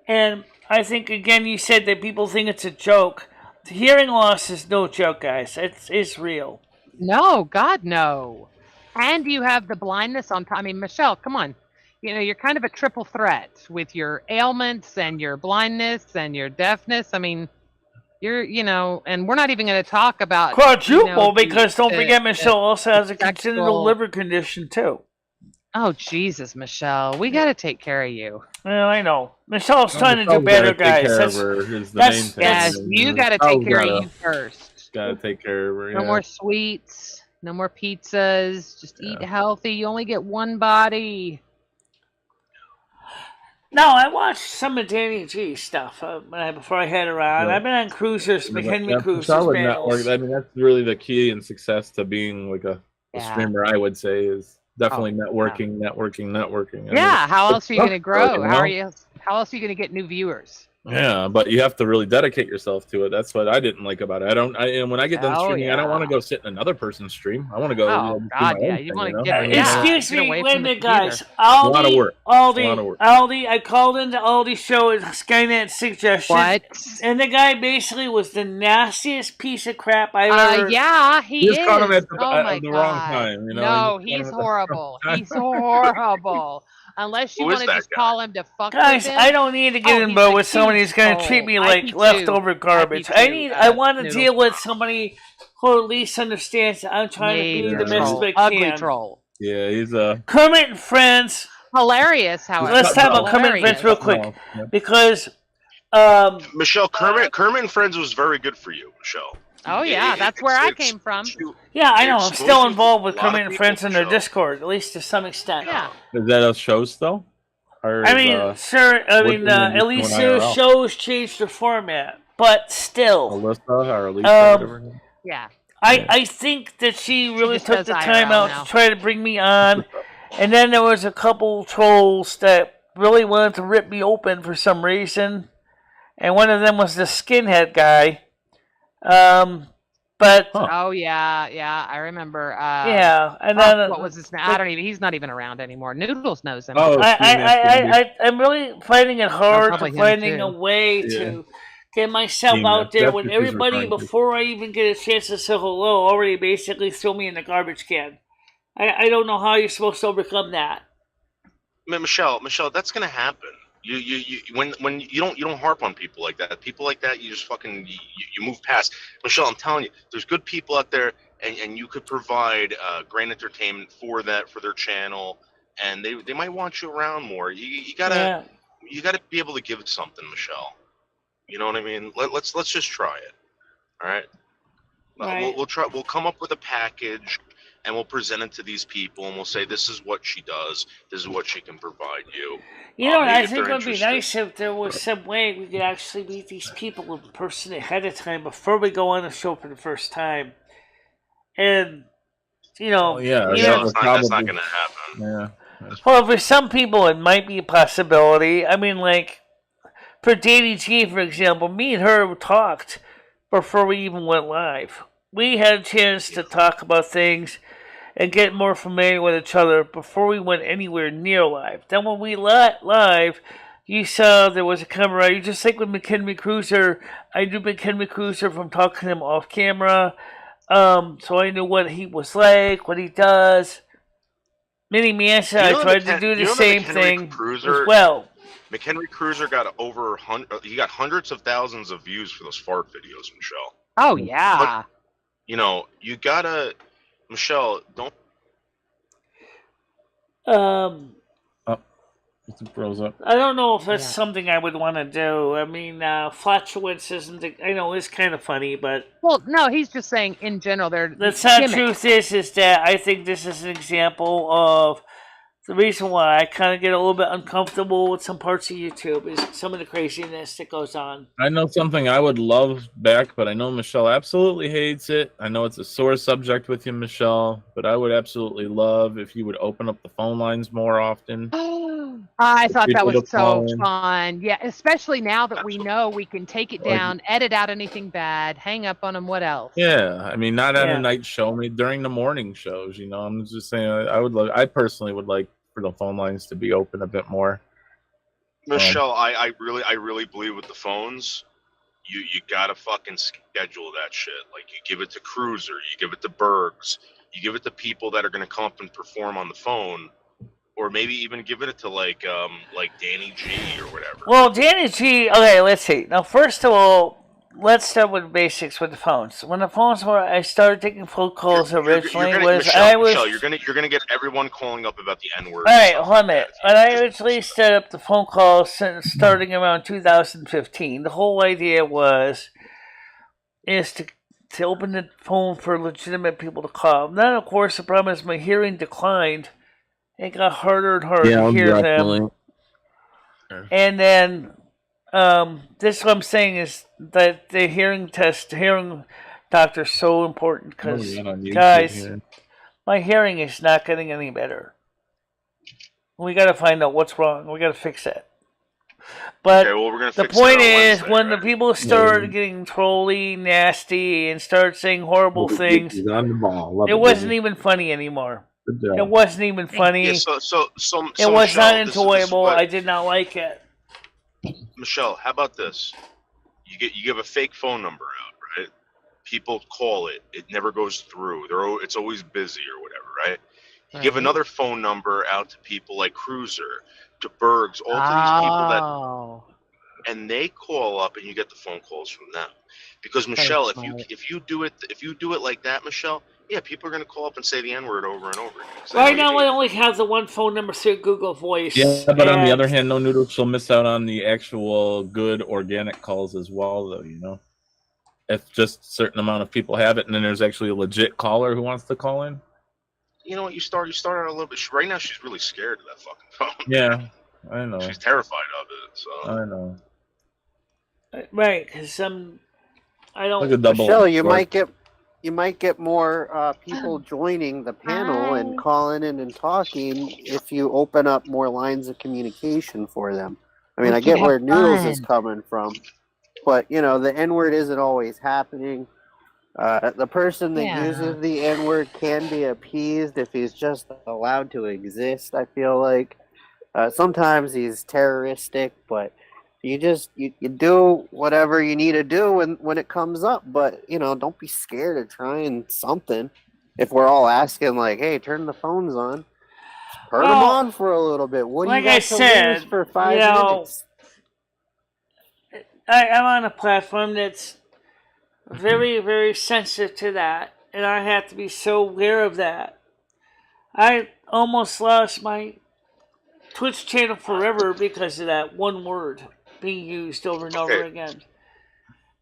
And I think, again, you said that people think it's a joke. The hearing loss is no joke, guys. It's real. No, God, no. And you have the blindness on top. I mean, Michelle, come on. You're kind of a triple threat with your ailments and your blindness and your deafness. I mean, and we're not even going to talk about quadruple because don't forget Michelle also has a congenital liver condition too. Oh Jesus, Michelle, we got to take care of you. Well, I know Michelle's trying to do better, guys. Yes, you got to take care of you first. Got to take care of her. No more sweets, no more pizzas. Just eat healthy. You only get one body. No, I watched some of Danny G stuff before I had her on. I've been on cruisers, McHenry Cruisers panels. I mean, that's really the key in success to being like a streamer. I would say is definitely networking. Yeah, how else are you going to grow? How else are you going to get new viewers? Yeah, but you have to really dedicate yourself to it. That's what I didn't like about it. And when I get done streaming, I don't want to go sit in another person's stream. I want to go. Oh God, yeah, you want to get. Excuse me, wait a minute, guys. Aldi, a lot of work. Aldi. I called into Aldi's show with Skynet suggestion. What? And the guy basically was the nastiest piece of crap I've ever. Yeah, he is. Caught him at the wrong time. No, he's horrible. He's horrible. Unless you want to just call him to fuck guys, with him. I don't need to get involved with somebody who's going to treat me like leftover garbage. I want to deal with somebody who at least understands that I'm trying to be the best I can. Ugly troll. Yeah, he's a Kermit and Friends. Hilarious, however. Let's talk about Kermit and Friends real quick because Michelle, Kermit and Friends was very good for you, Michelle. Oh yeah, that's where I came from. Yeah, I know. I'm still involved with Kermit and Friends in their Discord, at least to some extent. Yeah. Is that a shows though? At least their shows changed their format, but still. Yeah. I think that she really took the time out to try to bring me on, and then there was a couple trolls that really wanted to rip me open for some reason, and one of them was the skinhead guy. Oh yeah, I remember. And then what was his name? I don't even. He's not even around anymore. Noodles knows him. Oh, I'm really finding it hard to finding a way to get myself out there when everybody, before I even get a chance to say hello, already basically threw me in the garbage can. I don't know how you're supposed to overcome that. Michelle, that's gonna happen. When you don't harp on people like that. People like that, you just fucking you move past. Michelle, I'm telling you, there's good people out there, and you could provide great entertainment for their channel, and they might want you around more. You gotta be able to give something, Michelle. You know what I mean? Let's just try it. All right. We'll try. We'll come up with a package. And we'll present it to these people, and we'll say, this is what she does. This is what she can provide you. I think it would be nice if there was some way we could actually meet these people in person ahead of time before we go on the show for the first time. And, that's not going to happen. Yeah. Well, for some people, it might be a possibility. I mean, like, for Danny G, for example, me and her talked before we even went live. We had a chance to talk about things and get more familiar with each other before we went anywhere near live. Then when we live, you saw there was a camaraderie. Just like with McHenry Cruiser, I knew McHenry Cruiser from talking to him off camera. So I knew what he was like, what he does. Mini Mansa, I tried to do the same thing as well. McHenry Cruiser got he got hundreds of thousands of views for those fart videos, Michelle. Oh yeah. But, you gotta, Michelle, don't. It froze up. I don't know if that's something I would want to do. I mean, flatulence isn't. I know it's kind of funny, but well, no, he's just saying in general. The sad truth is that I think this is an example of the reason why I kind of get a little bit uncomfortable with some parts of YouTube is some of the craziness that goes on. I know something I would love back, but I know Michelle absolutely hates it. I know it's a sore subject with you, Michelle, but I would absolutely love if you would open up the phone lines more often. I thought that was so fun. Yeah, especially now that we know we can take it down, edit out anything bad, hang up on them. What else? Yeah, I mean, not at a night show, maybe during the morning shows. I'm just saying, I personally would like for the phone lines to be open a bit more. Michelle, I really believe with the phones, you gotta fucking schedule that shit. Like you give it to Cruiser, you give it to Bergs, you give it to people that are gonna come up and perform on the phone. Or maybe even give it to like Danny G or whatever. Well, Danny G. Okay, let's see. Now, first of all, let's start with basics with the phones. When the phones were, I started taking phone calls originally. Michelle, you're gonna get everyone calling up about the N-word. All right, hold on a minute. When I originally set up the phone calls starting around 2015, the whole idea is to open the phone for legitimate people to call. Then, of course, the problem is my hearing declined. It got harder and harder to hear them. And then, this is what I'm saying is that the hearing doctor is so important because, guys, my hearing is not getting any better. We got to find out what's wrong. We got to fix that. But the point is, when the people started getting trolly, nasty, and start saying horrible things, it wasn't even funny anymore. It wasn't even funny. Yeah, so it was not enjoyable. I did not like it. Michelle, how about this? You give a fake phone number out, right? People call it. It never goes through. It's always busy or whatever, right? You give another phone number out to people like Cruiser, to Bergs, all to these people that, and they call up, and you get the phone calls from them. Because Michelle, if you do it like that, Michelle, yeah, people are going to call up and say the N-word over and over again. Right now, I only have the one phone number through Google Voice. Yeah, but on the other hand, no noodles will miss out on the actual good organic calls as well, though. You know, if just a certain amount of people have it, and then there's actually a legit caller who wants to call in. You know what? You start out a little bit. Right now, she's really scared of that fucking phone. Yeah, I know. She's terrified of it. So I know. Right, because I don't. Like a double. Michelle, you might get more people joining the panel and calling in and talking if you open up more lines of communication for them. I mean, I get where Noodles is coming from, but you know, the N-word isn't always happening. The person that uses the N-word can be appeased if he's just allowed to exist, I feel like. Sometimes he's terroristic, but you do whatever you need to do when it comes up. But, you know, don't be scared of trying something. If we're all asking, like, hey, turn the phones on. Turn them on for a little bit. What do you got to lose for 5 minutes? I'm on a platform that's very, very sensitive to that, and I have to be so aware of that. I almost lost my Twitch channel forever because of that one word being used over and over again.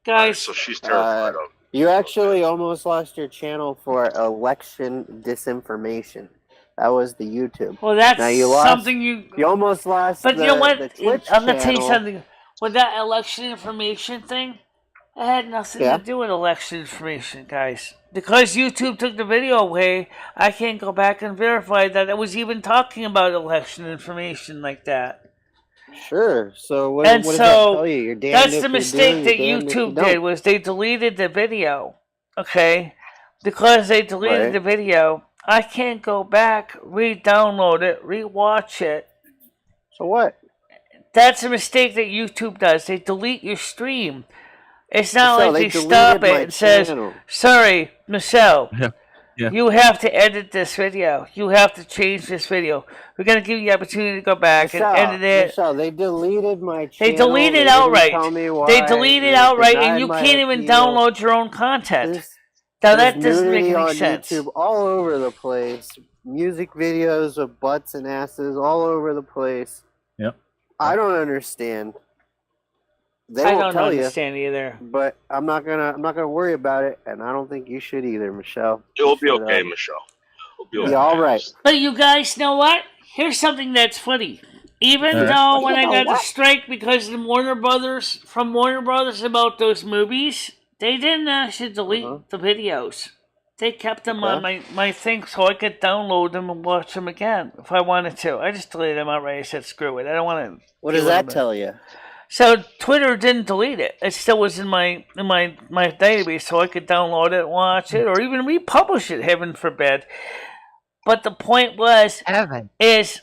Guys, so she's terrified of. You actually almost lost your channel for election disinformation. That was the YouTube. Well, that's now you lost, something you almost lost. But you know what? The Twitch I'm gonna tell you channel. something. With that election information thing, it had nothing to do with election information, guys. Because YouTube took the video away, I can't go back and verify that it was even talking about election information like that. Sure. So what does that tell you? You're damned that's if the you're mistake doing, that you're damned if YouTube you don't. did, was they deleted the video. Okay? Because they deleted the video, I can't go back, re-download it, re-watch it. So what? That's a mistake that YouTube does. They delete your stream. It's not Michelle, like they stop it and says, sorry, Michelle, you have to edit this video. You have to change this video. We're going to give you the opportunity to go back and edit it. Michelle, they deleted my channel. They deleted outright. They deleted outright, and you can't even download your own content. Now that doesn't make any sense. YouTube all over the place. Music videos of butts and asses all over the place. Yep. I don't understand. They I won't don't tell understand either. But I'm not gonna worry about it, and I don't think you should either, Michelle. It'll be okay, Michelle. It'll be okay. Yeah, all right. But you guys know what? Here's something that's funny. Even though when I got a strike because of Warner Brothers about those movies, they didn't actually delete the videos. They kept them on my thing so I could download them and watch them again if I wanted to. I just deleted them outright. I said, screw it. I don't want to. What does that tell you? So Twitter didn't delete it. It still was in my database, so I could download it, watch it, or even republish it. Heaven forbid. But the point is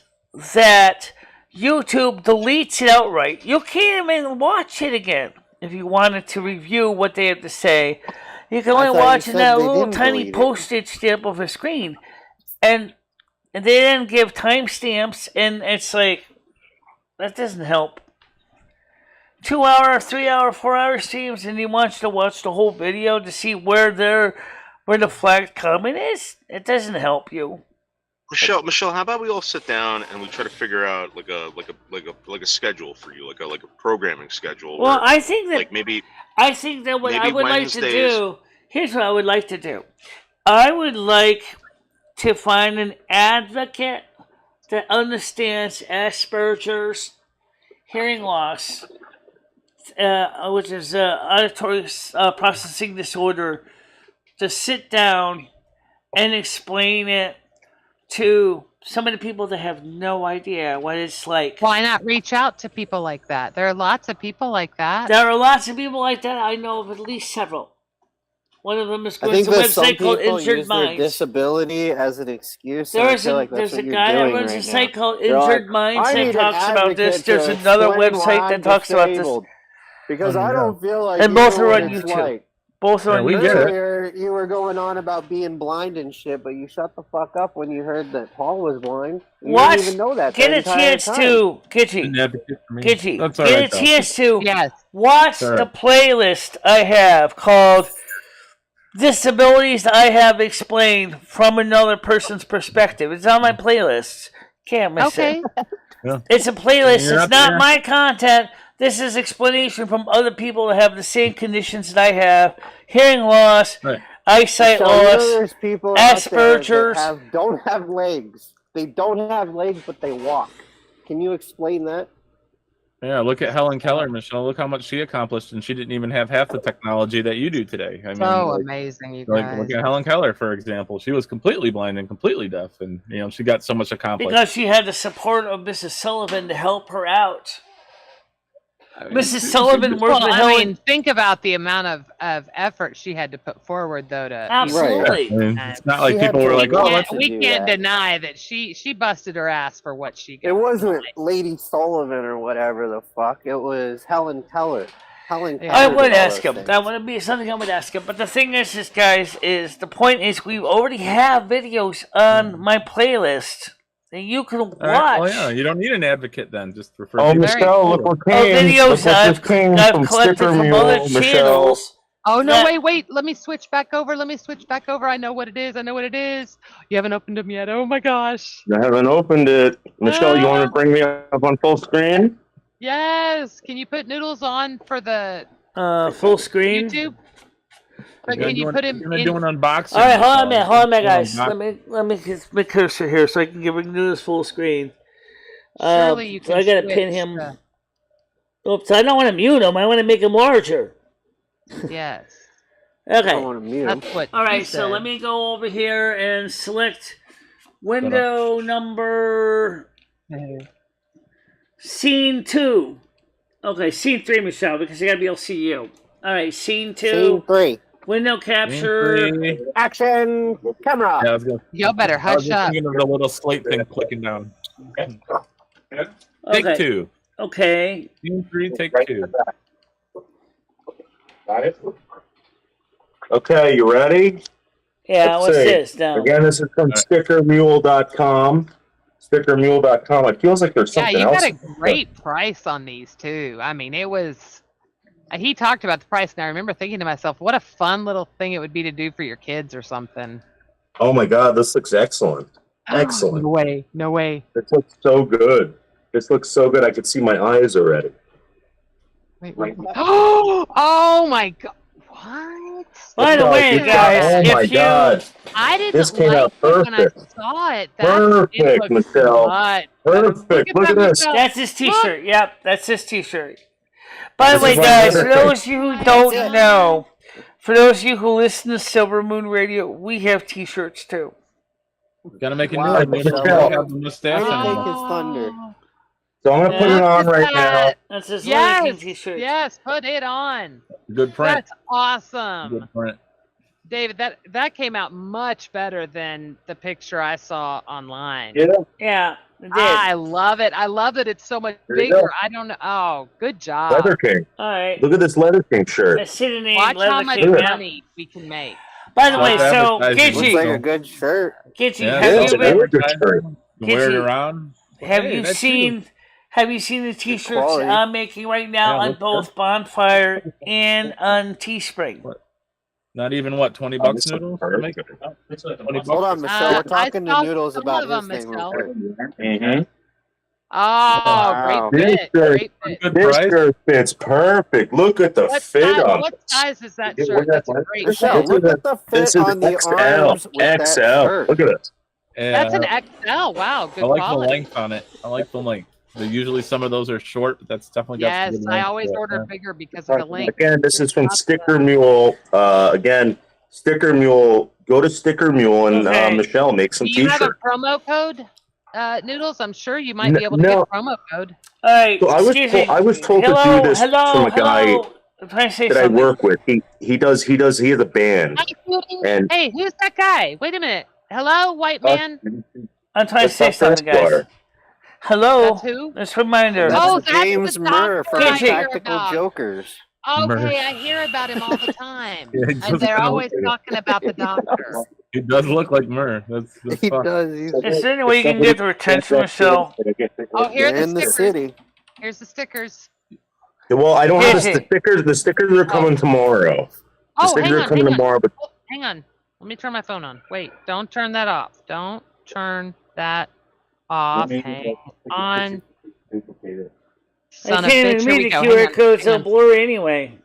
that YouTube deletes it outright. You can't even watch it again if you wanted to review what they have to say. You can only watch it in that little tiny postage stamp of a screen, and they didn't give timestamps, and it's like that doesn't help. 2-hour, 3-hour, 4-hour streams, and he wants to watch the whole video to see where the flagged comment is. It doesn't help you. Michelle, how about we all sit down and we try to figure out like a schedule for you, like a programming schedule. Well, I think that what I would like to do. Here's what I would like to do. I would like to find an advocate that understands Asperger's hearing loss, which is auditory processing disorder, to sit down and explain it to some of the people that have no idea what it's like. Why not reach out to people like that? There are lots of people like that. There are lots of people like that. I know of at least several. One of them is going to a website called Injured Minds. Disability as an excuse. There's a guy that runs a site called Injured Minds that talks about this. There's another website that talks about this. Because I don't feel like. And both are on YouTube. Both are on YouTube. Earlier, you were going on about being blind and shit, but you shut the fuck up when you heard that Paul was blind. You didn't even know that. Get a chance to, Kitchy. Get a chance to watch the playlist I have called Disabilities I Have Explained from Another Person's Perspective. It's on my playlist. Can't miss it. It's a playlist. It's not my content. This is explanation from other people that have the same conditions that I have: hearing loss, eyesight loss, there's people Asperger's. That don't have legs. They don't have legs, but they walk. Can you explain that? Yeah, look at Helen Keller, Michelle. Look how much she accomplished, and she didn't even have half the technology that you do today. I mean, amazing, you guys. Look at Helen Keller, for example. She was completely blind and completely deaf, and she got so much accomplished because she had the support of Mrs. Sullivan to help her out. Mrs. Sullivan worked with Helen. Think about the amount of effort she had to put forward, though. Absolutely. It's not like people were like, "Oh, we can't deny that she busted her ass for what she got." It wasn't Lady Sullivan or whatever the fuck. It was Helen Keller. I would ask him. That would be something I would ask him. But the thing is, guys, the point is we already have videos on my playlist. And you can watch. Well, yeah, you don't need an advocate then. Just refer. Oh, Michelle, look what came. Videos I've collected from other channels. Oh no! Wait! Let me switch back over. I know what it is. You haven't opened them yet. Oh my gosh! I haven't opened it. Michelle, you want to bring me up on full screen? Yes. Can you put Noodles on for the full screen YouTube? But can you put him in? Do an unboxing. All right, hold on, guys. Let me get my cursor here so I can do this full screen. Surely you can. So I gotta pin him. Oops! I don't want to mute him. I want to make him larger. Yes. Okay. I don't want to mute him. All right. So let me go over here and select window number scene 2. Okay, scene 3, Michelle, because I gotta be able to see you. All right, scene 2. Scene 3. Window capture. Action. Camera. Yeah, y'all better hush up. The little slate thing clicking down. Take 2. Okay. Scene 3, take 2. Got it. Okay, you ready? Yeah, what's this now? Again, this is from stickermule.com. Stickermule.com. It feels like there's something else. Yeah, you got a great price on these too. I mean, it was. He talked about the price, and I remember thinking to myself, what a fun little thing it would be to do for your kids or something. Oh my God, this looks excellent. Excellent. No way. This looks so good. I could see my eyes already. Wait. Oh my God. What? By the way, guys, oh my God. I didn't this came like out perfect. When I saw it. Perfect, Michelle. Perfect. Look at this. That's his t-shirt. Yep, that's his t-shirt. By the way, guys, for those of you who don't know, for those of you who listen to Silvermoon Radio, we have t-shirts too. Gotta make a new Wow, one. Michelle. Have the mustache Take on. his thunder. So I'm gonna put it on right now. That's his Lincoln t-shirt. Yes, put it on. Good print. That's awesome. Good print. David, that came out much better than the picture I saw online. Yeah, it did. I love it. I love that it's so much bigger. I don't know. Oh, good job. Leather King. All right. Look at this Leather King shirt. Watch how much money we can make. By the way, so Looks like a good shirt. Gitchy, Yeah, have it's you a very been? good shirt. You wear it Gitchy, around. Have Hey, you that's seen? Have you seen the t-shirts quality. I'm making right now on looks both good. Bonfire and on Teespring? Not even what, $20 this is noodles? perfect. 20 Hold on, bucks. Michelle. We're I talking saw to Noodles some about of them, his thing real Michelle. quick. Mm-hmm. Oh, Wow. great fit. This Great fit. Good This price. shirt fits perfect. Look at the What fit size, on what this. size is that Look shirt? at That's a that. great Michelle, fit. look at the This fit is on the XL. arms with that XL. shirt. Look at it. That's an Yeah, XL. Wow, good I like quality. the length on it. I like the length. Usually some of those are short, but that's definitely got some Yes, good I length always to it, order yeah. bigger because of the length. Again, this is from Not Sticker Mule. Again, Sticker Mule. Go to Sticker Mule and Okay. Michelle, make some Do you have a t-shirts. promo code, Noodles? I'm sure you might be able to No. get promo code. All right, So excuse me. I was told hello, to do this hello, from a guy hello. Can I say that I something? work with. He has a band. And Hey, who's that guy? Wait a minute. Hello, white man. I'm trying to say That's something, guys. Esquire. Hello. That's who? This reminder. That's Oh, that's James the Murr doctor from I hear Practical about. Jokers. Okay, I hear about him all the time. Yeah, he And does they're kinda always look like talking about the doctor. He does look like Murr. That's He fun. does. He's Is there any way you can get the retention, Michelle? Oh, here are in the the stickers. city. Here's the stickers. Well, I don't have Hey. the stickers. The stickers are coming tomorrow. The Oh, stickers hang are on, coming hang on. tomorrow, but Oh, hang on. Let me turn my phone on. Wait, don't turn that off. Don't turn that off. Hang on. Son I of a can't bitch. even Here read we the go. QR Hang on, code, so hang on. blurry anyway.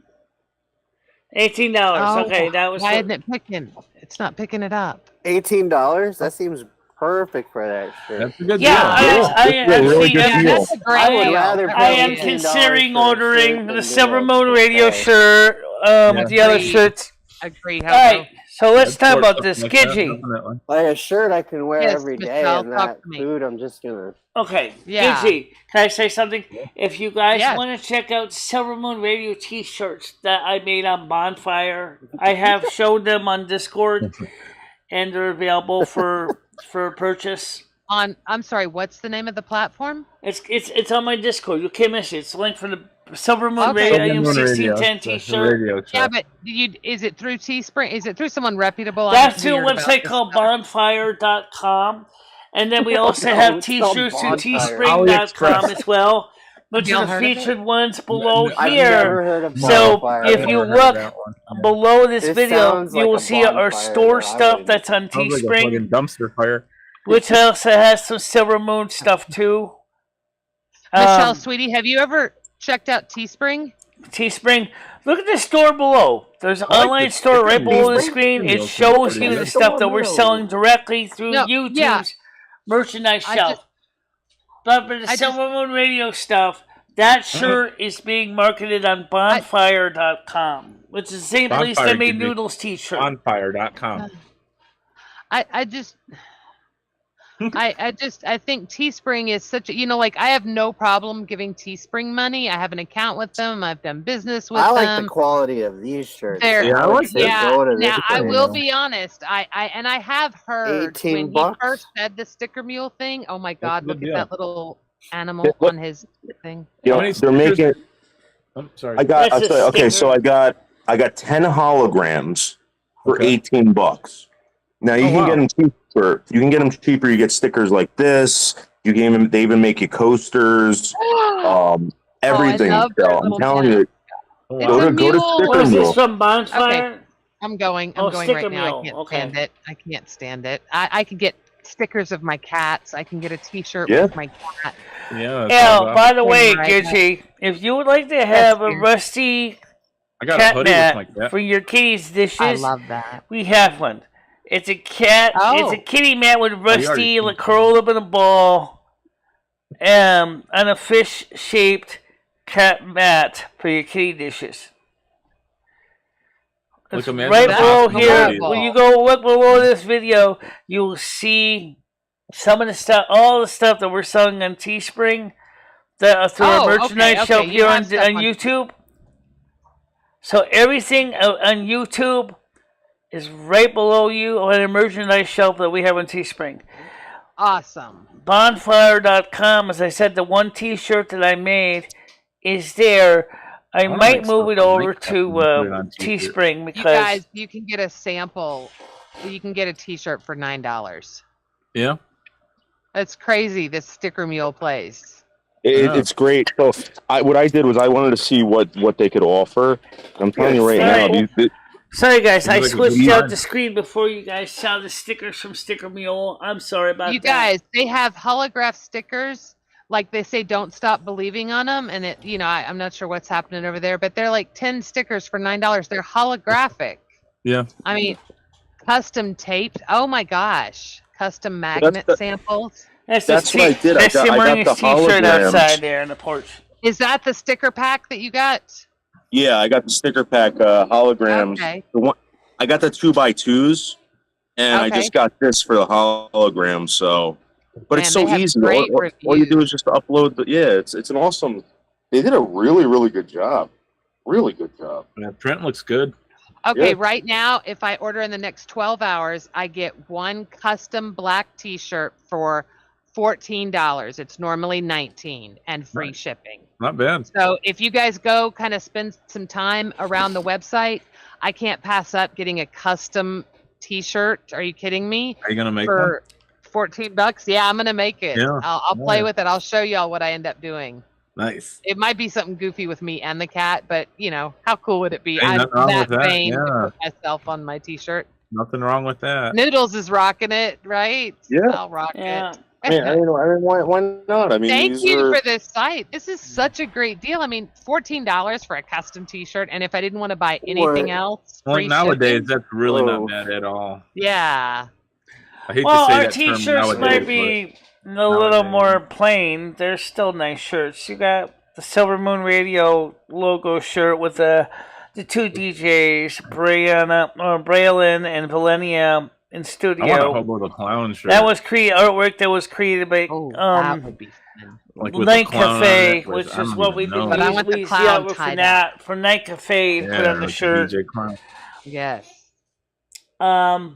$18. Oh, Okay, that was. why isn't it picking? It's not picking it up. $18? That seems perfect for that shirt. That's a good Yeah, deal. I am really actually. good Yeah, deal. that's a great I deal. would rather That I pay am really is. considering $18 for a ordering shirt the than Silvermoon do a radio bag. shirt, Yeah. the other Agreed. shirts. Agreed. All right, so let's talk Short about stuff this. like that, Gidgey. definitely. Like a shirt I can wear Yes, every day, Michelle, and talk that to me. food I'm just gonna. Okay, Yeah. Gidgey, can I say something? If you guys Yes. want to check out Silvermoon Radio t-shirts that I made on Bonfire, I have showed them on Discord, and they're available for purchase. I'm sorry, what's the name of the platform? It's on my Discord. You can't miss it. It's linked for the Silvermoon Okay. Radio Silvermoon Radio, 1610 the t-shirt. radio show. Yeah, but is it through Teespring? Is it through someone reputable? I'm That's through a weird about website this called stuff. bonfire.com. And then we also no, have it's called t-shirts through Bonfire. teespring.com AliExpress. as well, which Y'all are the heard of it? featured ones below I've here. never heard of So Bonfire. if I've you never heard of look that one. Yeah. below this It video, sounds you like will a see our bonfire store that I stuff would- that's on Sounds like a Teespring, fucking dumpster fire. which also has some Silvermoon stuff too. Michelle, sweetie, have you ever checked out Teespring? Teespring. Look at the store below. There's an I like online this. store right Teespring. below the Teespring. screen. It Teespring. shows you Teespring. the stuff that we're selling directly through No, YouTube's yeah. merchandise I shelf. But for the I just- Silvermoon Radio stuff, that shirt is being marketed on bonfire.com, which is the same place Bonfire that made could be Noodles t-shirt. Bonfire.com. I just I think Teespring is such a, like, I have no problem giving Teespring money. I have an account with them. I've done business with I like them. the quality of these shirts. They're, Yeah, I like say yeah. go to this Now I will brand. be honest. I have heard 18 when bucks? he first said the sticker mule thing. Oh my God! a Look good at deal. that little animal on his thing. you How know, many they're stickers- making. I'm sorry. That's a Okay, sticker. so I got 10 holograms for Okay. $18. Now you Oh, can wow. get them cheaper. You can get them cheaper. You get stickers like this. You can even, they even make you coasters. Everything. love their So I'm little telling map. you, Oh, It's wow. a go to mule. Sticker What is Mule. this from Bonfire? I'm going Oh, right sticker now. mule. I can't Okay. stand it. I can't stand it. I could get stickers of my cats. I can get a T-shirt Yeah. with my cat. Yeah. that's Yeah, awesome. by the way, Right. Gidgey, if you would like to have a weird. rusty I got a cat hoodie with my mat cat. for your kitty's dishes, I love that. we have one. It's a cat. Oh. It's a kitty mat with Rusty already- like curled up in a ball, and a fish-shaped cat mat for your kitty dishes. Look, It's imagine right the below here. possibilities. When you go look below this video, you will see some of the stuff, all the stuff that we're selling on Teespring, that are through our merchandise okay. shelf You here have on stuff on YouTube. So everything on YouTube is right below you on a merchandise shelf that we have on Teespring. Awesome. Bonfire.com, as I said, the one t-shirt that I made is there. I wanna might make move stuff it on over Minecraft to and put it on t-shirt. Teespring You because guys, you can get a sample. You can get a T-shirt for $9. Yeah. That's crazy. This sticker mule place. It's great. So what I did was I wanted to see what they could offer. I'm telling you right now. Sorry, guys. I switched out the screen before you guys saw the stickers from Sticker Mule. I'm sorry about that. You guys, they have holograph stickers. Like they say, don't stop believing on them. And I'm not sure what's happening over there, but they're like 10 stickers for $9. They're holographic. Yeah. I mean, custom taped. Oh my gosh. Custom magnet samples. That's what I did. I got the t-shirt outside there on the porch. Is that the sticker pack that you got? Yeah, I got the sticker pack holograms. Okay. I got the 2x2s, and I just got this for the holograms. So, but it's so easy. All you do is just upload. It's an awesome. They did a really, really good job. Really good job. Yeah, print looks good. Okay, right now, if I order in the next 12 hours, I get one custom black T-shirt for $14. It's normally $19 and free shipping. Not bad. So if you guys go kind of spend some time around the website, I can't pass up getting a custom T-shirt. Are you kidding me? Are you gonna make for $14? Yeah, I'm gonna make it. Yeah. I'll play with it. I'll show y'all what I end up doing. Nice. It might be something goofy with me and the cat, but how cool would it be? Ain't I'm that that. vain to put myself on my T-shirt. Nothing wrong with that. Noodles is rocking it, right? Yeah. I'll rock it. I mean, why not? I mean, thank you for this site. This is such a great deal. I mean, $14 for a custom T-shirt, and if I didn't want to buy anything else, well, nowadays that's really not bad at all. Yeah. I hate well, to say our that T-shirts term might be a little more plain. They're still nice shirts. You got the Silvermoon Radio logo shirt with the two DJs, Braylon and Valenia in studio. I want a Hobo the Clown shirt. That was artwork that was created by that would be fun. Like Night Cafe, which is what we did. But I want the clown tied for Night Cafe, put on the shirt. Yes. And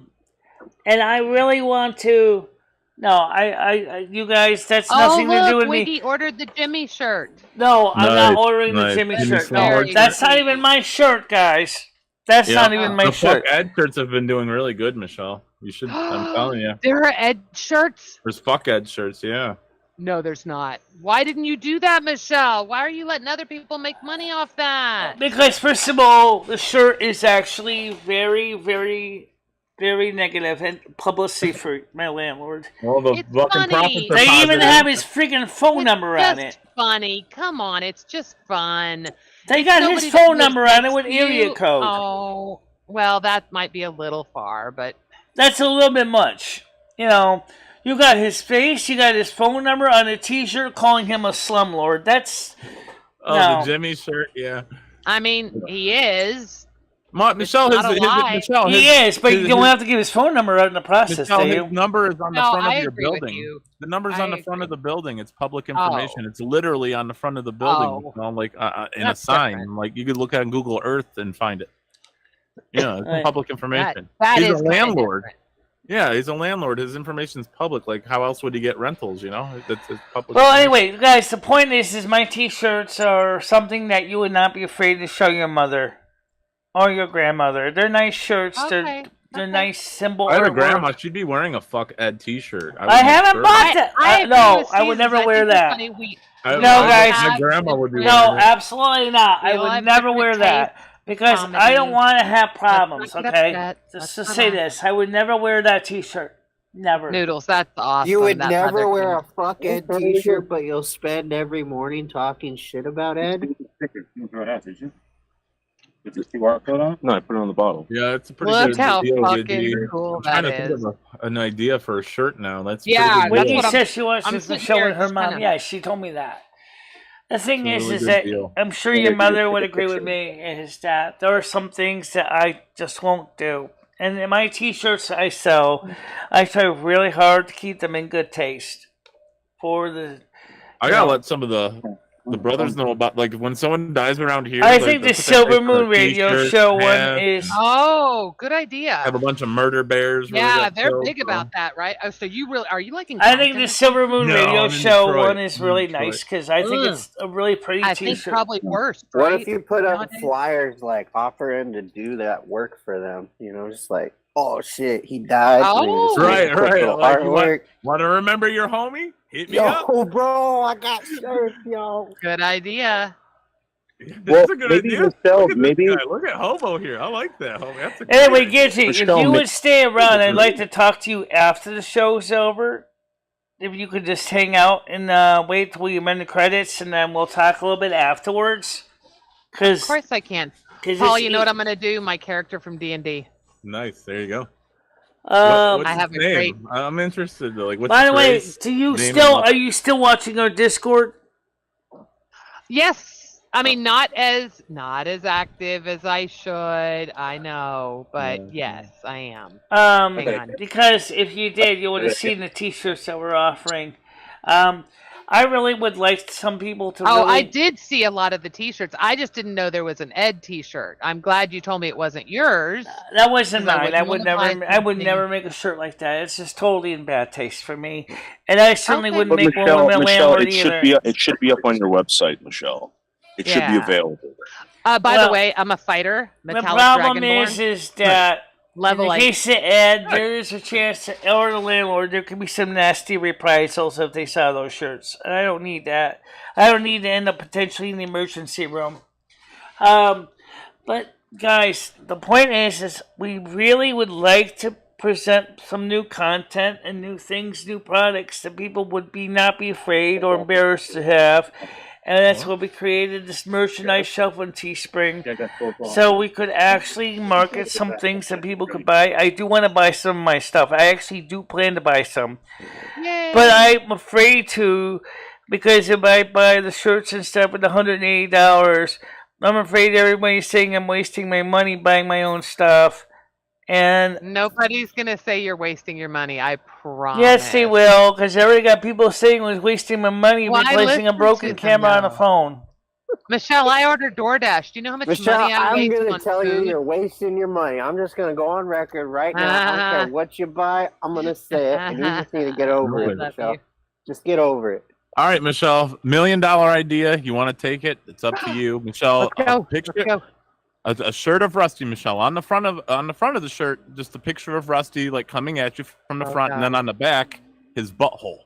I really want to. No, I you guys, that's nothing to do with me. Wiggy ordered the Jimmy shirt. No, I'm not ordering the Jimmy shirt. No, that's not even my shirt, guys. That's not even my shirt. The Fuck Ed shirts have been doing really good, Michelle. You should. I'm telling you. There are Ed shirts. There's Fuck Ed shirts, yeah. No, there's not. Why didn't you do that, Michelle? Why are you letting other people make money off that? Because first of all, the shirt is actually very, very, very negative and publicity for my landlord. Well, the fucking profits are they positive. even have his freaking phone number on it. Funny. Come on, it's just fun. They got his phone number on it with area code. Oh, well, that might be a little far, but that's a little bit much. You got his face, you got his phone number on a T-shirt calling him a slumlord. That's the Jimmy shirt, yeah. I mean, he is. Michelle, he is, but you don't have to give his phone number out in the process. Michelle, his number is on the front of your building. The number's on the front of the building. It's public information. It's literally on the front of the building, in a sign. Different. Like you could look on Google Earth and find it. Yeah, it's public information. He's a landlord. Yeah, he's a landlord. His information's public. Like, how else would he get rentals? It's public. Well, anyway, guys, the point is my T-shirts are something that you would not be afraid to show your mother. Or your grandmother. They're nice shirts. Okay. They're nice symbol. I had a grandma. She'd be wearing a Fuck Ed T-shirt. I haven't bought that. I would never wear that. No, guys. My grandma would be. No, absolutely not. I would never wear that because I don't want to have problems. Okay, just to say this, I would never wear that T-shirt. Never. Noodles, that's awesome. You would never wear a Fuck Ed T-shirt, but you'll spend every morning talking shit about Ed. Is the QR code on? No, I put it on the bottle. Yeah, it's a pretty good deal. Look how fucking cool that is. I'm trying to think of an idea for a shirt now. That's Wiggy says she wants to show her mom. Yeah, she told me that. The thing is that I'm sure your mother would agree with me, is that there are some things that I just won't do. And in my T-shirts I sell, I try really hard to keep them in good taste. I gotta let some of the brothers know about, like, when someone dies around here. I think the Silvermoon Radio Show one is. Oh, good idea. Have a bunch of murder bears. Yeah, they're big about that, right? Oh, so are you liking? I think the Silvermoon Radio Show one is really nice because I think it's a really pretty T-shirt. I think probably worse. What if you put up flyers like offering to do that work for them? Just like oh shit, he died. Oh, right. Like, artwork. Want to remember your homie? Hit me Yo, up. bro, I got shirts, yo. good idea. That's a good maybe idea. Michelle, Look at this maybe guy. Look at Hobo here. I like that, Hobo. That's a great Anyway, idea. Gitchy, if Michelle, you would stay around, I'd like to talk to you after the show's over. If you could just hang out and wait till we run the credits, and then we'll talk a little bit afterwards. Of course I can. Paul, you know what I'm going to do? My character from D&D. Nice. There you go. I have a name? great. I'm interested. Like, what's By the way, race? are you still watching our Discord? Yes. I mean, not as active as I should. I know, but yes, I am. Hang on. Because if you did, you would have seen the T-shirts that we're offering. I really would like some people to. Oh, I did see a lot of the T-shirts. I just didn't know there was an Ed T-shirt. I'm glad you told me it wasn't yours. That wasn't mine. I would never make a shirt like that. It's just totally in bad taste for me, and I certainly wouldn't make one with my landlord either. It should be up on your website, Michelle. It should be available. By the way, I'm a fighter. The problem is that in the case of Ed, there is a chance that or the landlord, there could be some nasty reprisals if they saw those shirts. And I don't need that. I don't need to end up potentially in the emergency room. But guys, the point is we really would like to present some new content and new things, new products that people would not be afraid or embarrassed to have. And that's why we created this merchandise shelf on Teespring, so we could actually market some things that people could buy. I do want to buy some of my stuff. I actually do plan to buy some. Yay. But I'm afraid to, because if I buy the shirts and stuff with $180, I'm afraid everybody's saying I'm wasting my money buying my own stuff. And nobody's gonna say you're wasting your money. I promise. Yes, they will, because I already got people saying I was wasting my money replacing a broken camera on a phone. Michelle, I ordered DoorDash. Do you know how much money I'm going to tell you you're wasting your money. I'm just going to go on record right now. I don't care what you buy. I'm going to say it, and you just need to get over it, Michelle. Just get over it. All right, Michelle. $1 million idea. You want to take it? It's up to you, Michelle. Let's go. A shirt of Rusty, Michelle. On the front of the shirt, just a picture of Rusty like coming at you from the front, and then on the back, his butthole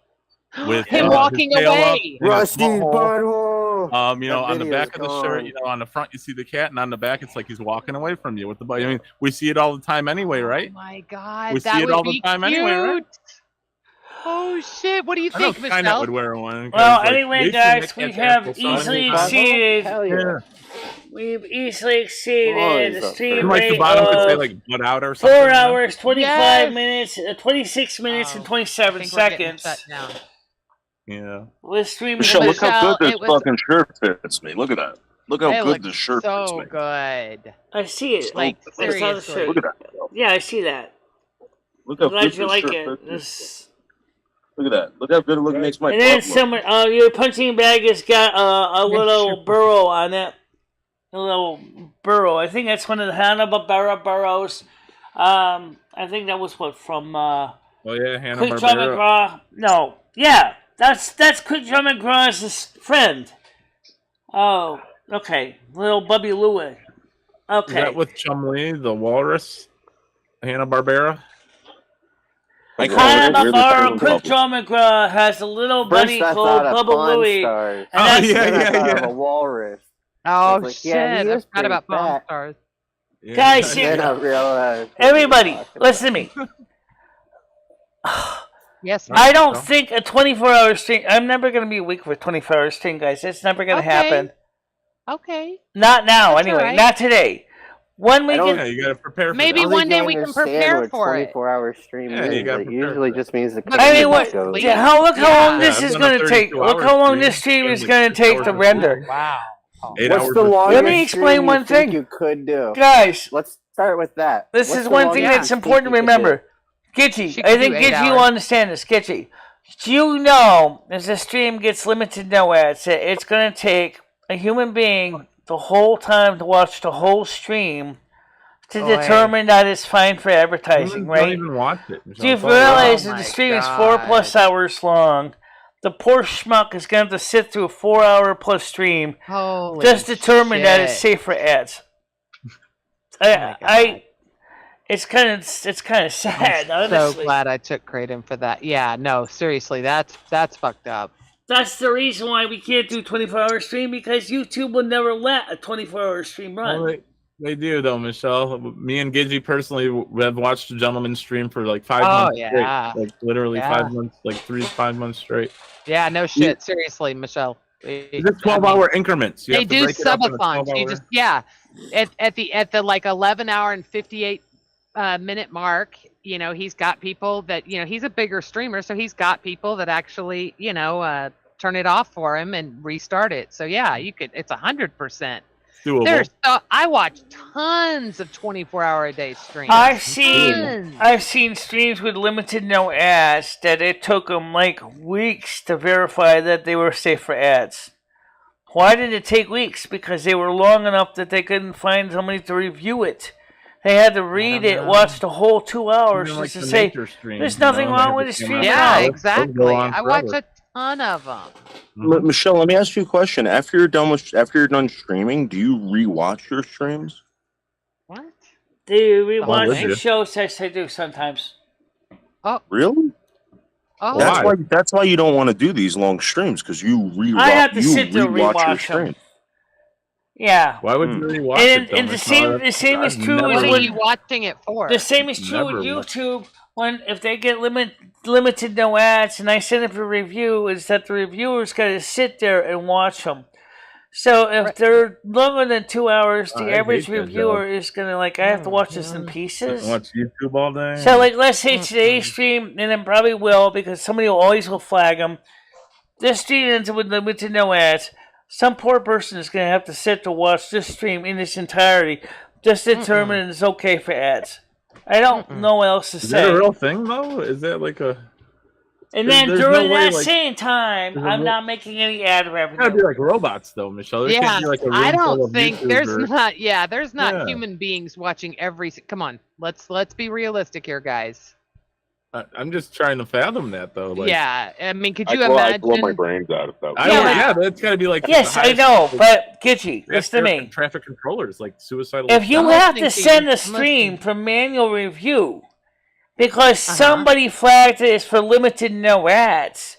with him walking away. Rusty's butthole. On the back of the shirt, on the front you see the cat, and on the back it's like he's walking away from you with the butt. I mean, we see it all the time anyway, right? Oh my God, we see it all the time anyway, right? Oh shit! What do you think, Michelle? I would wear one. Well, anyway, guys, we have easily exceeded. We've easily exceeded the stream rate of butt out or something. 4 hours, 25 minutes, 26 minutes, and 27 seconds. Yeah. We're streaming. Michelle, look how good this fucking shirt fits me. Look at that. Look how good this shirt fits me. So good. I see it. Like, seriously. Look at that. Yeah, I see that. Look how I'm glad good you this like shirt it. fits. Look at that. Look how good it looks. Makes my. And then someone, your punching bag has got a little burrow on it. A little burrow. I think that's one of the Hanna-Barbera burrows. I think that was from Hanna-Barbera. No, yeah, that's Quick Draw McGraw's friend. Oh, okay, little Bubby Louie. Okay, is that with Chumley, the walrus? Hanna-Barbera. Hanna-Barbera, Quick Draw McGraw has a little buddy called Bubba Louie. A walrus. Oh shit! I forgot about Pawn Stars. Yeah. Guys, everybody, listen to me. Yes, I don't think a 24-hour stream. I'm never going to be awake for a 24-hour stream, guys. It's never going to happen. Okay. Not now, anyway. Right. Not today. One week. You got to prepare. Maybe one day we can prepare for it. 24-hour stream. It usually just means the. I mean, look how long this is going to take. Look how long this stream is going to take to render. Wow. What's the longest Let me explain one thing you could do, guys. Let's start with that. This is one thing that's important to remember. Gitchy, I think Gitchy will understand this. Gitchy, as the stream gets limited no ads, it's going to take a human being the whole time to watch the whole stream to determine that it's fine for advertising, right? Don't even watch it. Do you realize that the stream is 4+ hours long? The poor schmuck is going to have to sit through a 4-hour+ stream just determine that it's safe for ads. it's kind of sad. I'm honestly. so glad I took Kratom for that. Yeah, no, seriously, that's fucked up. That's the reason why we can't do 24-hour stream, because YouTube will never let a 24-hour stream run. Well, they do though, Michelle. Me and Gidgey personally have watched a gentleman stream for like 5 months straight. Like literally 5 months, like 5 months straight. Yeah, no shit. Seriously, Michelle. It's 12-hour increments. They do subathons. You just at the like 11-hour and 58 minute mark. You know, he's got people that he's a bigger streamer, so he's got people that actually turn it off for him and restart it. So yeah, you could. It's 100%. Doable. I watch tons of 24-hour a day streams. I've seen streams with limited no ads that it took them like weeks to verify that they were safe for ads. Why did it take weeks? Because they were long enough that they couldn't find somebody to review it. They had to read it, watch the whole 2 hours just to say there's nothing wrong with the stream. Yeah, exactly. I watch a ton of them. Michelle, let me ask you a question. After you're done streaming, do you rewatch your streams? What? Do you rewatch the shows? Yes, I do sometimes. Oh, really? Oh, that's why you don't want to do these long streams, because you rewatch. I have to sit there and your rewatch stream. them. Yeah. Why would you rewatch it? And the same is true. What are you watching it for? The same is true with YouTube. If they get limited no ads, and I send it for review, is that the reviewer's got to sit there and watch them. So if they're longer than 2 hours, the average reviewer is gonna I have to watch this in pieces. Watch YouTube all day. So let's say today's stream, and then probably will, because somebody will flag them. This stream ends with limited no ads. Some poor person is gonna have to sit to watch this stream in its entirety, just to determine it's okay for ads. I don't know what else to say. Is that a real thing though? Is that like a? And then during that same time, I'm not making any ad revenue. Gotta be like robots, though, Michelle. There can't be like a room I full don't of think there's YouTubers. not. Yeah, there's not human beings watching every. Come on, let's be realistic here, guys. I'm just trying to fathom that, though. Yeah, I mean, could you imagine? I blow my brains out if that was. Yeah, that's got to be like. Yes, I know, but Gidgey, listen to me. Traffic controllers, like suicidal. If you have to send a stream for manual review because somebody flagged it as for limited no ads,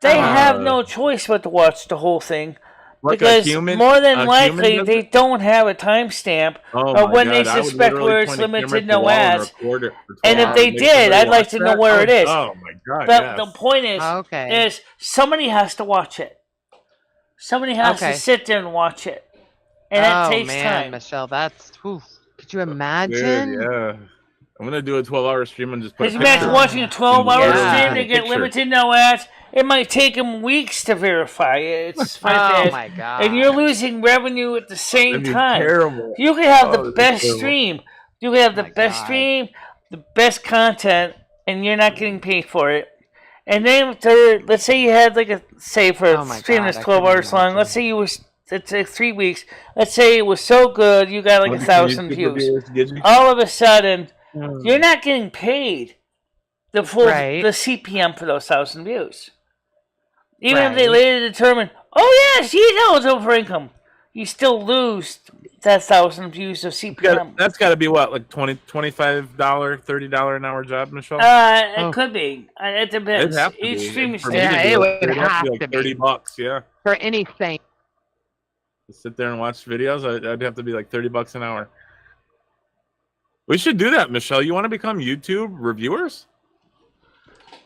they have no choice but to watch the whole thing. Like because more than likely does they don't have a timestamp of when they suspect where it's limited no ads. And if they did, I'd like to know where it is. Oh my god! But the point is somebody has to watch it. Somebody has to sit there and watch it, and it takes time. Michelle, that's could you imagine? Dude, yeah. I'm gonna do a 12-hour stream and just put. Could you imagine watching a 12-hour stream to get limited no ads? It might take them weeks to verify it. It's my god! And you're losing revenue at the same time. Terrible. You can have the best stream. You can have the best stream, the best content, and you're not getting paid for it. And then let's say you had a stream that's 12 hours long. Let's say it's 3 weeks. Let's say it was so good you got 1,000 views. All of a sudden, you're not getting paid the full the CPM for those 1,000 views. Even if they later determine, she's eligible for income, you still lose that 1,000 views of CPM. That's got to be what, like $25, $30 an hour job, Michelle? It could be. It depends. Each stream is it would have to be $30, yeah, for anything. To sit there and watch videos, I'd have to be like $30 an hour. We should do that, Michelle. You want to become YouTube reviewers?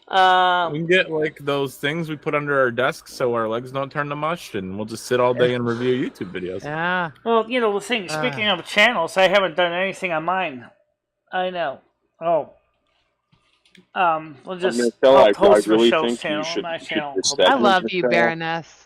We can get like those things we put under our desks so our legs don't turn to mush, and we'll just sit all day and review YouTube videos. Yeah. Well, the thing, speaking of channels, I haven't done anything on mine. I know. We'll just post Michelle's channel, my channel. I love you, Baroness.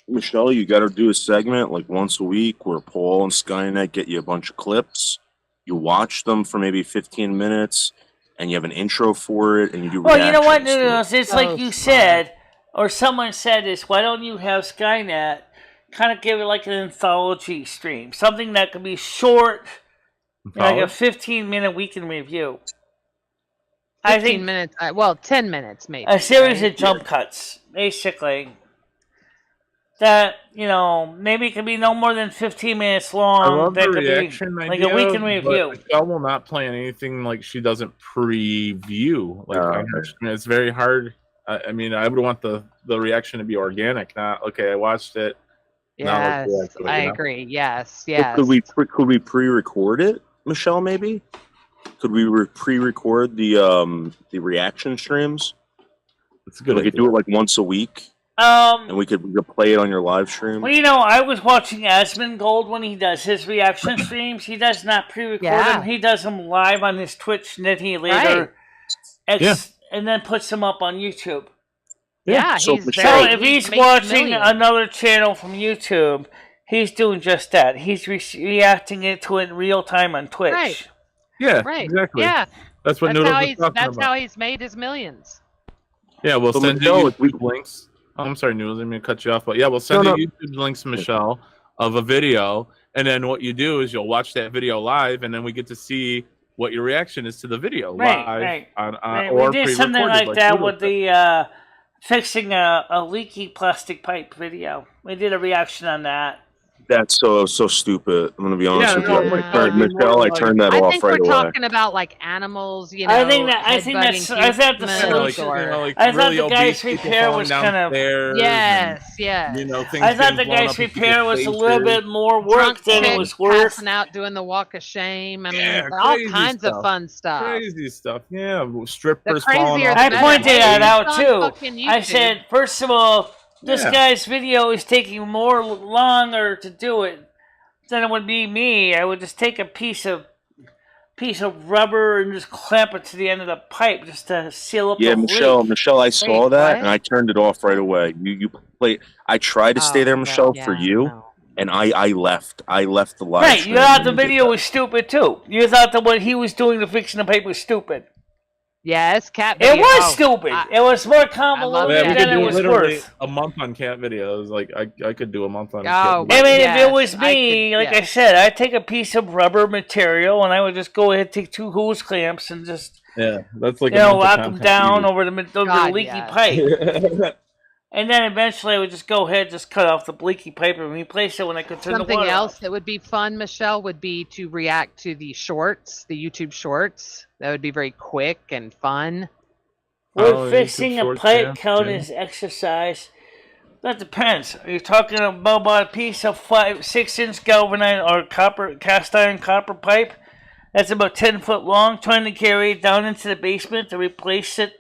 Michelle, you got to do a segment like once a week where Paul and Skynet get you a bunch of clips. You watch them for maybe 15 minutes. And you have an intro for it, and you do. Well, you know what? No, it's like you said, or someone said this. Why don't you have Skynet kind of give it like an anthology stream, something that could be short, like a 15-minute weekend review. 15 minutes. 10 minutes maybe. A series of jump cuts, basically. that, maybe it could be no more than 15 minutes long. I love that the could reaction be idea, like a week in review. but Michelle will not plan anything like she doesn't preview. Like it's very hard. I mean, I would want the reaction to be organic, not okay. I watched it. Yes, I agree. Yes, But could we pre-record it, Michelle? Maybe could we pre-record the reaction streams? That's a good. We could do it like once a week. And we could play it on your live stream. Well, I was watching Asmongold when he does his reaction streams. He does not pre-record them. He does them live on his Twitch, and then he later and then puts them up on YouTube. Yeah, so if he's watching another channel from YouTube, he's doing just that. He's reacting to it in real time on Twitch. Right. Yeah. Right. Exactly. Yeah. That's what Noodles was talking about. That's how he's made his millions. Yeah, we'll send you YouTube links. Oh, I'm sorry, Noodles. I didn't mean to cut you off, but yeah, we'll send you YouTube links, Michelle, of a video, and then what you do is you'll watch that video live, and then we get to see what your reaction is to the video live. We did something like that with the fixing a leaky plastic pipe video. We did a reaction on that. That's so stupid. I'm gonna be honest with you. Michelle, I turned that off right away. I think we're talking about like animals, I thought the guy's repair was kind of yes. I thought the guy's repair was a little bit more work than it was worth. Passing out, doing the walk of shame. I mean, all kinds of fun stuff. Crazy stuff. Yeah, strippers. I pointed that out too. I said, first of all, this guy's video is taking longer to do it than it would be me. I would just take a piece of rubber and just clamp it to the end of the pipe just to seal up the leak. Michelle, I saw that and I turned it off right away. You play. I tried to stay there, Michelle, for you, and I left. I left the live. Right, you thought the video was stupid too. You thought that what he was doing to fixing the pipe was stupid. Yes, cat video. It was stupid. It was more convoluted than it was worth. A month on cat videos. Like I could do a month on. If it was me, I said, I'd take a piece of rubber material and I would just go ahead, take 2 hose clamps and just that's like lock them down over the leaky pipe. And then eventually I would just go ahead, just cut off the leaky pipe and replace it when I could turn the water Something else off. that would be fun, Michelle, would be to react to the shorts, the YouTube shorts. That would be very quick and fun. Would fixing a pipe count as exercise? That depends. Are you talking about a piece of 6-inch galvanized or cast iron copper pipe that's about 10 foot long, trying to carry it down into the basement to replace it?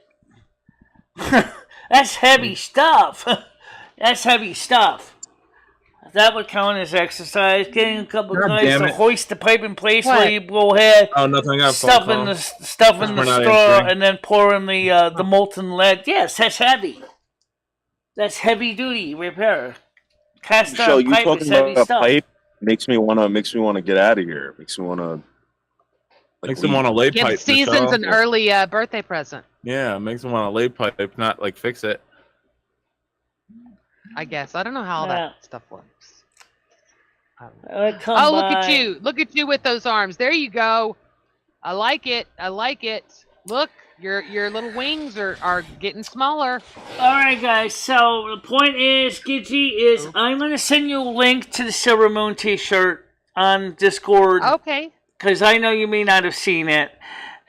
That's heavy stuff. That's heavy stuff. That would count as exercise. Getting a couple of guys to hoist the pipe in place while you go ahead. Oh, nothing. Stuff in the straw and then pour in the molten lead. Yes, that's heavy. That's heavy duty repair. Cast iron pipe is heavy stuff. Pipe makes me want to get out of here. Makes me want to. Makes them want to lay pipe. Give Seasons an early birthday present. Yeah, it makes them want to lay pipe, not like fix it. I guess. I don't know how that stuff works. Look at you. Look at you with those arms. There you go. I like it. Look, your little wings are getting smaller. All right, guys. So the point is, Gidgy, is I'm going to send you a link to the Silvermoon t-shirt on Discord. Okay. Because I know you may not have seen it.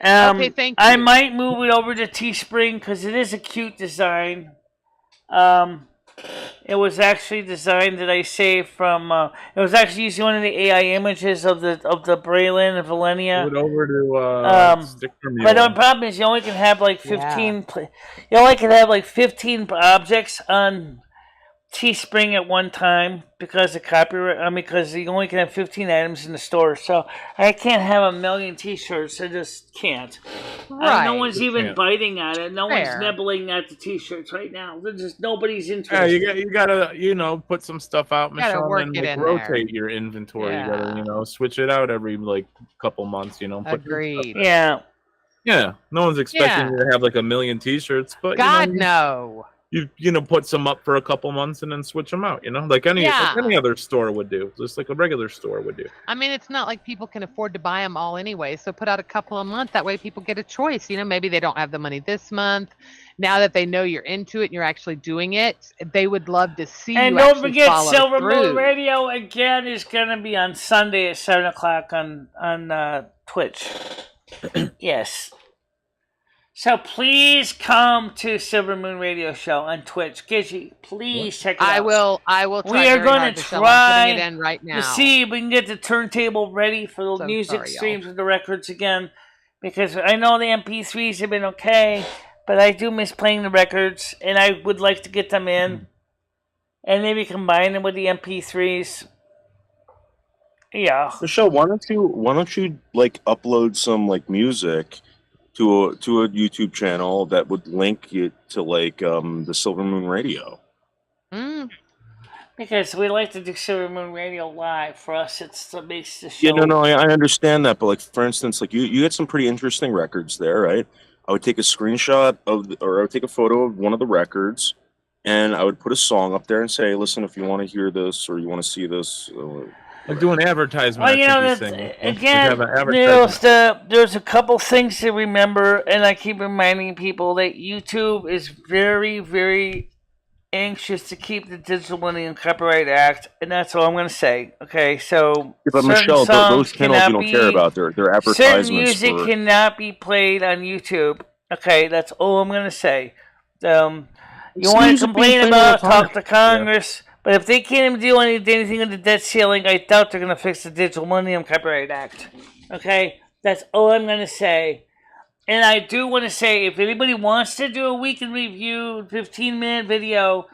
Okay, thank you. I might move it over to Teespring because it is a cute design. It was actually designed that I saved from. It was actually using one of the AI images of the Braylon and Valenia. Move it over to Sticker Mule. But the problem is you only can have like 15. You only can have like 15 objects on Teespring at one time because of copyright. Because you only can have 15 items in the store, so I can't have a million T-shirts. I just can't. Right. No one's even biting at it. No one's nibbling at the T-shirts right now. There's just nobody's interested. Yeah, you gotta put some stuff out, Michelle, and rotate your inventory. Yeah. You gotta switch it out every couple months. Agreed. Yeah. Yeah. No one's expecting you to have like a million T-shirts, but God no. you put some up for a couple months and then switch them out. Like any other store would do, just like a regular store would do. I mean, it's not like people can afford to buy them all anyway. So put out a couple a month. That way, people get a choice. Maybe they don't have the money this month. Now that they know you're into it and you're actually doing it, they would love to see you. And don't forget, Silvermoon Radio again is gonna be on Sunday at 7:00 on Twitch. Yes. So please come to Silvermoon Radio Show on Twitch. Gidgy, please check it out. I will try. We are going to try it in right now to see if we can get the turntable ready for the music streams with the records again. Because I know the MP3s have been okay, but I do miss playing the records, and I would like to get them in. And maybe combine them with the MP3s. Yeah. Michelle, why don't you like upload some like music to a YouTube channel that would link you to like the Silvermoon Radio? Because we like to do Silvermoon Radio live. For us, it makes the show. Yeah, no, I understand that, but like for instance, like you get some pretty interesting records there, right? I would take a screenshot or I would take a photo of one of the records, and I would put a song up there and say, "Listen, if you want to hear this or you want to see this." Like do an advertisement. Well, again, there's a couple things to remember, and I keep reminding people that YouTube is very, very anxious to keep the Digital Millennium Copyright Act, and that's all I'm going to say. Okay, so but Michelle, those channels you don't care about. They're advertisements. Certain music cannot be played on YouTube. Okay, that's all I'm going to say. You want to complain about talk to Congress. Yeah. But if they can't even do anything with the debt ceiling, I doubt they're going to fix the Digital Millennium Copyright Act. Okay? That's all I'm going to say. And I do want to say, if anybody wants to do a weekend review, 15-minute video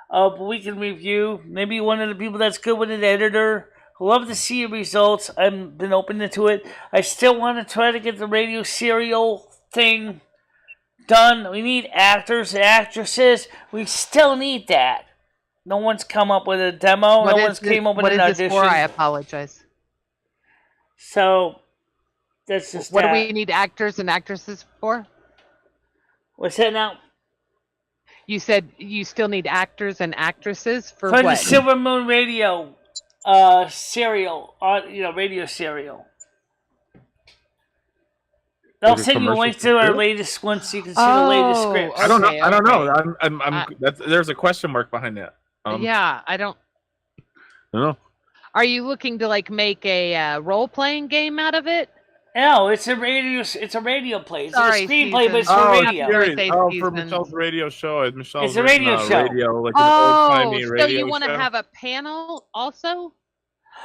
of a weekend review, maybe one of the people that's good with an editor, love to see your results. I've been open to it. I still want to try to get the radio serial thing done. We need actors and actresses. We still need that. No one's come up with a demo. No one's came up with an audition. What is this for? I apologize. So, that's just what do we need actors and actresses for? What's that now? You said you still need actors and actresses for what? For the Silvermoon Radio serial, radio serial. They'll send you links to our latest one so you can see the latest scripts. I don't know. I'm there's a question mark behind that. I don't know. Are you looking to like make a role-playing game out of it? No, it's a radio. It's a radio play. It's a screenplay, but it's for radio. For Michelle's radio show. Michelle's it's a radio show. Like an old-timey radio so you want to have a panel also?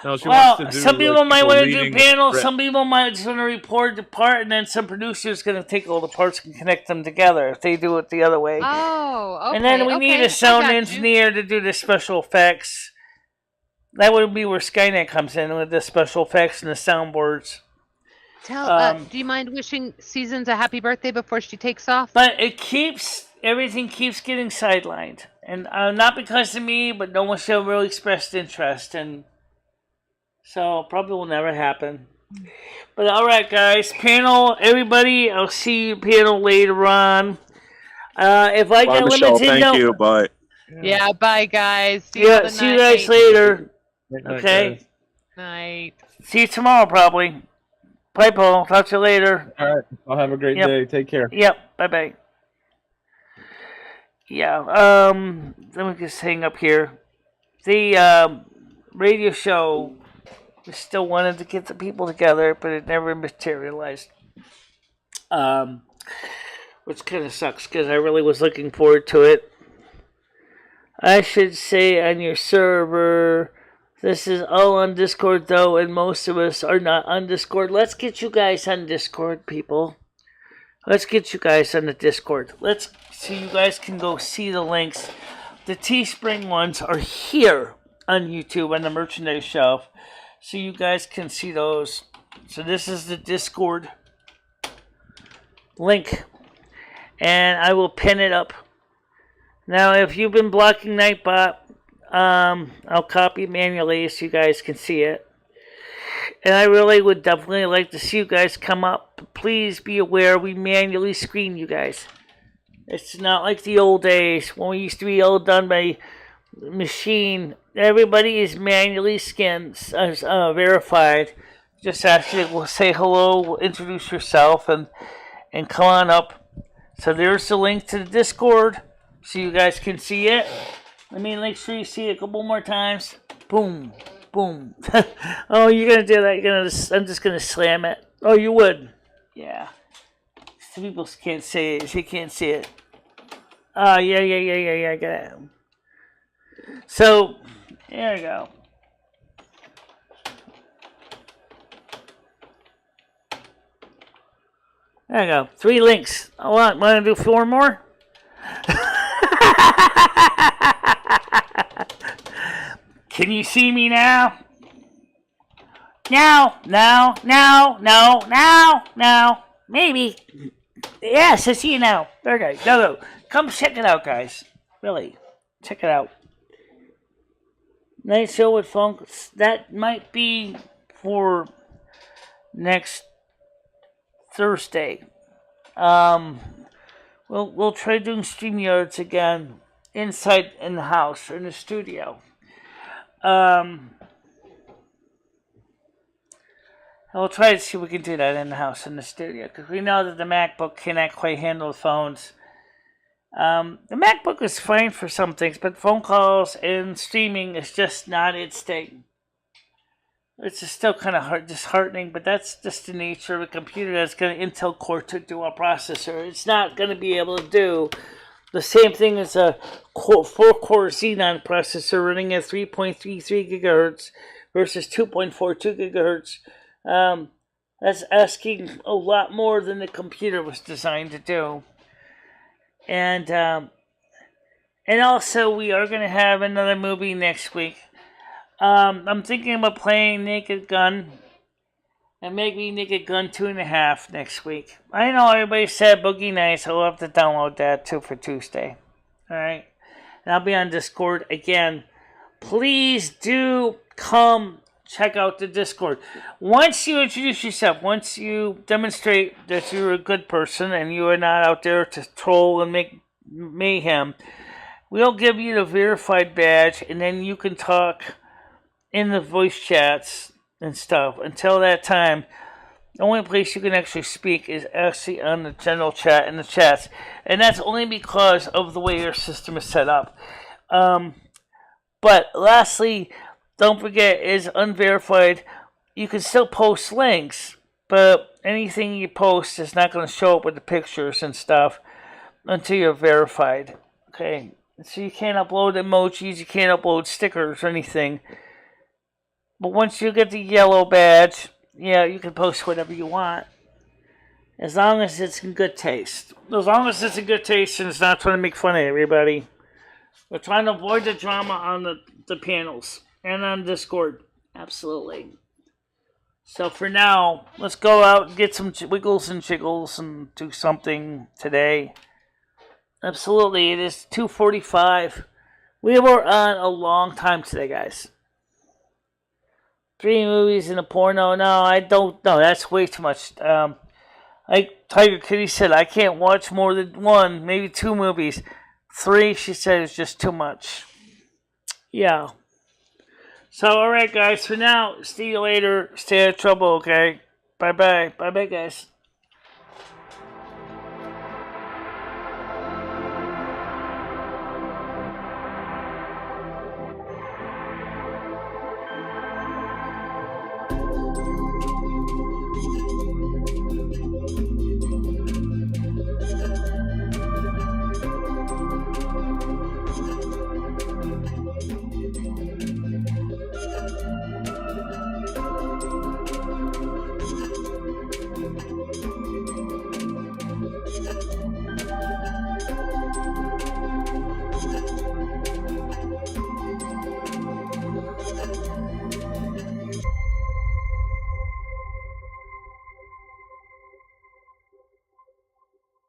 No, she wants to do, some people might want to do panels. Some people might just want to report the part, and then some producer's going to take all the parts and connect them together if they do it the other way. Oh, okay. And then we need a sound engineer to do the special effects. That would be where Skynet comes in with the special effects and the soundboards. Do you mind wishing Seasons a happy birthday before she takes off? But everything keeps getting sidelined, and not because of me, but no one still really expressed interest and. So, probably will never happen. But alright, guys. Panel, everybody. I'll see you panel later on. If I get Michelle, limited... Thank you. Bye. Yeah, bye, guys. See you guys later. Okay? Night. See you tomorrow, probably. Bye, Paul. Talk to you later. Alright. I'll have a great day. Take care. Yep. Bye-bye. Yeah. Let me just hang up here. The radio show... We still wanted to get the people together, but it never materialized. Which kind of sucks, because I really was looking forward to it. I should say on your server, this is all on Discord, though, and most of us are not on Discord. Let's get you guys on Discord, people. Let's get you guys on the Discord. So you guys can go see the links. The Teespring ones are here on YouTube on the merchandise shelf. So you guys can see those. So this is the Discord link. And I will pin it up. Now, if you've been blocking Nightbot, I'll copy it manually so you guys can see it. And I really would definitely like to see you guys come up. Please be aware we manually screen you guys. It's not like the old days when we used to be all done by machine. Everybody is manually scanned, verified. Just actually will say hello, introduce yourself, and come on up. So there's the link to the Discord, so you guys can see it. Let me make sure you see it a couple more times. Boom, boom. Oh, you're gonna do that? I'm just gonna slam it. Oh, you would? Yeah. Some people can't say it. They can't see it. Oh, yeah. I got it. So, there you go. There you go. 3 links. I want to do 4 more? Can you see me now? Now. Maybe. Yes, I see you now. Okay, go. Come check it out, guys. Really. Check it out. Night show with Funk. That might be for next Thursday. We'll try doing StreamYards again inside in the house or in the studio. We'll try to see if we can do that in the house in the studio because we know that the MacBook cannot quite handle phones. The MacBook is fine for some things, but phone calls and streaming is just not its thing. It's just still kind of disheartening, but that's just the nature of a computer that's got an Intel Core 2 dual processor. It's not going to be able to do the same thing as a 4-core Xenon processor running at 3.33 gigahertz versus 2.42 gigahertz. That's asking a lot more than the computer was designed to do. And also we are going to have another movie next week. I'm thinking about playing Naked Gun and maybe Naked Gun 2.5 next week. I know everybody said Boogie Nights. I'll have to download that too for Tuesday. Alright? And I'll be on Discord again. Please do come check out the Discord. Once you introduce yourself, once you demonstrate that you're a good person and you are not out there to troll and make mayhem, we'll give you the verified badge and then you can talk in the voice chats and stuff. Until that time, the only place you can actually speak is actually on the general chat in the chats. And that's only because of the way your system is set up. But lastly, don't forget, is unverified. You can still post links, but anything you post is not going to show up with the pictures and stuff until you're verified. Okay, so you can't upload emojis, you can't upload stickers or anything. But once you get the yellow badge, yeah, you can post whatever you want. As long as it's in good taste. As long as it's in good taste and it's not trying to make fun of everybody. We're trying to avoid the drama on the panels. And on Discord. Absolutely. So for now, let's go out and get some wiggles and jiggles and do something today. Absolutely. It is 2:45. We were on a long time today, guys. 3 movies and a porno. No, I don't know. That's way too much. Like Tiger Kitty said, I can't watch more than 1, maybe 2 movies. 3, she said, is just too much. Yeah. So, alright guys, for now, see you later. Stay out of trouble, okay? Bye-bye. Bye-bye, guys.